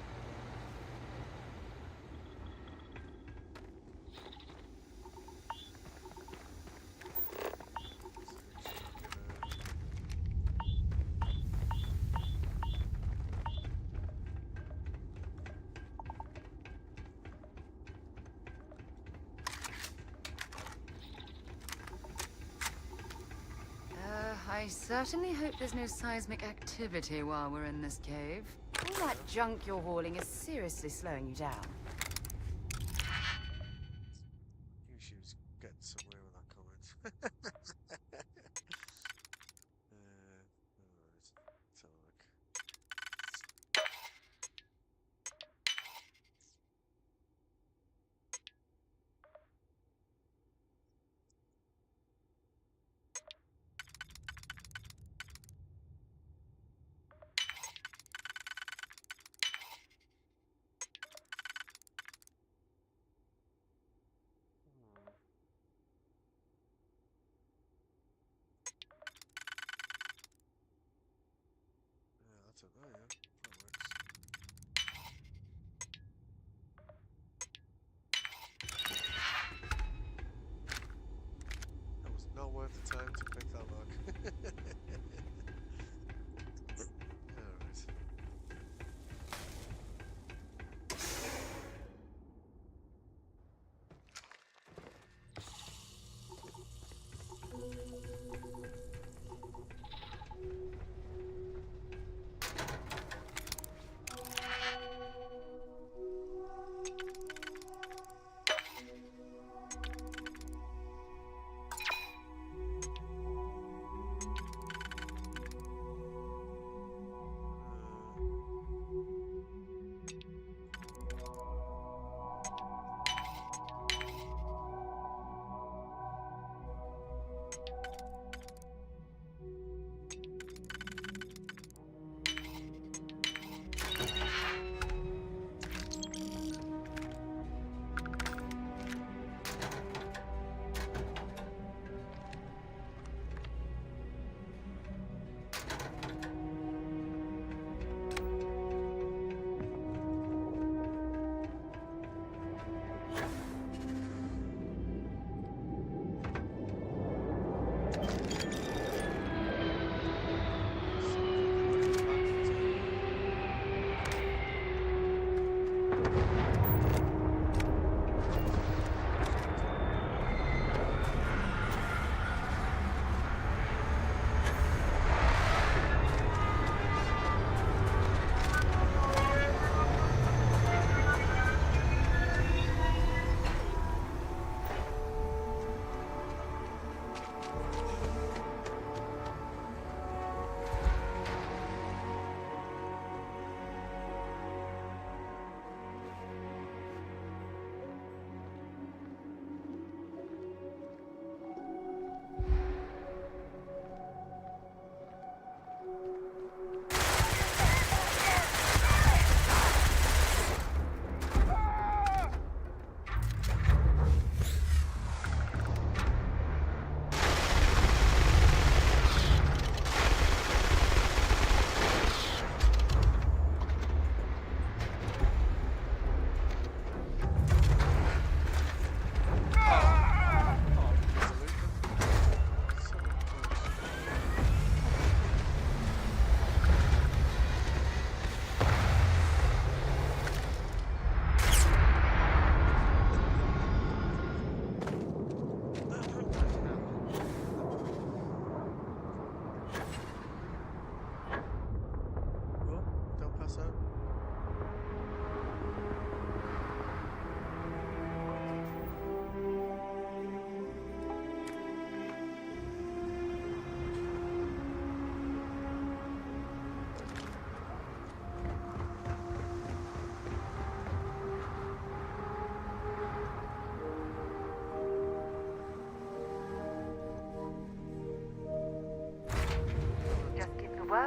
I certainly hope there's no seismic activity while we're in this cave. All that junk you're hauling is seriously slowing you down. Knew she was getting somewhere with that comment. Alright, let's have a look. Yeah, that's it. Oh yeah, that works. That was not worth the time to pick that lock.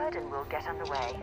word and we'll get underway.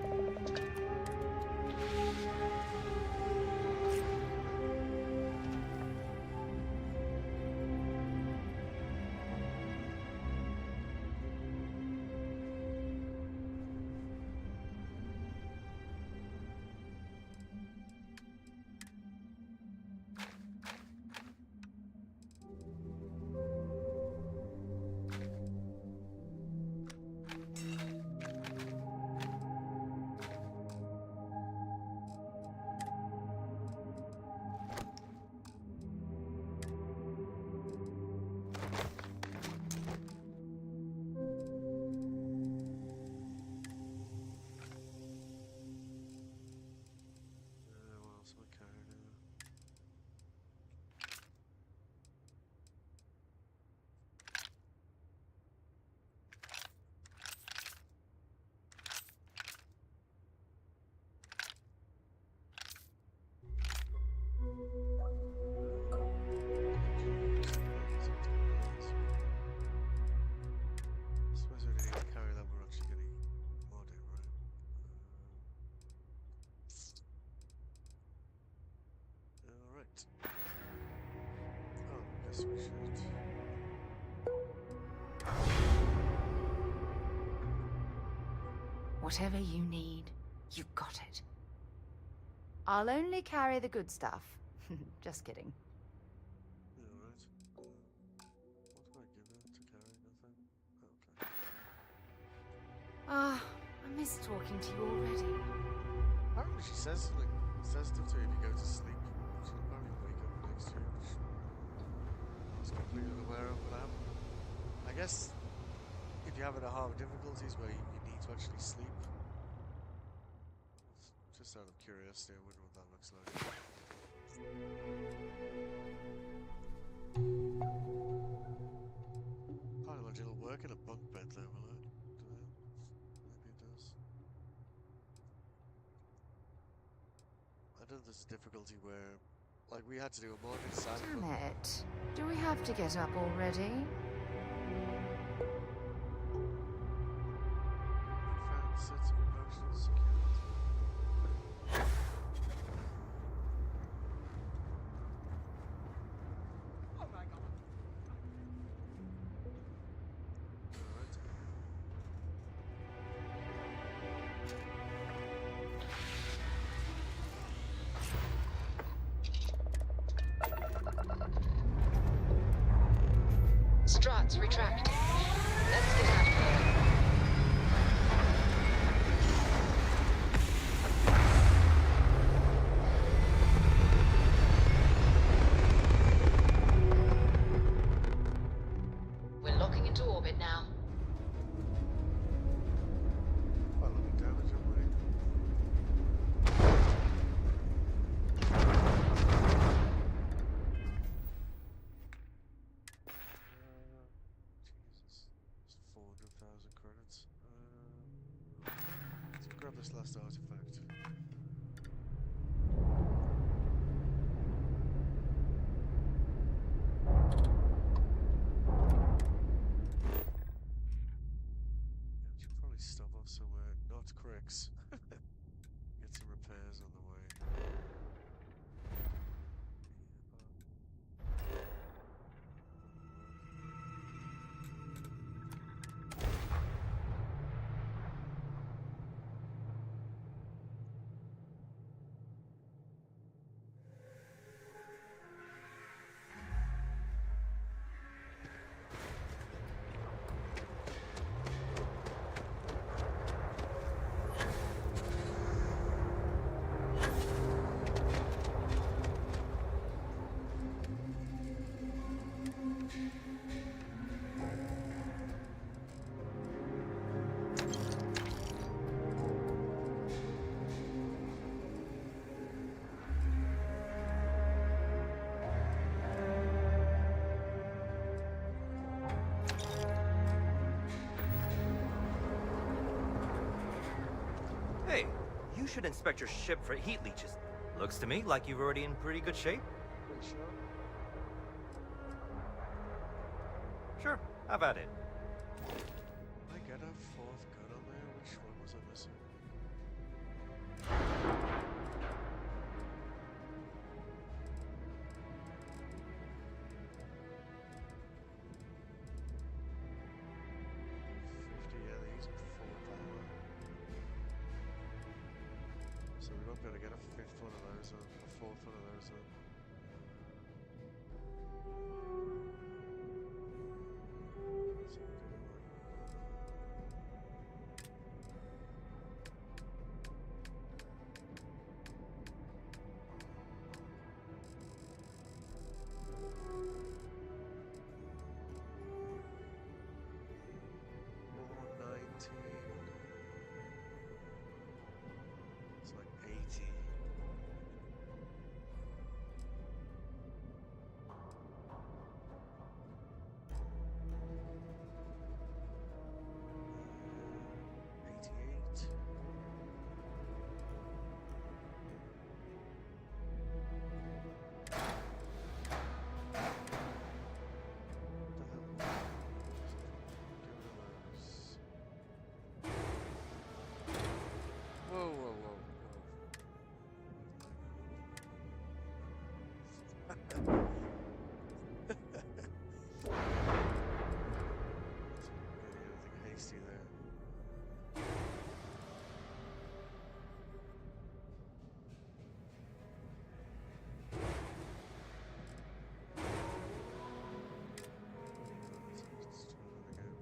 What else am I carrying now? I suppose we only need to carry that. We're actually getting modded, right? Alright. Oh, guess we should. Whatever you need, you got it. I'll only carry the good stuff. Just kidding. Alright. What do I give her to carry? Nothing? Okay. Ah, I miss talking to you already. Apparently she says stuff to you if you go to sleep. She'll probably wake up next to you, which I was completely unaware of, but I guess if you're having a hard difficulties where you need to actually sleep, just out of curiosity, I wonder what that looks like. Can't imagine it'll work in a bunk bed though, will it? Maybe it does. I know there's a difficulty where, like, we had to do a mod inside. Damn it. Do we have to get up already? Found sets of emotional security. Oh my god. Alright. Struts retracting. Let's get out of here. We're locking into orbit now. Quite a lot of damage, haven't we? Jesus. It's 400,000 credits. Let's grab this last artifact. Yeah, we should probably stop off somewhere, not Cricks. Get some repairs on the way. Hey, you should inspect your ship for heat leeches. Looks to me like you're already in pretty good shape. Pretty sure. Sure, have at it. I got a fourth gun on there. Which one was it? got to get a fifth one of those, or a fourth one of those. So we'll do one. It's like 80. Whoa, whoa, whoa, whoa. Anything hasty there. Let's try that again.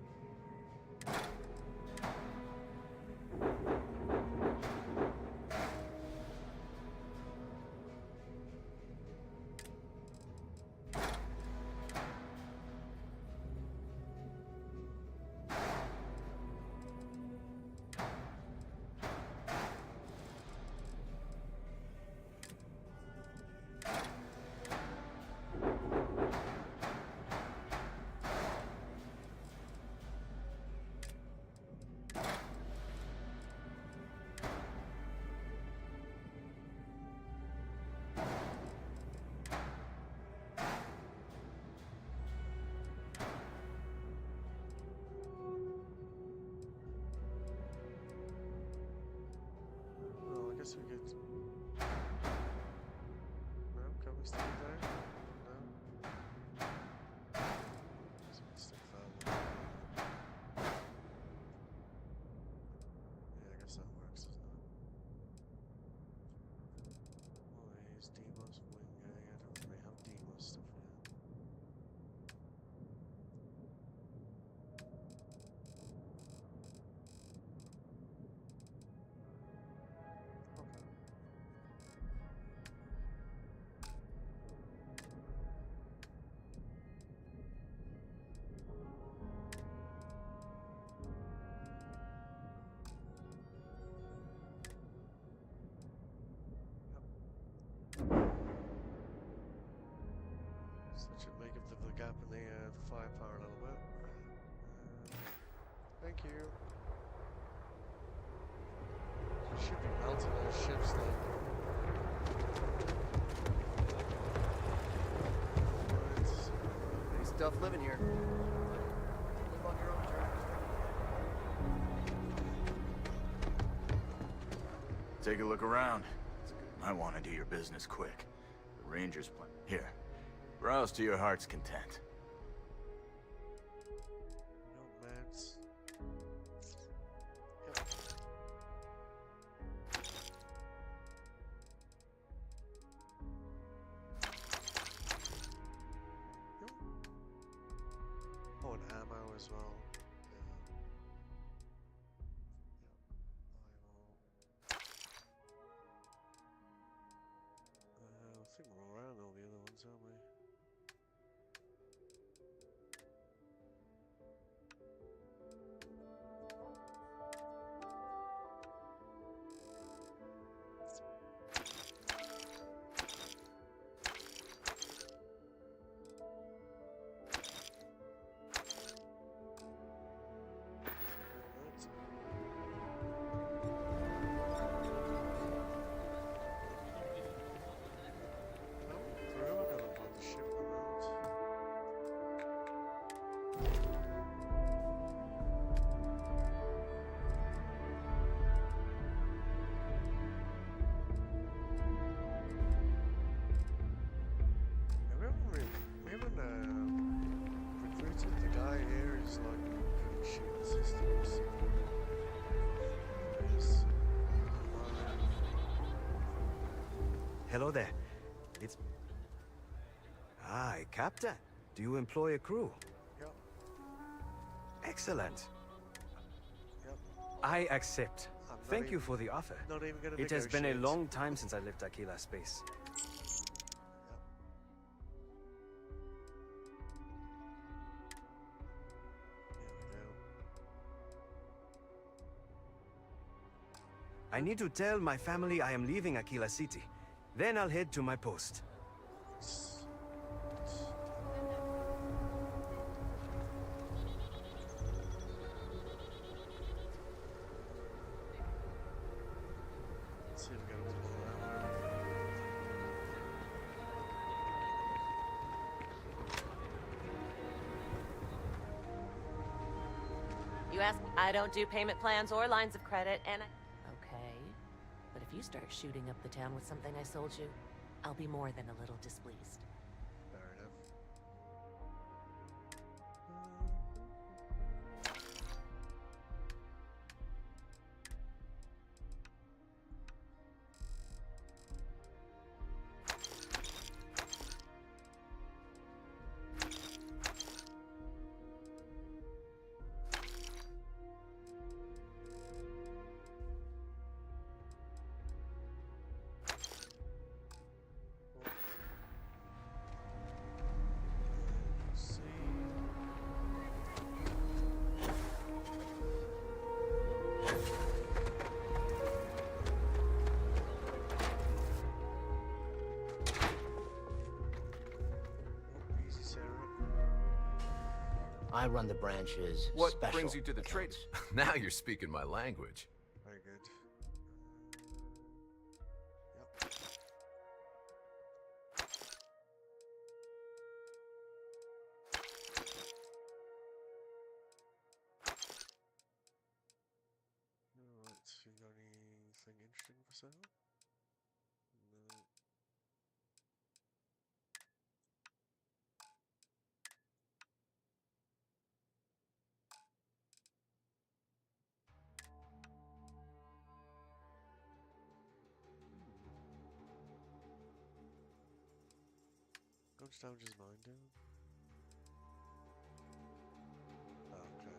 Well, I guess we could. No, can we stay there? No. So we stick that one. Yeah, I guess that works, doesn't it? Well, here's Demos wing. I don't really have Demos stuff yet. Okay. So that should make up the gap in the firepower a little bit. Thank you. You should be melting those ships then. Right. Pretty tough living here. Live on your own terms. Take a look around. I want to do your business quick. The Rangers plan. Here. Browse to your heart's content. Nomads. Oh, and ammo as well. I think we're around all the other ones, aren't we? hello there. It's... Hi, Captain. Do you employ a crew? Yep. Excellent. Yep. I accept. Thank you for the offer. Not even gonna It has been a negotiate. long time since I left Aquila space. I need to tell my family I am leaving Aquila City. Then I'll head to my post. Let's see if we get up to that. You ask, I don't do payment plans or lines of credit, and I... Okay. But if you start shooting up the town with something I sold you, I'll be more than a little displeased. Fair enough. I run the branch's What special brings you to the trade? Now you're speaking my language. Very good. Yep. Alright, you got anything interesting for sale? No. How much damage is mine doing? Okay.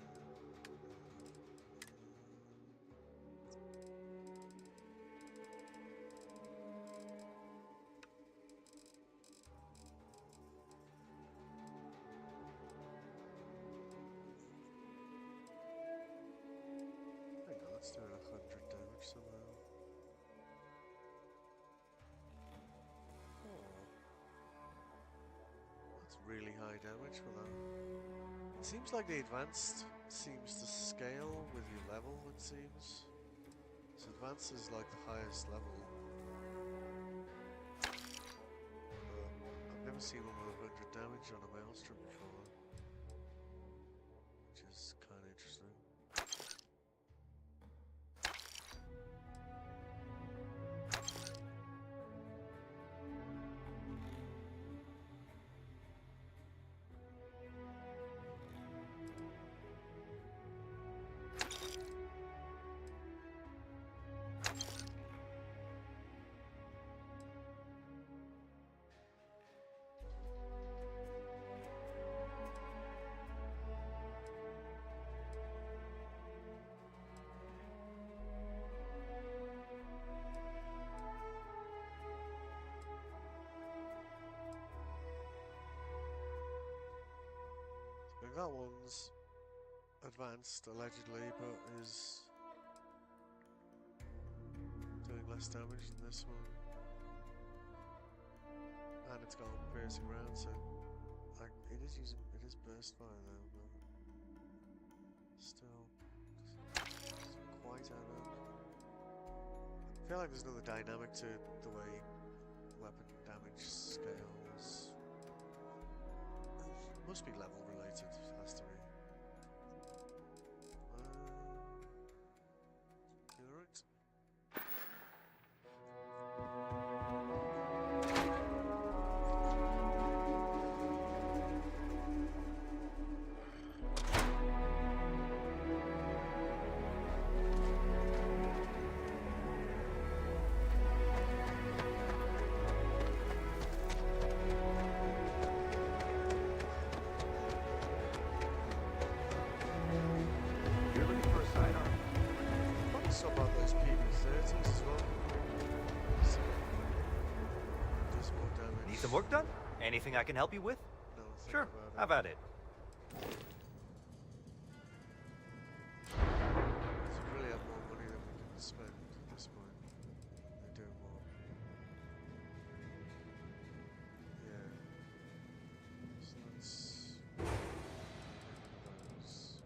Hang on, it's doing 100 damage somehow. That's really high damage for that. It seems like the advanced seems to scale with your level, it seems. So advanced is like the highest level. I've never seen one with 100 damage on a maelstrom before. Which is kind of interesting. That one's advanced, allegedly, but is doing less damage than this one. And it's got piercing round, so it is burst fire though, but still quite out of. I feel like there's another dynamic to the way weapon damage scales. Must be level related, has to be. You alright? Some work done? Anything I can help you with? No, Sure, have at it. So we really have more money than we can spend at this point. They do more. Yeah. So let's get rid of those.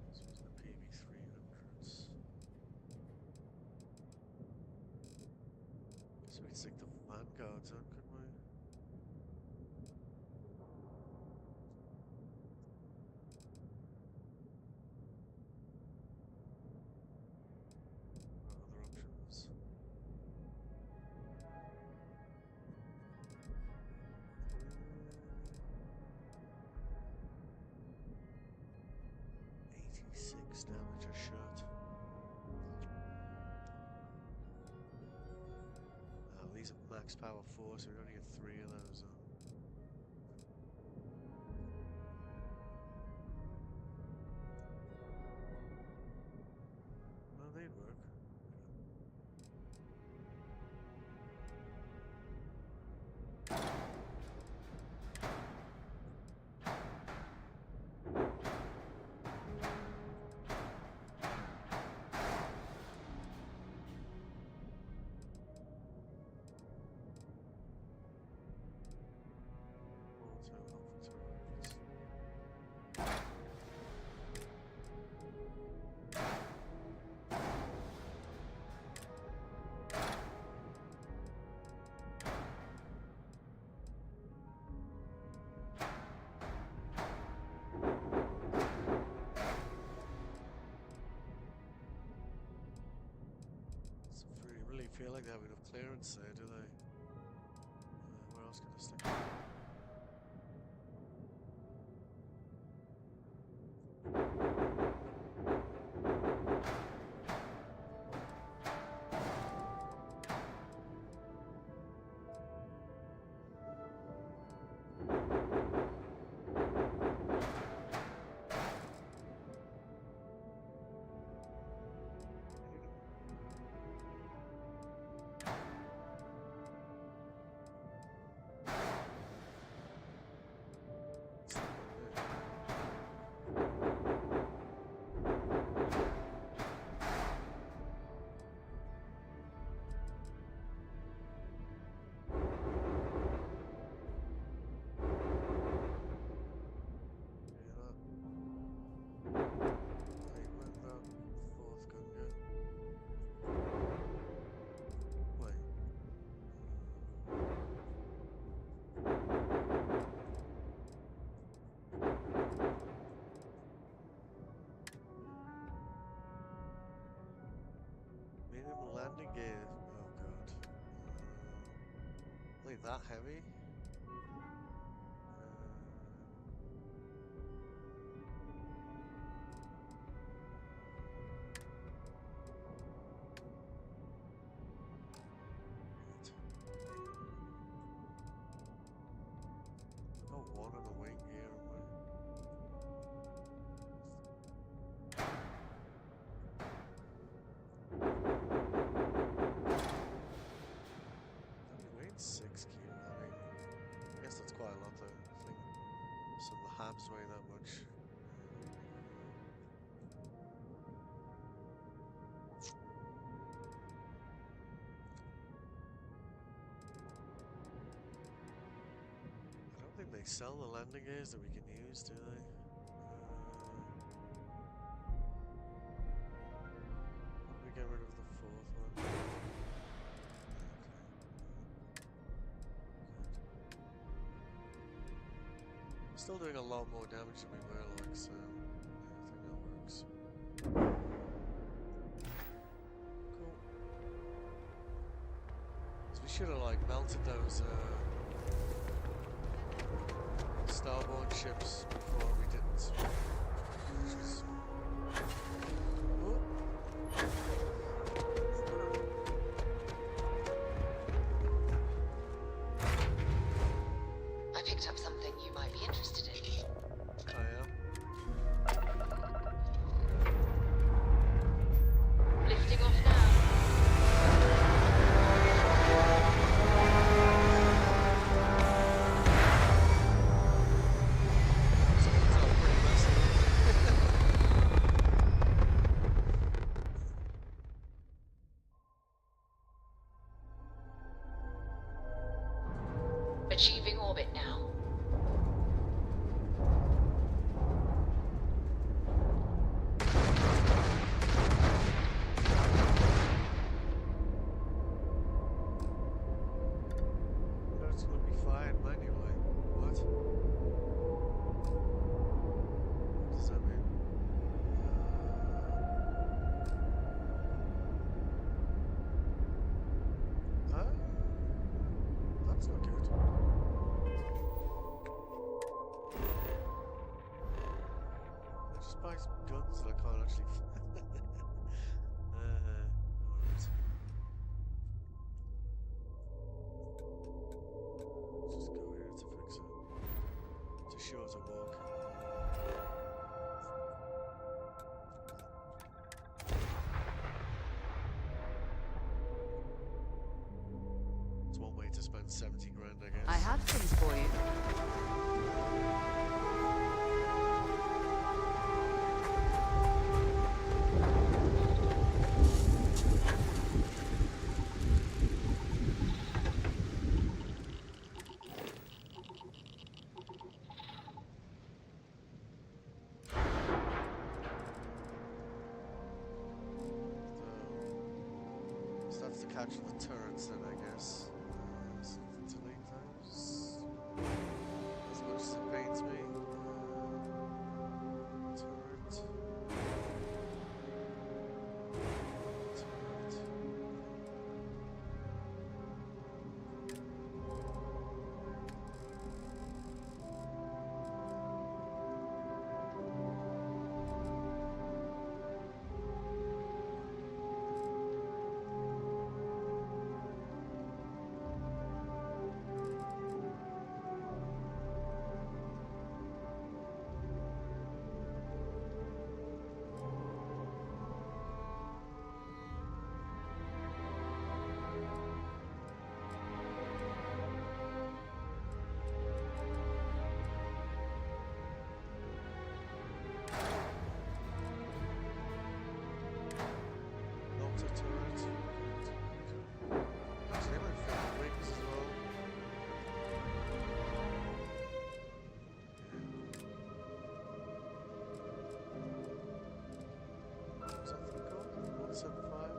This was the PV300s. So we'd stick the Vanguards on, couldn't we? What other options? Uh, 86 damage a shot. These are max power 4, so we only get 3 of those on. Well, they'd work. Really feel like they have enough clearance there, do they? Where else can I stick them? Minimum landing gear. Oh god. Like that heavy? I've got one on the wing here, haven't we? Only weighing 6 kilo. I mean, I guess that's quite a lot though. I think some of the habs weigh that much. I don't think they sell the landing gears that we can use, do they? How do we get rid of the 4th one? Still doing a lot more damage than we were, like, so yeah, I think that works. Cool. So we should have, like, melted those, starborn ships before we didn't. Which was... Oh. I picked up something you might be interested in. I am. Lifting off now. Achieving orbit now. That's gonna be fired manually. What? What does that mean? That's not good. I just buy some guns that I can't actually. Alright. Just go here to fix it. To show us a walk. It's one way to spend 70 grand, I guess. I have things for you. So that's the catch of the turrets then, I guess. Something to delete those. As much as it pains me. Turret. Turret. Altar turret. Actually, they might fit the wings as well. What's that thing called? 175?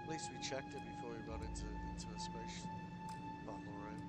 At least we checked it before we got into a space battle room.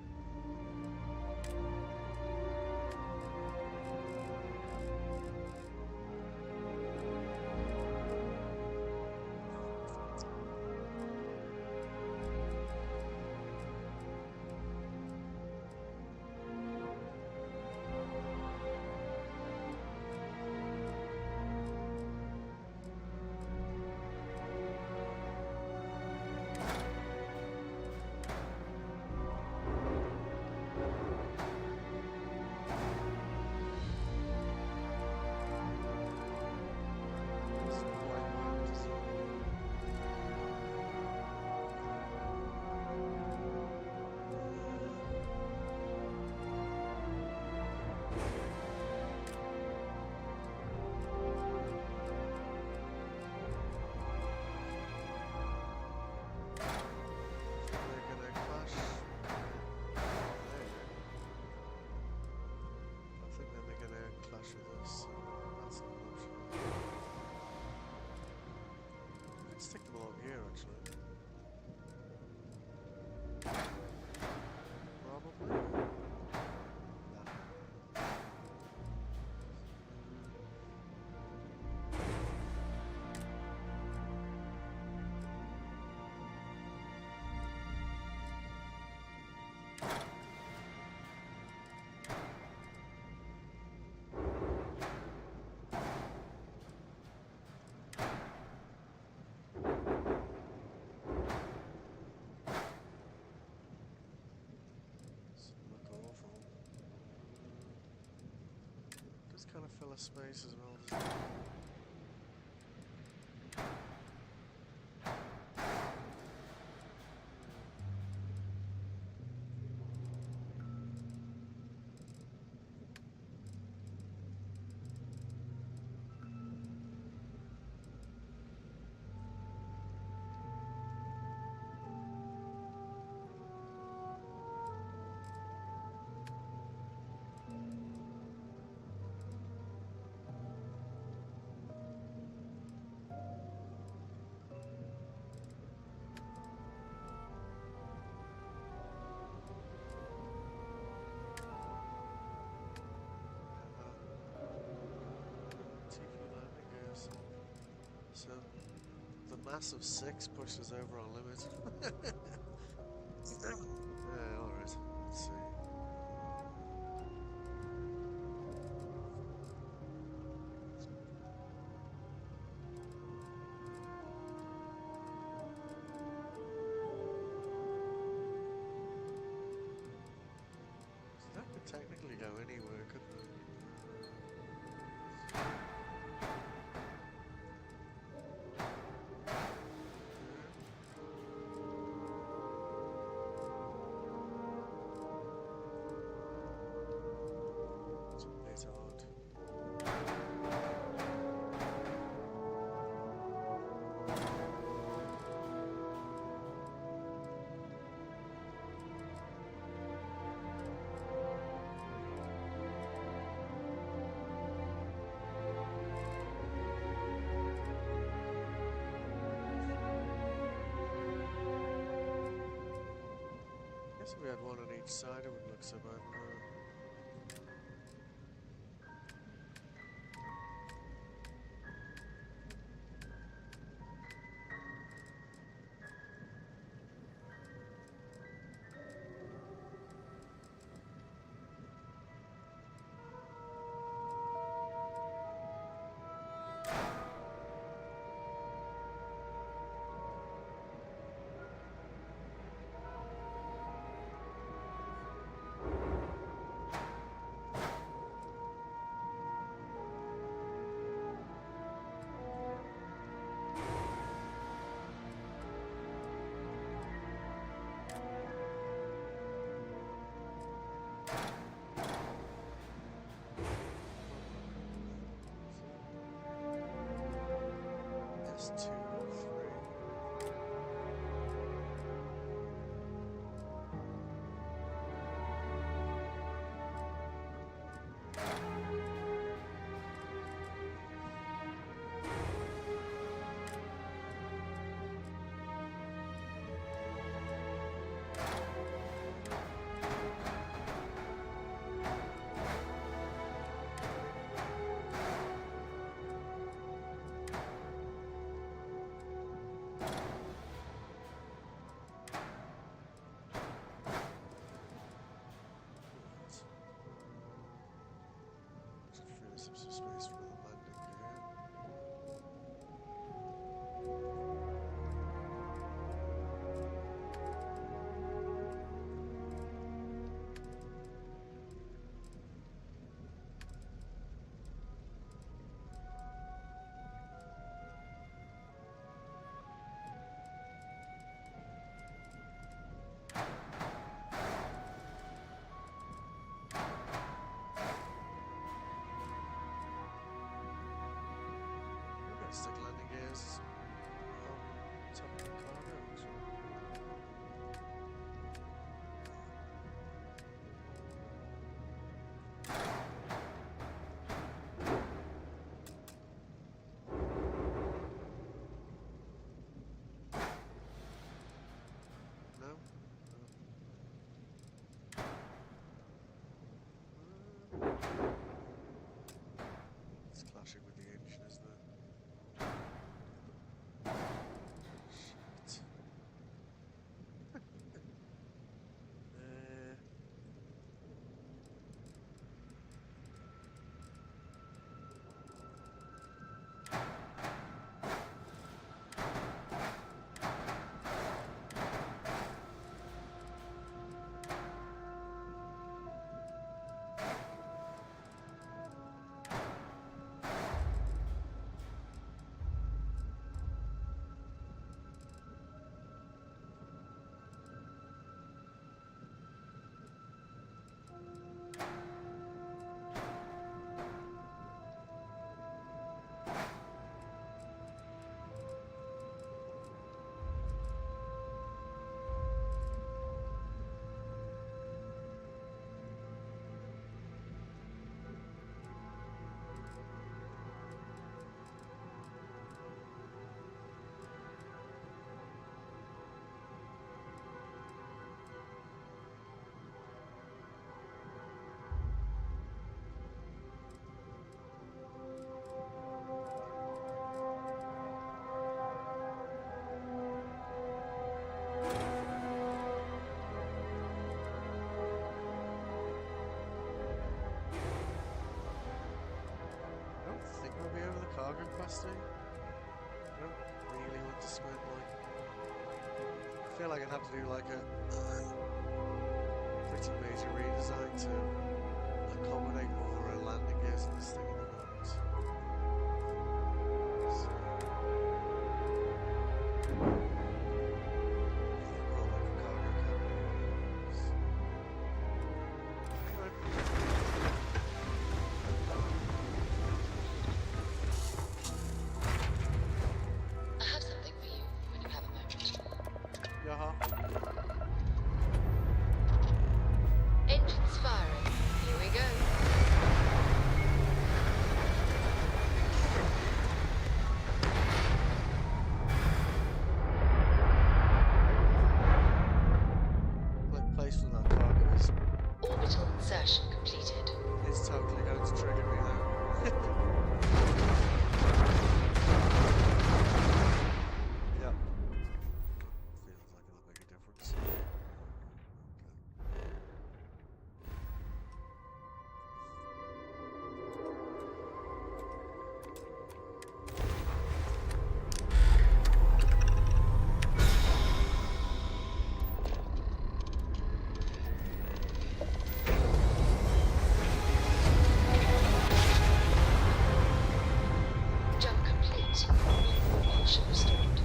stick them along here, actually. Probably. Look awful. Does kind of fill a space as well, doesn't it? TV landing gears. So the massive 6 pushes over our limit. Yeah, alright. Let's see. So that could technically go anywhere, couldn't it? It's a bit odd. Guess if we had one on each side, it wouldn't look so bad. S2, 3. Should free us up some space for the landing gear. honestly. I don't really want to spend like. I feel like I'd have to do like a pretty major redesign to accommodate more landing gears in this thing at the moment. So, well, like cargo cameras. I have something for you when you have a moment. Yaha. Engines firing. Here we go. Place for that cargo is Orbital insertion completed. it's totally going to trigger me now. Yep. Feels like it'll make a difference. Jump complete. Propulsion restored.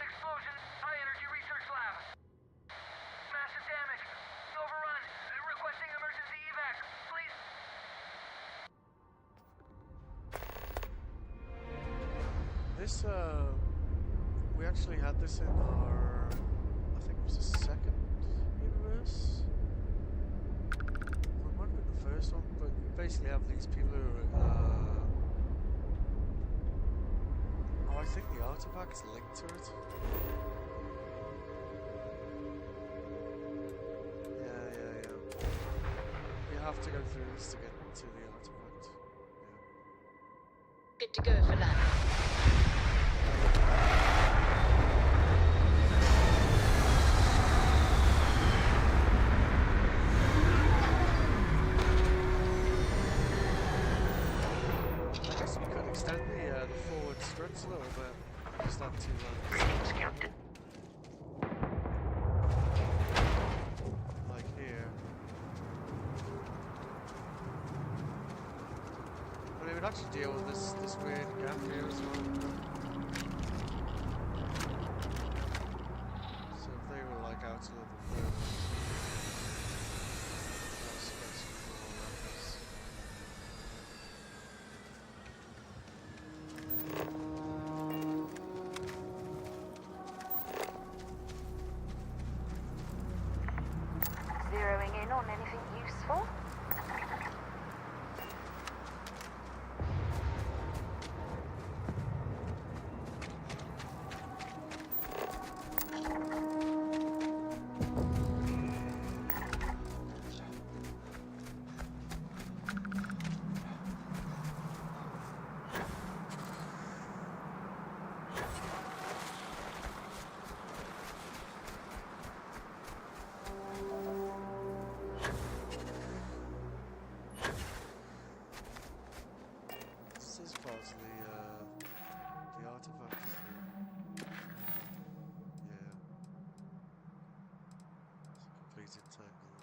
Explosion, high energy research lab. Massive damage. Overrun. Requesting emergency evac. Please. This we actually had this in our, I think it was the second universe. Or it might have been the first one, but you basically have these people who are, oh, I think the artifact's linked to it. Yeah. You have to go through this to get to the artifact. Good to go for landing. I guess we could extend the forward struts a little bit. Just have to Greetings, Captain. like here. But it would actually deal with this weird gap here as well. So if they were like out a little further, that's space for more workers. Zeroing in on anything useful? This is part of the artifact. Yeah. It's a complete entanglement.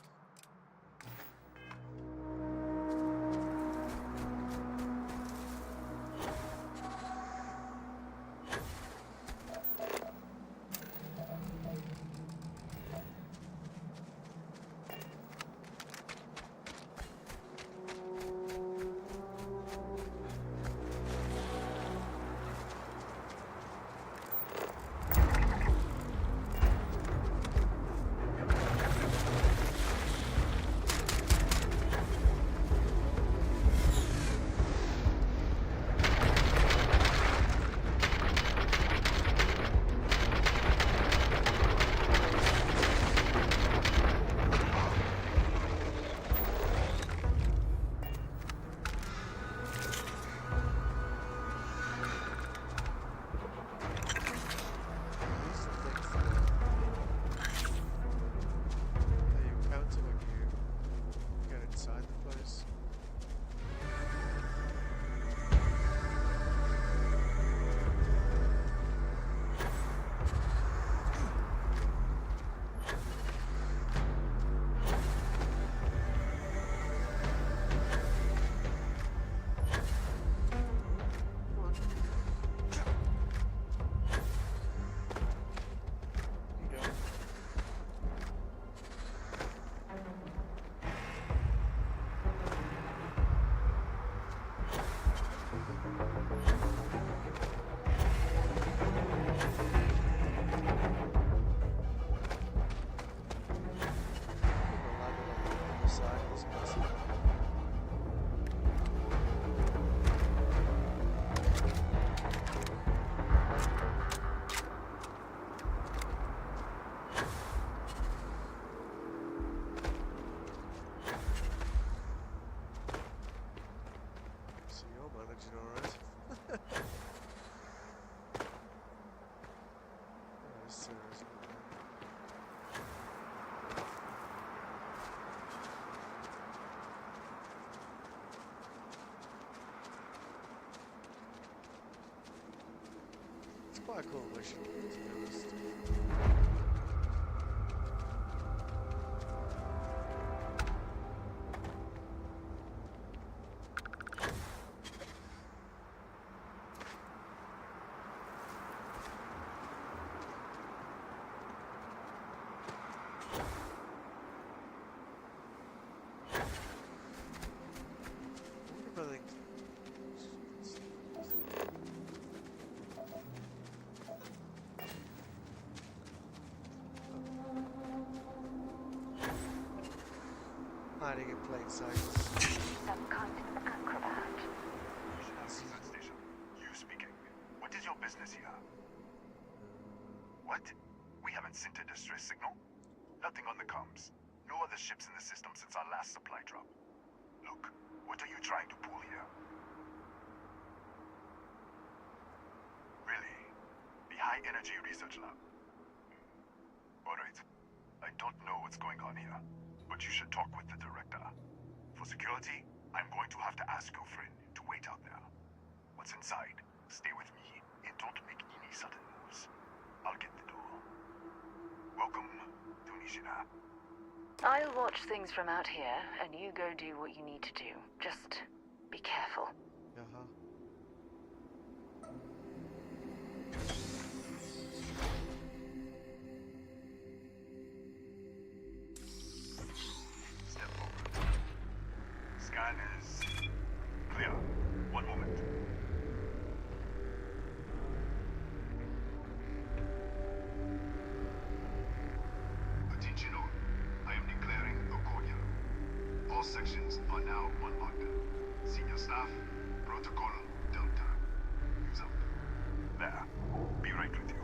So you're managing alright. That is serious. It's quite a cool mission, to be honest. I think hiding in plain sight. Some kind of acrobat. Station. You speaking. What is your business here? What? We haven't sent a distress signal? Nothing on the comms. No other ships in the system since our last supply drop. Look, what are you trying to pull here? Really? The High Energy Research Lab? Alright. I don't know what's going on here, but you should talk with the director. For security, I'm going to have to ask your friend to wait out there. What's inside? Stay with me and don't make any sudden moves. I'll get the door. Welcome to Nishina. I'll watch things from out here, and you go do what you need to do. Just be careful. Step forward. Scan is clear. One moment. Attention all. I am declaring a cordial. All sections are now on lockdown. Senior staff, protocol Delta. Use up. There. Be right with you.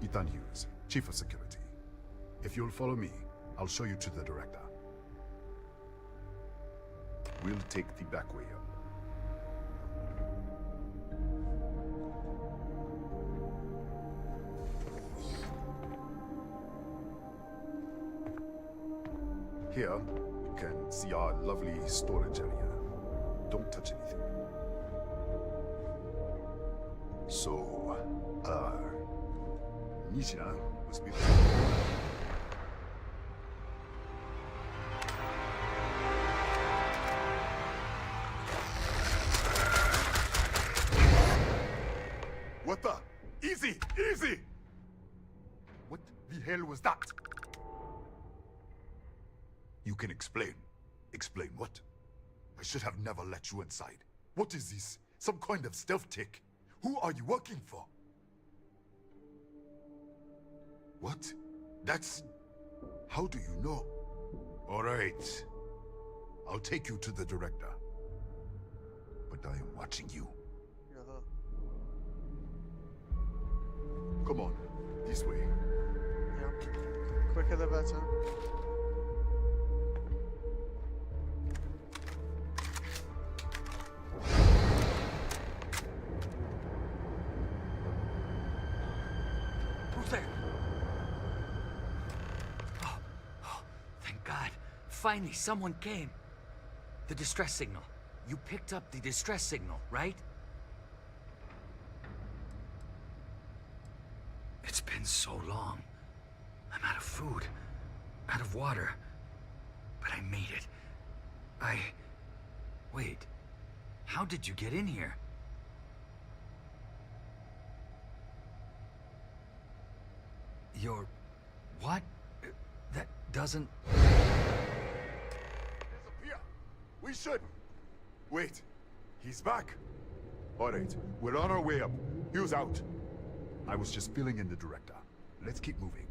Ethan Hughes, Chief of Security. If you'll follow me, I'll show you to the director. We'll take the back way up. Here, you can see our lovely storage area. Don't touch anything. So, Nishina was built. What the? Easy! Easy! What the hell was that? You can explain. Explain what? I should have never let you inside. What is this? Some kind of stealth tick? Who are you working for? What? That's... How do you know? All right. I'll take you to the director. But I am watching you. Come on. This way. Yep. Quicker the better. Who's there? Oh, thank God. Finally, someone came. The distress signal. You picked up the distress signal, right? It's been so long. I'm out of food, out of water. But I made it. Wait. How did you get in here? You're... what? That doesn't... Disappear! We should! Wait. He's back. All right. We're on our way up. Hughes out. I was just filling in the director. Let's keep moving.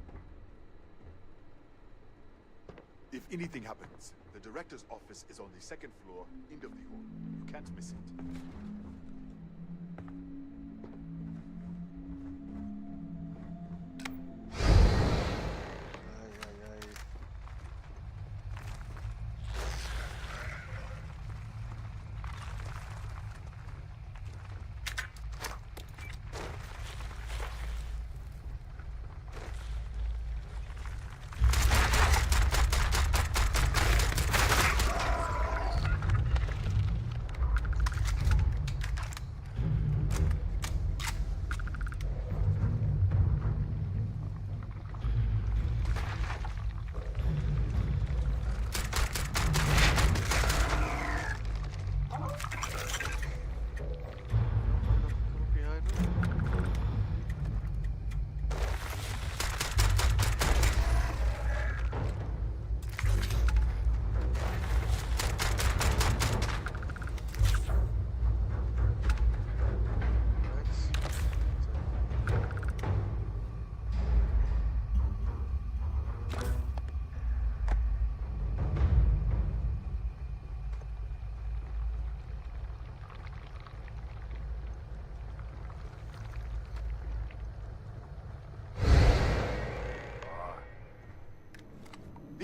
If anything happens, the director's office is on the second floor, end of the hall. You can't miss it.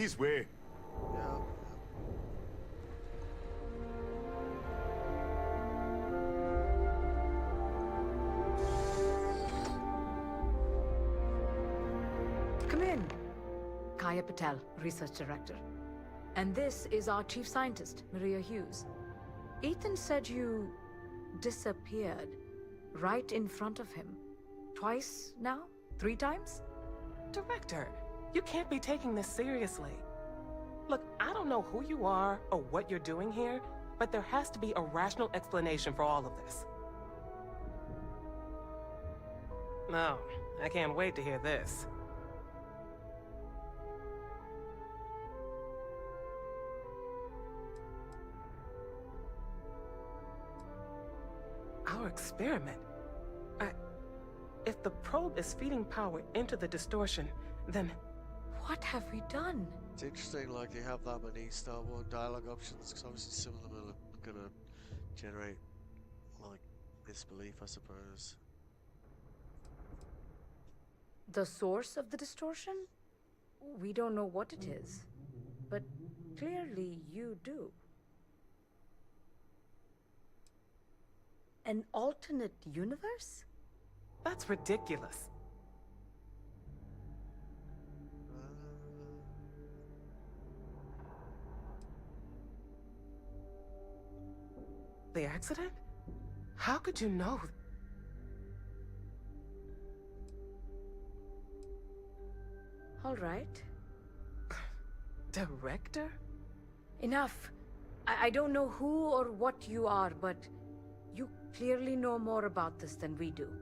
This way. Yeah. Come in. Kaya Patel, Research Director. And this is our Chief Scientist, Maria Hughes. Ethan said you disappeared right in front of him. Twice now? 3 times? Director, you can't be taking this seriously. Look, I don't know who you are or what you're doing here, but there has to be a rational explanation for all of this. No, I can't wait to hear this. Our experiment? If the probe is feeding power into the distortion, then... What have we done? It's interesting, like, they have that many Starborn dialogue options, because obviously some of them are gonna generate, like, disbelief, I suppose. The source of the distortion? We don't know what it is. But clearly you do. An alternate universe? That's ridiculous. The accident? How could you know? All right. Director? Enough. I don't know who or what you are, but you clearly know more about this than we do.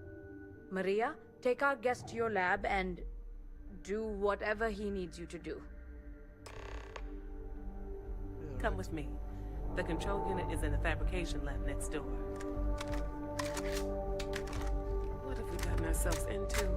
Maria, take our guest to your lab and do whatever he needs you to do. Come with me. The control unit is in the fabrication lab next door. What have we gotten ourselves into?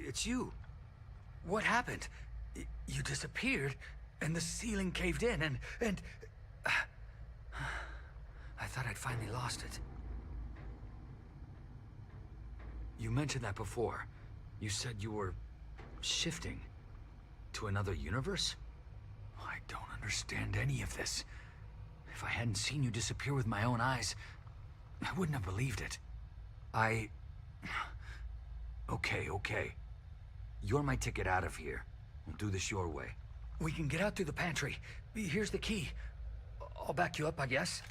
It's you. What happened? You disappeared, and the ceiling caved in, and... I thought I'd finally lost it. You mentioned that before. You said you were shifting to another universe? I don't understand any of this. If I hadn't seen you disappear with my own eyes, I wouldn't have believed it. Okay. You're my ticket out of here. We'll do this your way. We can get out through the pantry. Here's the key. I'll back you up, I guess.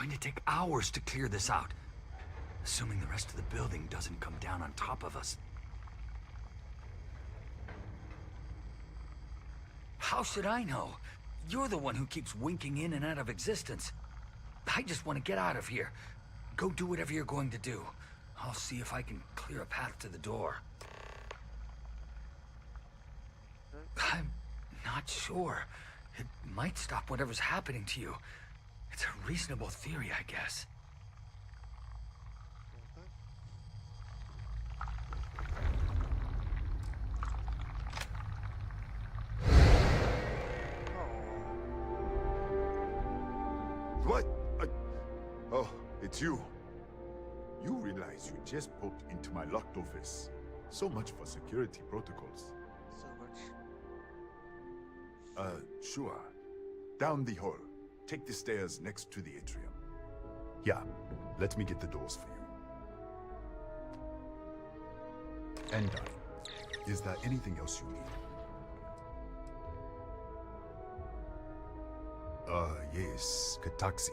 going to take hours to clear this out. Assuming the rest of the building doesn't come down on top of us. How should I know? You're the one who keeps winking in and out of existence. I just want to get out of here. Go do whatever you're going to do. I'll see if I can clear a path to the door. I'm not sure. It might stop whatever's happening to you. It's a reasonable theory, I guess. What? Oh, it's you. You realize you just poked into my locked office. So much for security protocols. So much. Sure. Down the hall. Take the stairs next to the atrium. Yeah, let me get the doors for you. And done. Is there anything else you need? Yes, Kataxi.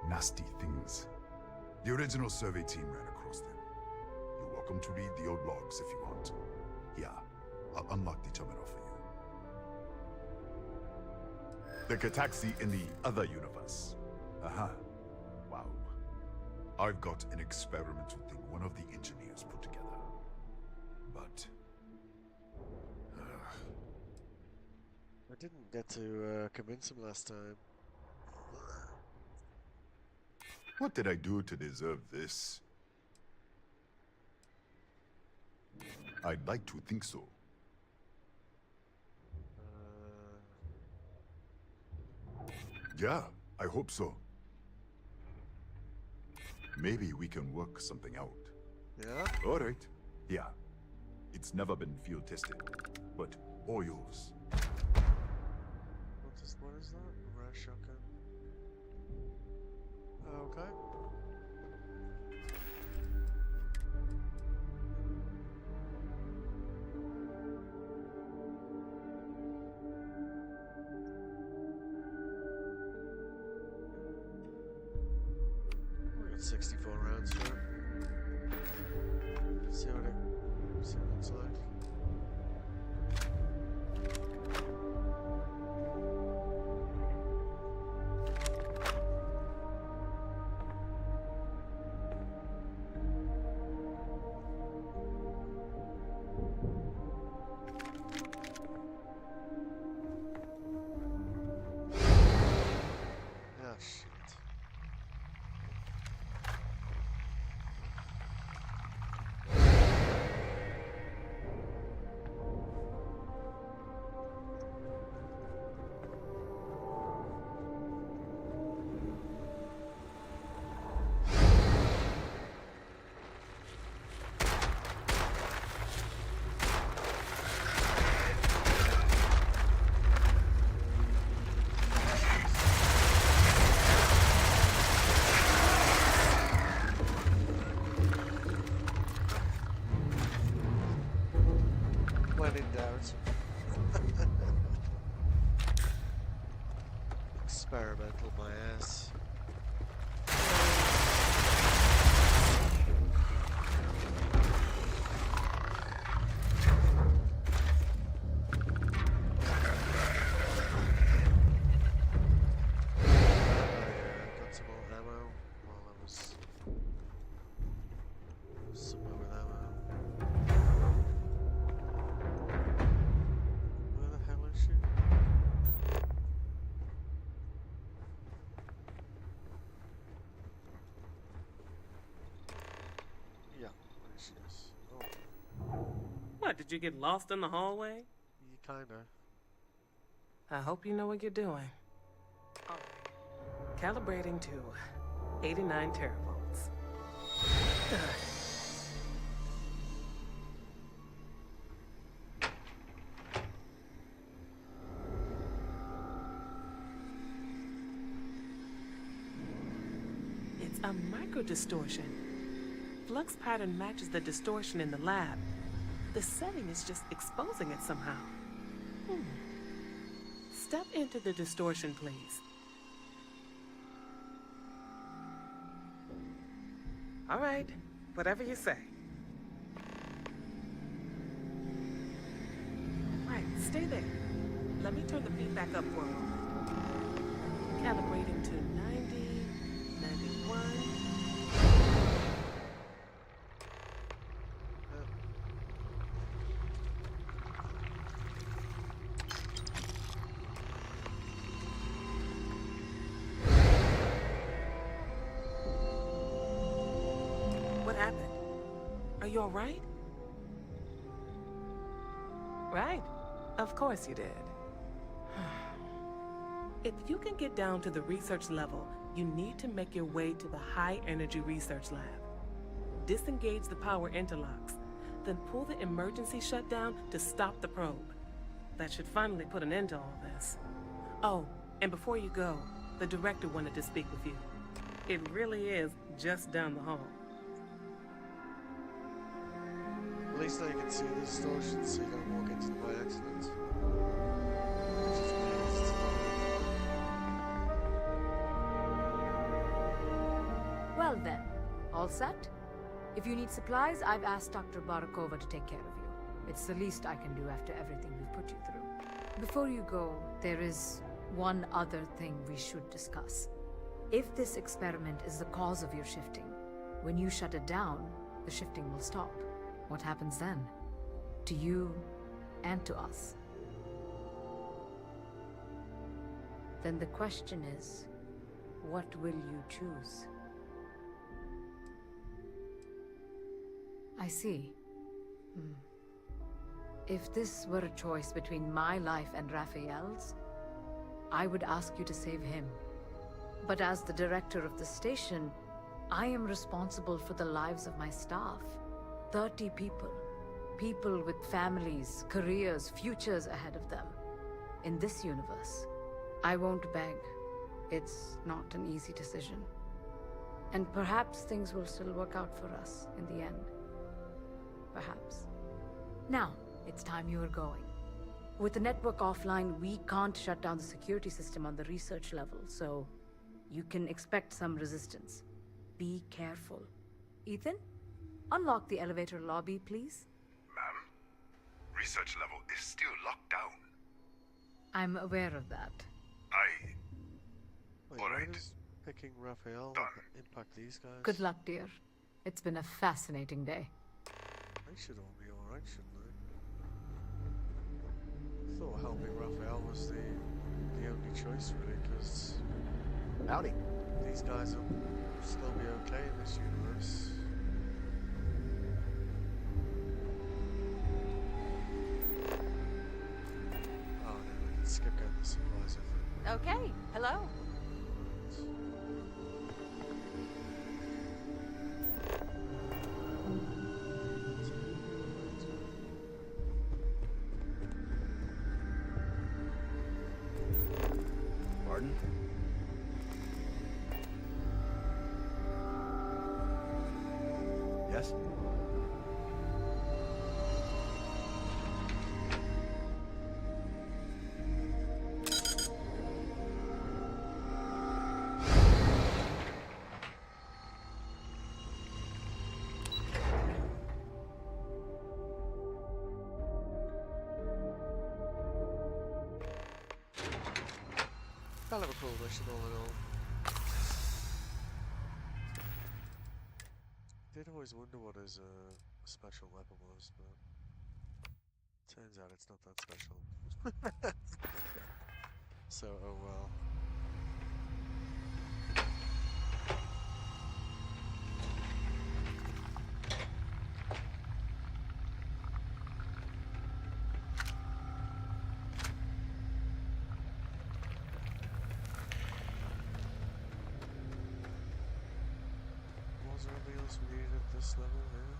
Nasty things. The original survey team ran across them. You're welcome to read the old logs if you want. Yeah, I'll unlock the terminal for you. The Kataxi in the other universe. Uh-huh. Wow. I've got an experimental thing one of the engineers put together. But... I didn't get to convince him last time. What did I do to deserve this? I'd like to think so. Yeah, I hope so. Maybe we can work something out. Yeah? All right. Yeah. It's never been field tested, but all yours. What is that? A rare shotgun. Okay. We got 64 rounds for it. See what it's like. When in doubt. Experimental my ass. Got some more ammo while I was somewhere with ammo. Where the hell is she? Yeah, there she is. Oh, What, did you get lost in the hallway? kinda. I hope you know what you're doing. Calibrating to 89 teravolts. It's a microdistortion. Flux pattern matches the distortion in the lab. The setting is just exposing it somehow. Step into the distortion, please. All right, whatever you say. Right, stay there. Let me turn the feedback up for a moment. Calibrating to 90, 91. What happened? Are you all right? Right. Of course you did. If you can get down to the research level, you need to make your way to the high-energy research lab. Disengage the power interlocks, then pull the emergency shutdown to stop the probe. That should finally put an end to all this. Oh, and before you go, the director wanted to speak with you. It really is just down the hall. At least now you can see the distortions so you don't walk into them by accident. Well then, all set? If you need supplies, I've asked Dr. Barakova to take care of you. It's the least I can do after everything we've put you through. Before you go, there is one other thing we should discuss. If this experiment is the cause of your shifting, when you shut it down, the shifting will stop. What happens then? To you and to us. Then the question is, what will you choose? I see. If this were a choice between my life and Raphael's, I would ask you to save him. But as the director of the station, I am responsible for the lives of my staff. 30 people. People with families, careers, futures ahead of them. In this universe, I won't beg. It's not an easy decision. And perhaps things will still work out for us in the end. Perhaps. Now, it's time you were going. With the network offline, we can't shut down the security system on the research level, so you can expect some resistance. Be careful. Ethan, unlock the elevator lobby, please. Ma'am, research level is still locked down. I'm aware of that. Wait, All why right. does picking Raphael impact these guys? Good luck, dear. It's been a fascinating day. They should all be alright, shouldn't they? I thought helping Raphael was the only choice, really, because... Howdy. These guys will still be okay in this universe. Oh no, we can skip getting the supplies, I think. Okay, hello. Pardon? Yes? Kind of a cool mission all in all. Did always wonder what his special weapon was, but turns out it's not that special. So, oh well. Was there anything else we needed at this level here?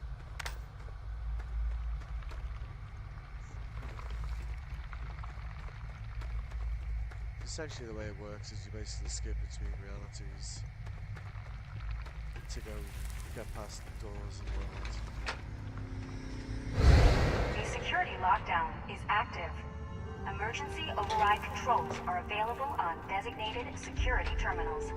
Essentially the way it works is you basically skip between realities to go get past the doors and whatnot. The security lockdown is active. Emergency override controls are available on designated security terminals.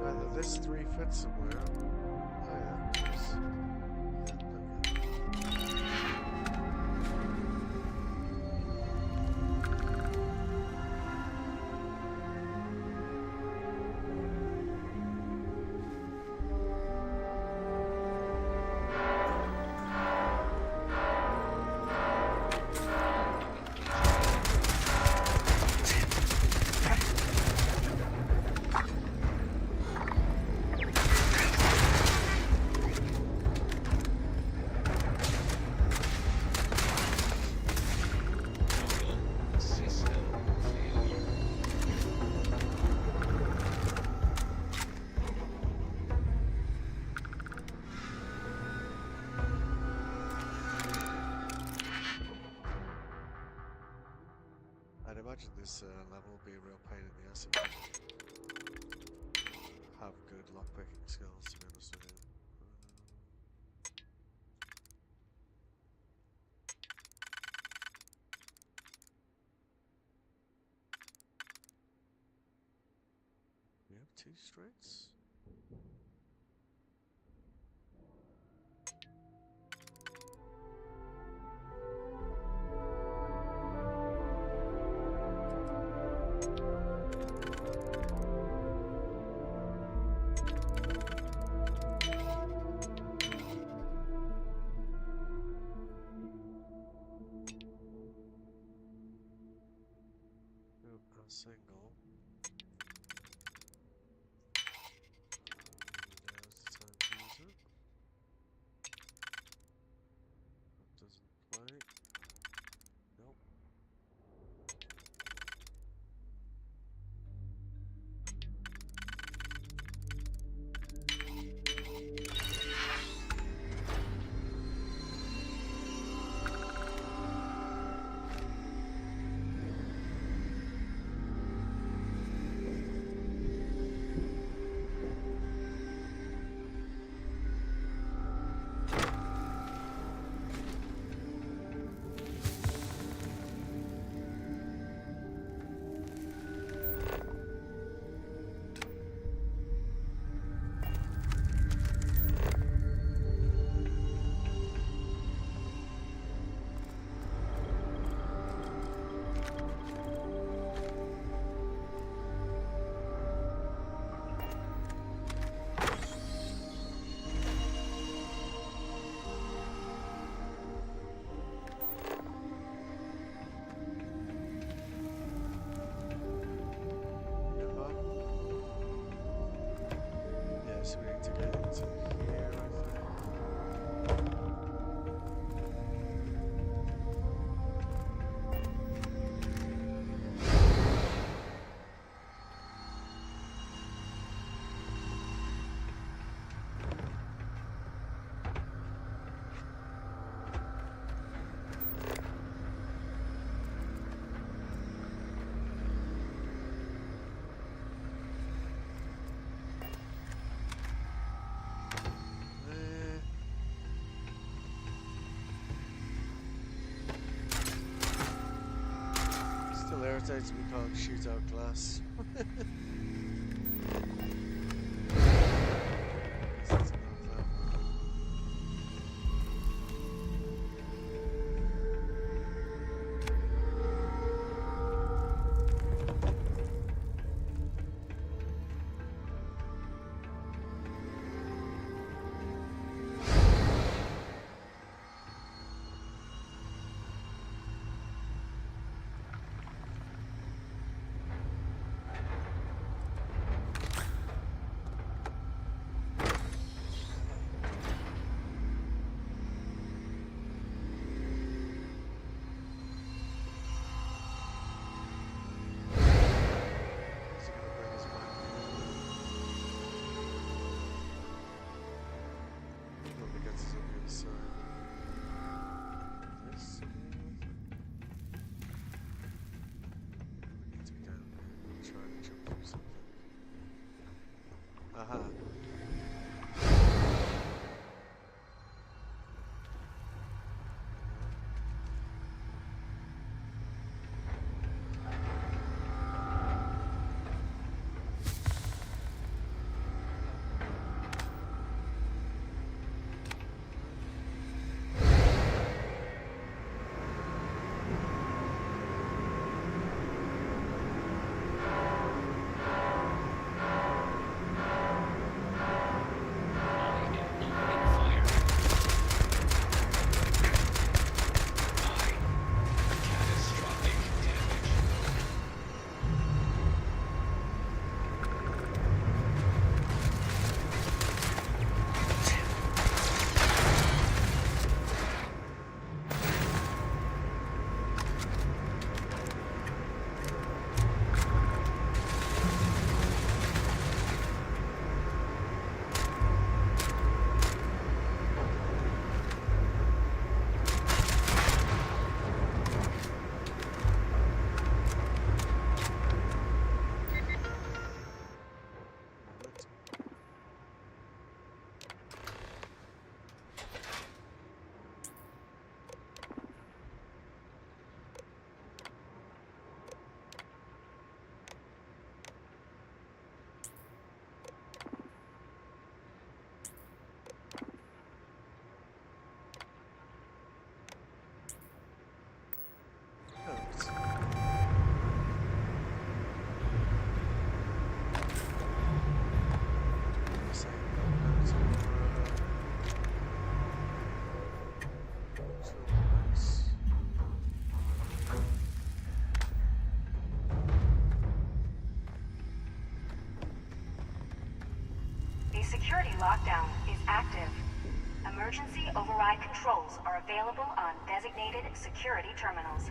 Either this 3 fits somewhere. Oh yeah, of course. I'd imagine this level will be a real pain in the ass if you have good lockpicking skills, to be honest with you. We have 2 straights? Nope, a single. Now's the time to use it. That doesn't play. Nope. So we need to get into here, I think. Still irritates me can't shoot out glass. jump through something. Aha. A security lockdown is active. Emergency override controls are available on designated security terminals.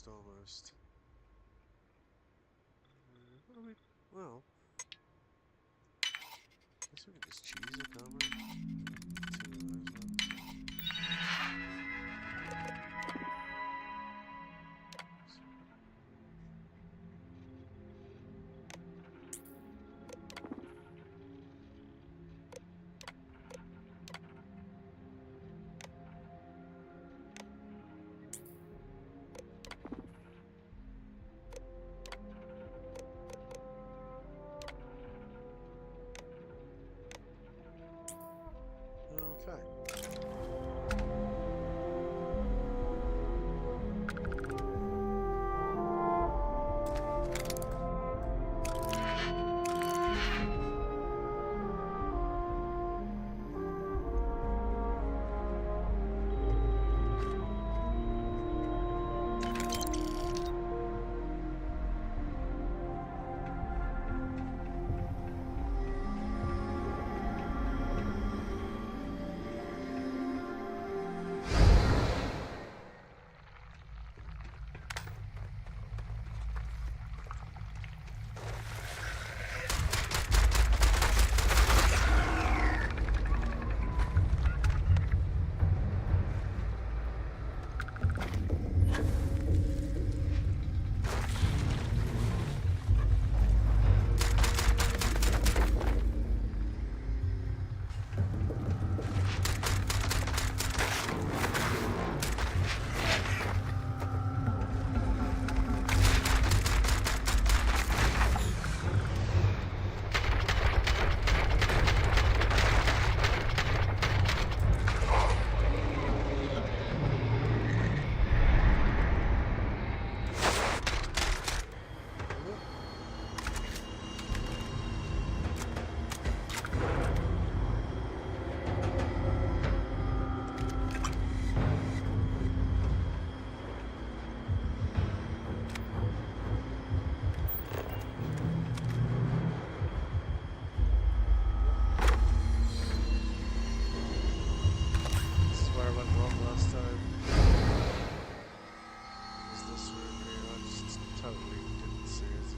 Almost. What do we? Well, I guess we can just choose it, can't we?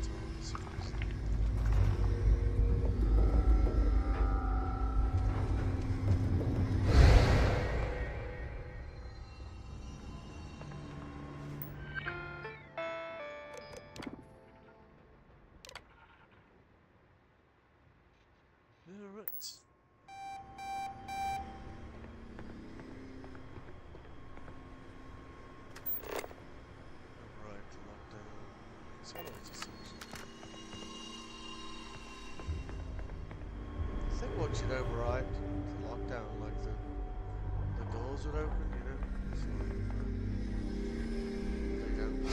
Two of those ones. Alright. Alright, lockdown. Accelerator section. I think once you'd override the lockdown, like the doors would open, you know? So, they don't.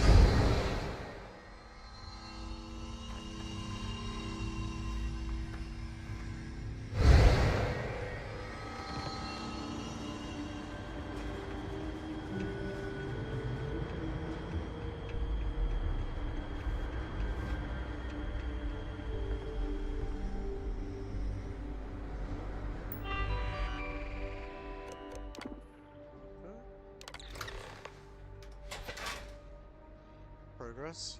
Progress.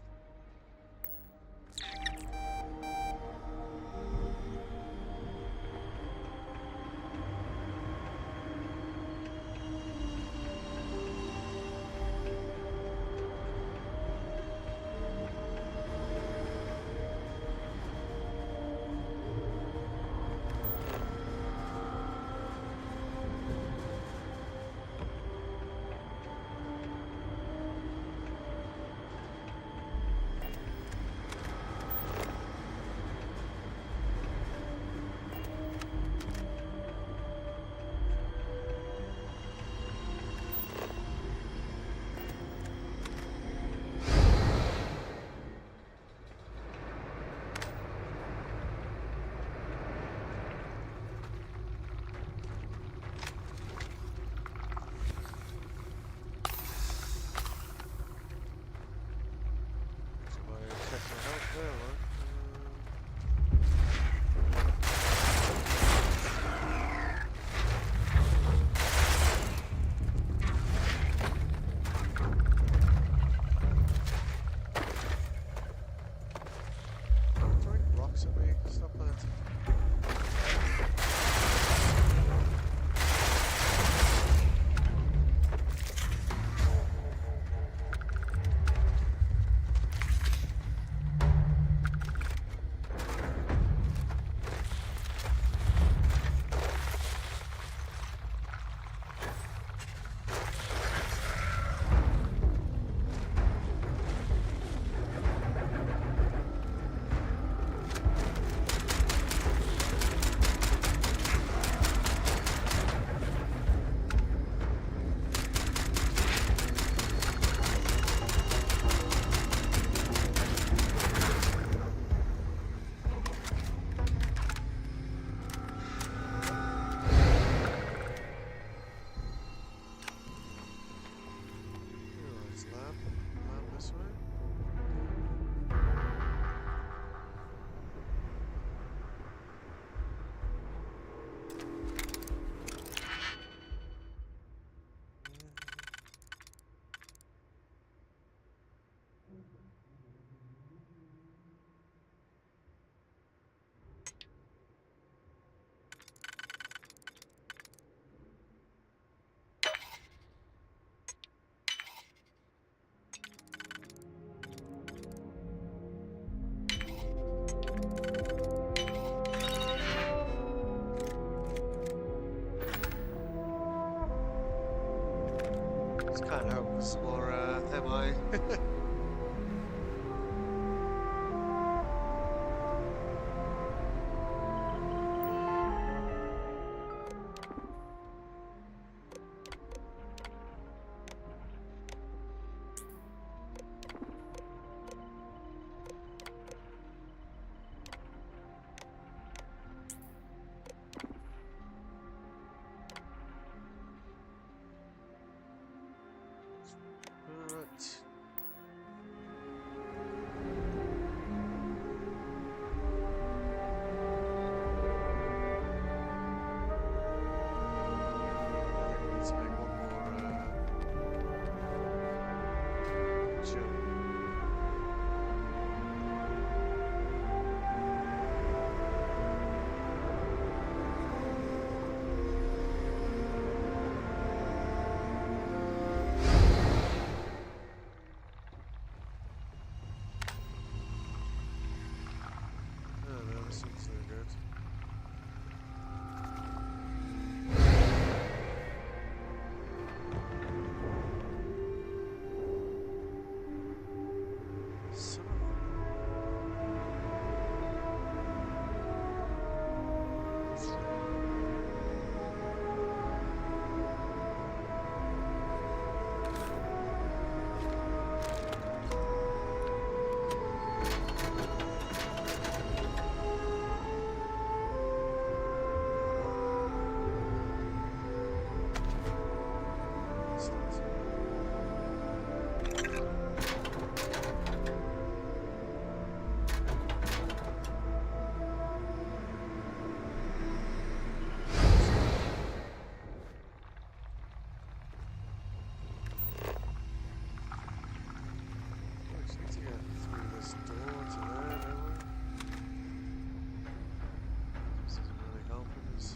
Just can't help with some more MI. Right. Let's make one more jump. No, this looks really good. Son of need to get through this door to there, don't we? This isn't really helping us.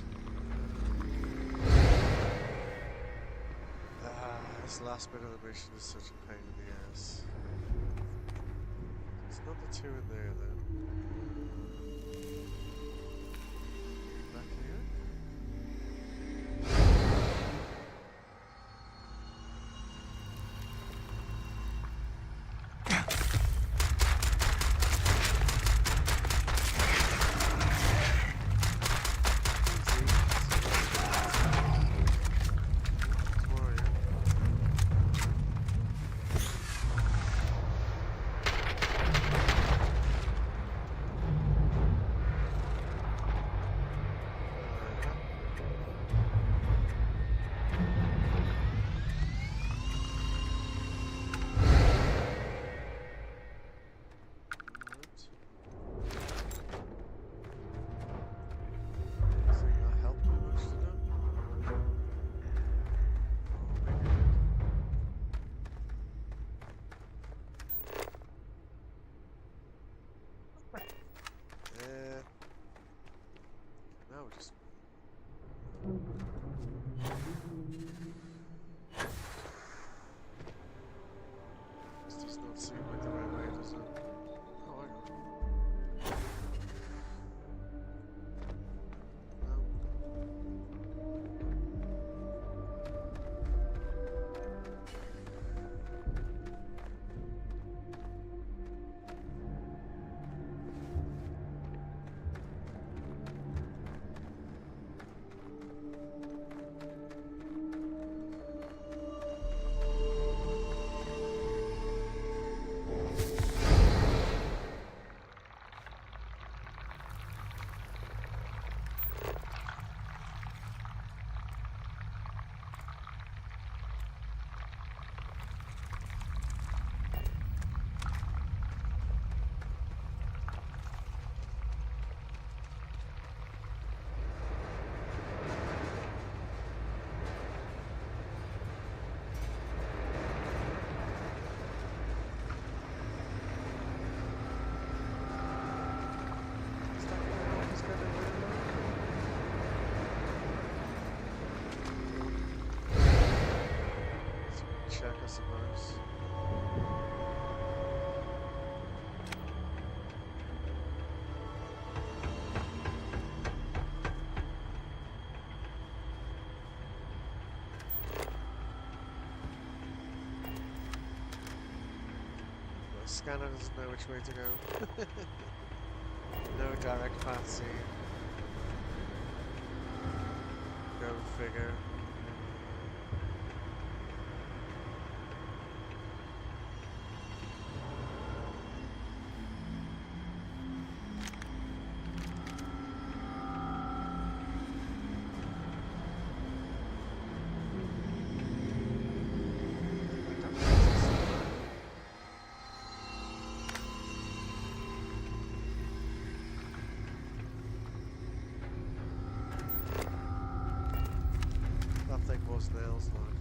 This last bit of the mission is such a pain in the ass. There's another two in there then. Back here? Now we're just... This does not seem like the right way, does it? Oh, hang on. Check, I suppose. scanner doesn't know which way to go. No direct path seen. Go figure. That thing was nails, like.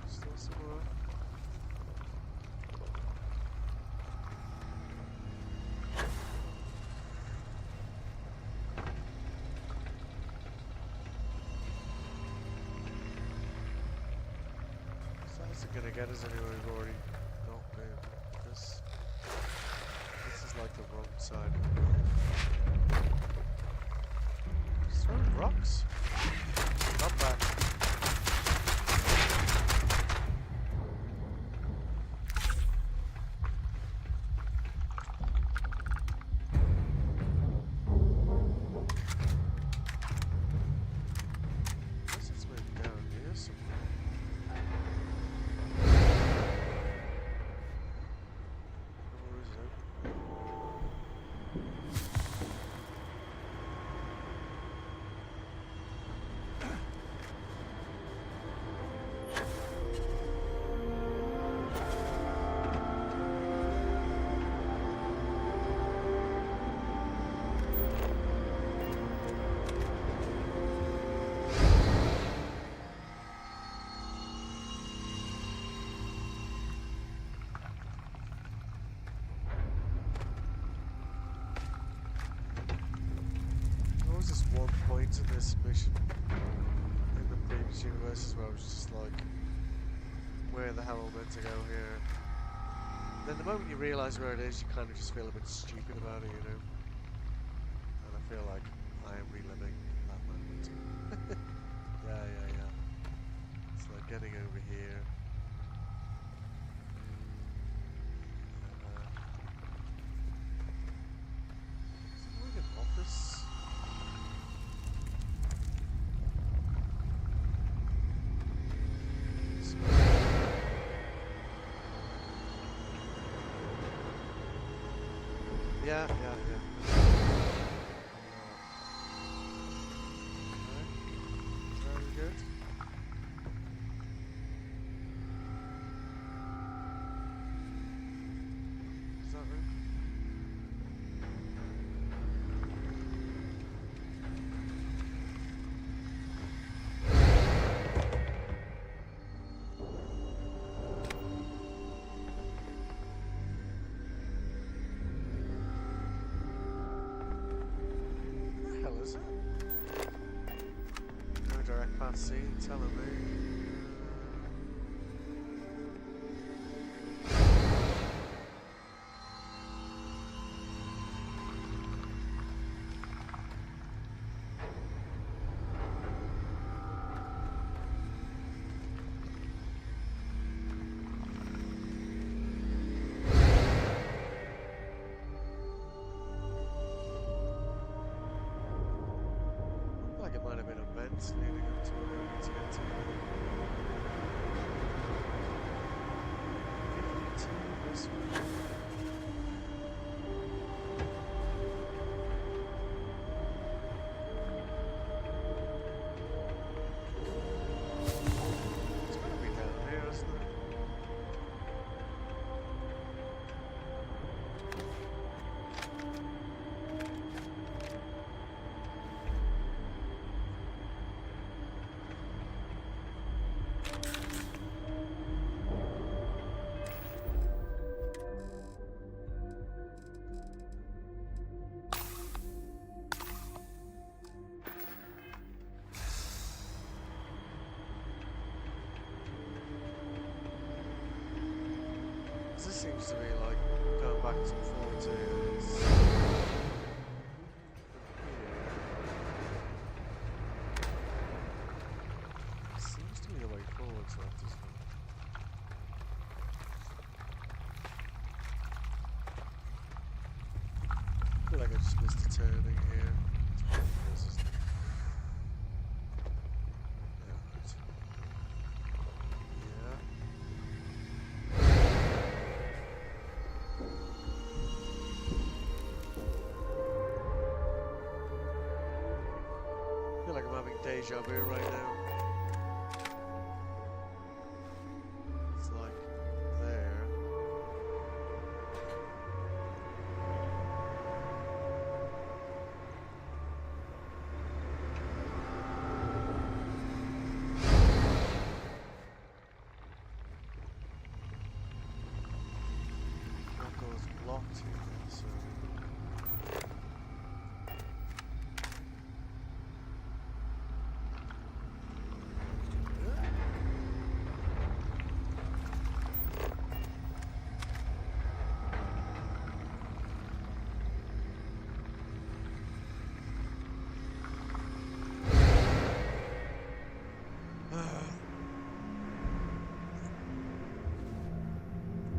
Still somewhere. So is it gonna get us anywhere we've already not been? This is like the wrong side. Just throw rocks. Not back. Guess it's maybe down here somewhere. Door is open. There was this one point in this mission in the previous universes where I was just like, where the hell am I meant to go here? Then the moment you realise where it is, you kind of just feel a bit stupid about it, you know? And I feel like I am reliving that moment. Yeah. It's like getting over here. Is it like an office? Yeah. Very good. Is that right? What the hell is it? No direct path seen, telling me. Like it might have been a vent leading up to where we need to get to. 52 this way. It's gotta be down here, isn't it? This seems to be like going back to 42. Seems to be the way forward, so that doesn't it? just missed a turning here. It's probably this, isn't it? Yeah, right. Yeah. I feel like I'm having deja vu right now. It's like there. That goes blocked here, so.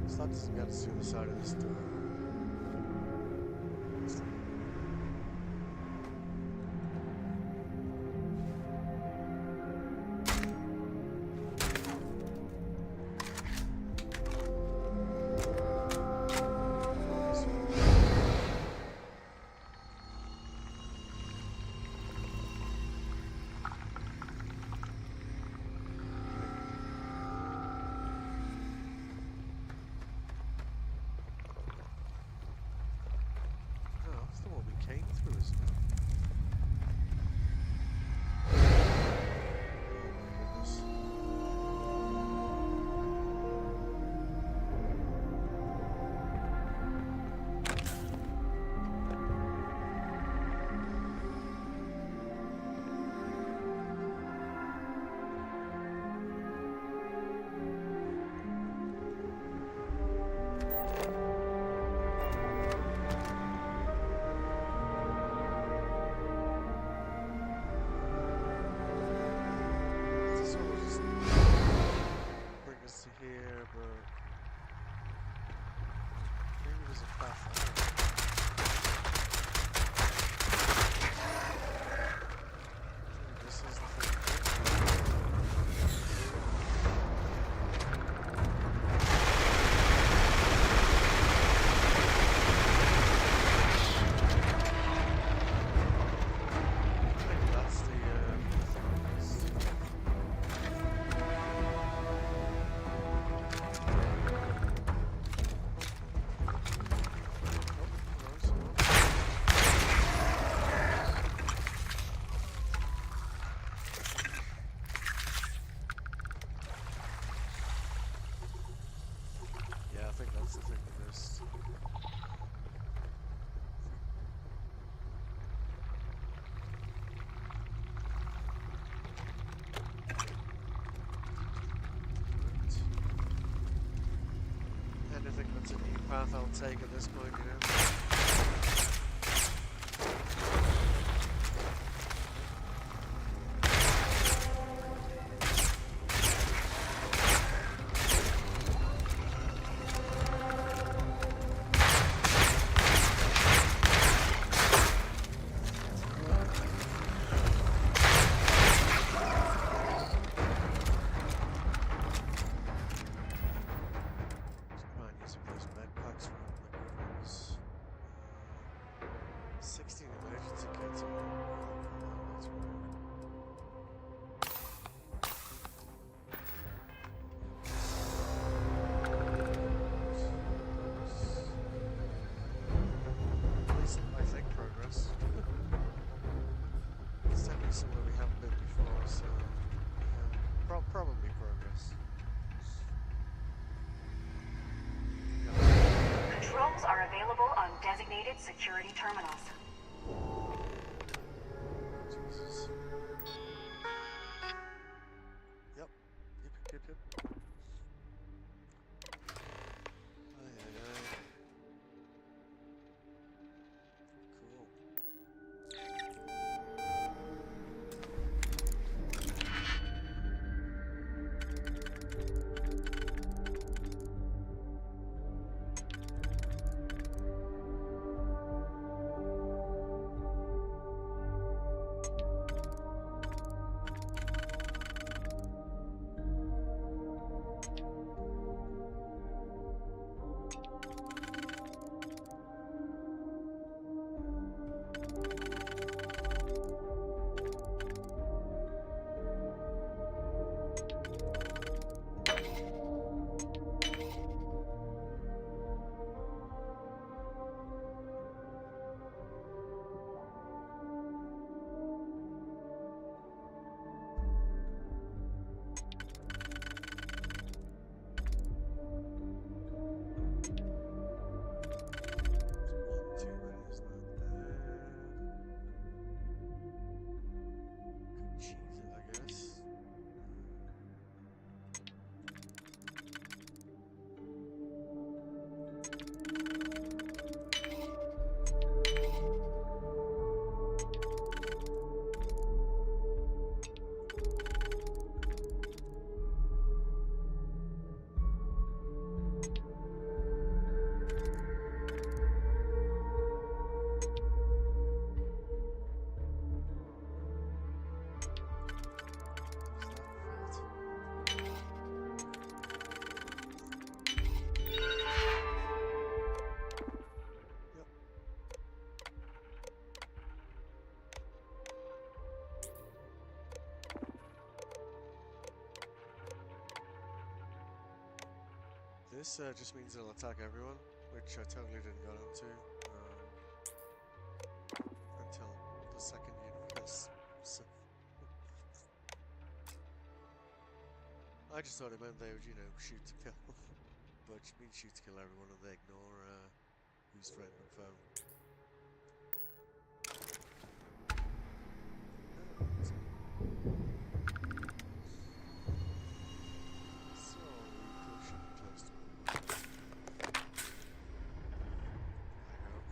So that doesn't get us to the side of this door. Oh, that's the one we came through, isn't it? Oh my goodness. This one will just bring us to here, but maybe there's a path out. Maybe this is the thing. Maybe that's the thing. Yeah, I think that's the thing we missed. Anything that's a new path I'll take at this point, you know? Come on, use those med packs for liquids. 16 emergency kits. Oh, that's weird. At least I think progress. It's definitely somewhere we haven't been before, so yeah, probably progress. Controls are available on designated security terminals. Jesus. Yep. Yep. Ay, ay, ay. Cool. This just means it'll attack everyone, which I totally didn't go into until the second universe. So I just thought it meant they would, you know, shoot to kill, but it means shoot to kill everyone and they ignore who's friend and foe. So we should be close to it. I hope.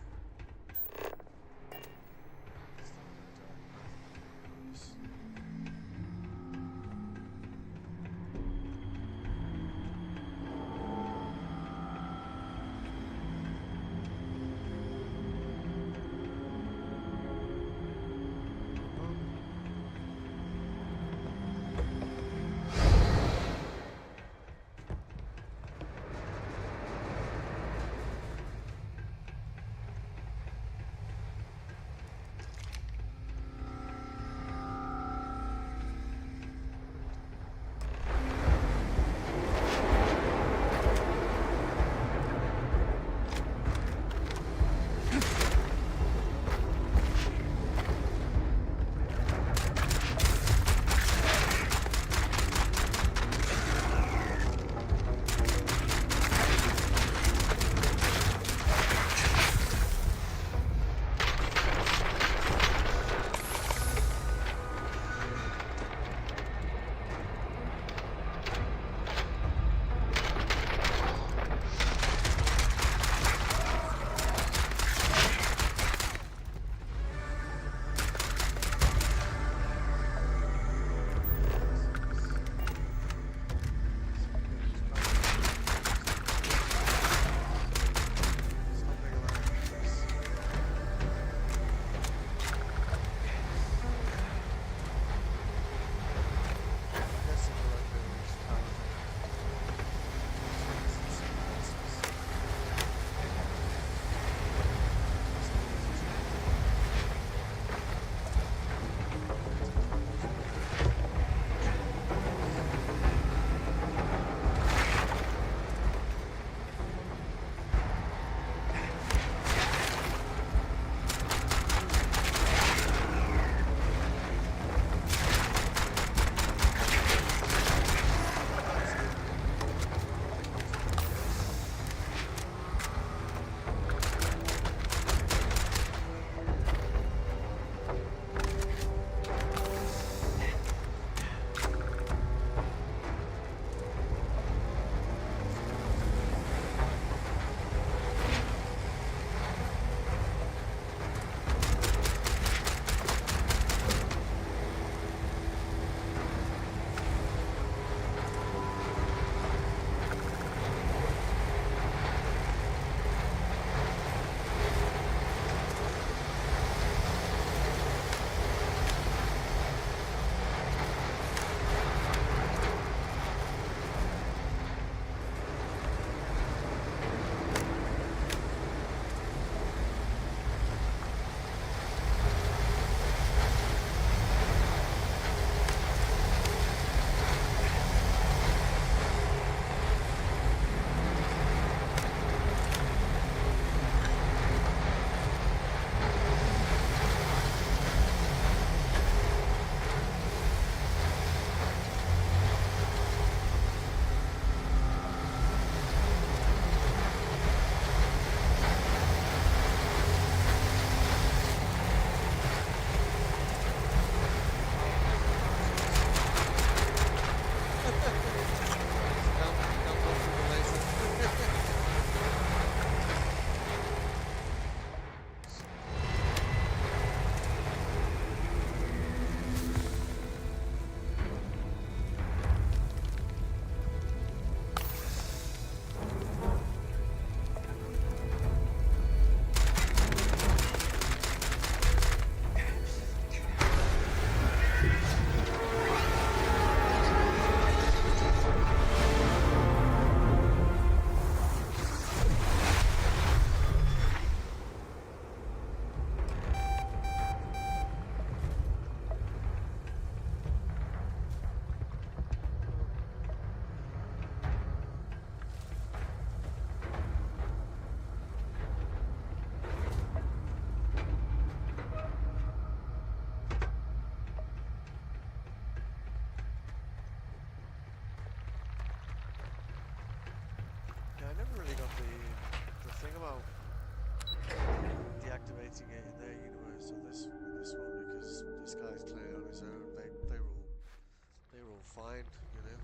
fine, you know.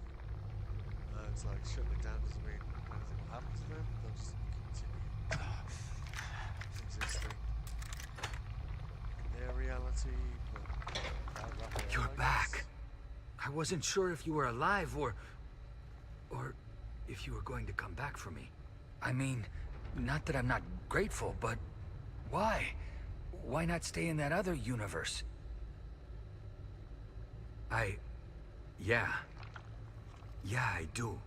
It's like shutting it down doesn't mean anything will happen to them. They'll just continue existing in their reality, but without Raphael, You're I guess. back. I wasn't sure if you were alive or if you were going to come back for me. I mean, not that I'm not grateful, but why? Why not stay in that other universe? Yeah, I do.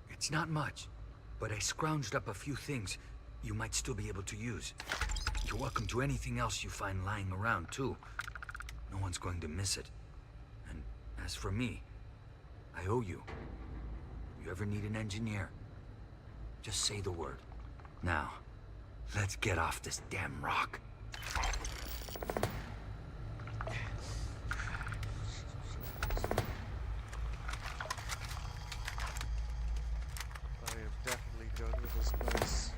It's not much, but I scrounged up a few things you might still be able to use. You're welcome to anything else you find lying around, too. No one's going to miss it. And as for me, I owe you. If you ever need an engineer, just say the word. Now, let's get off this damn rock. I am definitely done with this place.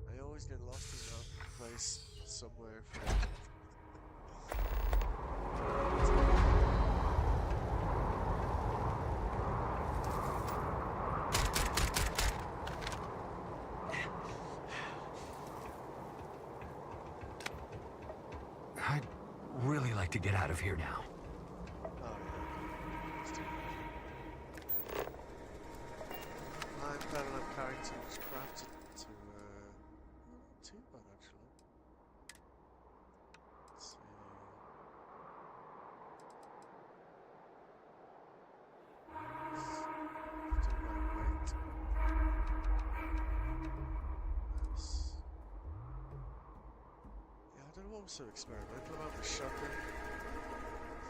I always get lost in that place somewhere. I'd really like to get out of here now. Oh yeah, let's do that. I'm glad I'm carrying too much crap to not too bad actually. Let's see. Do my weight. Yes. Yeah, I don't know what was so experimental about the shotgun.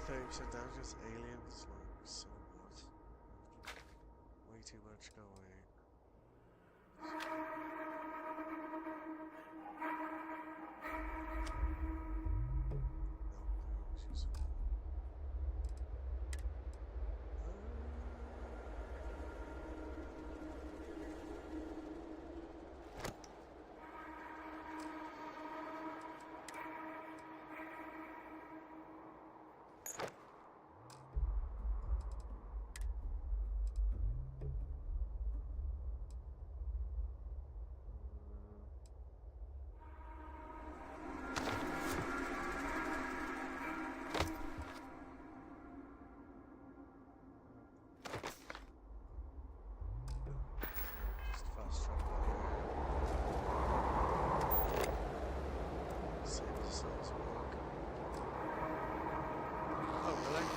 30% damage against aliens, like, so what? Way too much, go away. No, that was useful. Just fast travel out here. Save ourselves work. Oh, really?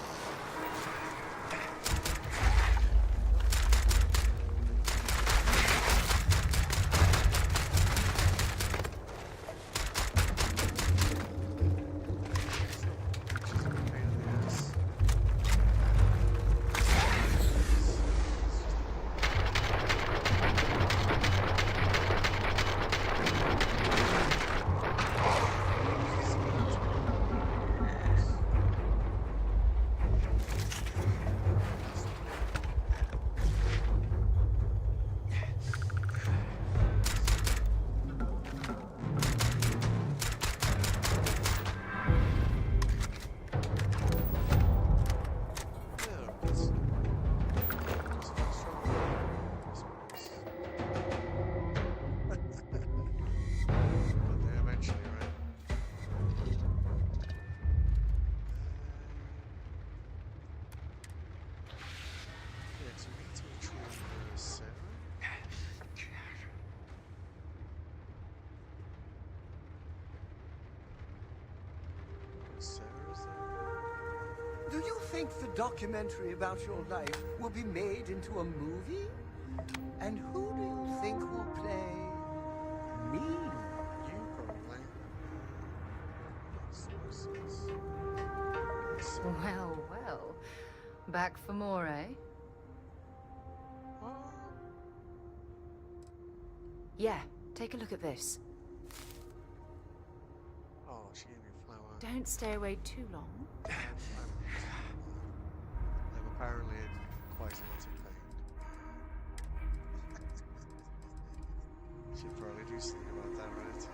Do you think the documentary about your life will be made into a movie? And who do you think will play me? You probably. Well, well. Back for more, eh? Yeah, take a look at this. Oh, she gave me a flower. Don't stay away too long. I'm apparently in quite a lot of pain. Should probably do something about that, right?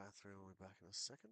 bathroom. We'll be back in a second.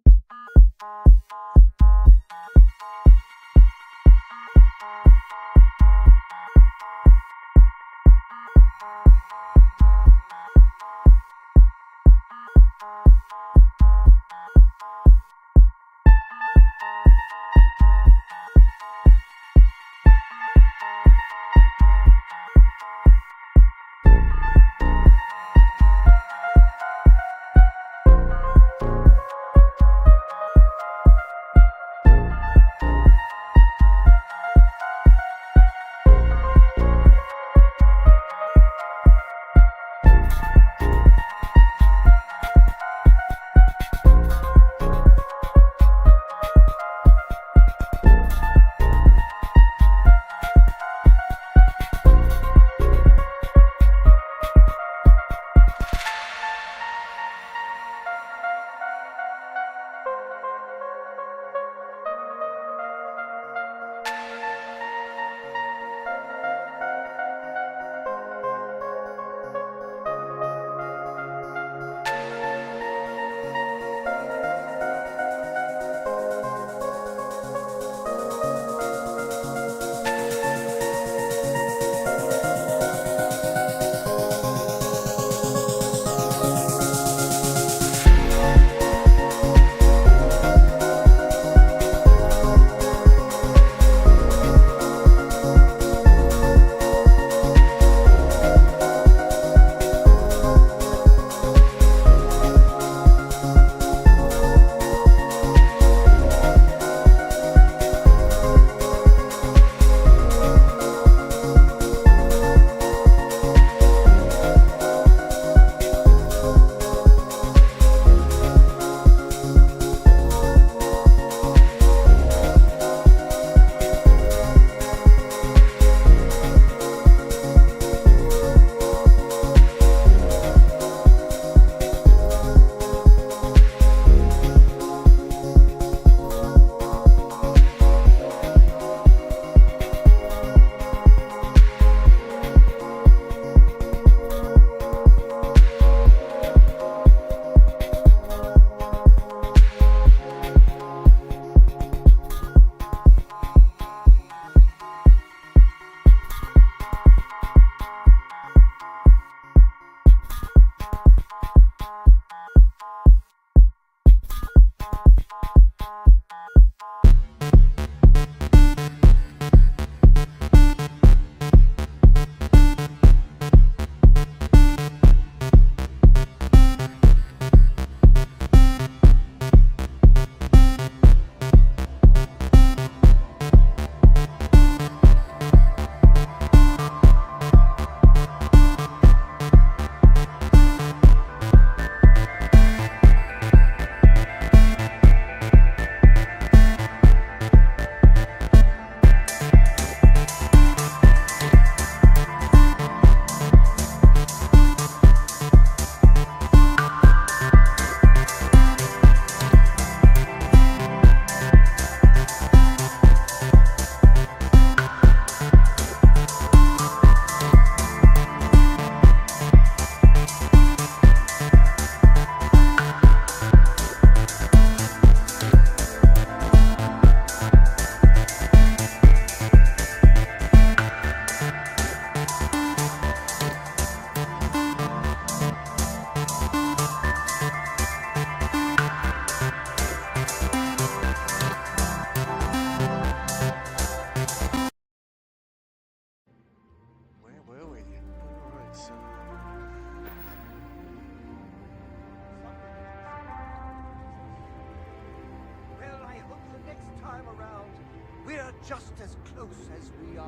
We're just as close as we are.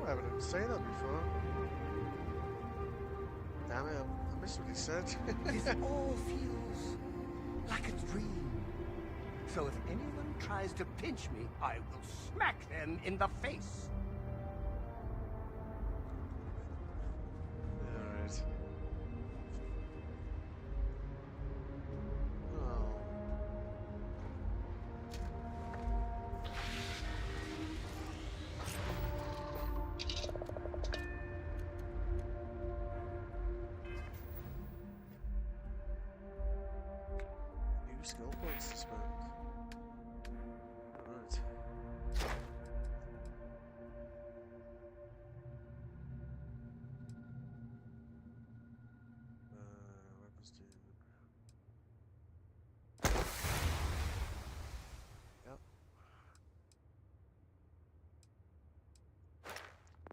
I haven't even seen that before. Damn it, I missed what he said. This all feels like a dream. So if anyone tries to pinch me, I will smack them in the face. Alright.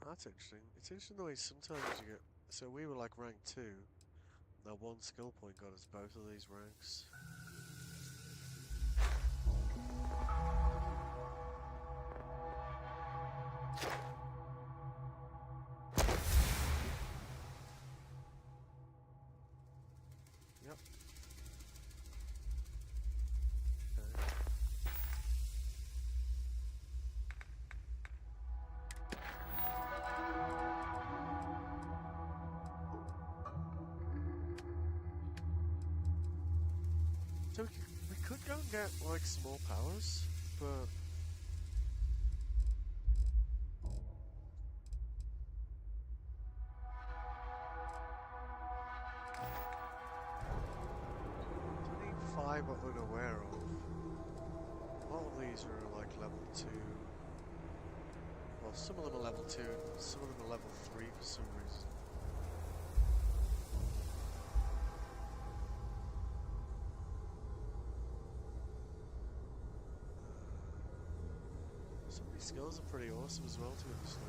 That's interesting. It's interesting the way sometimes you get... So we were like rank 2. That one skill point got us both of these ranks. Yep. So we could go and get like small powers, but I need 5 we're unaware of. A lot of these are like level 2. Well, some of them are level 2, and some of them are level 3 for some reason. Some of these skills are pretty awesome as well to understand.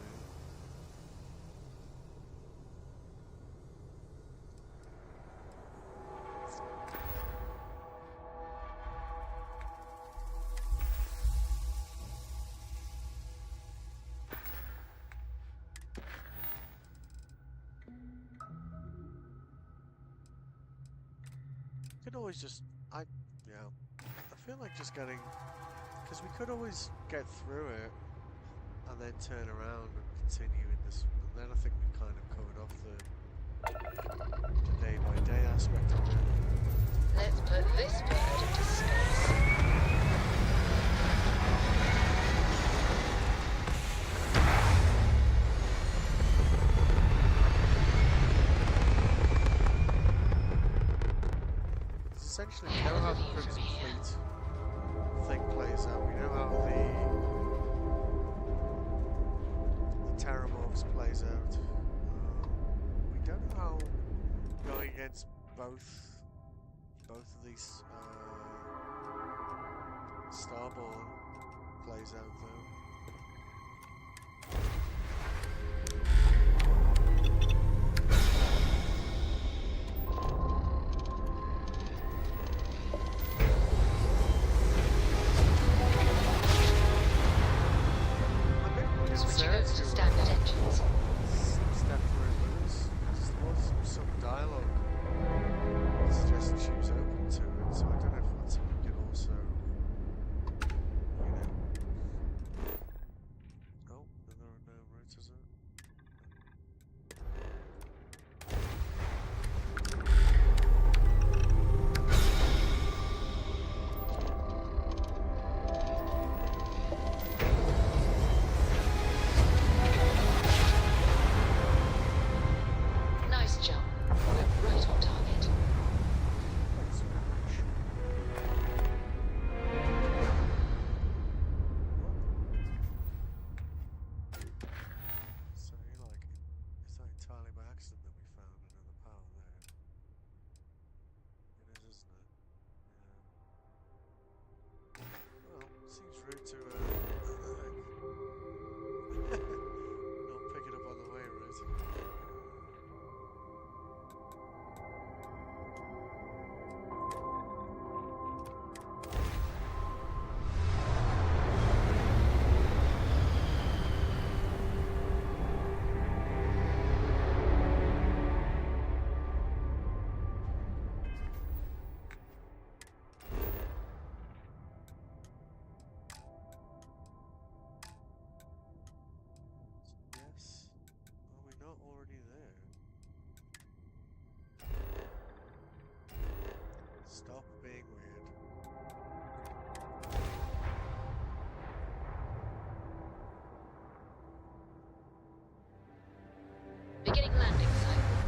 Could always just, I feel like just getting, because we could always get through it and then turn around and continue in this, and then I think we kind of covered off the day by day aspect of it. Let's put this bird into space. Essentially, we know how the Crimson Fleet thing plays out. We know how the Terramorphs plays out. We don't know how going against both of these Starborn plays out though. Switching over to standard engines. Step through with us. There was some dialogue suggesting she was open to it, so I don't know if that's something we can also, Oh, and there are no routes, is it? Nice jump. We're right on target. Thanks very much. So like, it's not entirely by accident that we found another power there. It is, isn't it? Yeah. Well, seems rude to not pick it up on the way, right? Yes. Are we not already there? Stop being weird. Beginning landing cycle.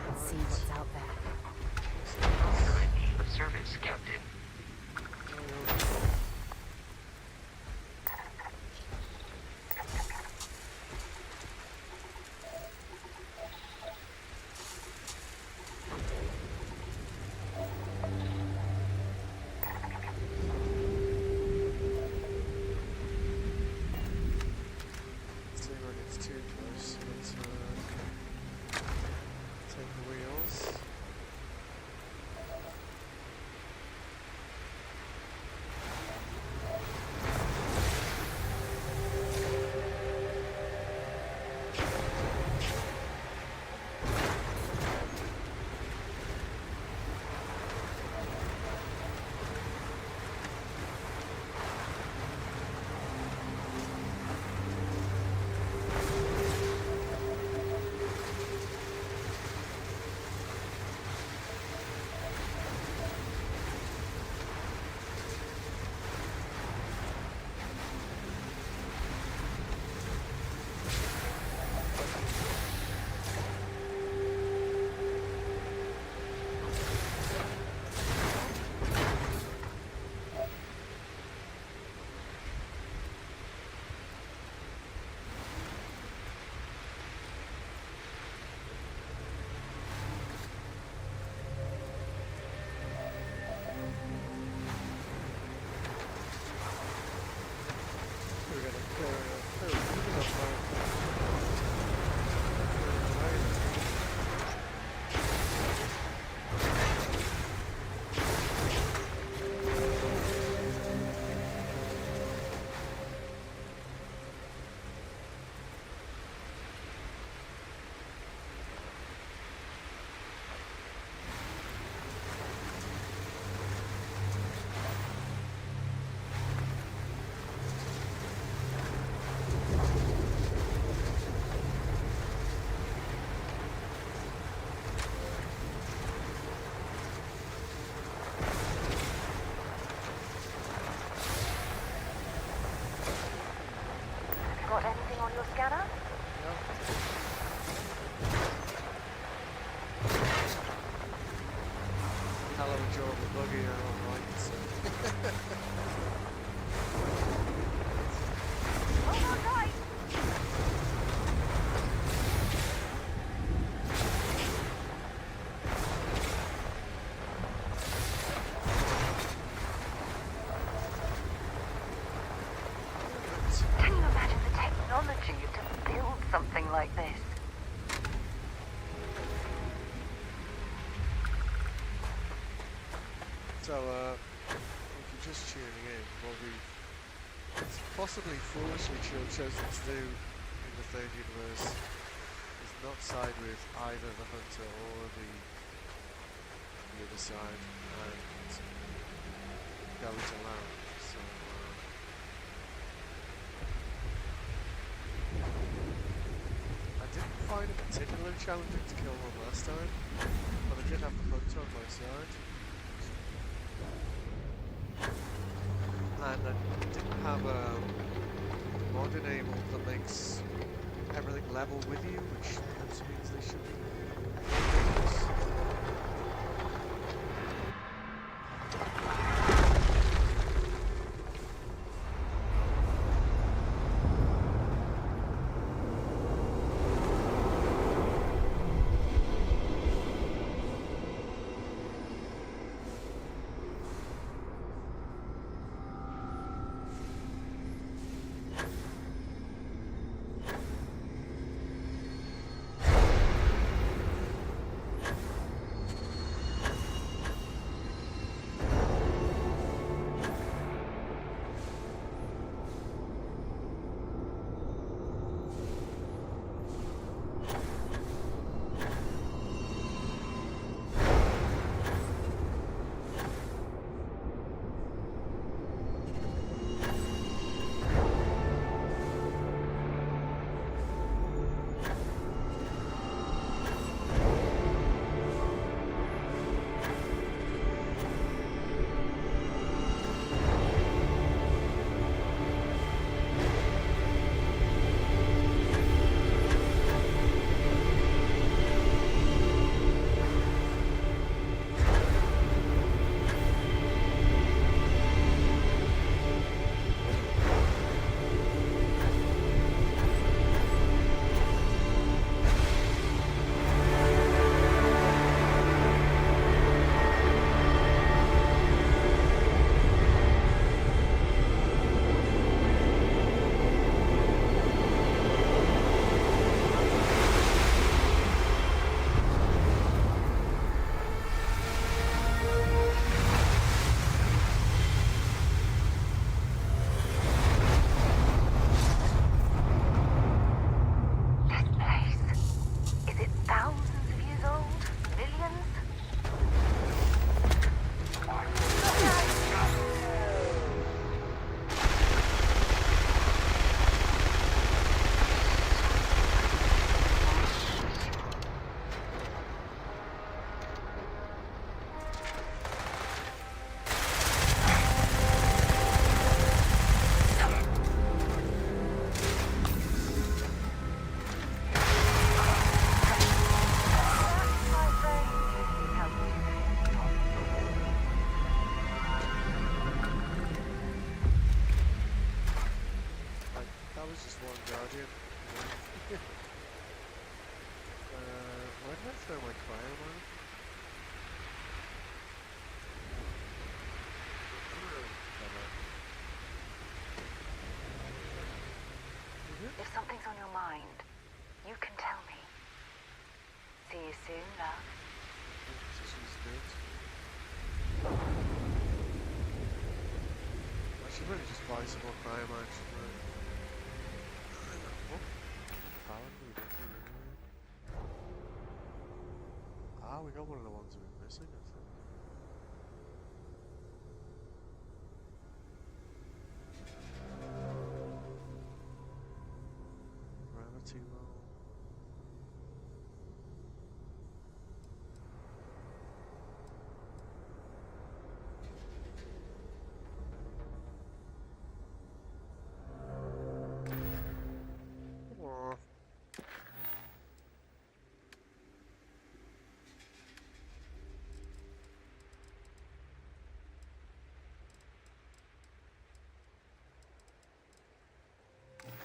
Let's see what's out there. Of service, Captain. Got anything on your scanner? Hell of a job with buggy and all right, so. Hold on tight! Can you imagine the technology to build something like this? So, if you're just tuning in, what we've possibly foolishly chosen to do in the third universe is not side with either the Hunter or the other side and go to land. So, I didn't find it particularly challenging to kill one last time, but I did have the Hunter on my side. And I didn't have a mod enabled that makes everything level with you, which perhaps means they should be. Where did I throw my cryo on? If something's on your mind, you can tell me. See you soon, love. I should really just buy some more cryo mines. Ah, we got one of the ones we've been missing, I think. Gravity roll.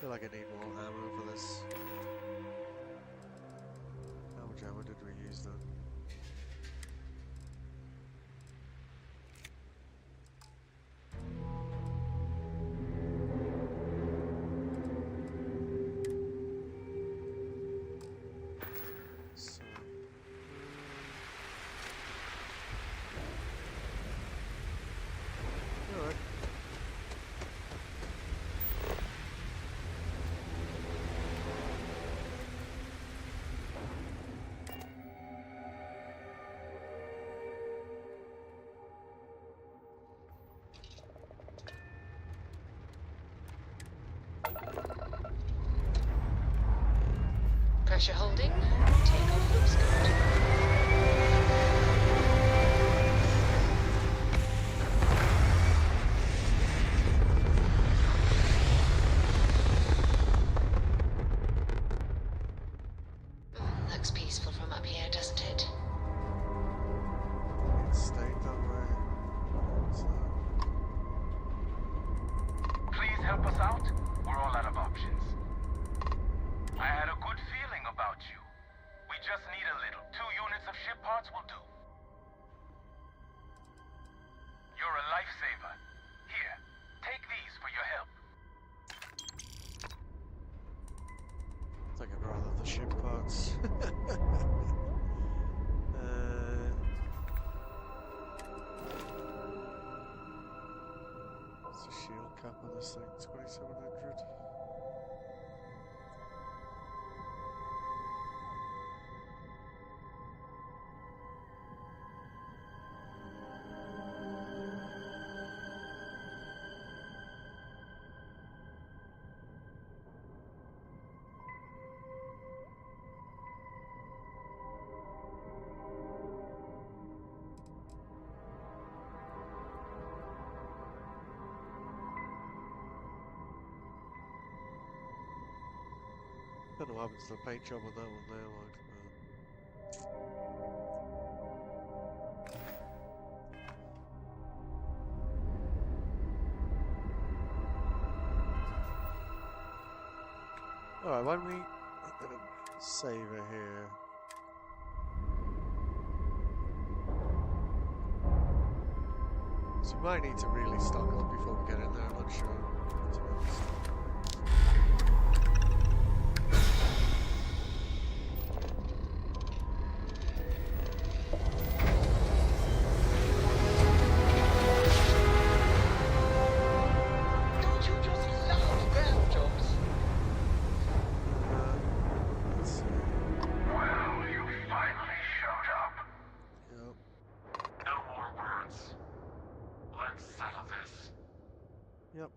feel like I need more ammo for this. How much ammo did we use then? Alright. Pressure holding. Takeoff looks good. Looks peaceful from up here, doesn't it? It stayed that way. Please help us out. We're all out of options. I had a good feeling about you. We just need a little. 2 units of ship parts will do. You're a lifesaver. Here, take these for your help. I think I'd rather the ship parts. What's the shield cap on this thing? 2700. Don't know what happens to the paint job on that one there, like. Alright, why don't we save it here? So we might need to really stock up before we get in there, I'm not sure, to be honest. Yep.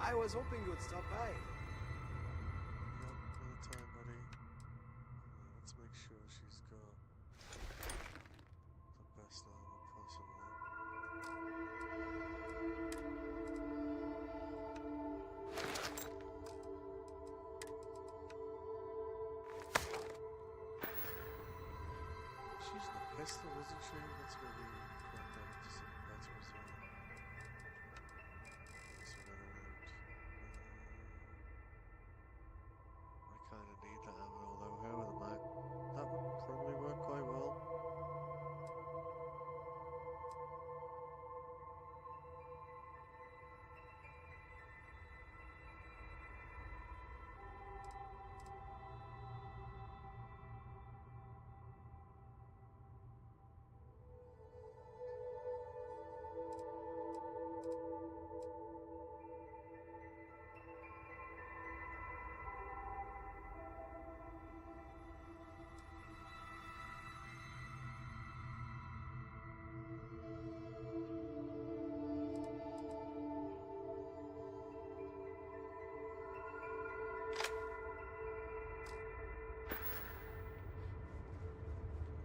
I was hoping you would stop by. Yep, another time, buddy. Let's make sure she's got the best armor possible. She's using a pistol, isn't she? Let's maybe crank that up to something better as well. Let's get around. I kind of need that ammo, although how with a Mac, that would probably work quite well.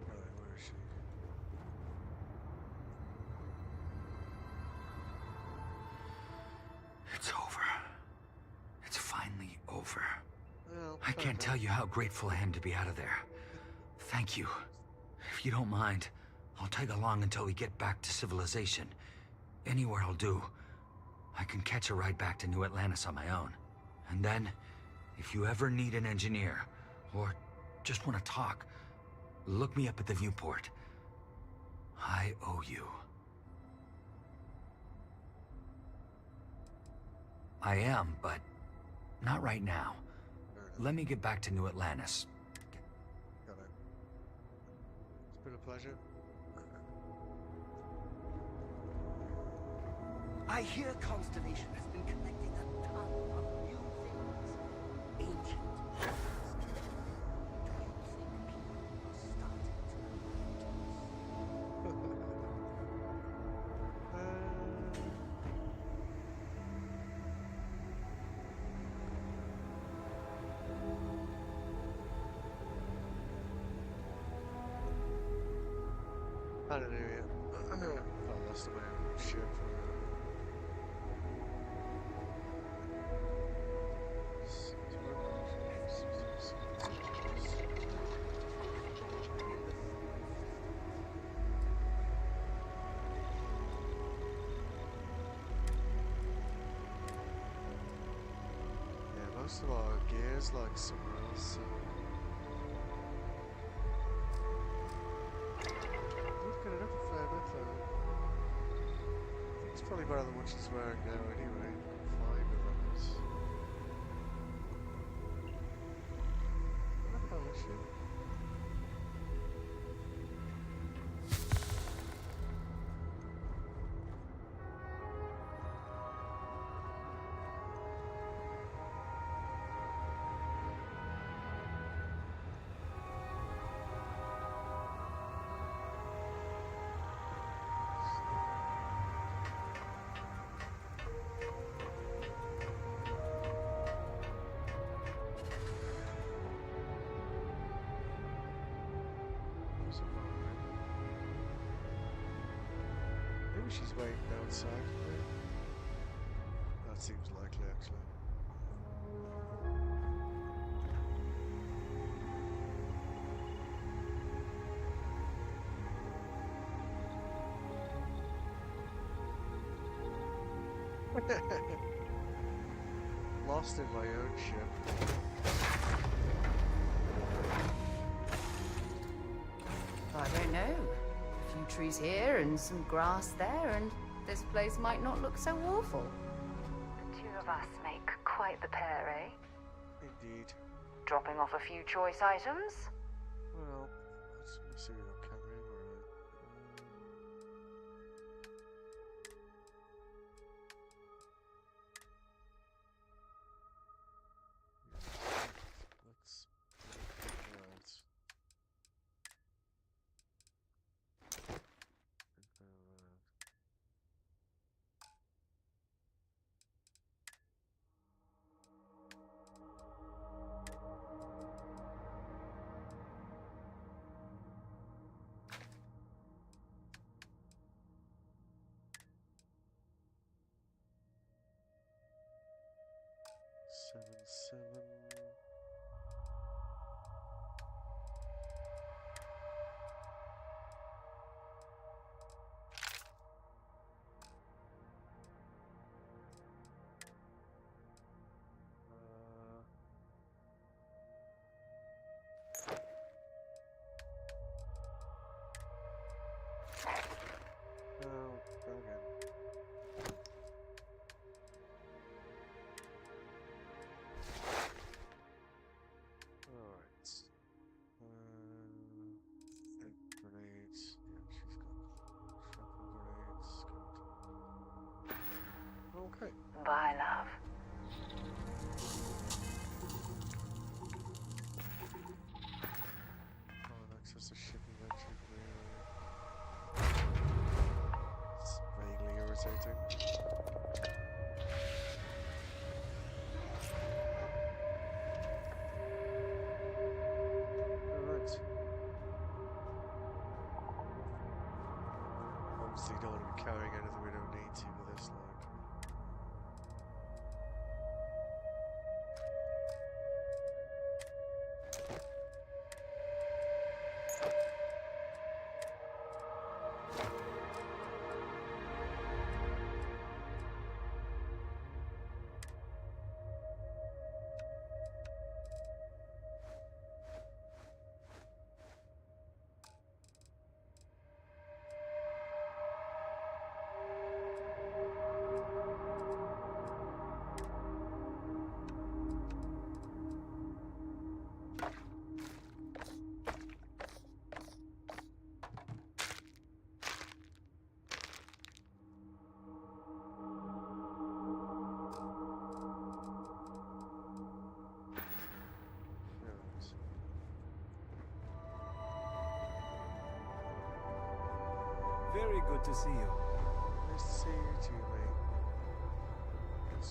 Alright, where is she? It's over. It's finally over. Well, I can't tell you how grateful I am to be out of there. Thank you. If you don't mind, I'll tag along until we get back to civilization. Anywhere will do. I can catch a ride back to New Atlantis on my own. And then, if you ever need an engineer, or just want to talk, look me up at the viewport. I owe you. I am, but not right now. Let me get back to New Atlantis. Got it. It's been a pleasure. I hear Constellation has been collecting a ton of new things. Ancient relics. Do you think people are starting to Hallelujah. I lost my own ship. Yeah, most of our gear's like somewhere else. We've got enough a fair bit though. I think it's probably better than what she's wearing now anyway. Fine with that. What the hell is she? Maybe she's waiting outside. That seems likely, actually. Lost in my own ship. I don't know. A few trees here and some grass there, and this place might not look so awful. The two of us make quite the pair, eh? Indeed. Dropping off a few choice items? Well, let's see what I'm carrying. Let's 7. No, go again. Alright. Grenades. Yeah, she's got shrapnel grenades. Good. Okay. Bye, love. Oh, access to shipping entry for it's vaguely irritating. Alright. Obviously don't want to be carrying anything we don't need to with this, like. Very good to see you. Nice to see you too, mate. Yes.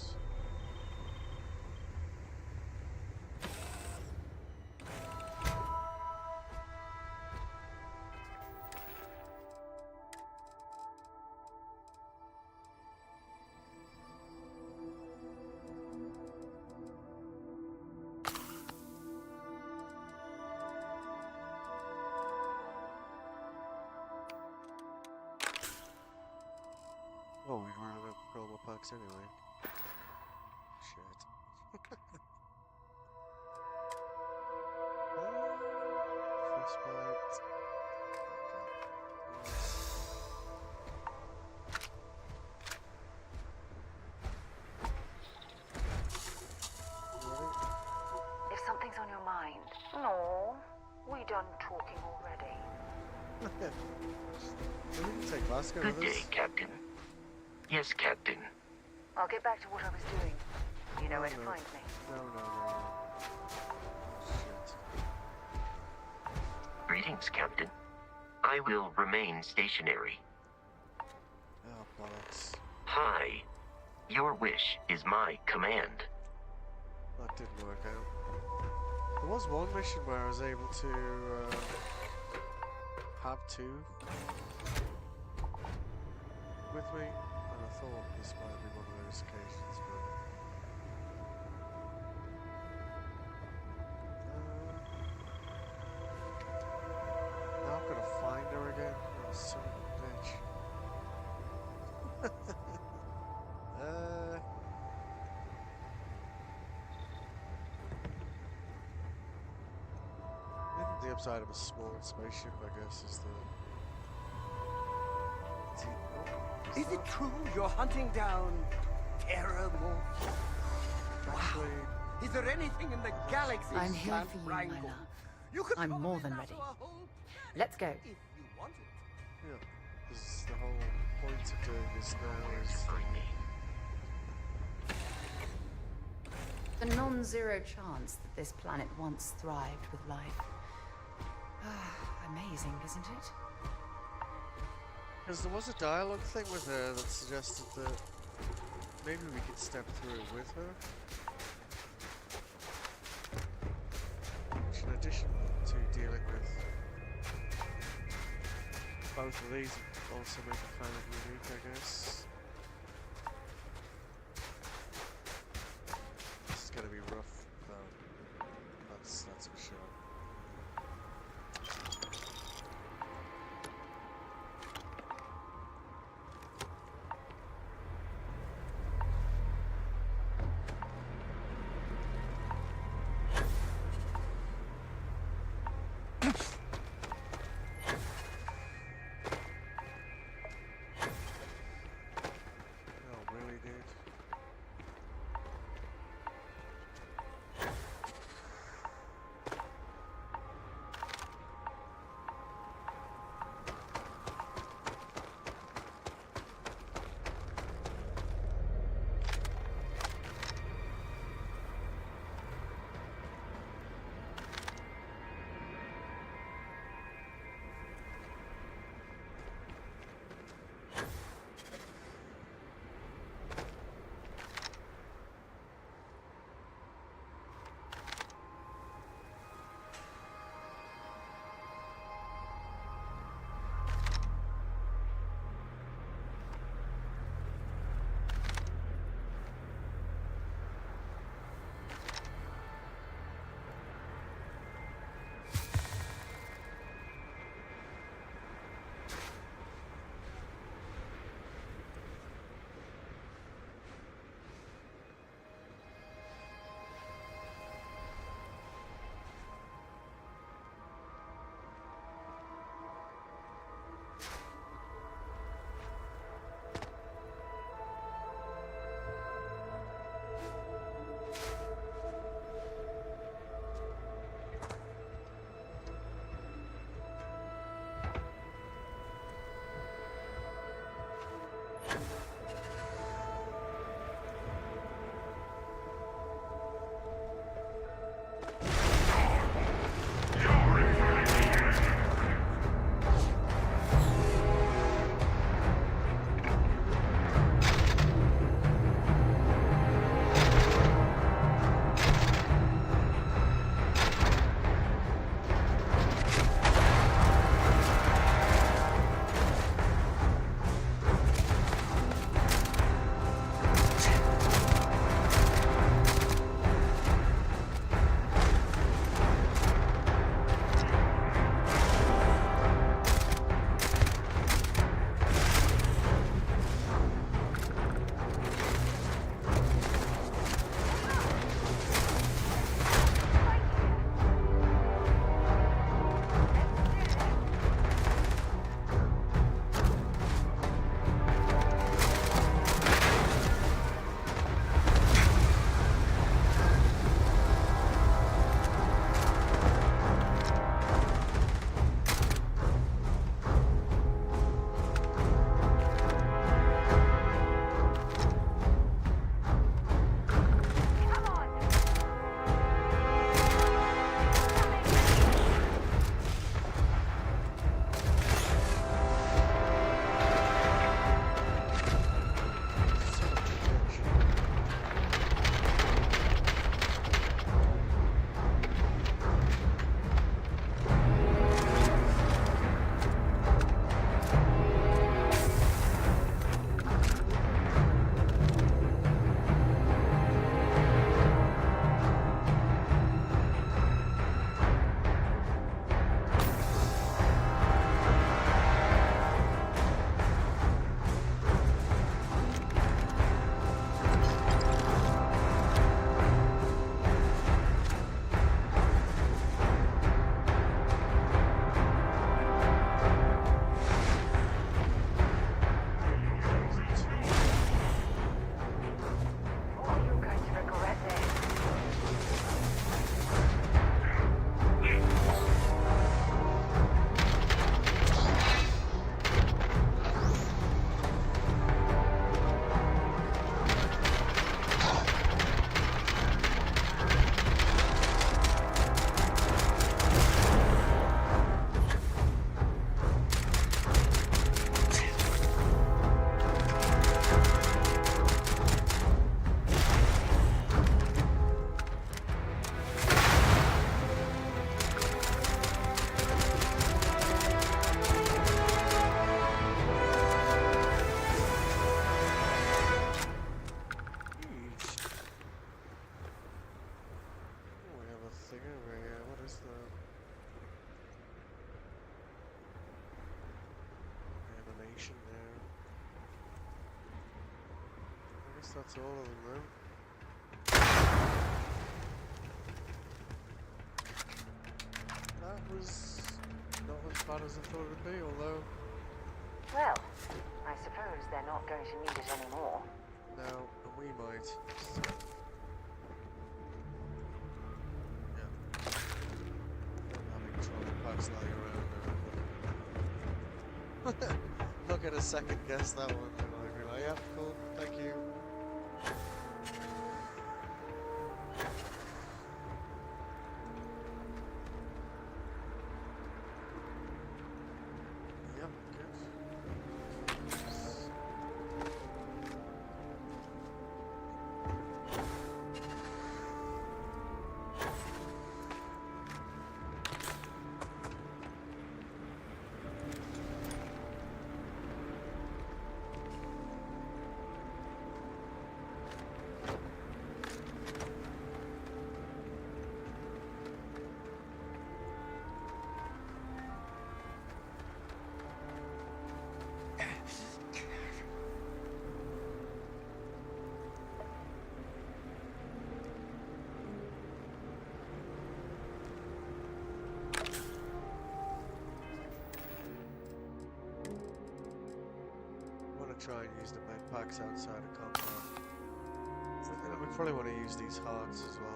Oh, we ran out of promo packs anyway. Shit. Frostbite. If something's on your mind. No, we done talking already. We didn't take Vasco Good with us. day, Captain. Yes, Captain. I'll get back to what I was doing. You know where to find me. No. Shit. Greetings, Captain. I will remain stationary. Oh, bollocks. Hi. Your wish is my command. That didn't work out. There was one mission where I was able to have 2 with me, and I thought this might be one of those occasions, but now I've got to find her again. Oh, son of a bitch. The upside of a small spaceship, I guess, is the... Is it true you're hunting down terror morphs? Wow. Is there anything in the galaxy I'm here can't for you, wrangle? my love. You could I'm more than probably ready. lasso a whole Let's go. if you wanted. Yeah, because the whole point of doing this now is... The non-zero chance that this planet once thrived with life. Amazing, isn't it? Because there was a dialogue thing with her that suggested that maybe we could step through with her. Which, in addition to dealing with both of these, also make it kind of unique, I guess. This is gonna be rough. guess that's all of them then. That was not as bad as I thought it'd be, although... Well, I suppose they're not going to need it anymore. No, and we might. So, yeah. Not having trouble pass that around. Not gonna second guess that one. I might be like, yeah, cool, thank you. Yep, good. Try and use the med packs outside of combat. We probably want to use these hearts as well.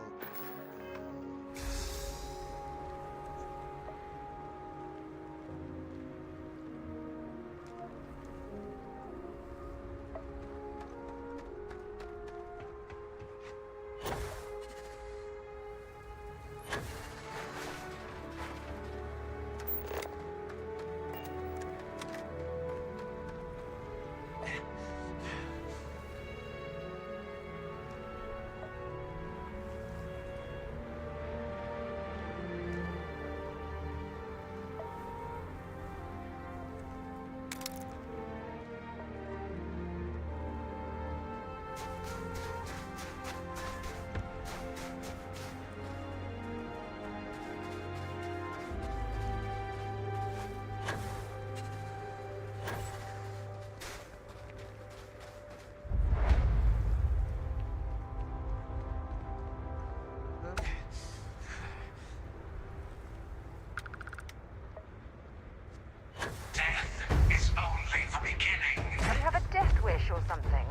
Do you have a death wish or something?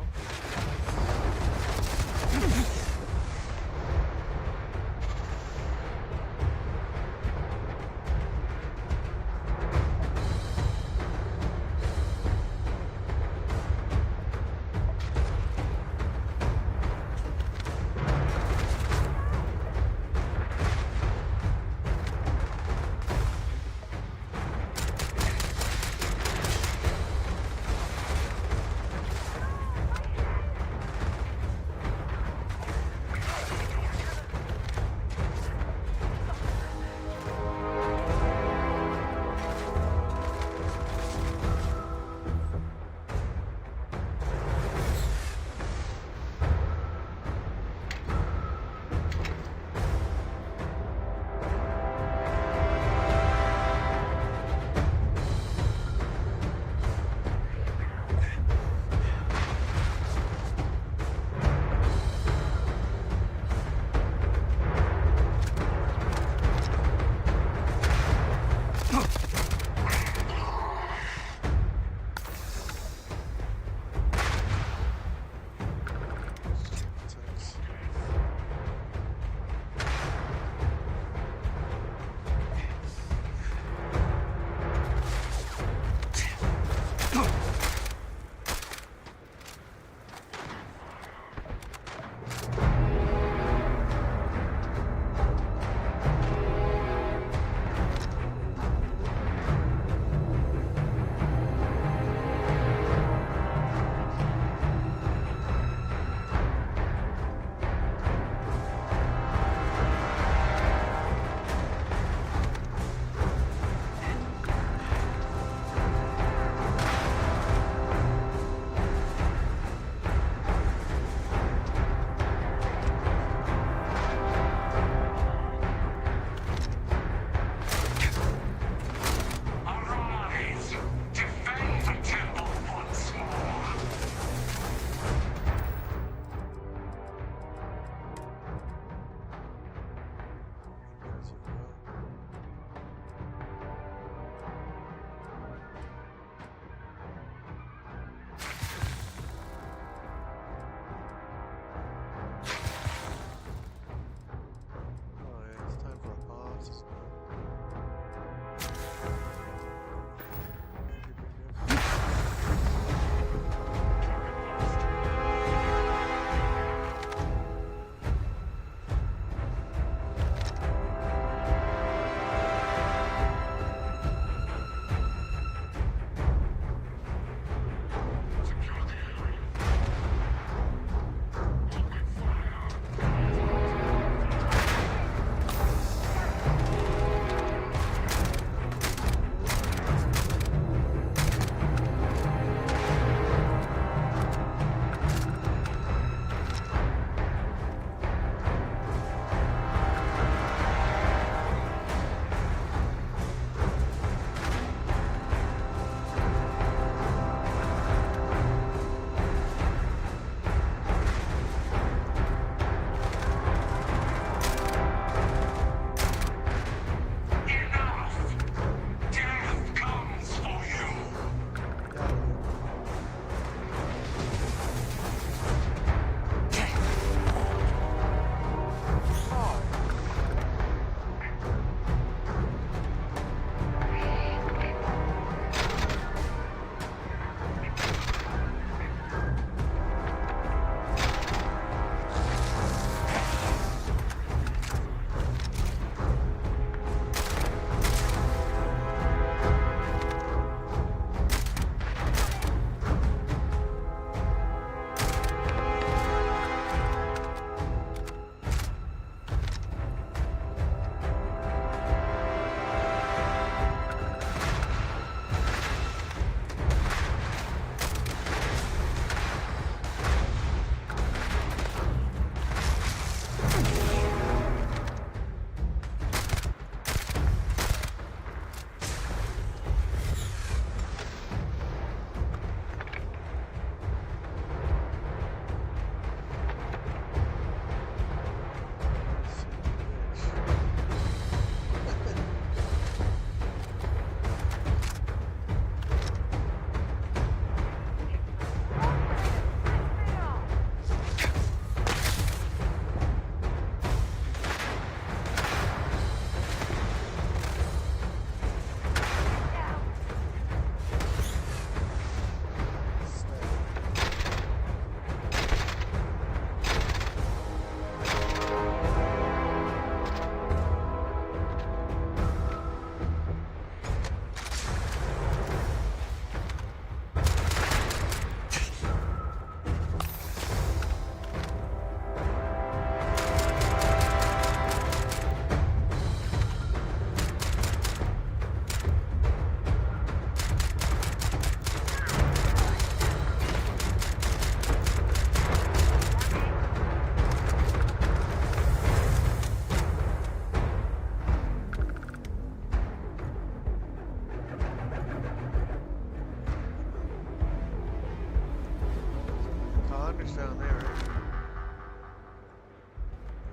carnage down there, eh?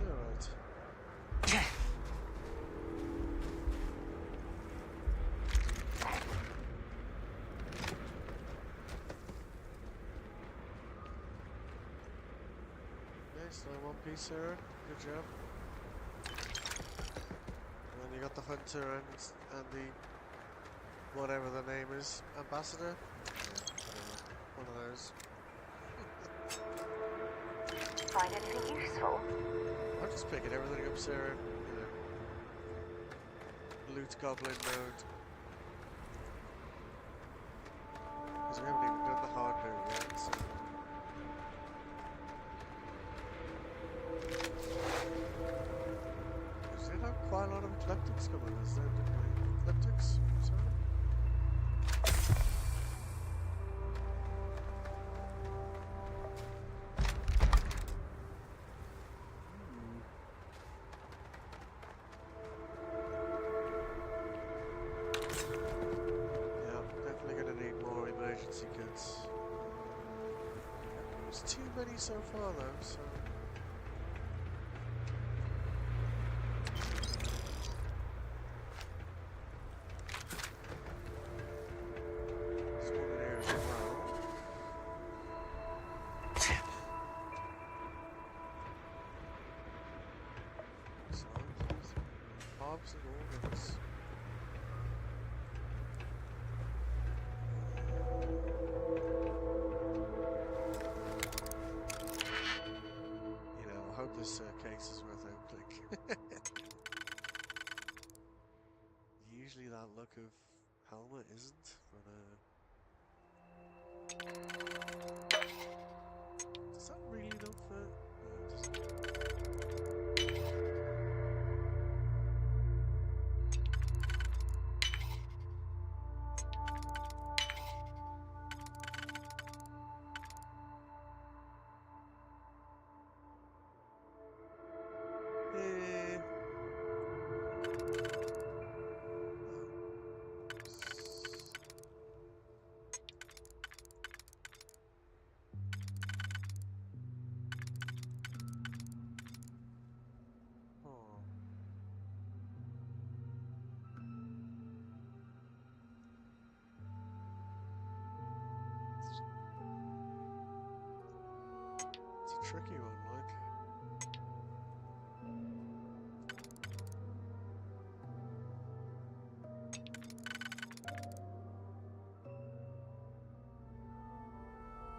Alright. Nice, still in one piece there. Good job. And then you got the hunter and the whatever the name is, ambassador. Yeah, one of those. Find anything useful? I'm just picking everything up, Sarah. You know, loot goblin mode. Because we haven't even done the hard mode yet. So. We did have quite a lot of eclectics coming us there, didn't we? Eclectics? Sorry. Kits. There's too many so far though, so... There's one in here as well. Bobs and organs. This case is worth out-click. Usually that look of helmet isn't, but does that really not fit? No, it doesn't. Tricky one, like.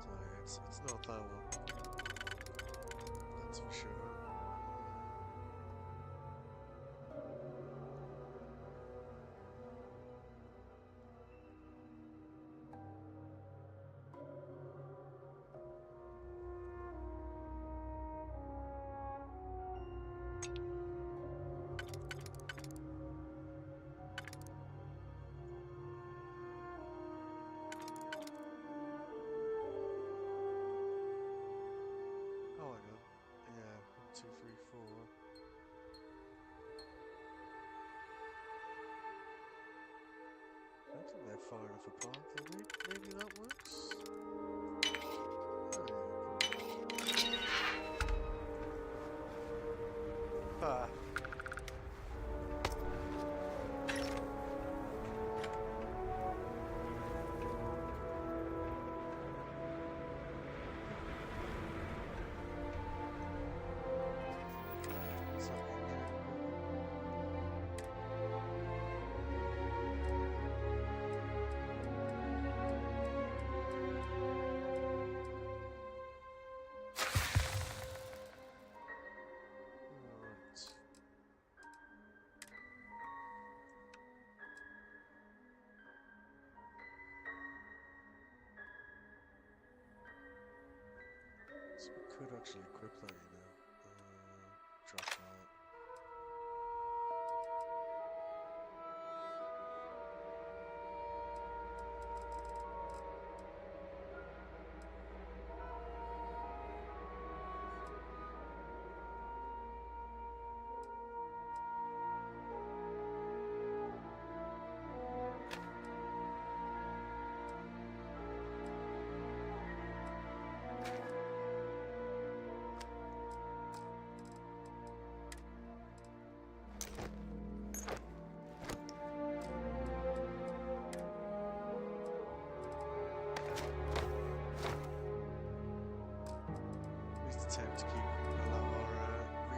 So yeah, it's not that one. That's for sure. I don't think they're far enough apart, are they? Maybe that works? Oh, yeah. Ah. So we could actually equip that, you know. Drop that.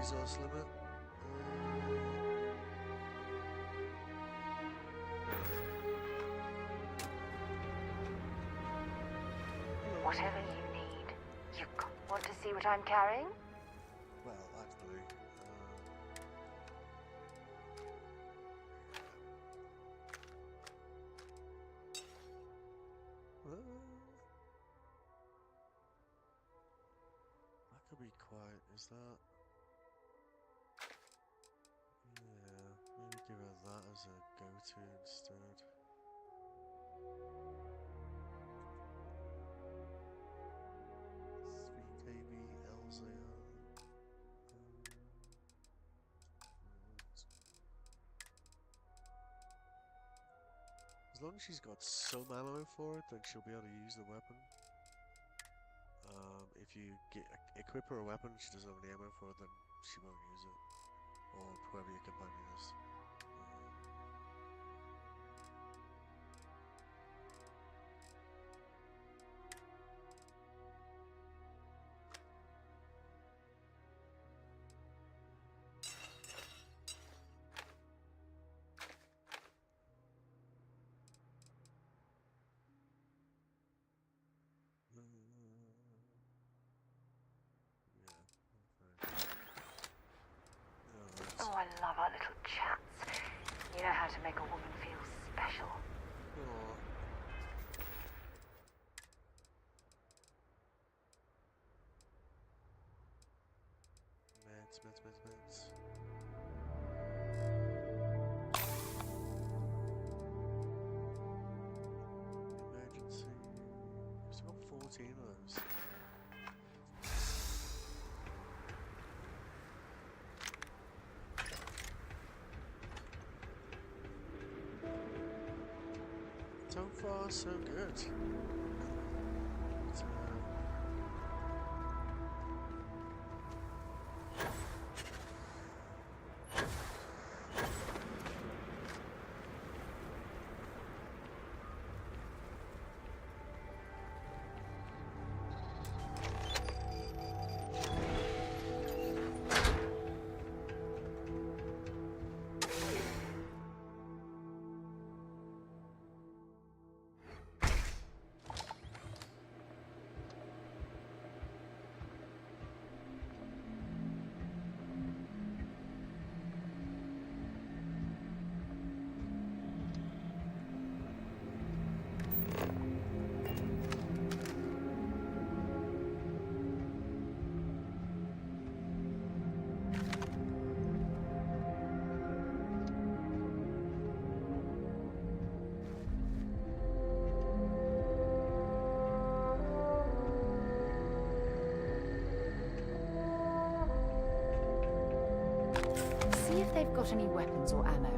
resource limit. Whatever you need. You want to see what I'm carrying? Well, actually, that could be quite. Is that? Yeah, maybe give her that as a go-to instead. As long as she's got some ammo for it, then she'll be able to use the weapon. If you equip her a weapon, she doesn't have any ammo for it, then she won't use it. Or whoever your companion is. Oh, I love our little chats. You know how to make a woman feel special. Meds. Emergency. We've got 14 of those. So far, so good. But, See if they've got any weapons or ammo.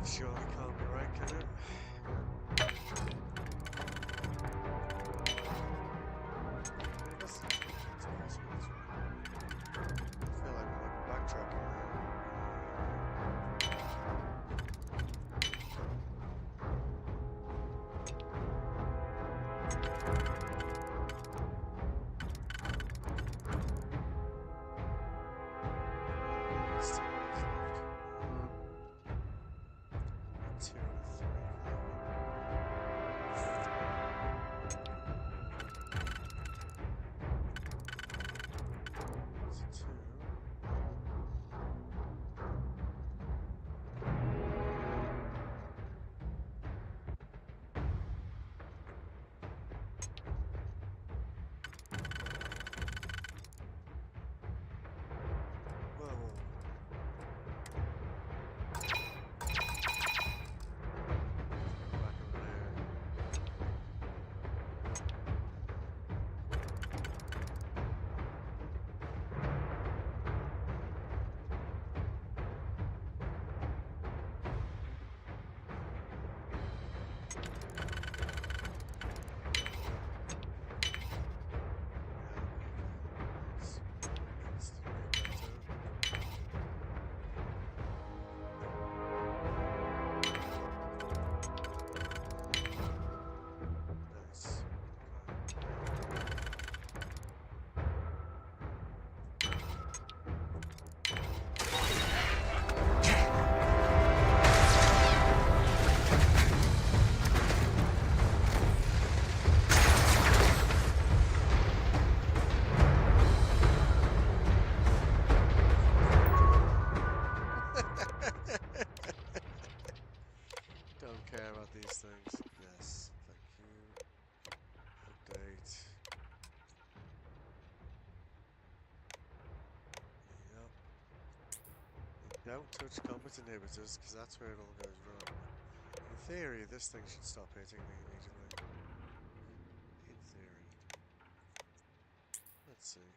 Surely can't be right, can it? Yes, it's possible as well. I feel like we might be backtracking now. Still left. Two out of three. That's two. Whoa, whoa, whoa. Back over there. Nice. Don't care about these things. Yes, thank you. Update. Yep. And don't touch combat inhibitors, because that's where it all goes wrong. In theory, this thing should stop hitting me immediately. In theory. Let's see.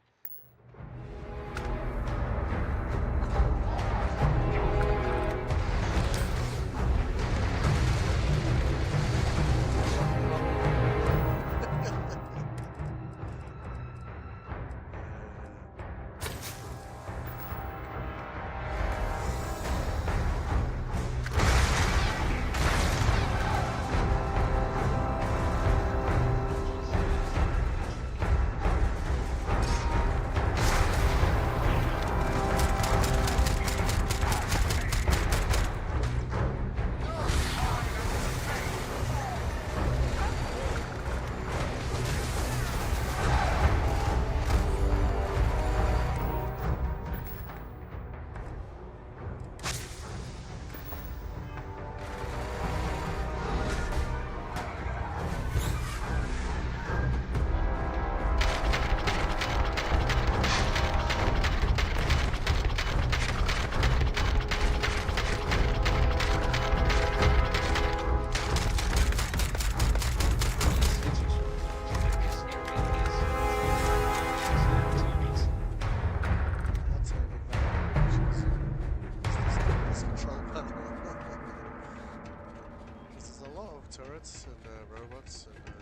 turrets and robots and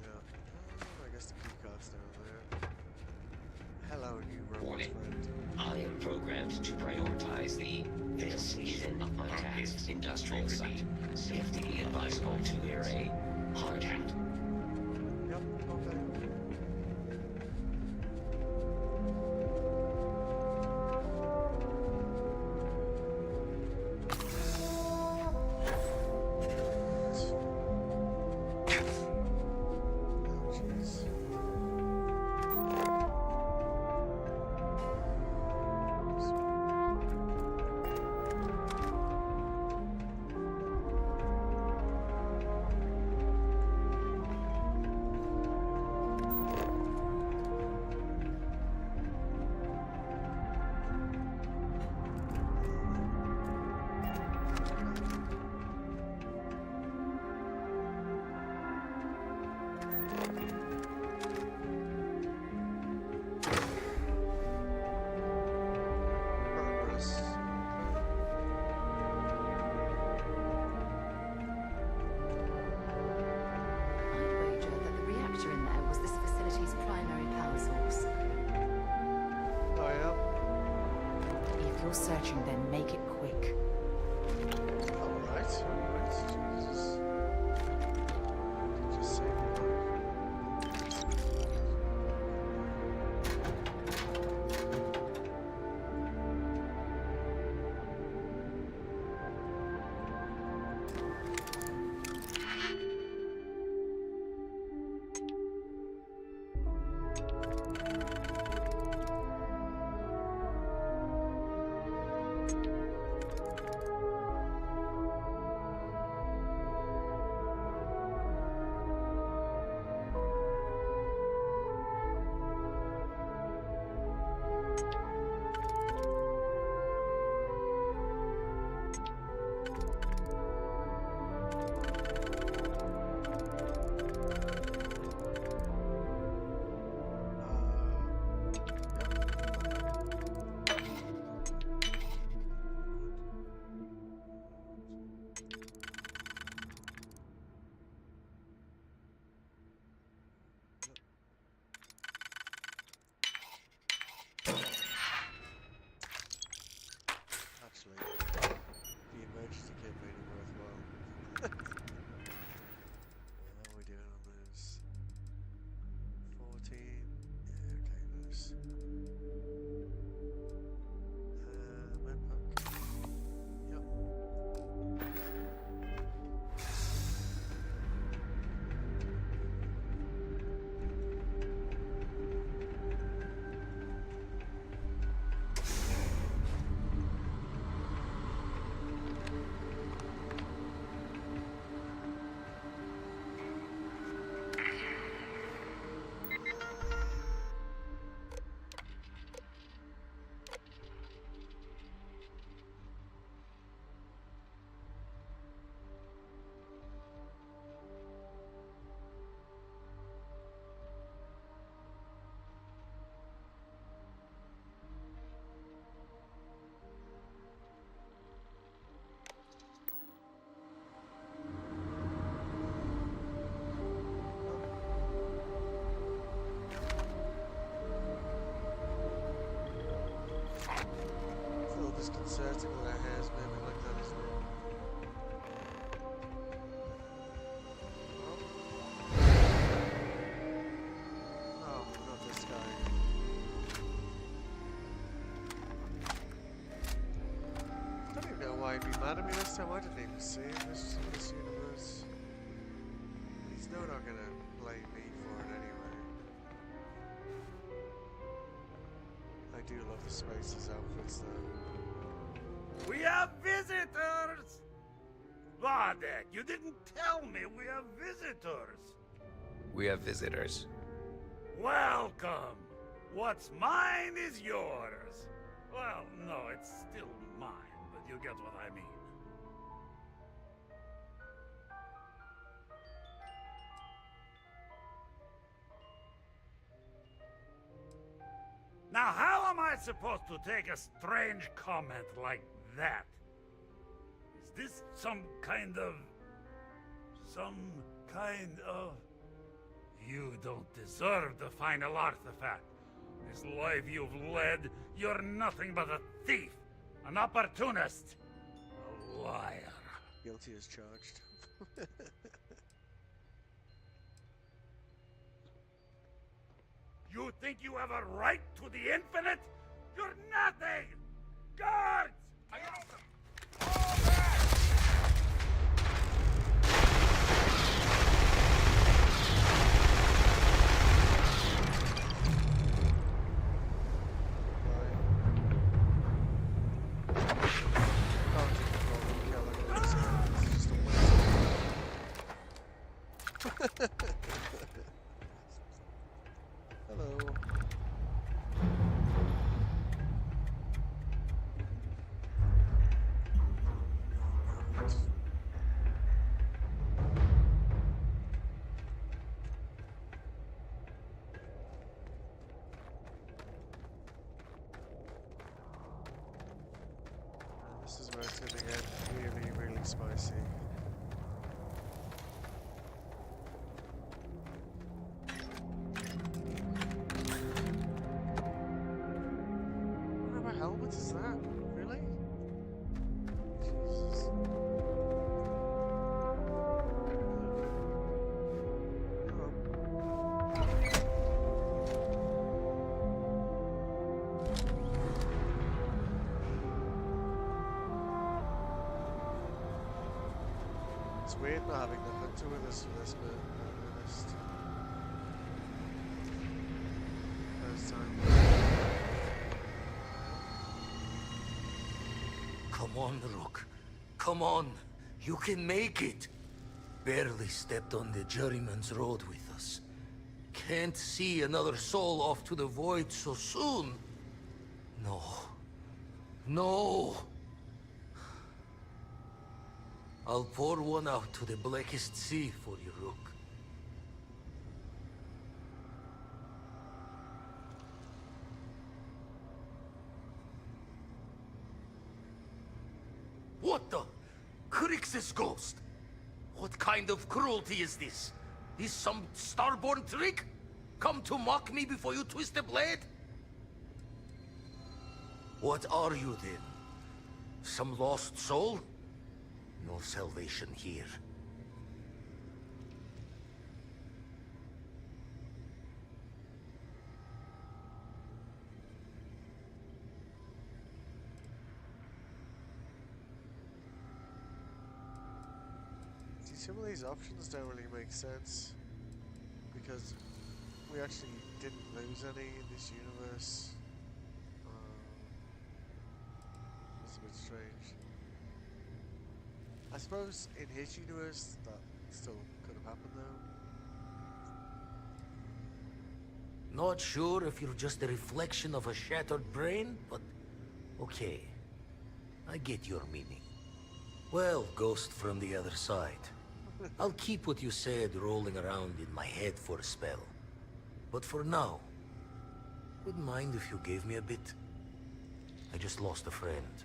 yeah. I guess the keycard's down there. Hello, new robot friend. I am programmed to prioritize the cessation of untaxed industrial site. Safety advisable to wear a hard hat. Yep, okay. you're searching, then make it quick. Alright, Jesus. Just save your life. Actually, the emergency kit made it worthwhile. How are we doing on this? 14. Yeah, okay, nice. Med pack. Yep. It's a little disconcerting that our hair's moving like that, isn't it? Oh, not this guy. I don't even know why he'd be mad at me this time. I didn't even see him this universe. He's not gonna blame me for it anyway. I do love the Space's outfits though. We have visitors! Vadek, you didn't tell me we have visitors. We have visitors. Welcome. What's mine is yours. Well, no, it's still mine, but you get what I mean. Now, how am I supposed to take a strange comment like that? Is this some kind of... You don't deserve the final artifact. This life you've led, you're nothing but a thief, an opportunist, a liar. Guilty as charged. You think you have a right to the infinite? You're nothing! Guards! Hello. This is where it's going to get really, really spicy. What about helmet is that? Really? weird not having the hunter with us for this bit, I'll be honest. First time. Come on, Rook. Come on. You can make it. Barely stepped on the juryman's road with us. Can't see another soul off to the void so soon. No. No! I'll pour one out to the blackest sea for you, Rook. What the? Crix's ghost? What kind of cruelty is this? This some starborn trick? Come to mock me before you twist a blade? What are you then? Some lost soul? No salvation here. See, some of these options don't really make sense because we actually didn't lose any in this universe. That's a bit strange. I suppose in his universe that still could have happened though. Not sure if you're just a reflection of a shattered brain, but okay. I get your meaning. Well, ghost from the other side. I'll keep what you said rolling around in my head for a spell. But for now, wouldn't mind if you gave me a bit. I just lost a friend.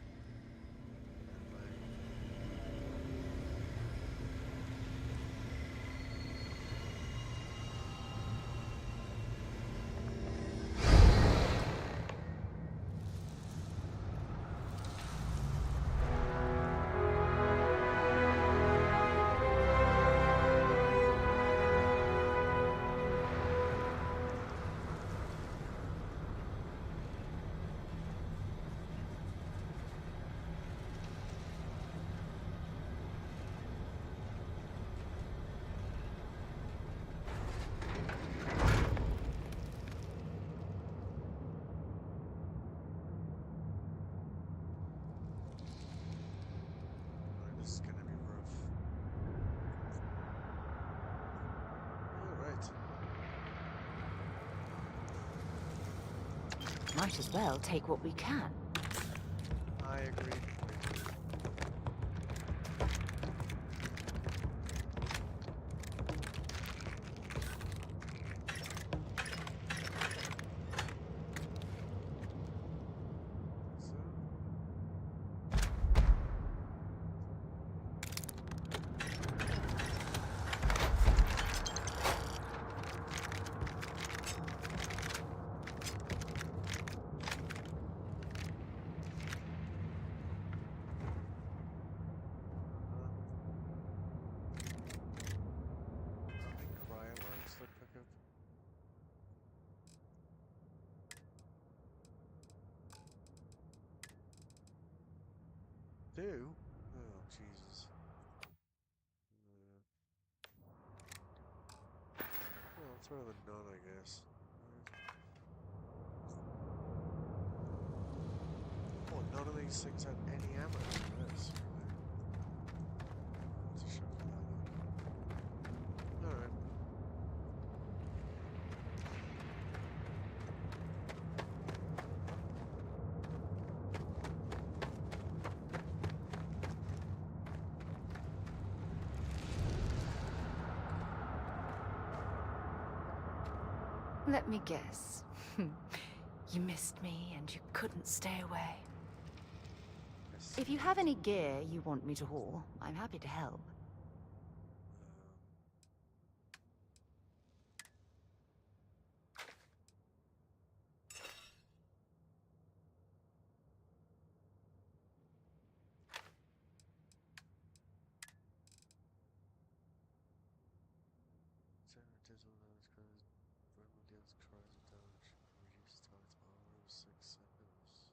This is gonna be rough. Alright. Might as well take what we can. I agree. Do? Oh, Jesus. Well, it's better than none, I guess. Oh, none of these things had any ammo for this. That's a shock for that one. Alright. Let me guess. You missed me and you couldn't stay away. If you have any gear you want me to haul, I'm happy to help. Deals cries of damage and reduces target's armor in 6 seconds.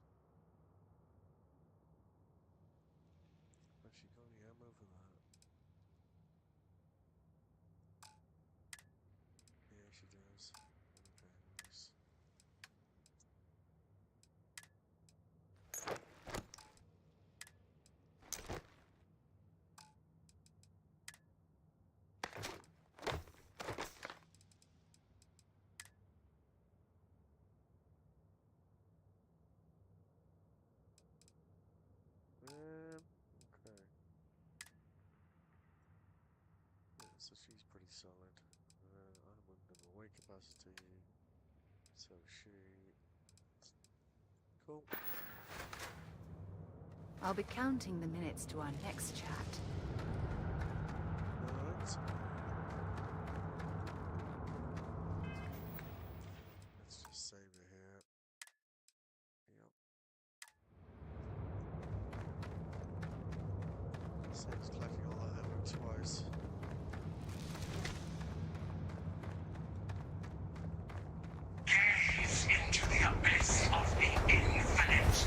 Have she got any ammo for that? So she's pretty solid. I'm under my weight capacity. So she... Cool. I'll be counting the minutes to our next chat. Alright. Let's just save it here. Yep. Saves collecting all that ammo twice. Gaze into the abyss of the infinite.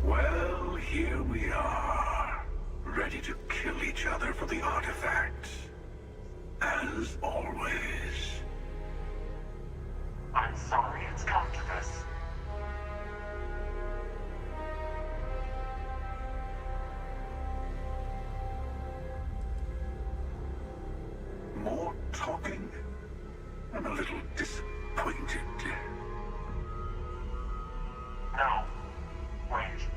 Well, here we are, ready to kill each other for the artifact. As always. I'm sorry it's come to this. More talking? I'm a little disappointed. No. Wait.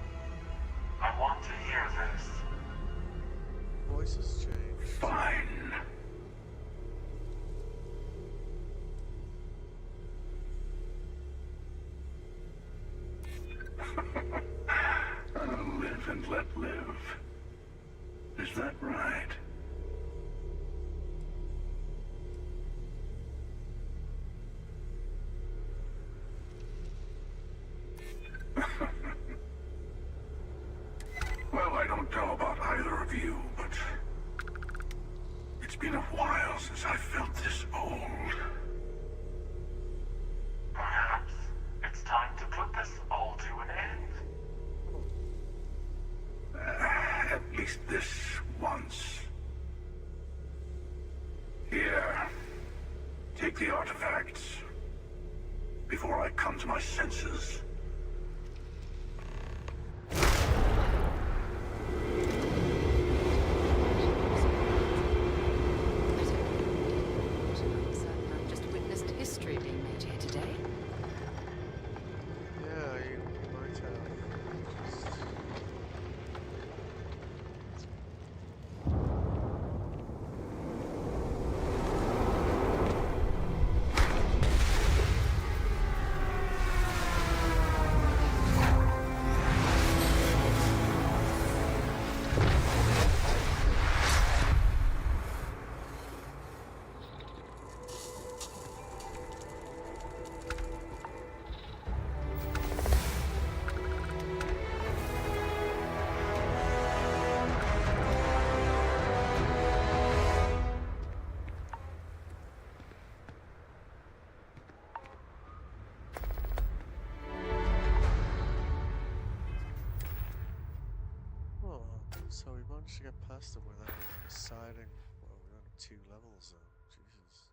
I want to hear this. Voices change. Fine. Live and let live. Is that right? you, but it's been a while since I felt this old. Perhaps it's time to put this all to an end. At least this once. Here. Take the artifacts. Before I come to my senses. I've just witnessed history being made here today. Yeah, you might have. Just... Oh, so we managed to get past them without deciding. Well, we're on 2 levels though. Jesus.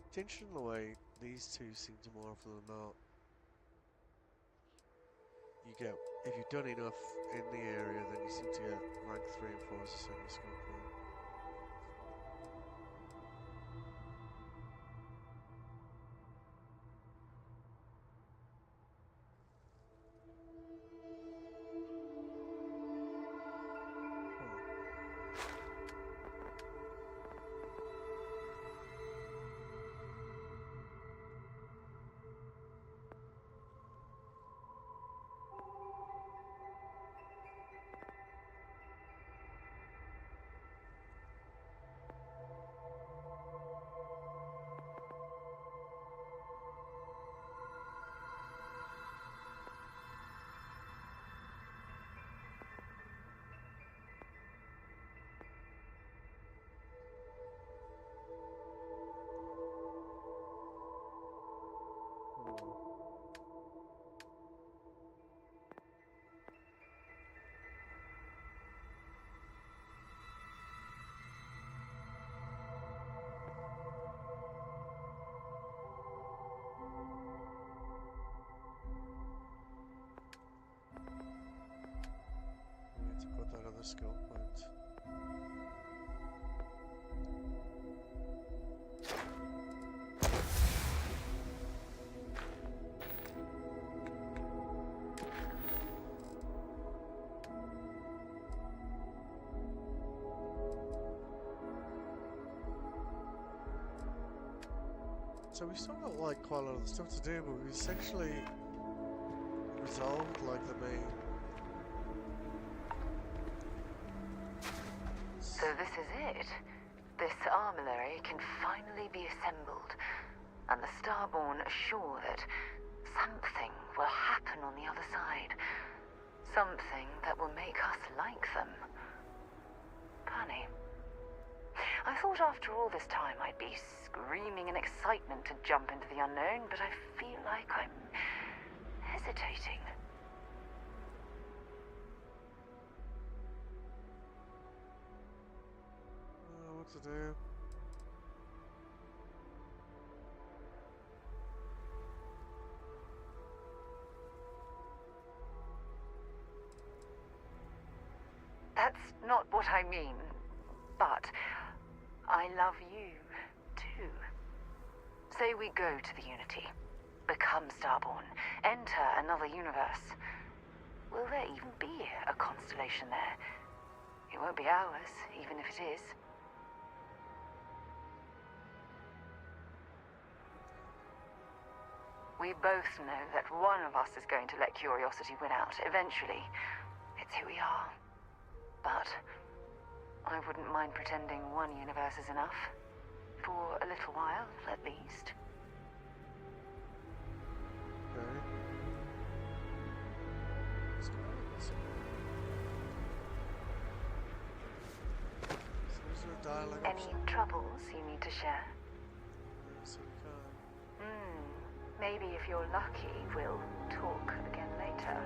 It's interesting the way these two seem to more often than not. You get, if you've done enough in the area, then you seem to get rank 3 and 4 as a single skill point. I need to put that other skill point. So we still got like quite a lot of stuff to do, but we essentially resolved like the main. So this is it. This armillary can finally be assembled, and the Starborn assure that something will happen on the other side. Something that will make us like them. Funny. I thought after all this time I'd be screaming in excitement to jump into the unknown, but I feel like I'm hesitating. What to do? That's not what I mean, but I love you, too. Say we go to the Unity, become Starborn, enter another universe. Will there even be a constellation there? It won't be ours, even if it is. We both know that one of us is going to let curiosity win out eventually. It's who we are. But I wouldn't mind pretending one universe is enough. For a little while, at least. Okay. Let's go with this. So is there a dialogue Any option? troubles you need to share? Yes, we can. Maybe if you're lucky, we'll talk again later.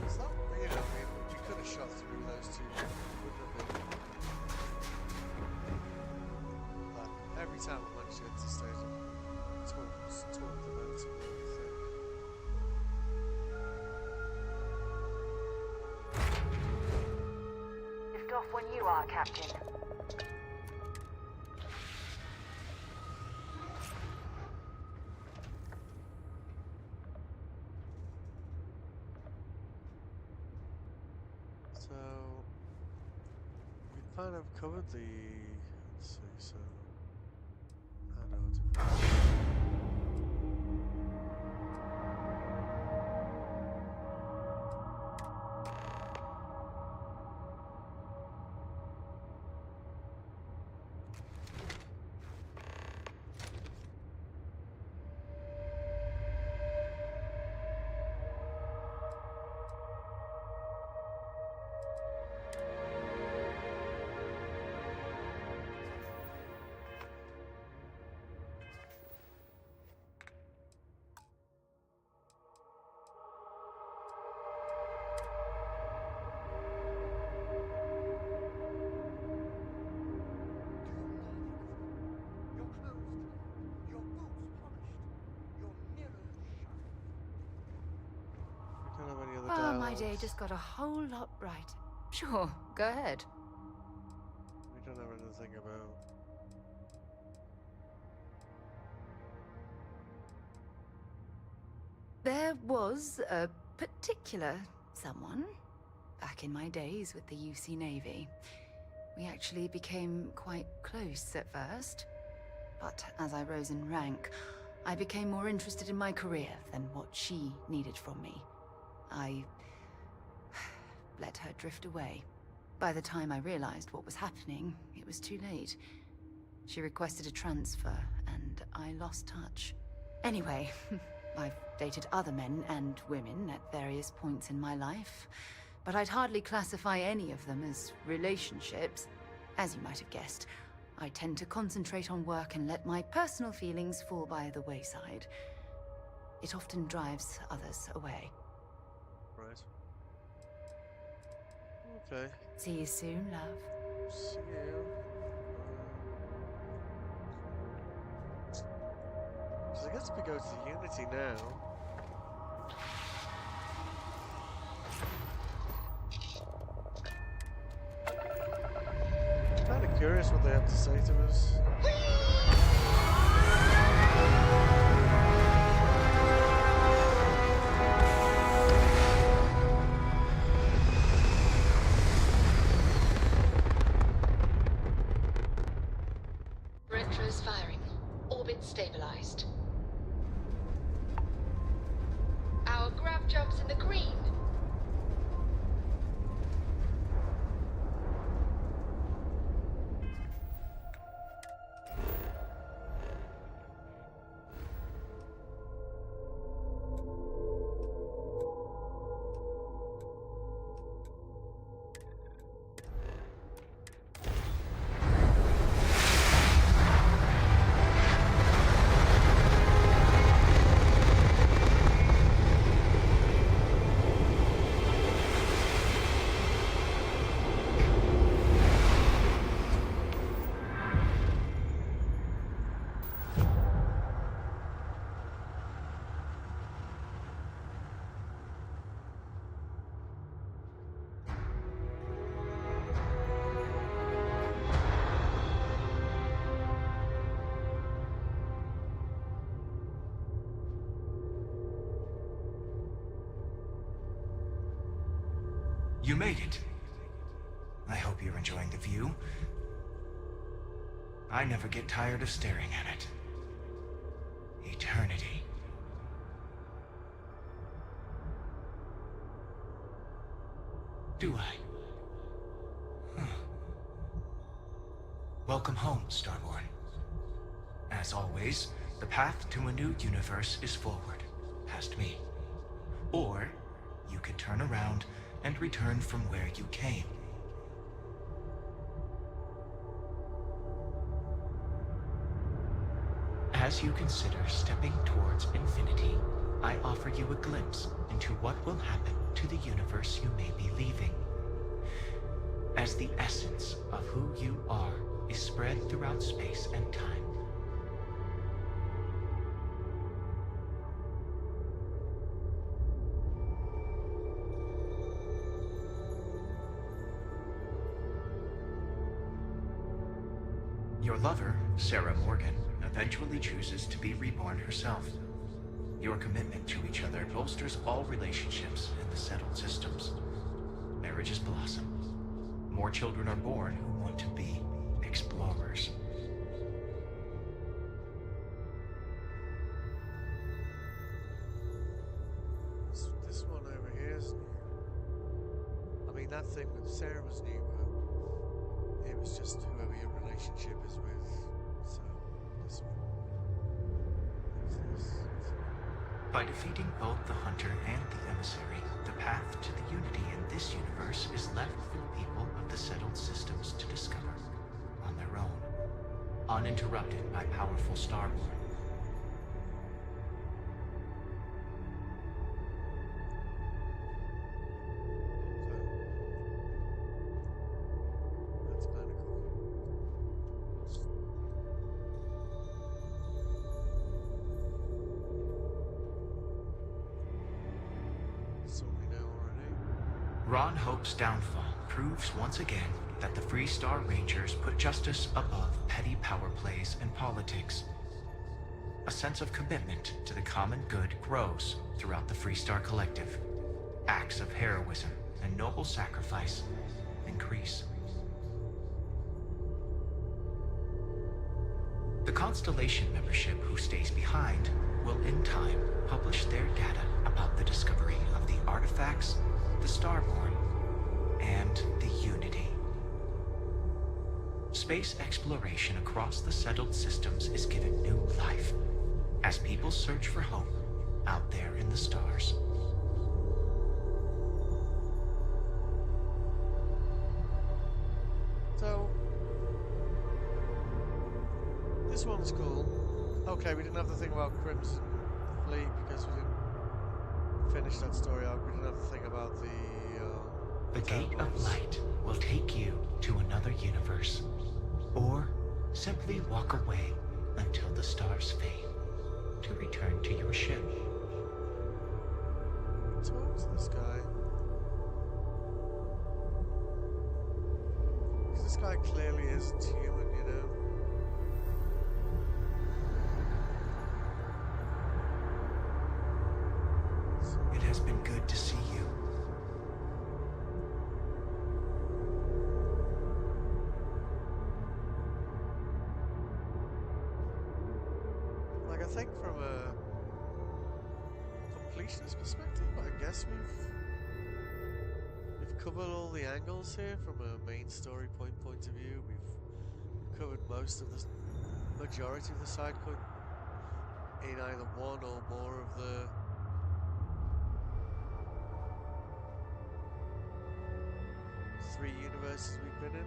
It's not, you know, I mean, we could have shot through those two. Wouldn't have been. But every time I managed to get to the stage, I talk them out to me, I think. Lift off when you are, Captain. So we kind of covered the. Let's see. So I know different. We don't have any other Oh, my dialogues. day just got a whole lot brighter. Sure, go ahead. We don't have anything about. There was a particular someone back in my days with the UC Navy. We actually became quite close at first, but as I rose in rank, I became more interested in my career than what she needed from me. I let her drift away. By the time I realized what was happening, it was too late. She requested a transfer, and I lost touch. Anyway, I've dated other men and women at various points in my life, but I'd hardly classify any of them as relationships. As you might have guessed, I tend to concentrate on work and let my personal feelings fall by the wayside. It often drives others away. Right. Okay. See you soon, love. See you. So I guess if we go to the Unity now. I'm kind of curious what they have to say to us. Retros firing. Orbit stabilized. Our grab job's in the green. You made it. I hope you're enjoying the view. I never get tired of staring at it. Eternity. Do I? Welcome home, Starborn. As always, the path to a new universe is forward, past me. Or, you could turn around and return from where you came. As you consider stepping towards infinity, I offer you a glimpse into what will happen to the universe you may be leaving. As the essence of who you are is spread throughout space and time. Your lover, Sarah Morgan, eventually chooses to be reborn herself. Your commitment to each other bolsters all relationships in the settled systems. Marriages blossom. More children are born who want to be explorers. This one over here is new. I mean, that thing with Sarah was new, but it was just whoever your relationship is with. So, this one. What's this? By defeating both the hunter and the emissary, the path to the unity in this universe is left for the people of the settled systems to discover on their own, uninterrupted by powerful starborn. That's kind of cool. So we know already. Ron Hope's downfall proves once again that the Freestar Rangers put justice above petty power plays and politics. A sense of commitment to the common good grows throughout the Freestar Collective. Acts of heroism and noble sacrifice increase. The Constellation membership who stays behind will in time publish their data about the discovery of the artifacts, the Starborn, and the Unity. Space exploration across the settled systems is given new life as people search for hope out there in the stars. So, this one's cool. Okay, we didn't have the thing about Crimson Fleet because we didn't finish that story arc. We didn't have the thing about The Gate of Light will take you to another universe, or simply walk away until the stars fade to return to your ship. Talk to this guy. Because this guy clearly isn't human, you know? It has been good to see you. Like, I think from a completionist perspective, I guess we've covered all the angles here from a main story point of view. We've covered most of the majority of the side in either one or more of the three universes we've been in.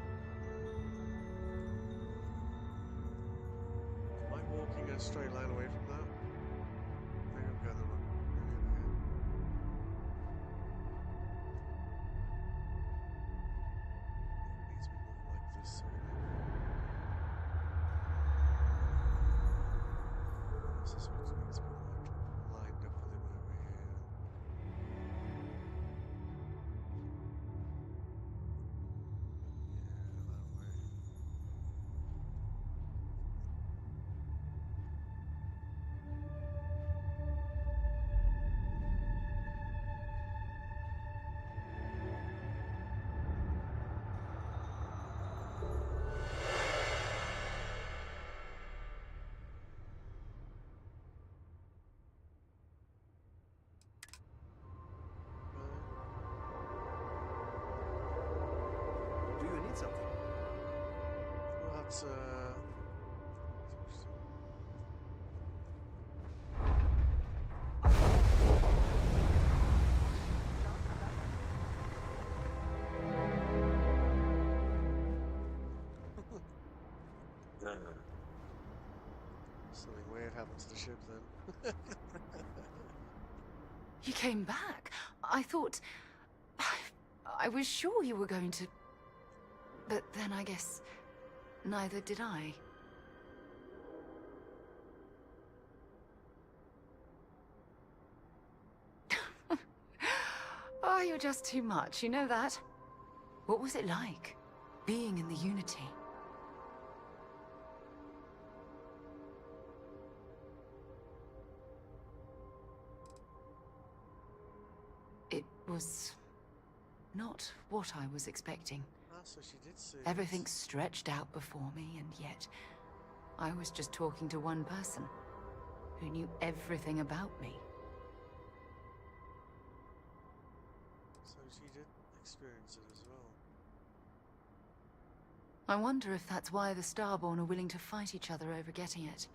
Am I walking a straight line away from that? Maybe I'm going the wrong. Maybe over here. It needs to be moving like this so we know. This is what needs to be like lined up with him over here. Yeah, that way. let's something weird happened to the ship then. You came back. I thought... I was sure you were going to... But then I guess neither did I. Oh, you're just too much, you know that? What was it like, being in the Unity? It was not what I was expecting. Ah, so she did see Everything stretched out before me, and yet I was just talking to one person who knew everything about me. So she did experience it as well. I wonder if that's why the Starborn are willing to fight each other over getting it.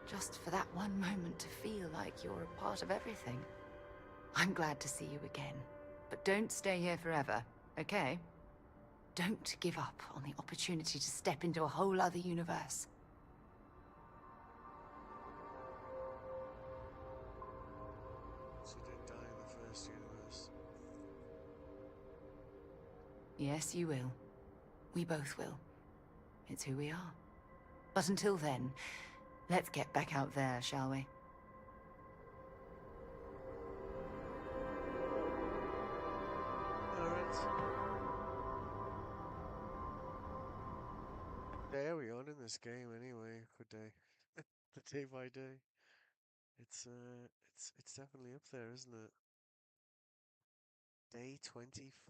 Just for that one moment to feel like you're a part of everything. I'm glad to see you again, but don't stay here forever, okay? Don't give up on the opportunity to step into a whole other universe. She did die in the first universe. Yes, you will. We both will. It's who we are. But until then, let's get back out there, shall we? Day are we on in this game anyway? Good day. The day by day. It's definitely up there, isn't it? Day 25.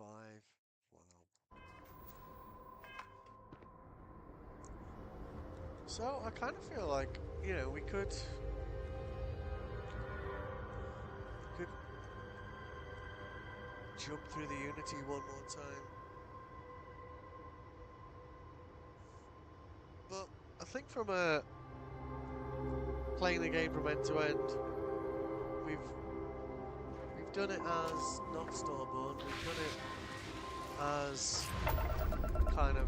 Wow. So I kind of feel like, you know, we could jump through the Unity one more time. But I think from playing the game from end to end, we've done it as not Starborn. We've done it as kind of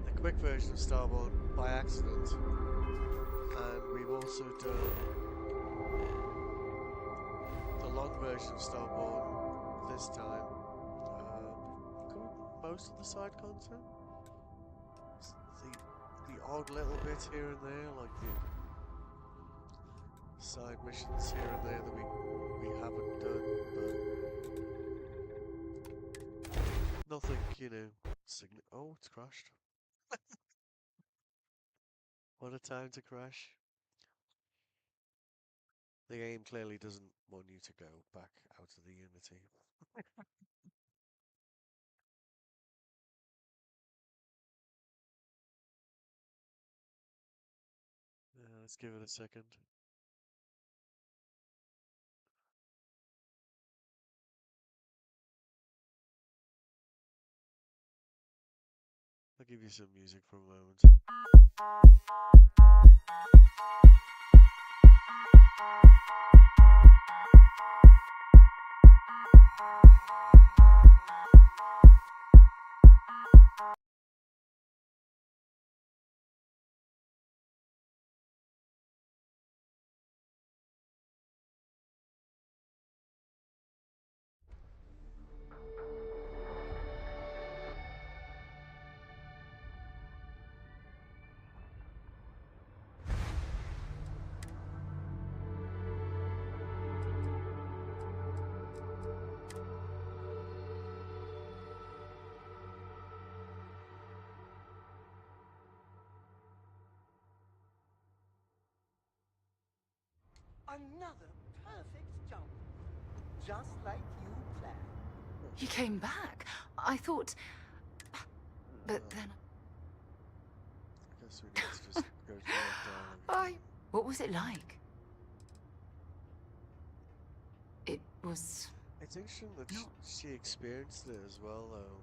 a quick version of Starborn by accident, and we've also done the long version of Starborn this time. Covered most of the side content. The odd little bits here and there, like the side missions here and there that we haven't done, but nothing, you know. Oh, it's crashed. What a time to crash. The game clearly doesn't want you to go back out of the Unity. Let's give it a second. I'll give you some music for a moment. Another perfect jump. Just like you planned. You came back. I thought... But then... I guess we need to just go through that dialogue. What was it like? It was It's interesting that she experienced it as well, though.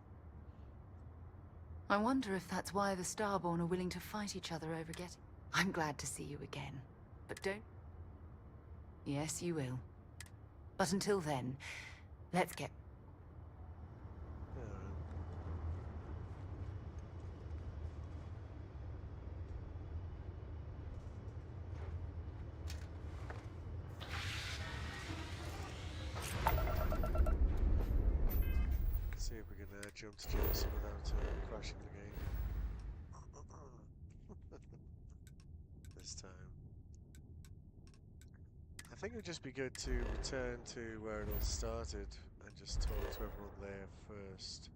I wonder if that's why the Starborn are willing to fight each other over getting... I'm glad to see you again, but don't... Yes, you will. But until then, let's get... See if we can jump to Jameson without crashing the game. This time. I think it would just be good to return to where it all started and just talk to everyone there first.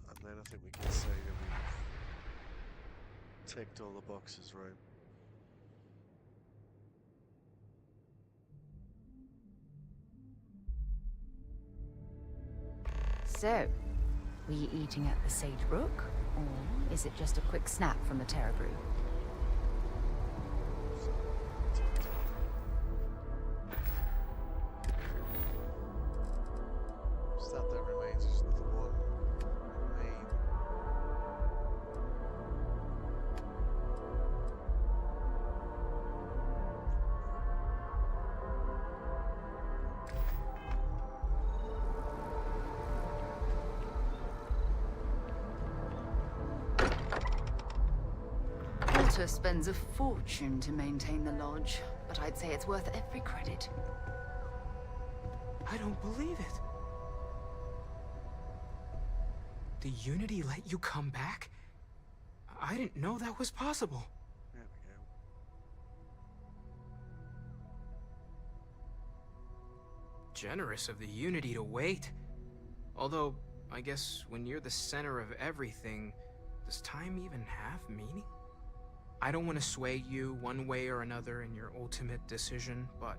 And then I think we can say that we've ticked all the boxes, right? So, were you eating at the Sage Brook, or is it just a quick snap from the Terra Brew? That remains is the one main. Walter spends a fortune to maintain the lodge, but I'd say it's worth every credit. I don't believe it. The Unity let you come back? I didn't know that was possible. There we go. Generous of the Unity to wait. Although, I guess when you're the center of everything, does time even have meaning? I don't want to sway you one way or another in your ultimate decision, but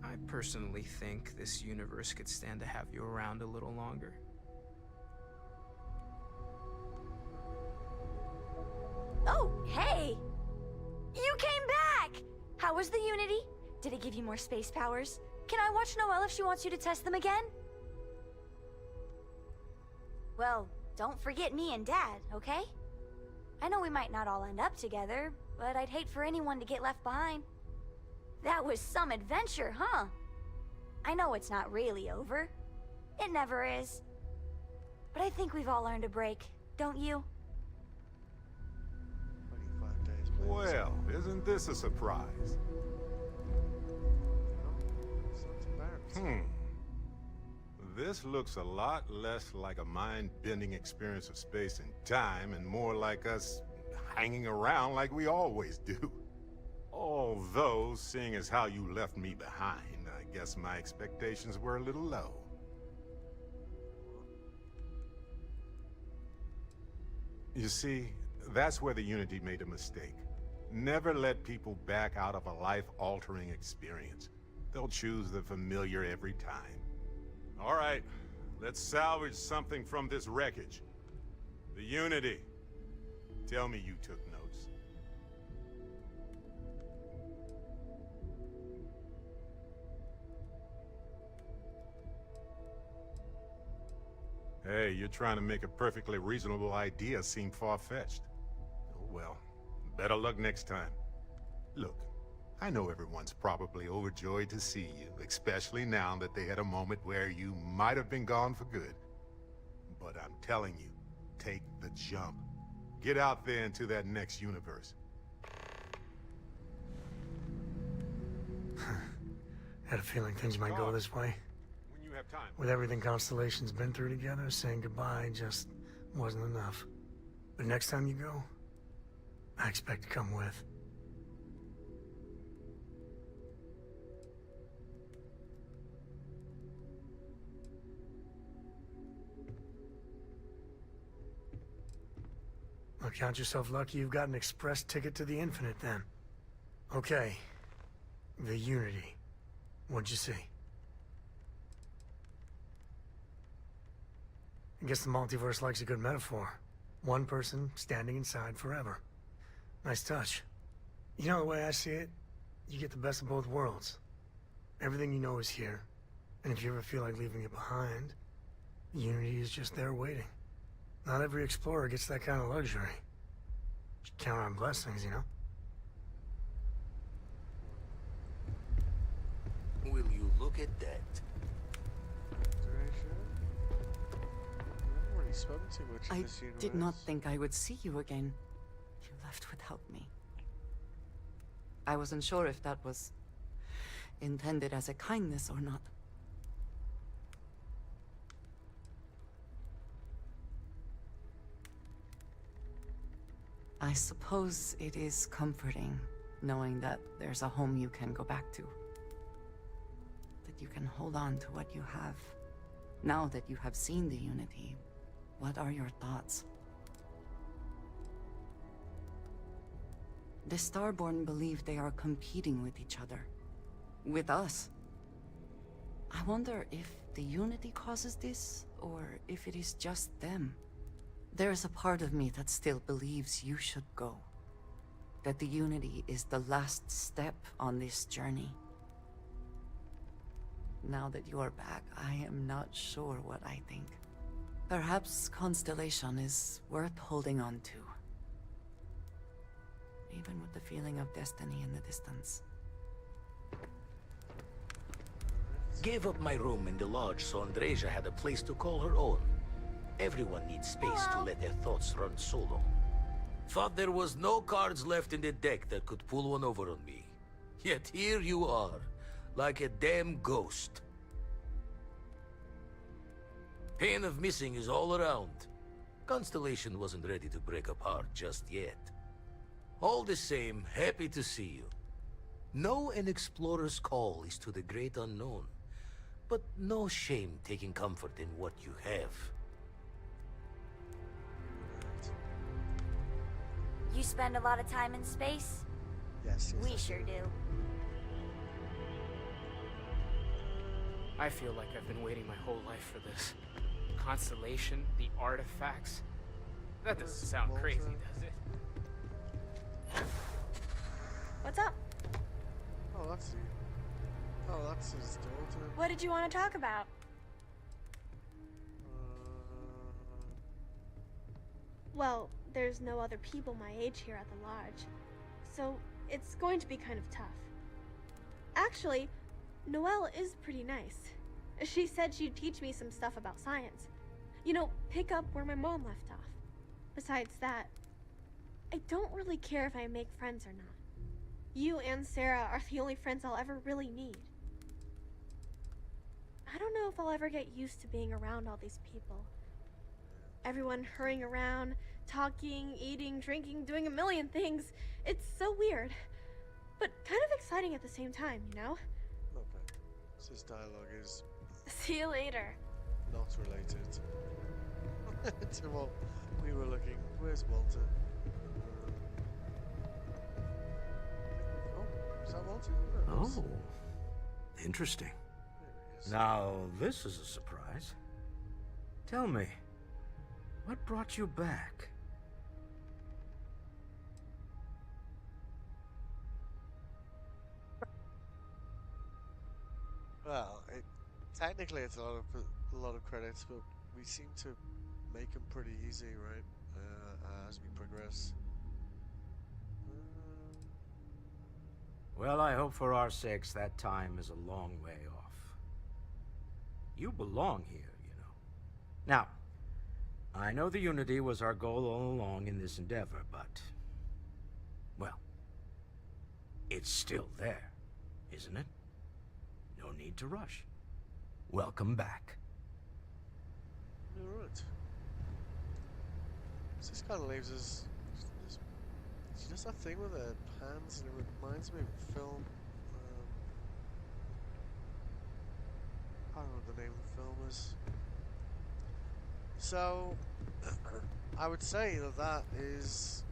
I personally think this universe could stand to have you around a little longer. Oh, hey! You came back! How was the Unity? Did it give you more space powers? Can I watch Noelle if she wants you to test them again? Well, don't forget me and Dad, okay? I know we might not all end up together, but I'd hate for anyone to get left behind. That was some adventure, huh? I know it's not really over. It never is. But I think we've all earned a break, don't you? 25 days. Well, isn't this a surprise? This looks a lot less like a mind-bending experience of space and time, and more like us hanging around like we always do. Although, seeing as how you left me behind, I guess my expectations were a little low. You see, that's where the Unity made a mistake. Never let people back out of a life-altering experience. They'll choose the familiar every time. All right, let's salvage something from this wreckage. The Unity. Tell me you took notes. Hey, you're trying to make a perfectly reasonable idea seem far-fetched. Oh well, better luck next time. Look, I know everyone's probably overjoyed to see you, especially now that they had a moment where you might have been gone for good. But I'm telling you, take the jump. Get out there into that next universe. Had a feeling things might go this way. When you have time. With everything Constellation's been through together, saying goodbye just wasn't enough. But next time you go, I expect to come with. Well, count yourself lucky you've got an express ticket to the infinite, then. Okay. The Unity. What'd you see? I guess the multiverse likes a good metaphor. One person standing inside forever. Nice touch. You know the way I see it? You get the best of both worlds. Everything you know is here. And if you ever feel like leaving it behind, Unity is just there waiting. Not every explorer gets that kind of luxury. Just count on blessings, you know? Will you look at that? I've already spoken too much in I this universe. did not think I would see you again. You left without me. I wasn't sure if that was intended as a kindness or not. I suppose it is comforting knowing that there's a home you can go back to. That you can hold on to what you have. Now that you have seen the Unity, what are your thoughts? The Starborn believe they are competing with each other. With us. I wonder if the Unity causes this, or if it is just them. There's a part of me that still believes you should go. That the Unity is the last step on this journey. Now that you are back, I am not sure what I think. Perhaps Constellation is worth holding on to. Even with the feeling of destiny in the distance. Gave up my room in the lodge so Andreja had a place to call her own. Everyone needs space to let their thoughts run solo. Thought there was no cards left in the deck that could pull one over on me. Yet here you are, like a damn ghost. Pain of missing is all around. Constellation wasn't ready to break apart just yet. All the same, happy to see you. Know an explorer's call is to the great unknown, but no shame taking comfort in what you have. You spend a lot of time in space? Yes, We sure do. I feel like I've been waiting my whole life for this. Constellation, the artifacts. That doesn't sound crazy, does it? What's up? Oh, that's his daughter. What did you want to talk about? Well, there's no other people my age here at the lodge, so it's going to be kind of tough. Actually, Noelle is pretty nice. She said she'd teach me some stuff about science. You know, pick up where my mom left off. Besides that, I don't really care if I make friends or not. You and Sarah are the only friends I'll ever really need. I don't know if I'll ever get used to being around all these people. Everyone hurrying around, talking, eating, drinking, doing a million things. It's so weird, but kind of exciting at the same time, you know? Okay. So his dialogue is See you later. not related to what we were looking. Where's Walter? Oh, is that Walter? Oh, interesting. Now, this is a surprise. Tell me, what brought you back? Well, technically it's a lot of credits, but we seem to make them pretty easy, right? As we progress. Well, I hope for our sakes that time is a long way off. You belong here, you know. Now, I know the Unity was our goal all along in this endeavor, but... well, it's still there, isn't it? No need to rush. Welcome back. Alright. So this kind of leaves us... She does that thing with her hands, and it reminds me of a film. I don't know what the name of the film is. So, I would say that is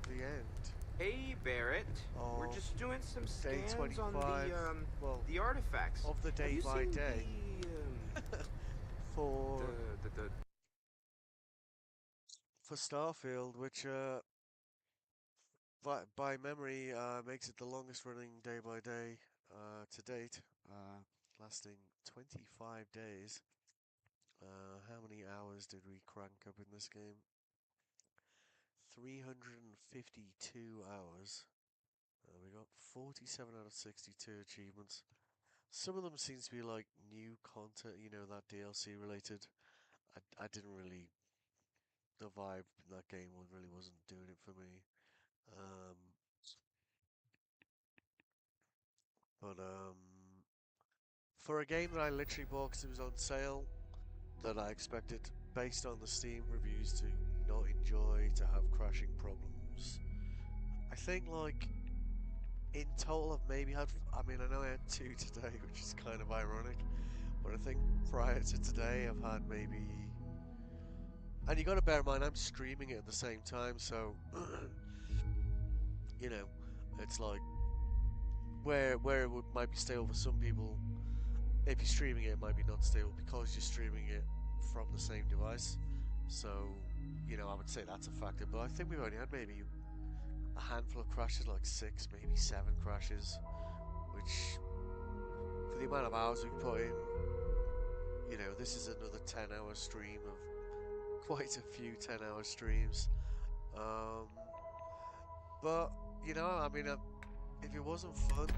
the end. Hey, Barrett. We're just doing some day scans on 25, well, the artifacts. of the Have day you by seen day for Starfield, which by memory makes it the longest running day by day to date, lasting 25 days. How many hours did we crank up in this game? 352 hours. We got 47 out of 62 achievements. Some of them seems to be like new content, you know, that DLC related. I didn't really, the vibe in that game really wasn't doing it for me. But for a game that I literally bought because it was on sale, that I expected, based on the Steam reviews, to not enjoy, to have crashing problems, I think, like, in total I've maybe had, I mean, I know I had 2 today, which is kind of ironic, but I think prior to today I've had maybe, and you gotta bear in mind I'm streaming it at the same time, so, you know, it's like, where it might be stable for some people, if you're streaming it, it might be not stable because you're streaming it from the same device. So, you know, I would say that's a factor. But I think we've only had maybe a handful of crashes, like 6, maybe 7 crashes, which, for the amount of hours we've put in, you know, this is another 10-hour stream of quite a few 10-hour streams. But, you know, I mean, if it wasn't fun,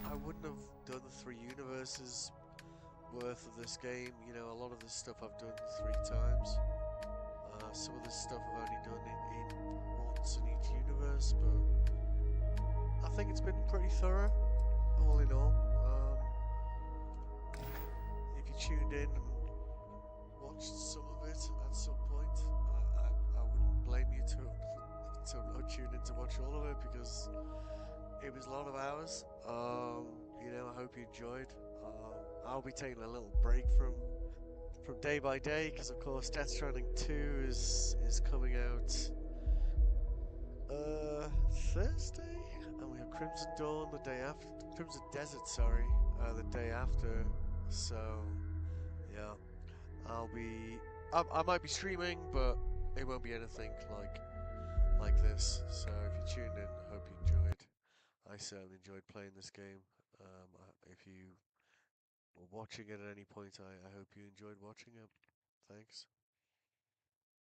I wouldn't have done the 3 universes worth of this game. You know, a lot of this stuff I've done 3 times. Some of this stuff I've only done in once in each universe, but I think it's been pretty thorough, all in all. If you tuned in and watched some of it at some point, I wouldn't blame you to not tune in to watch all of it, because it was a lot of hours. You know, I hope you enjoyed. I'll be taking a little break from day by day, because of course Death Stranding 2 is coming out Thursday, and we have Crimson Dawn the day after, Crimson Desert, sorry, the day after. So yeah, I might be streaming, but it won't be anything like this. So if you tuned in, I hope you enjoyed. I certainly enjoyed playing this game. If you were watching it at any point, I hope you enjoyed watching it. Thanks.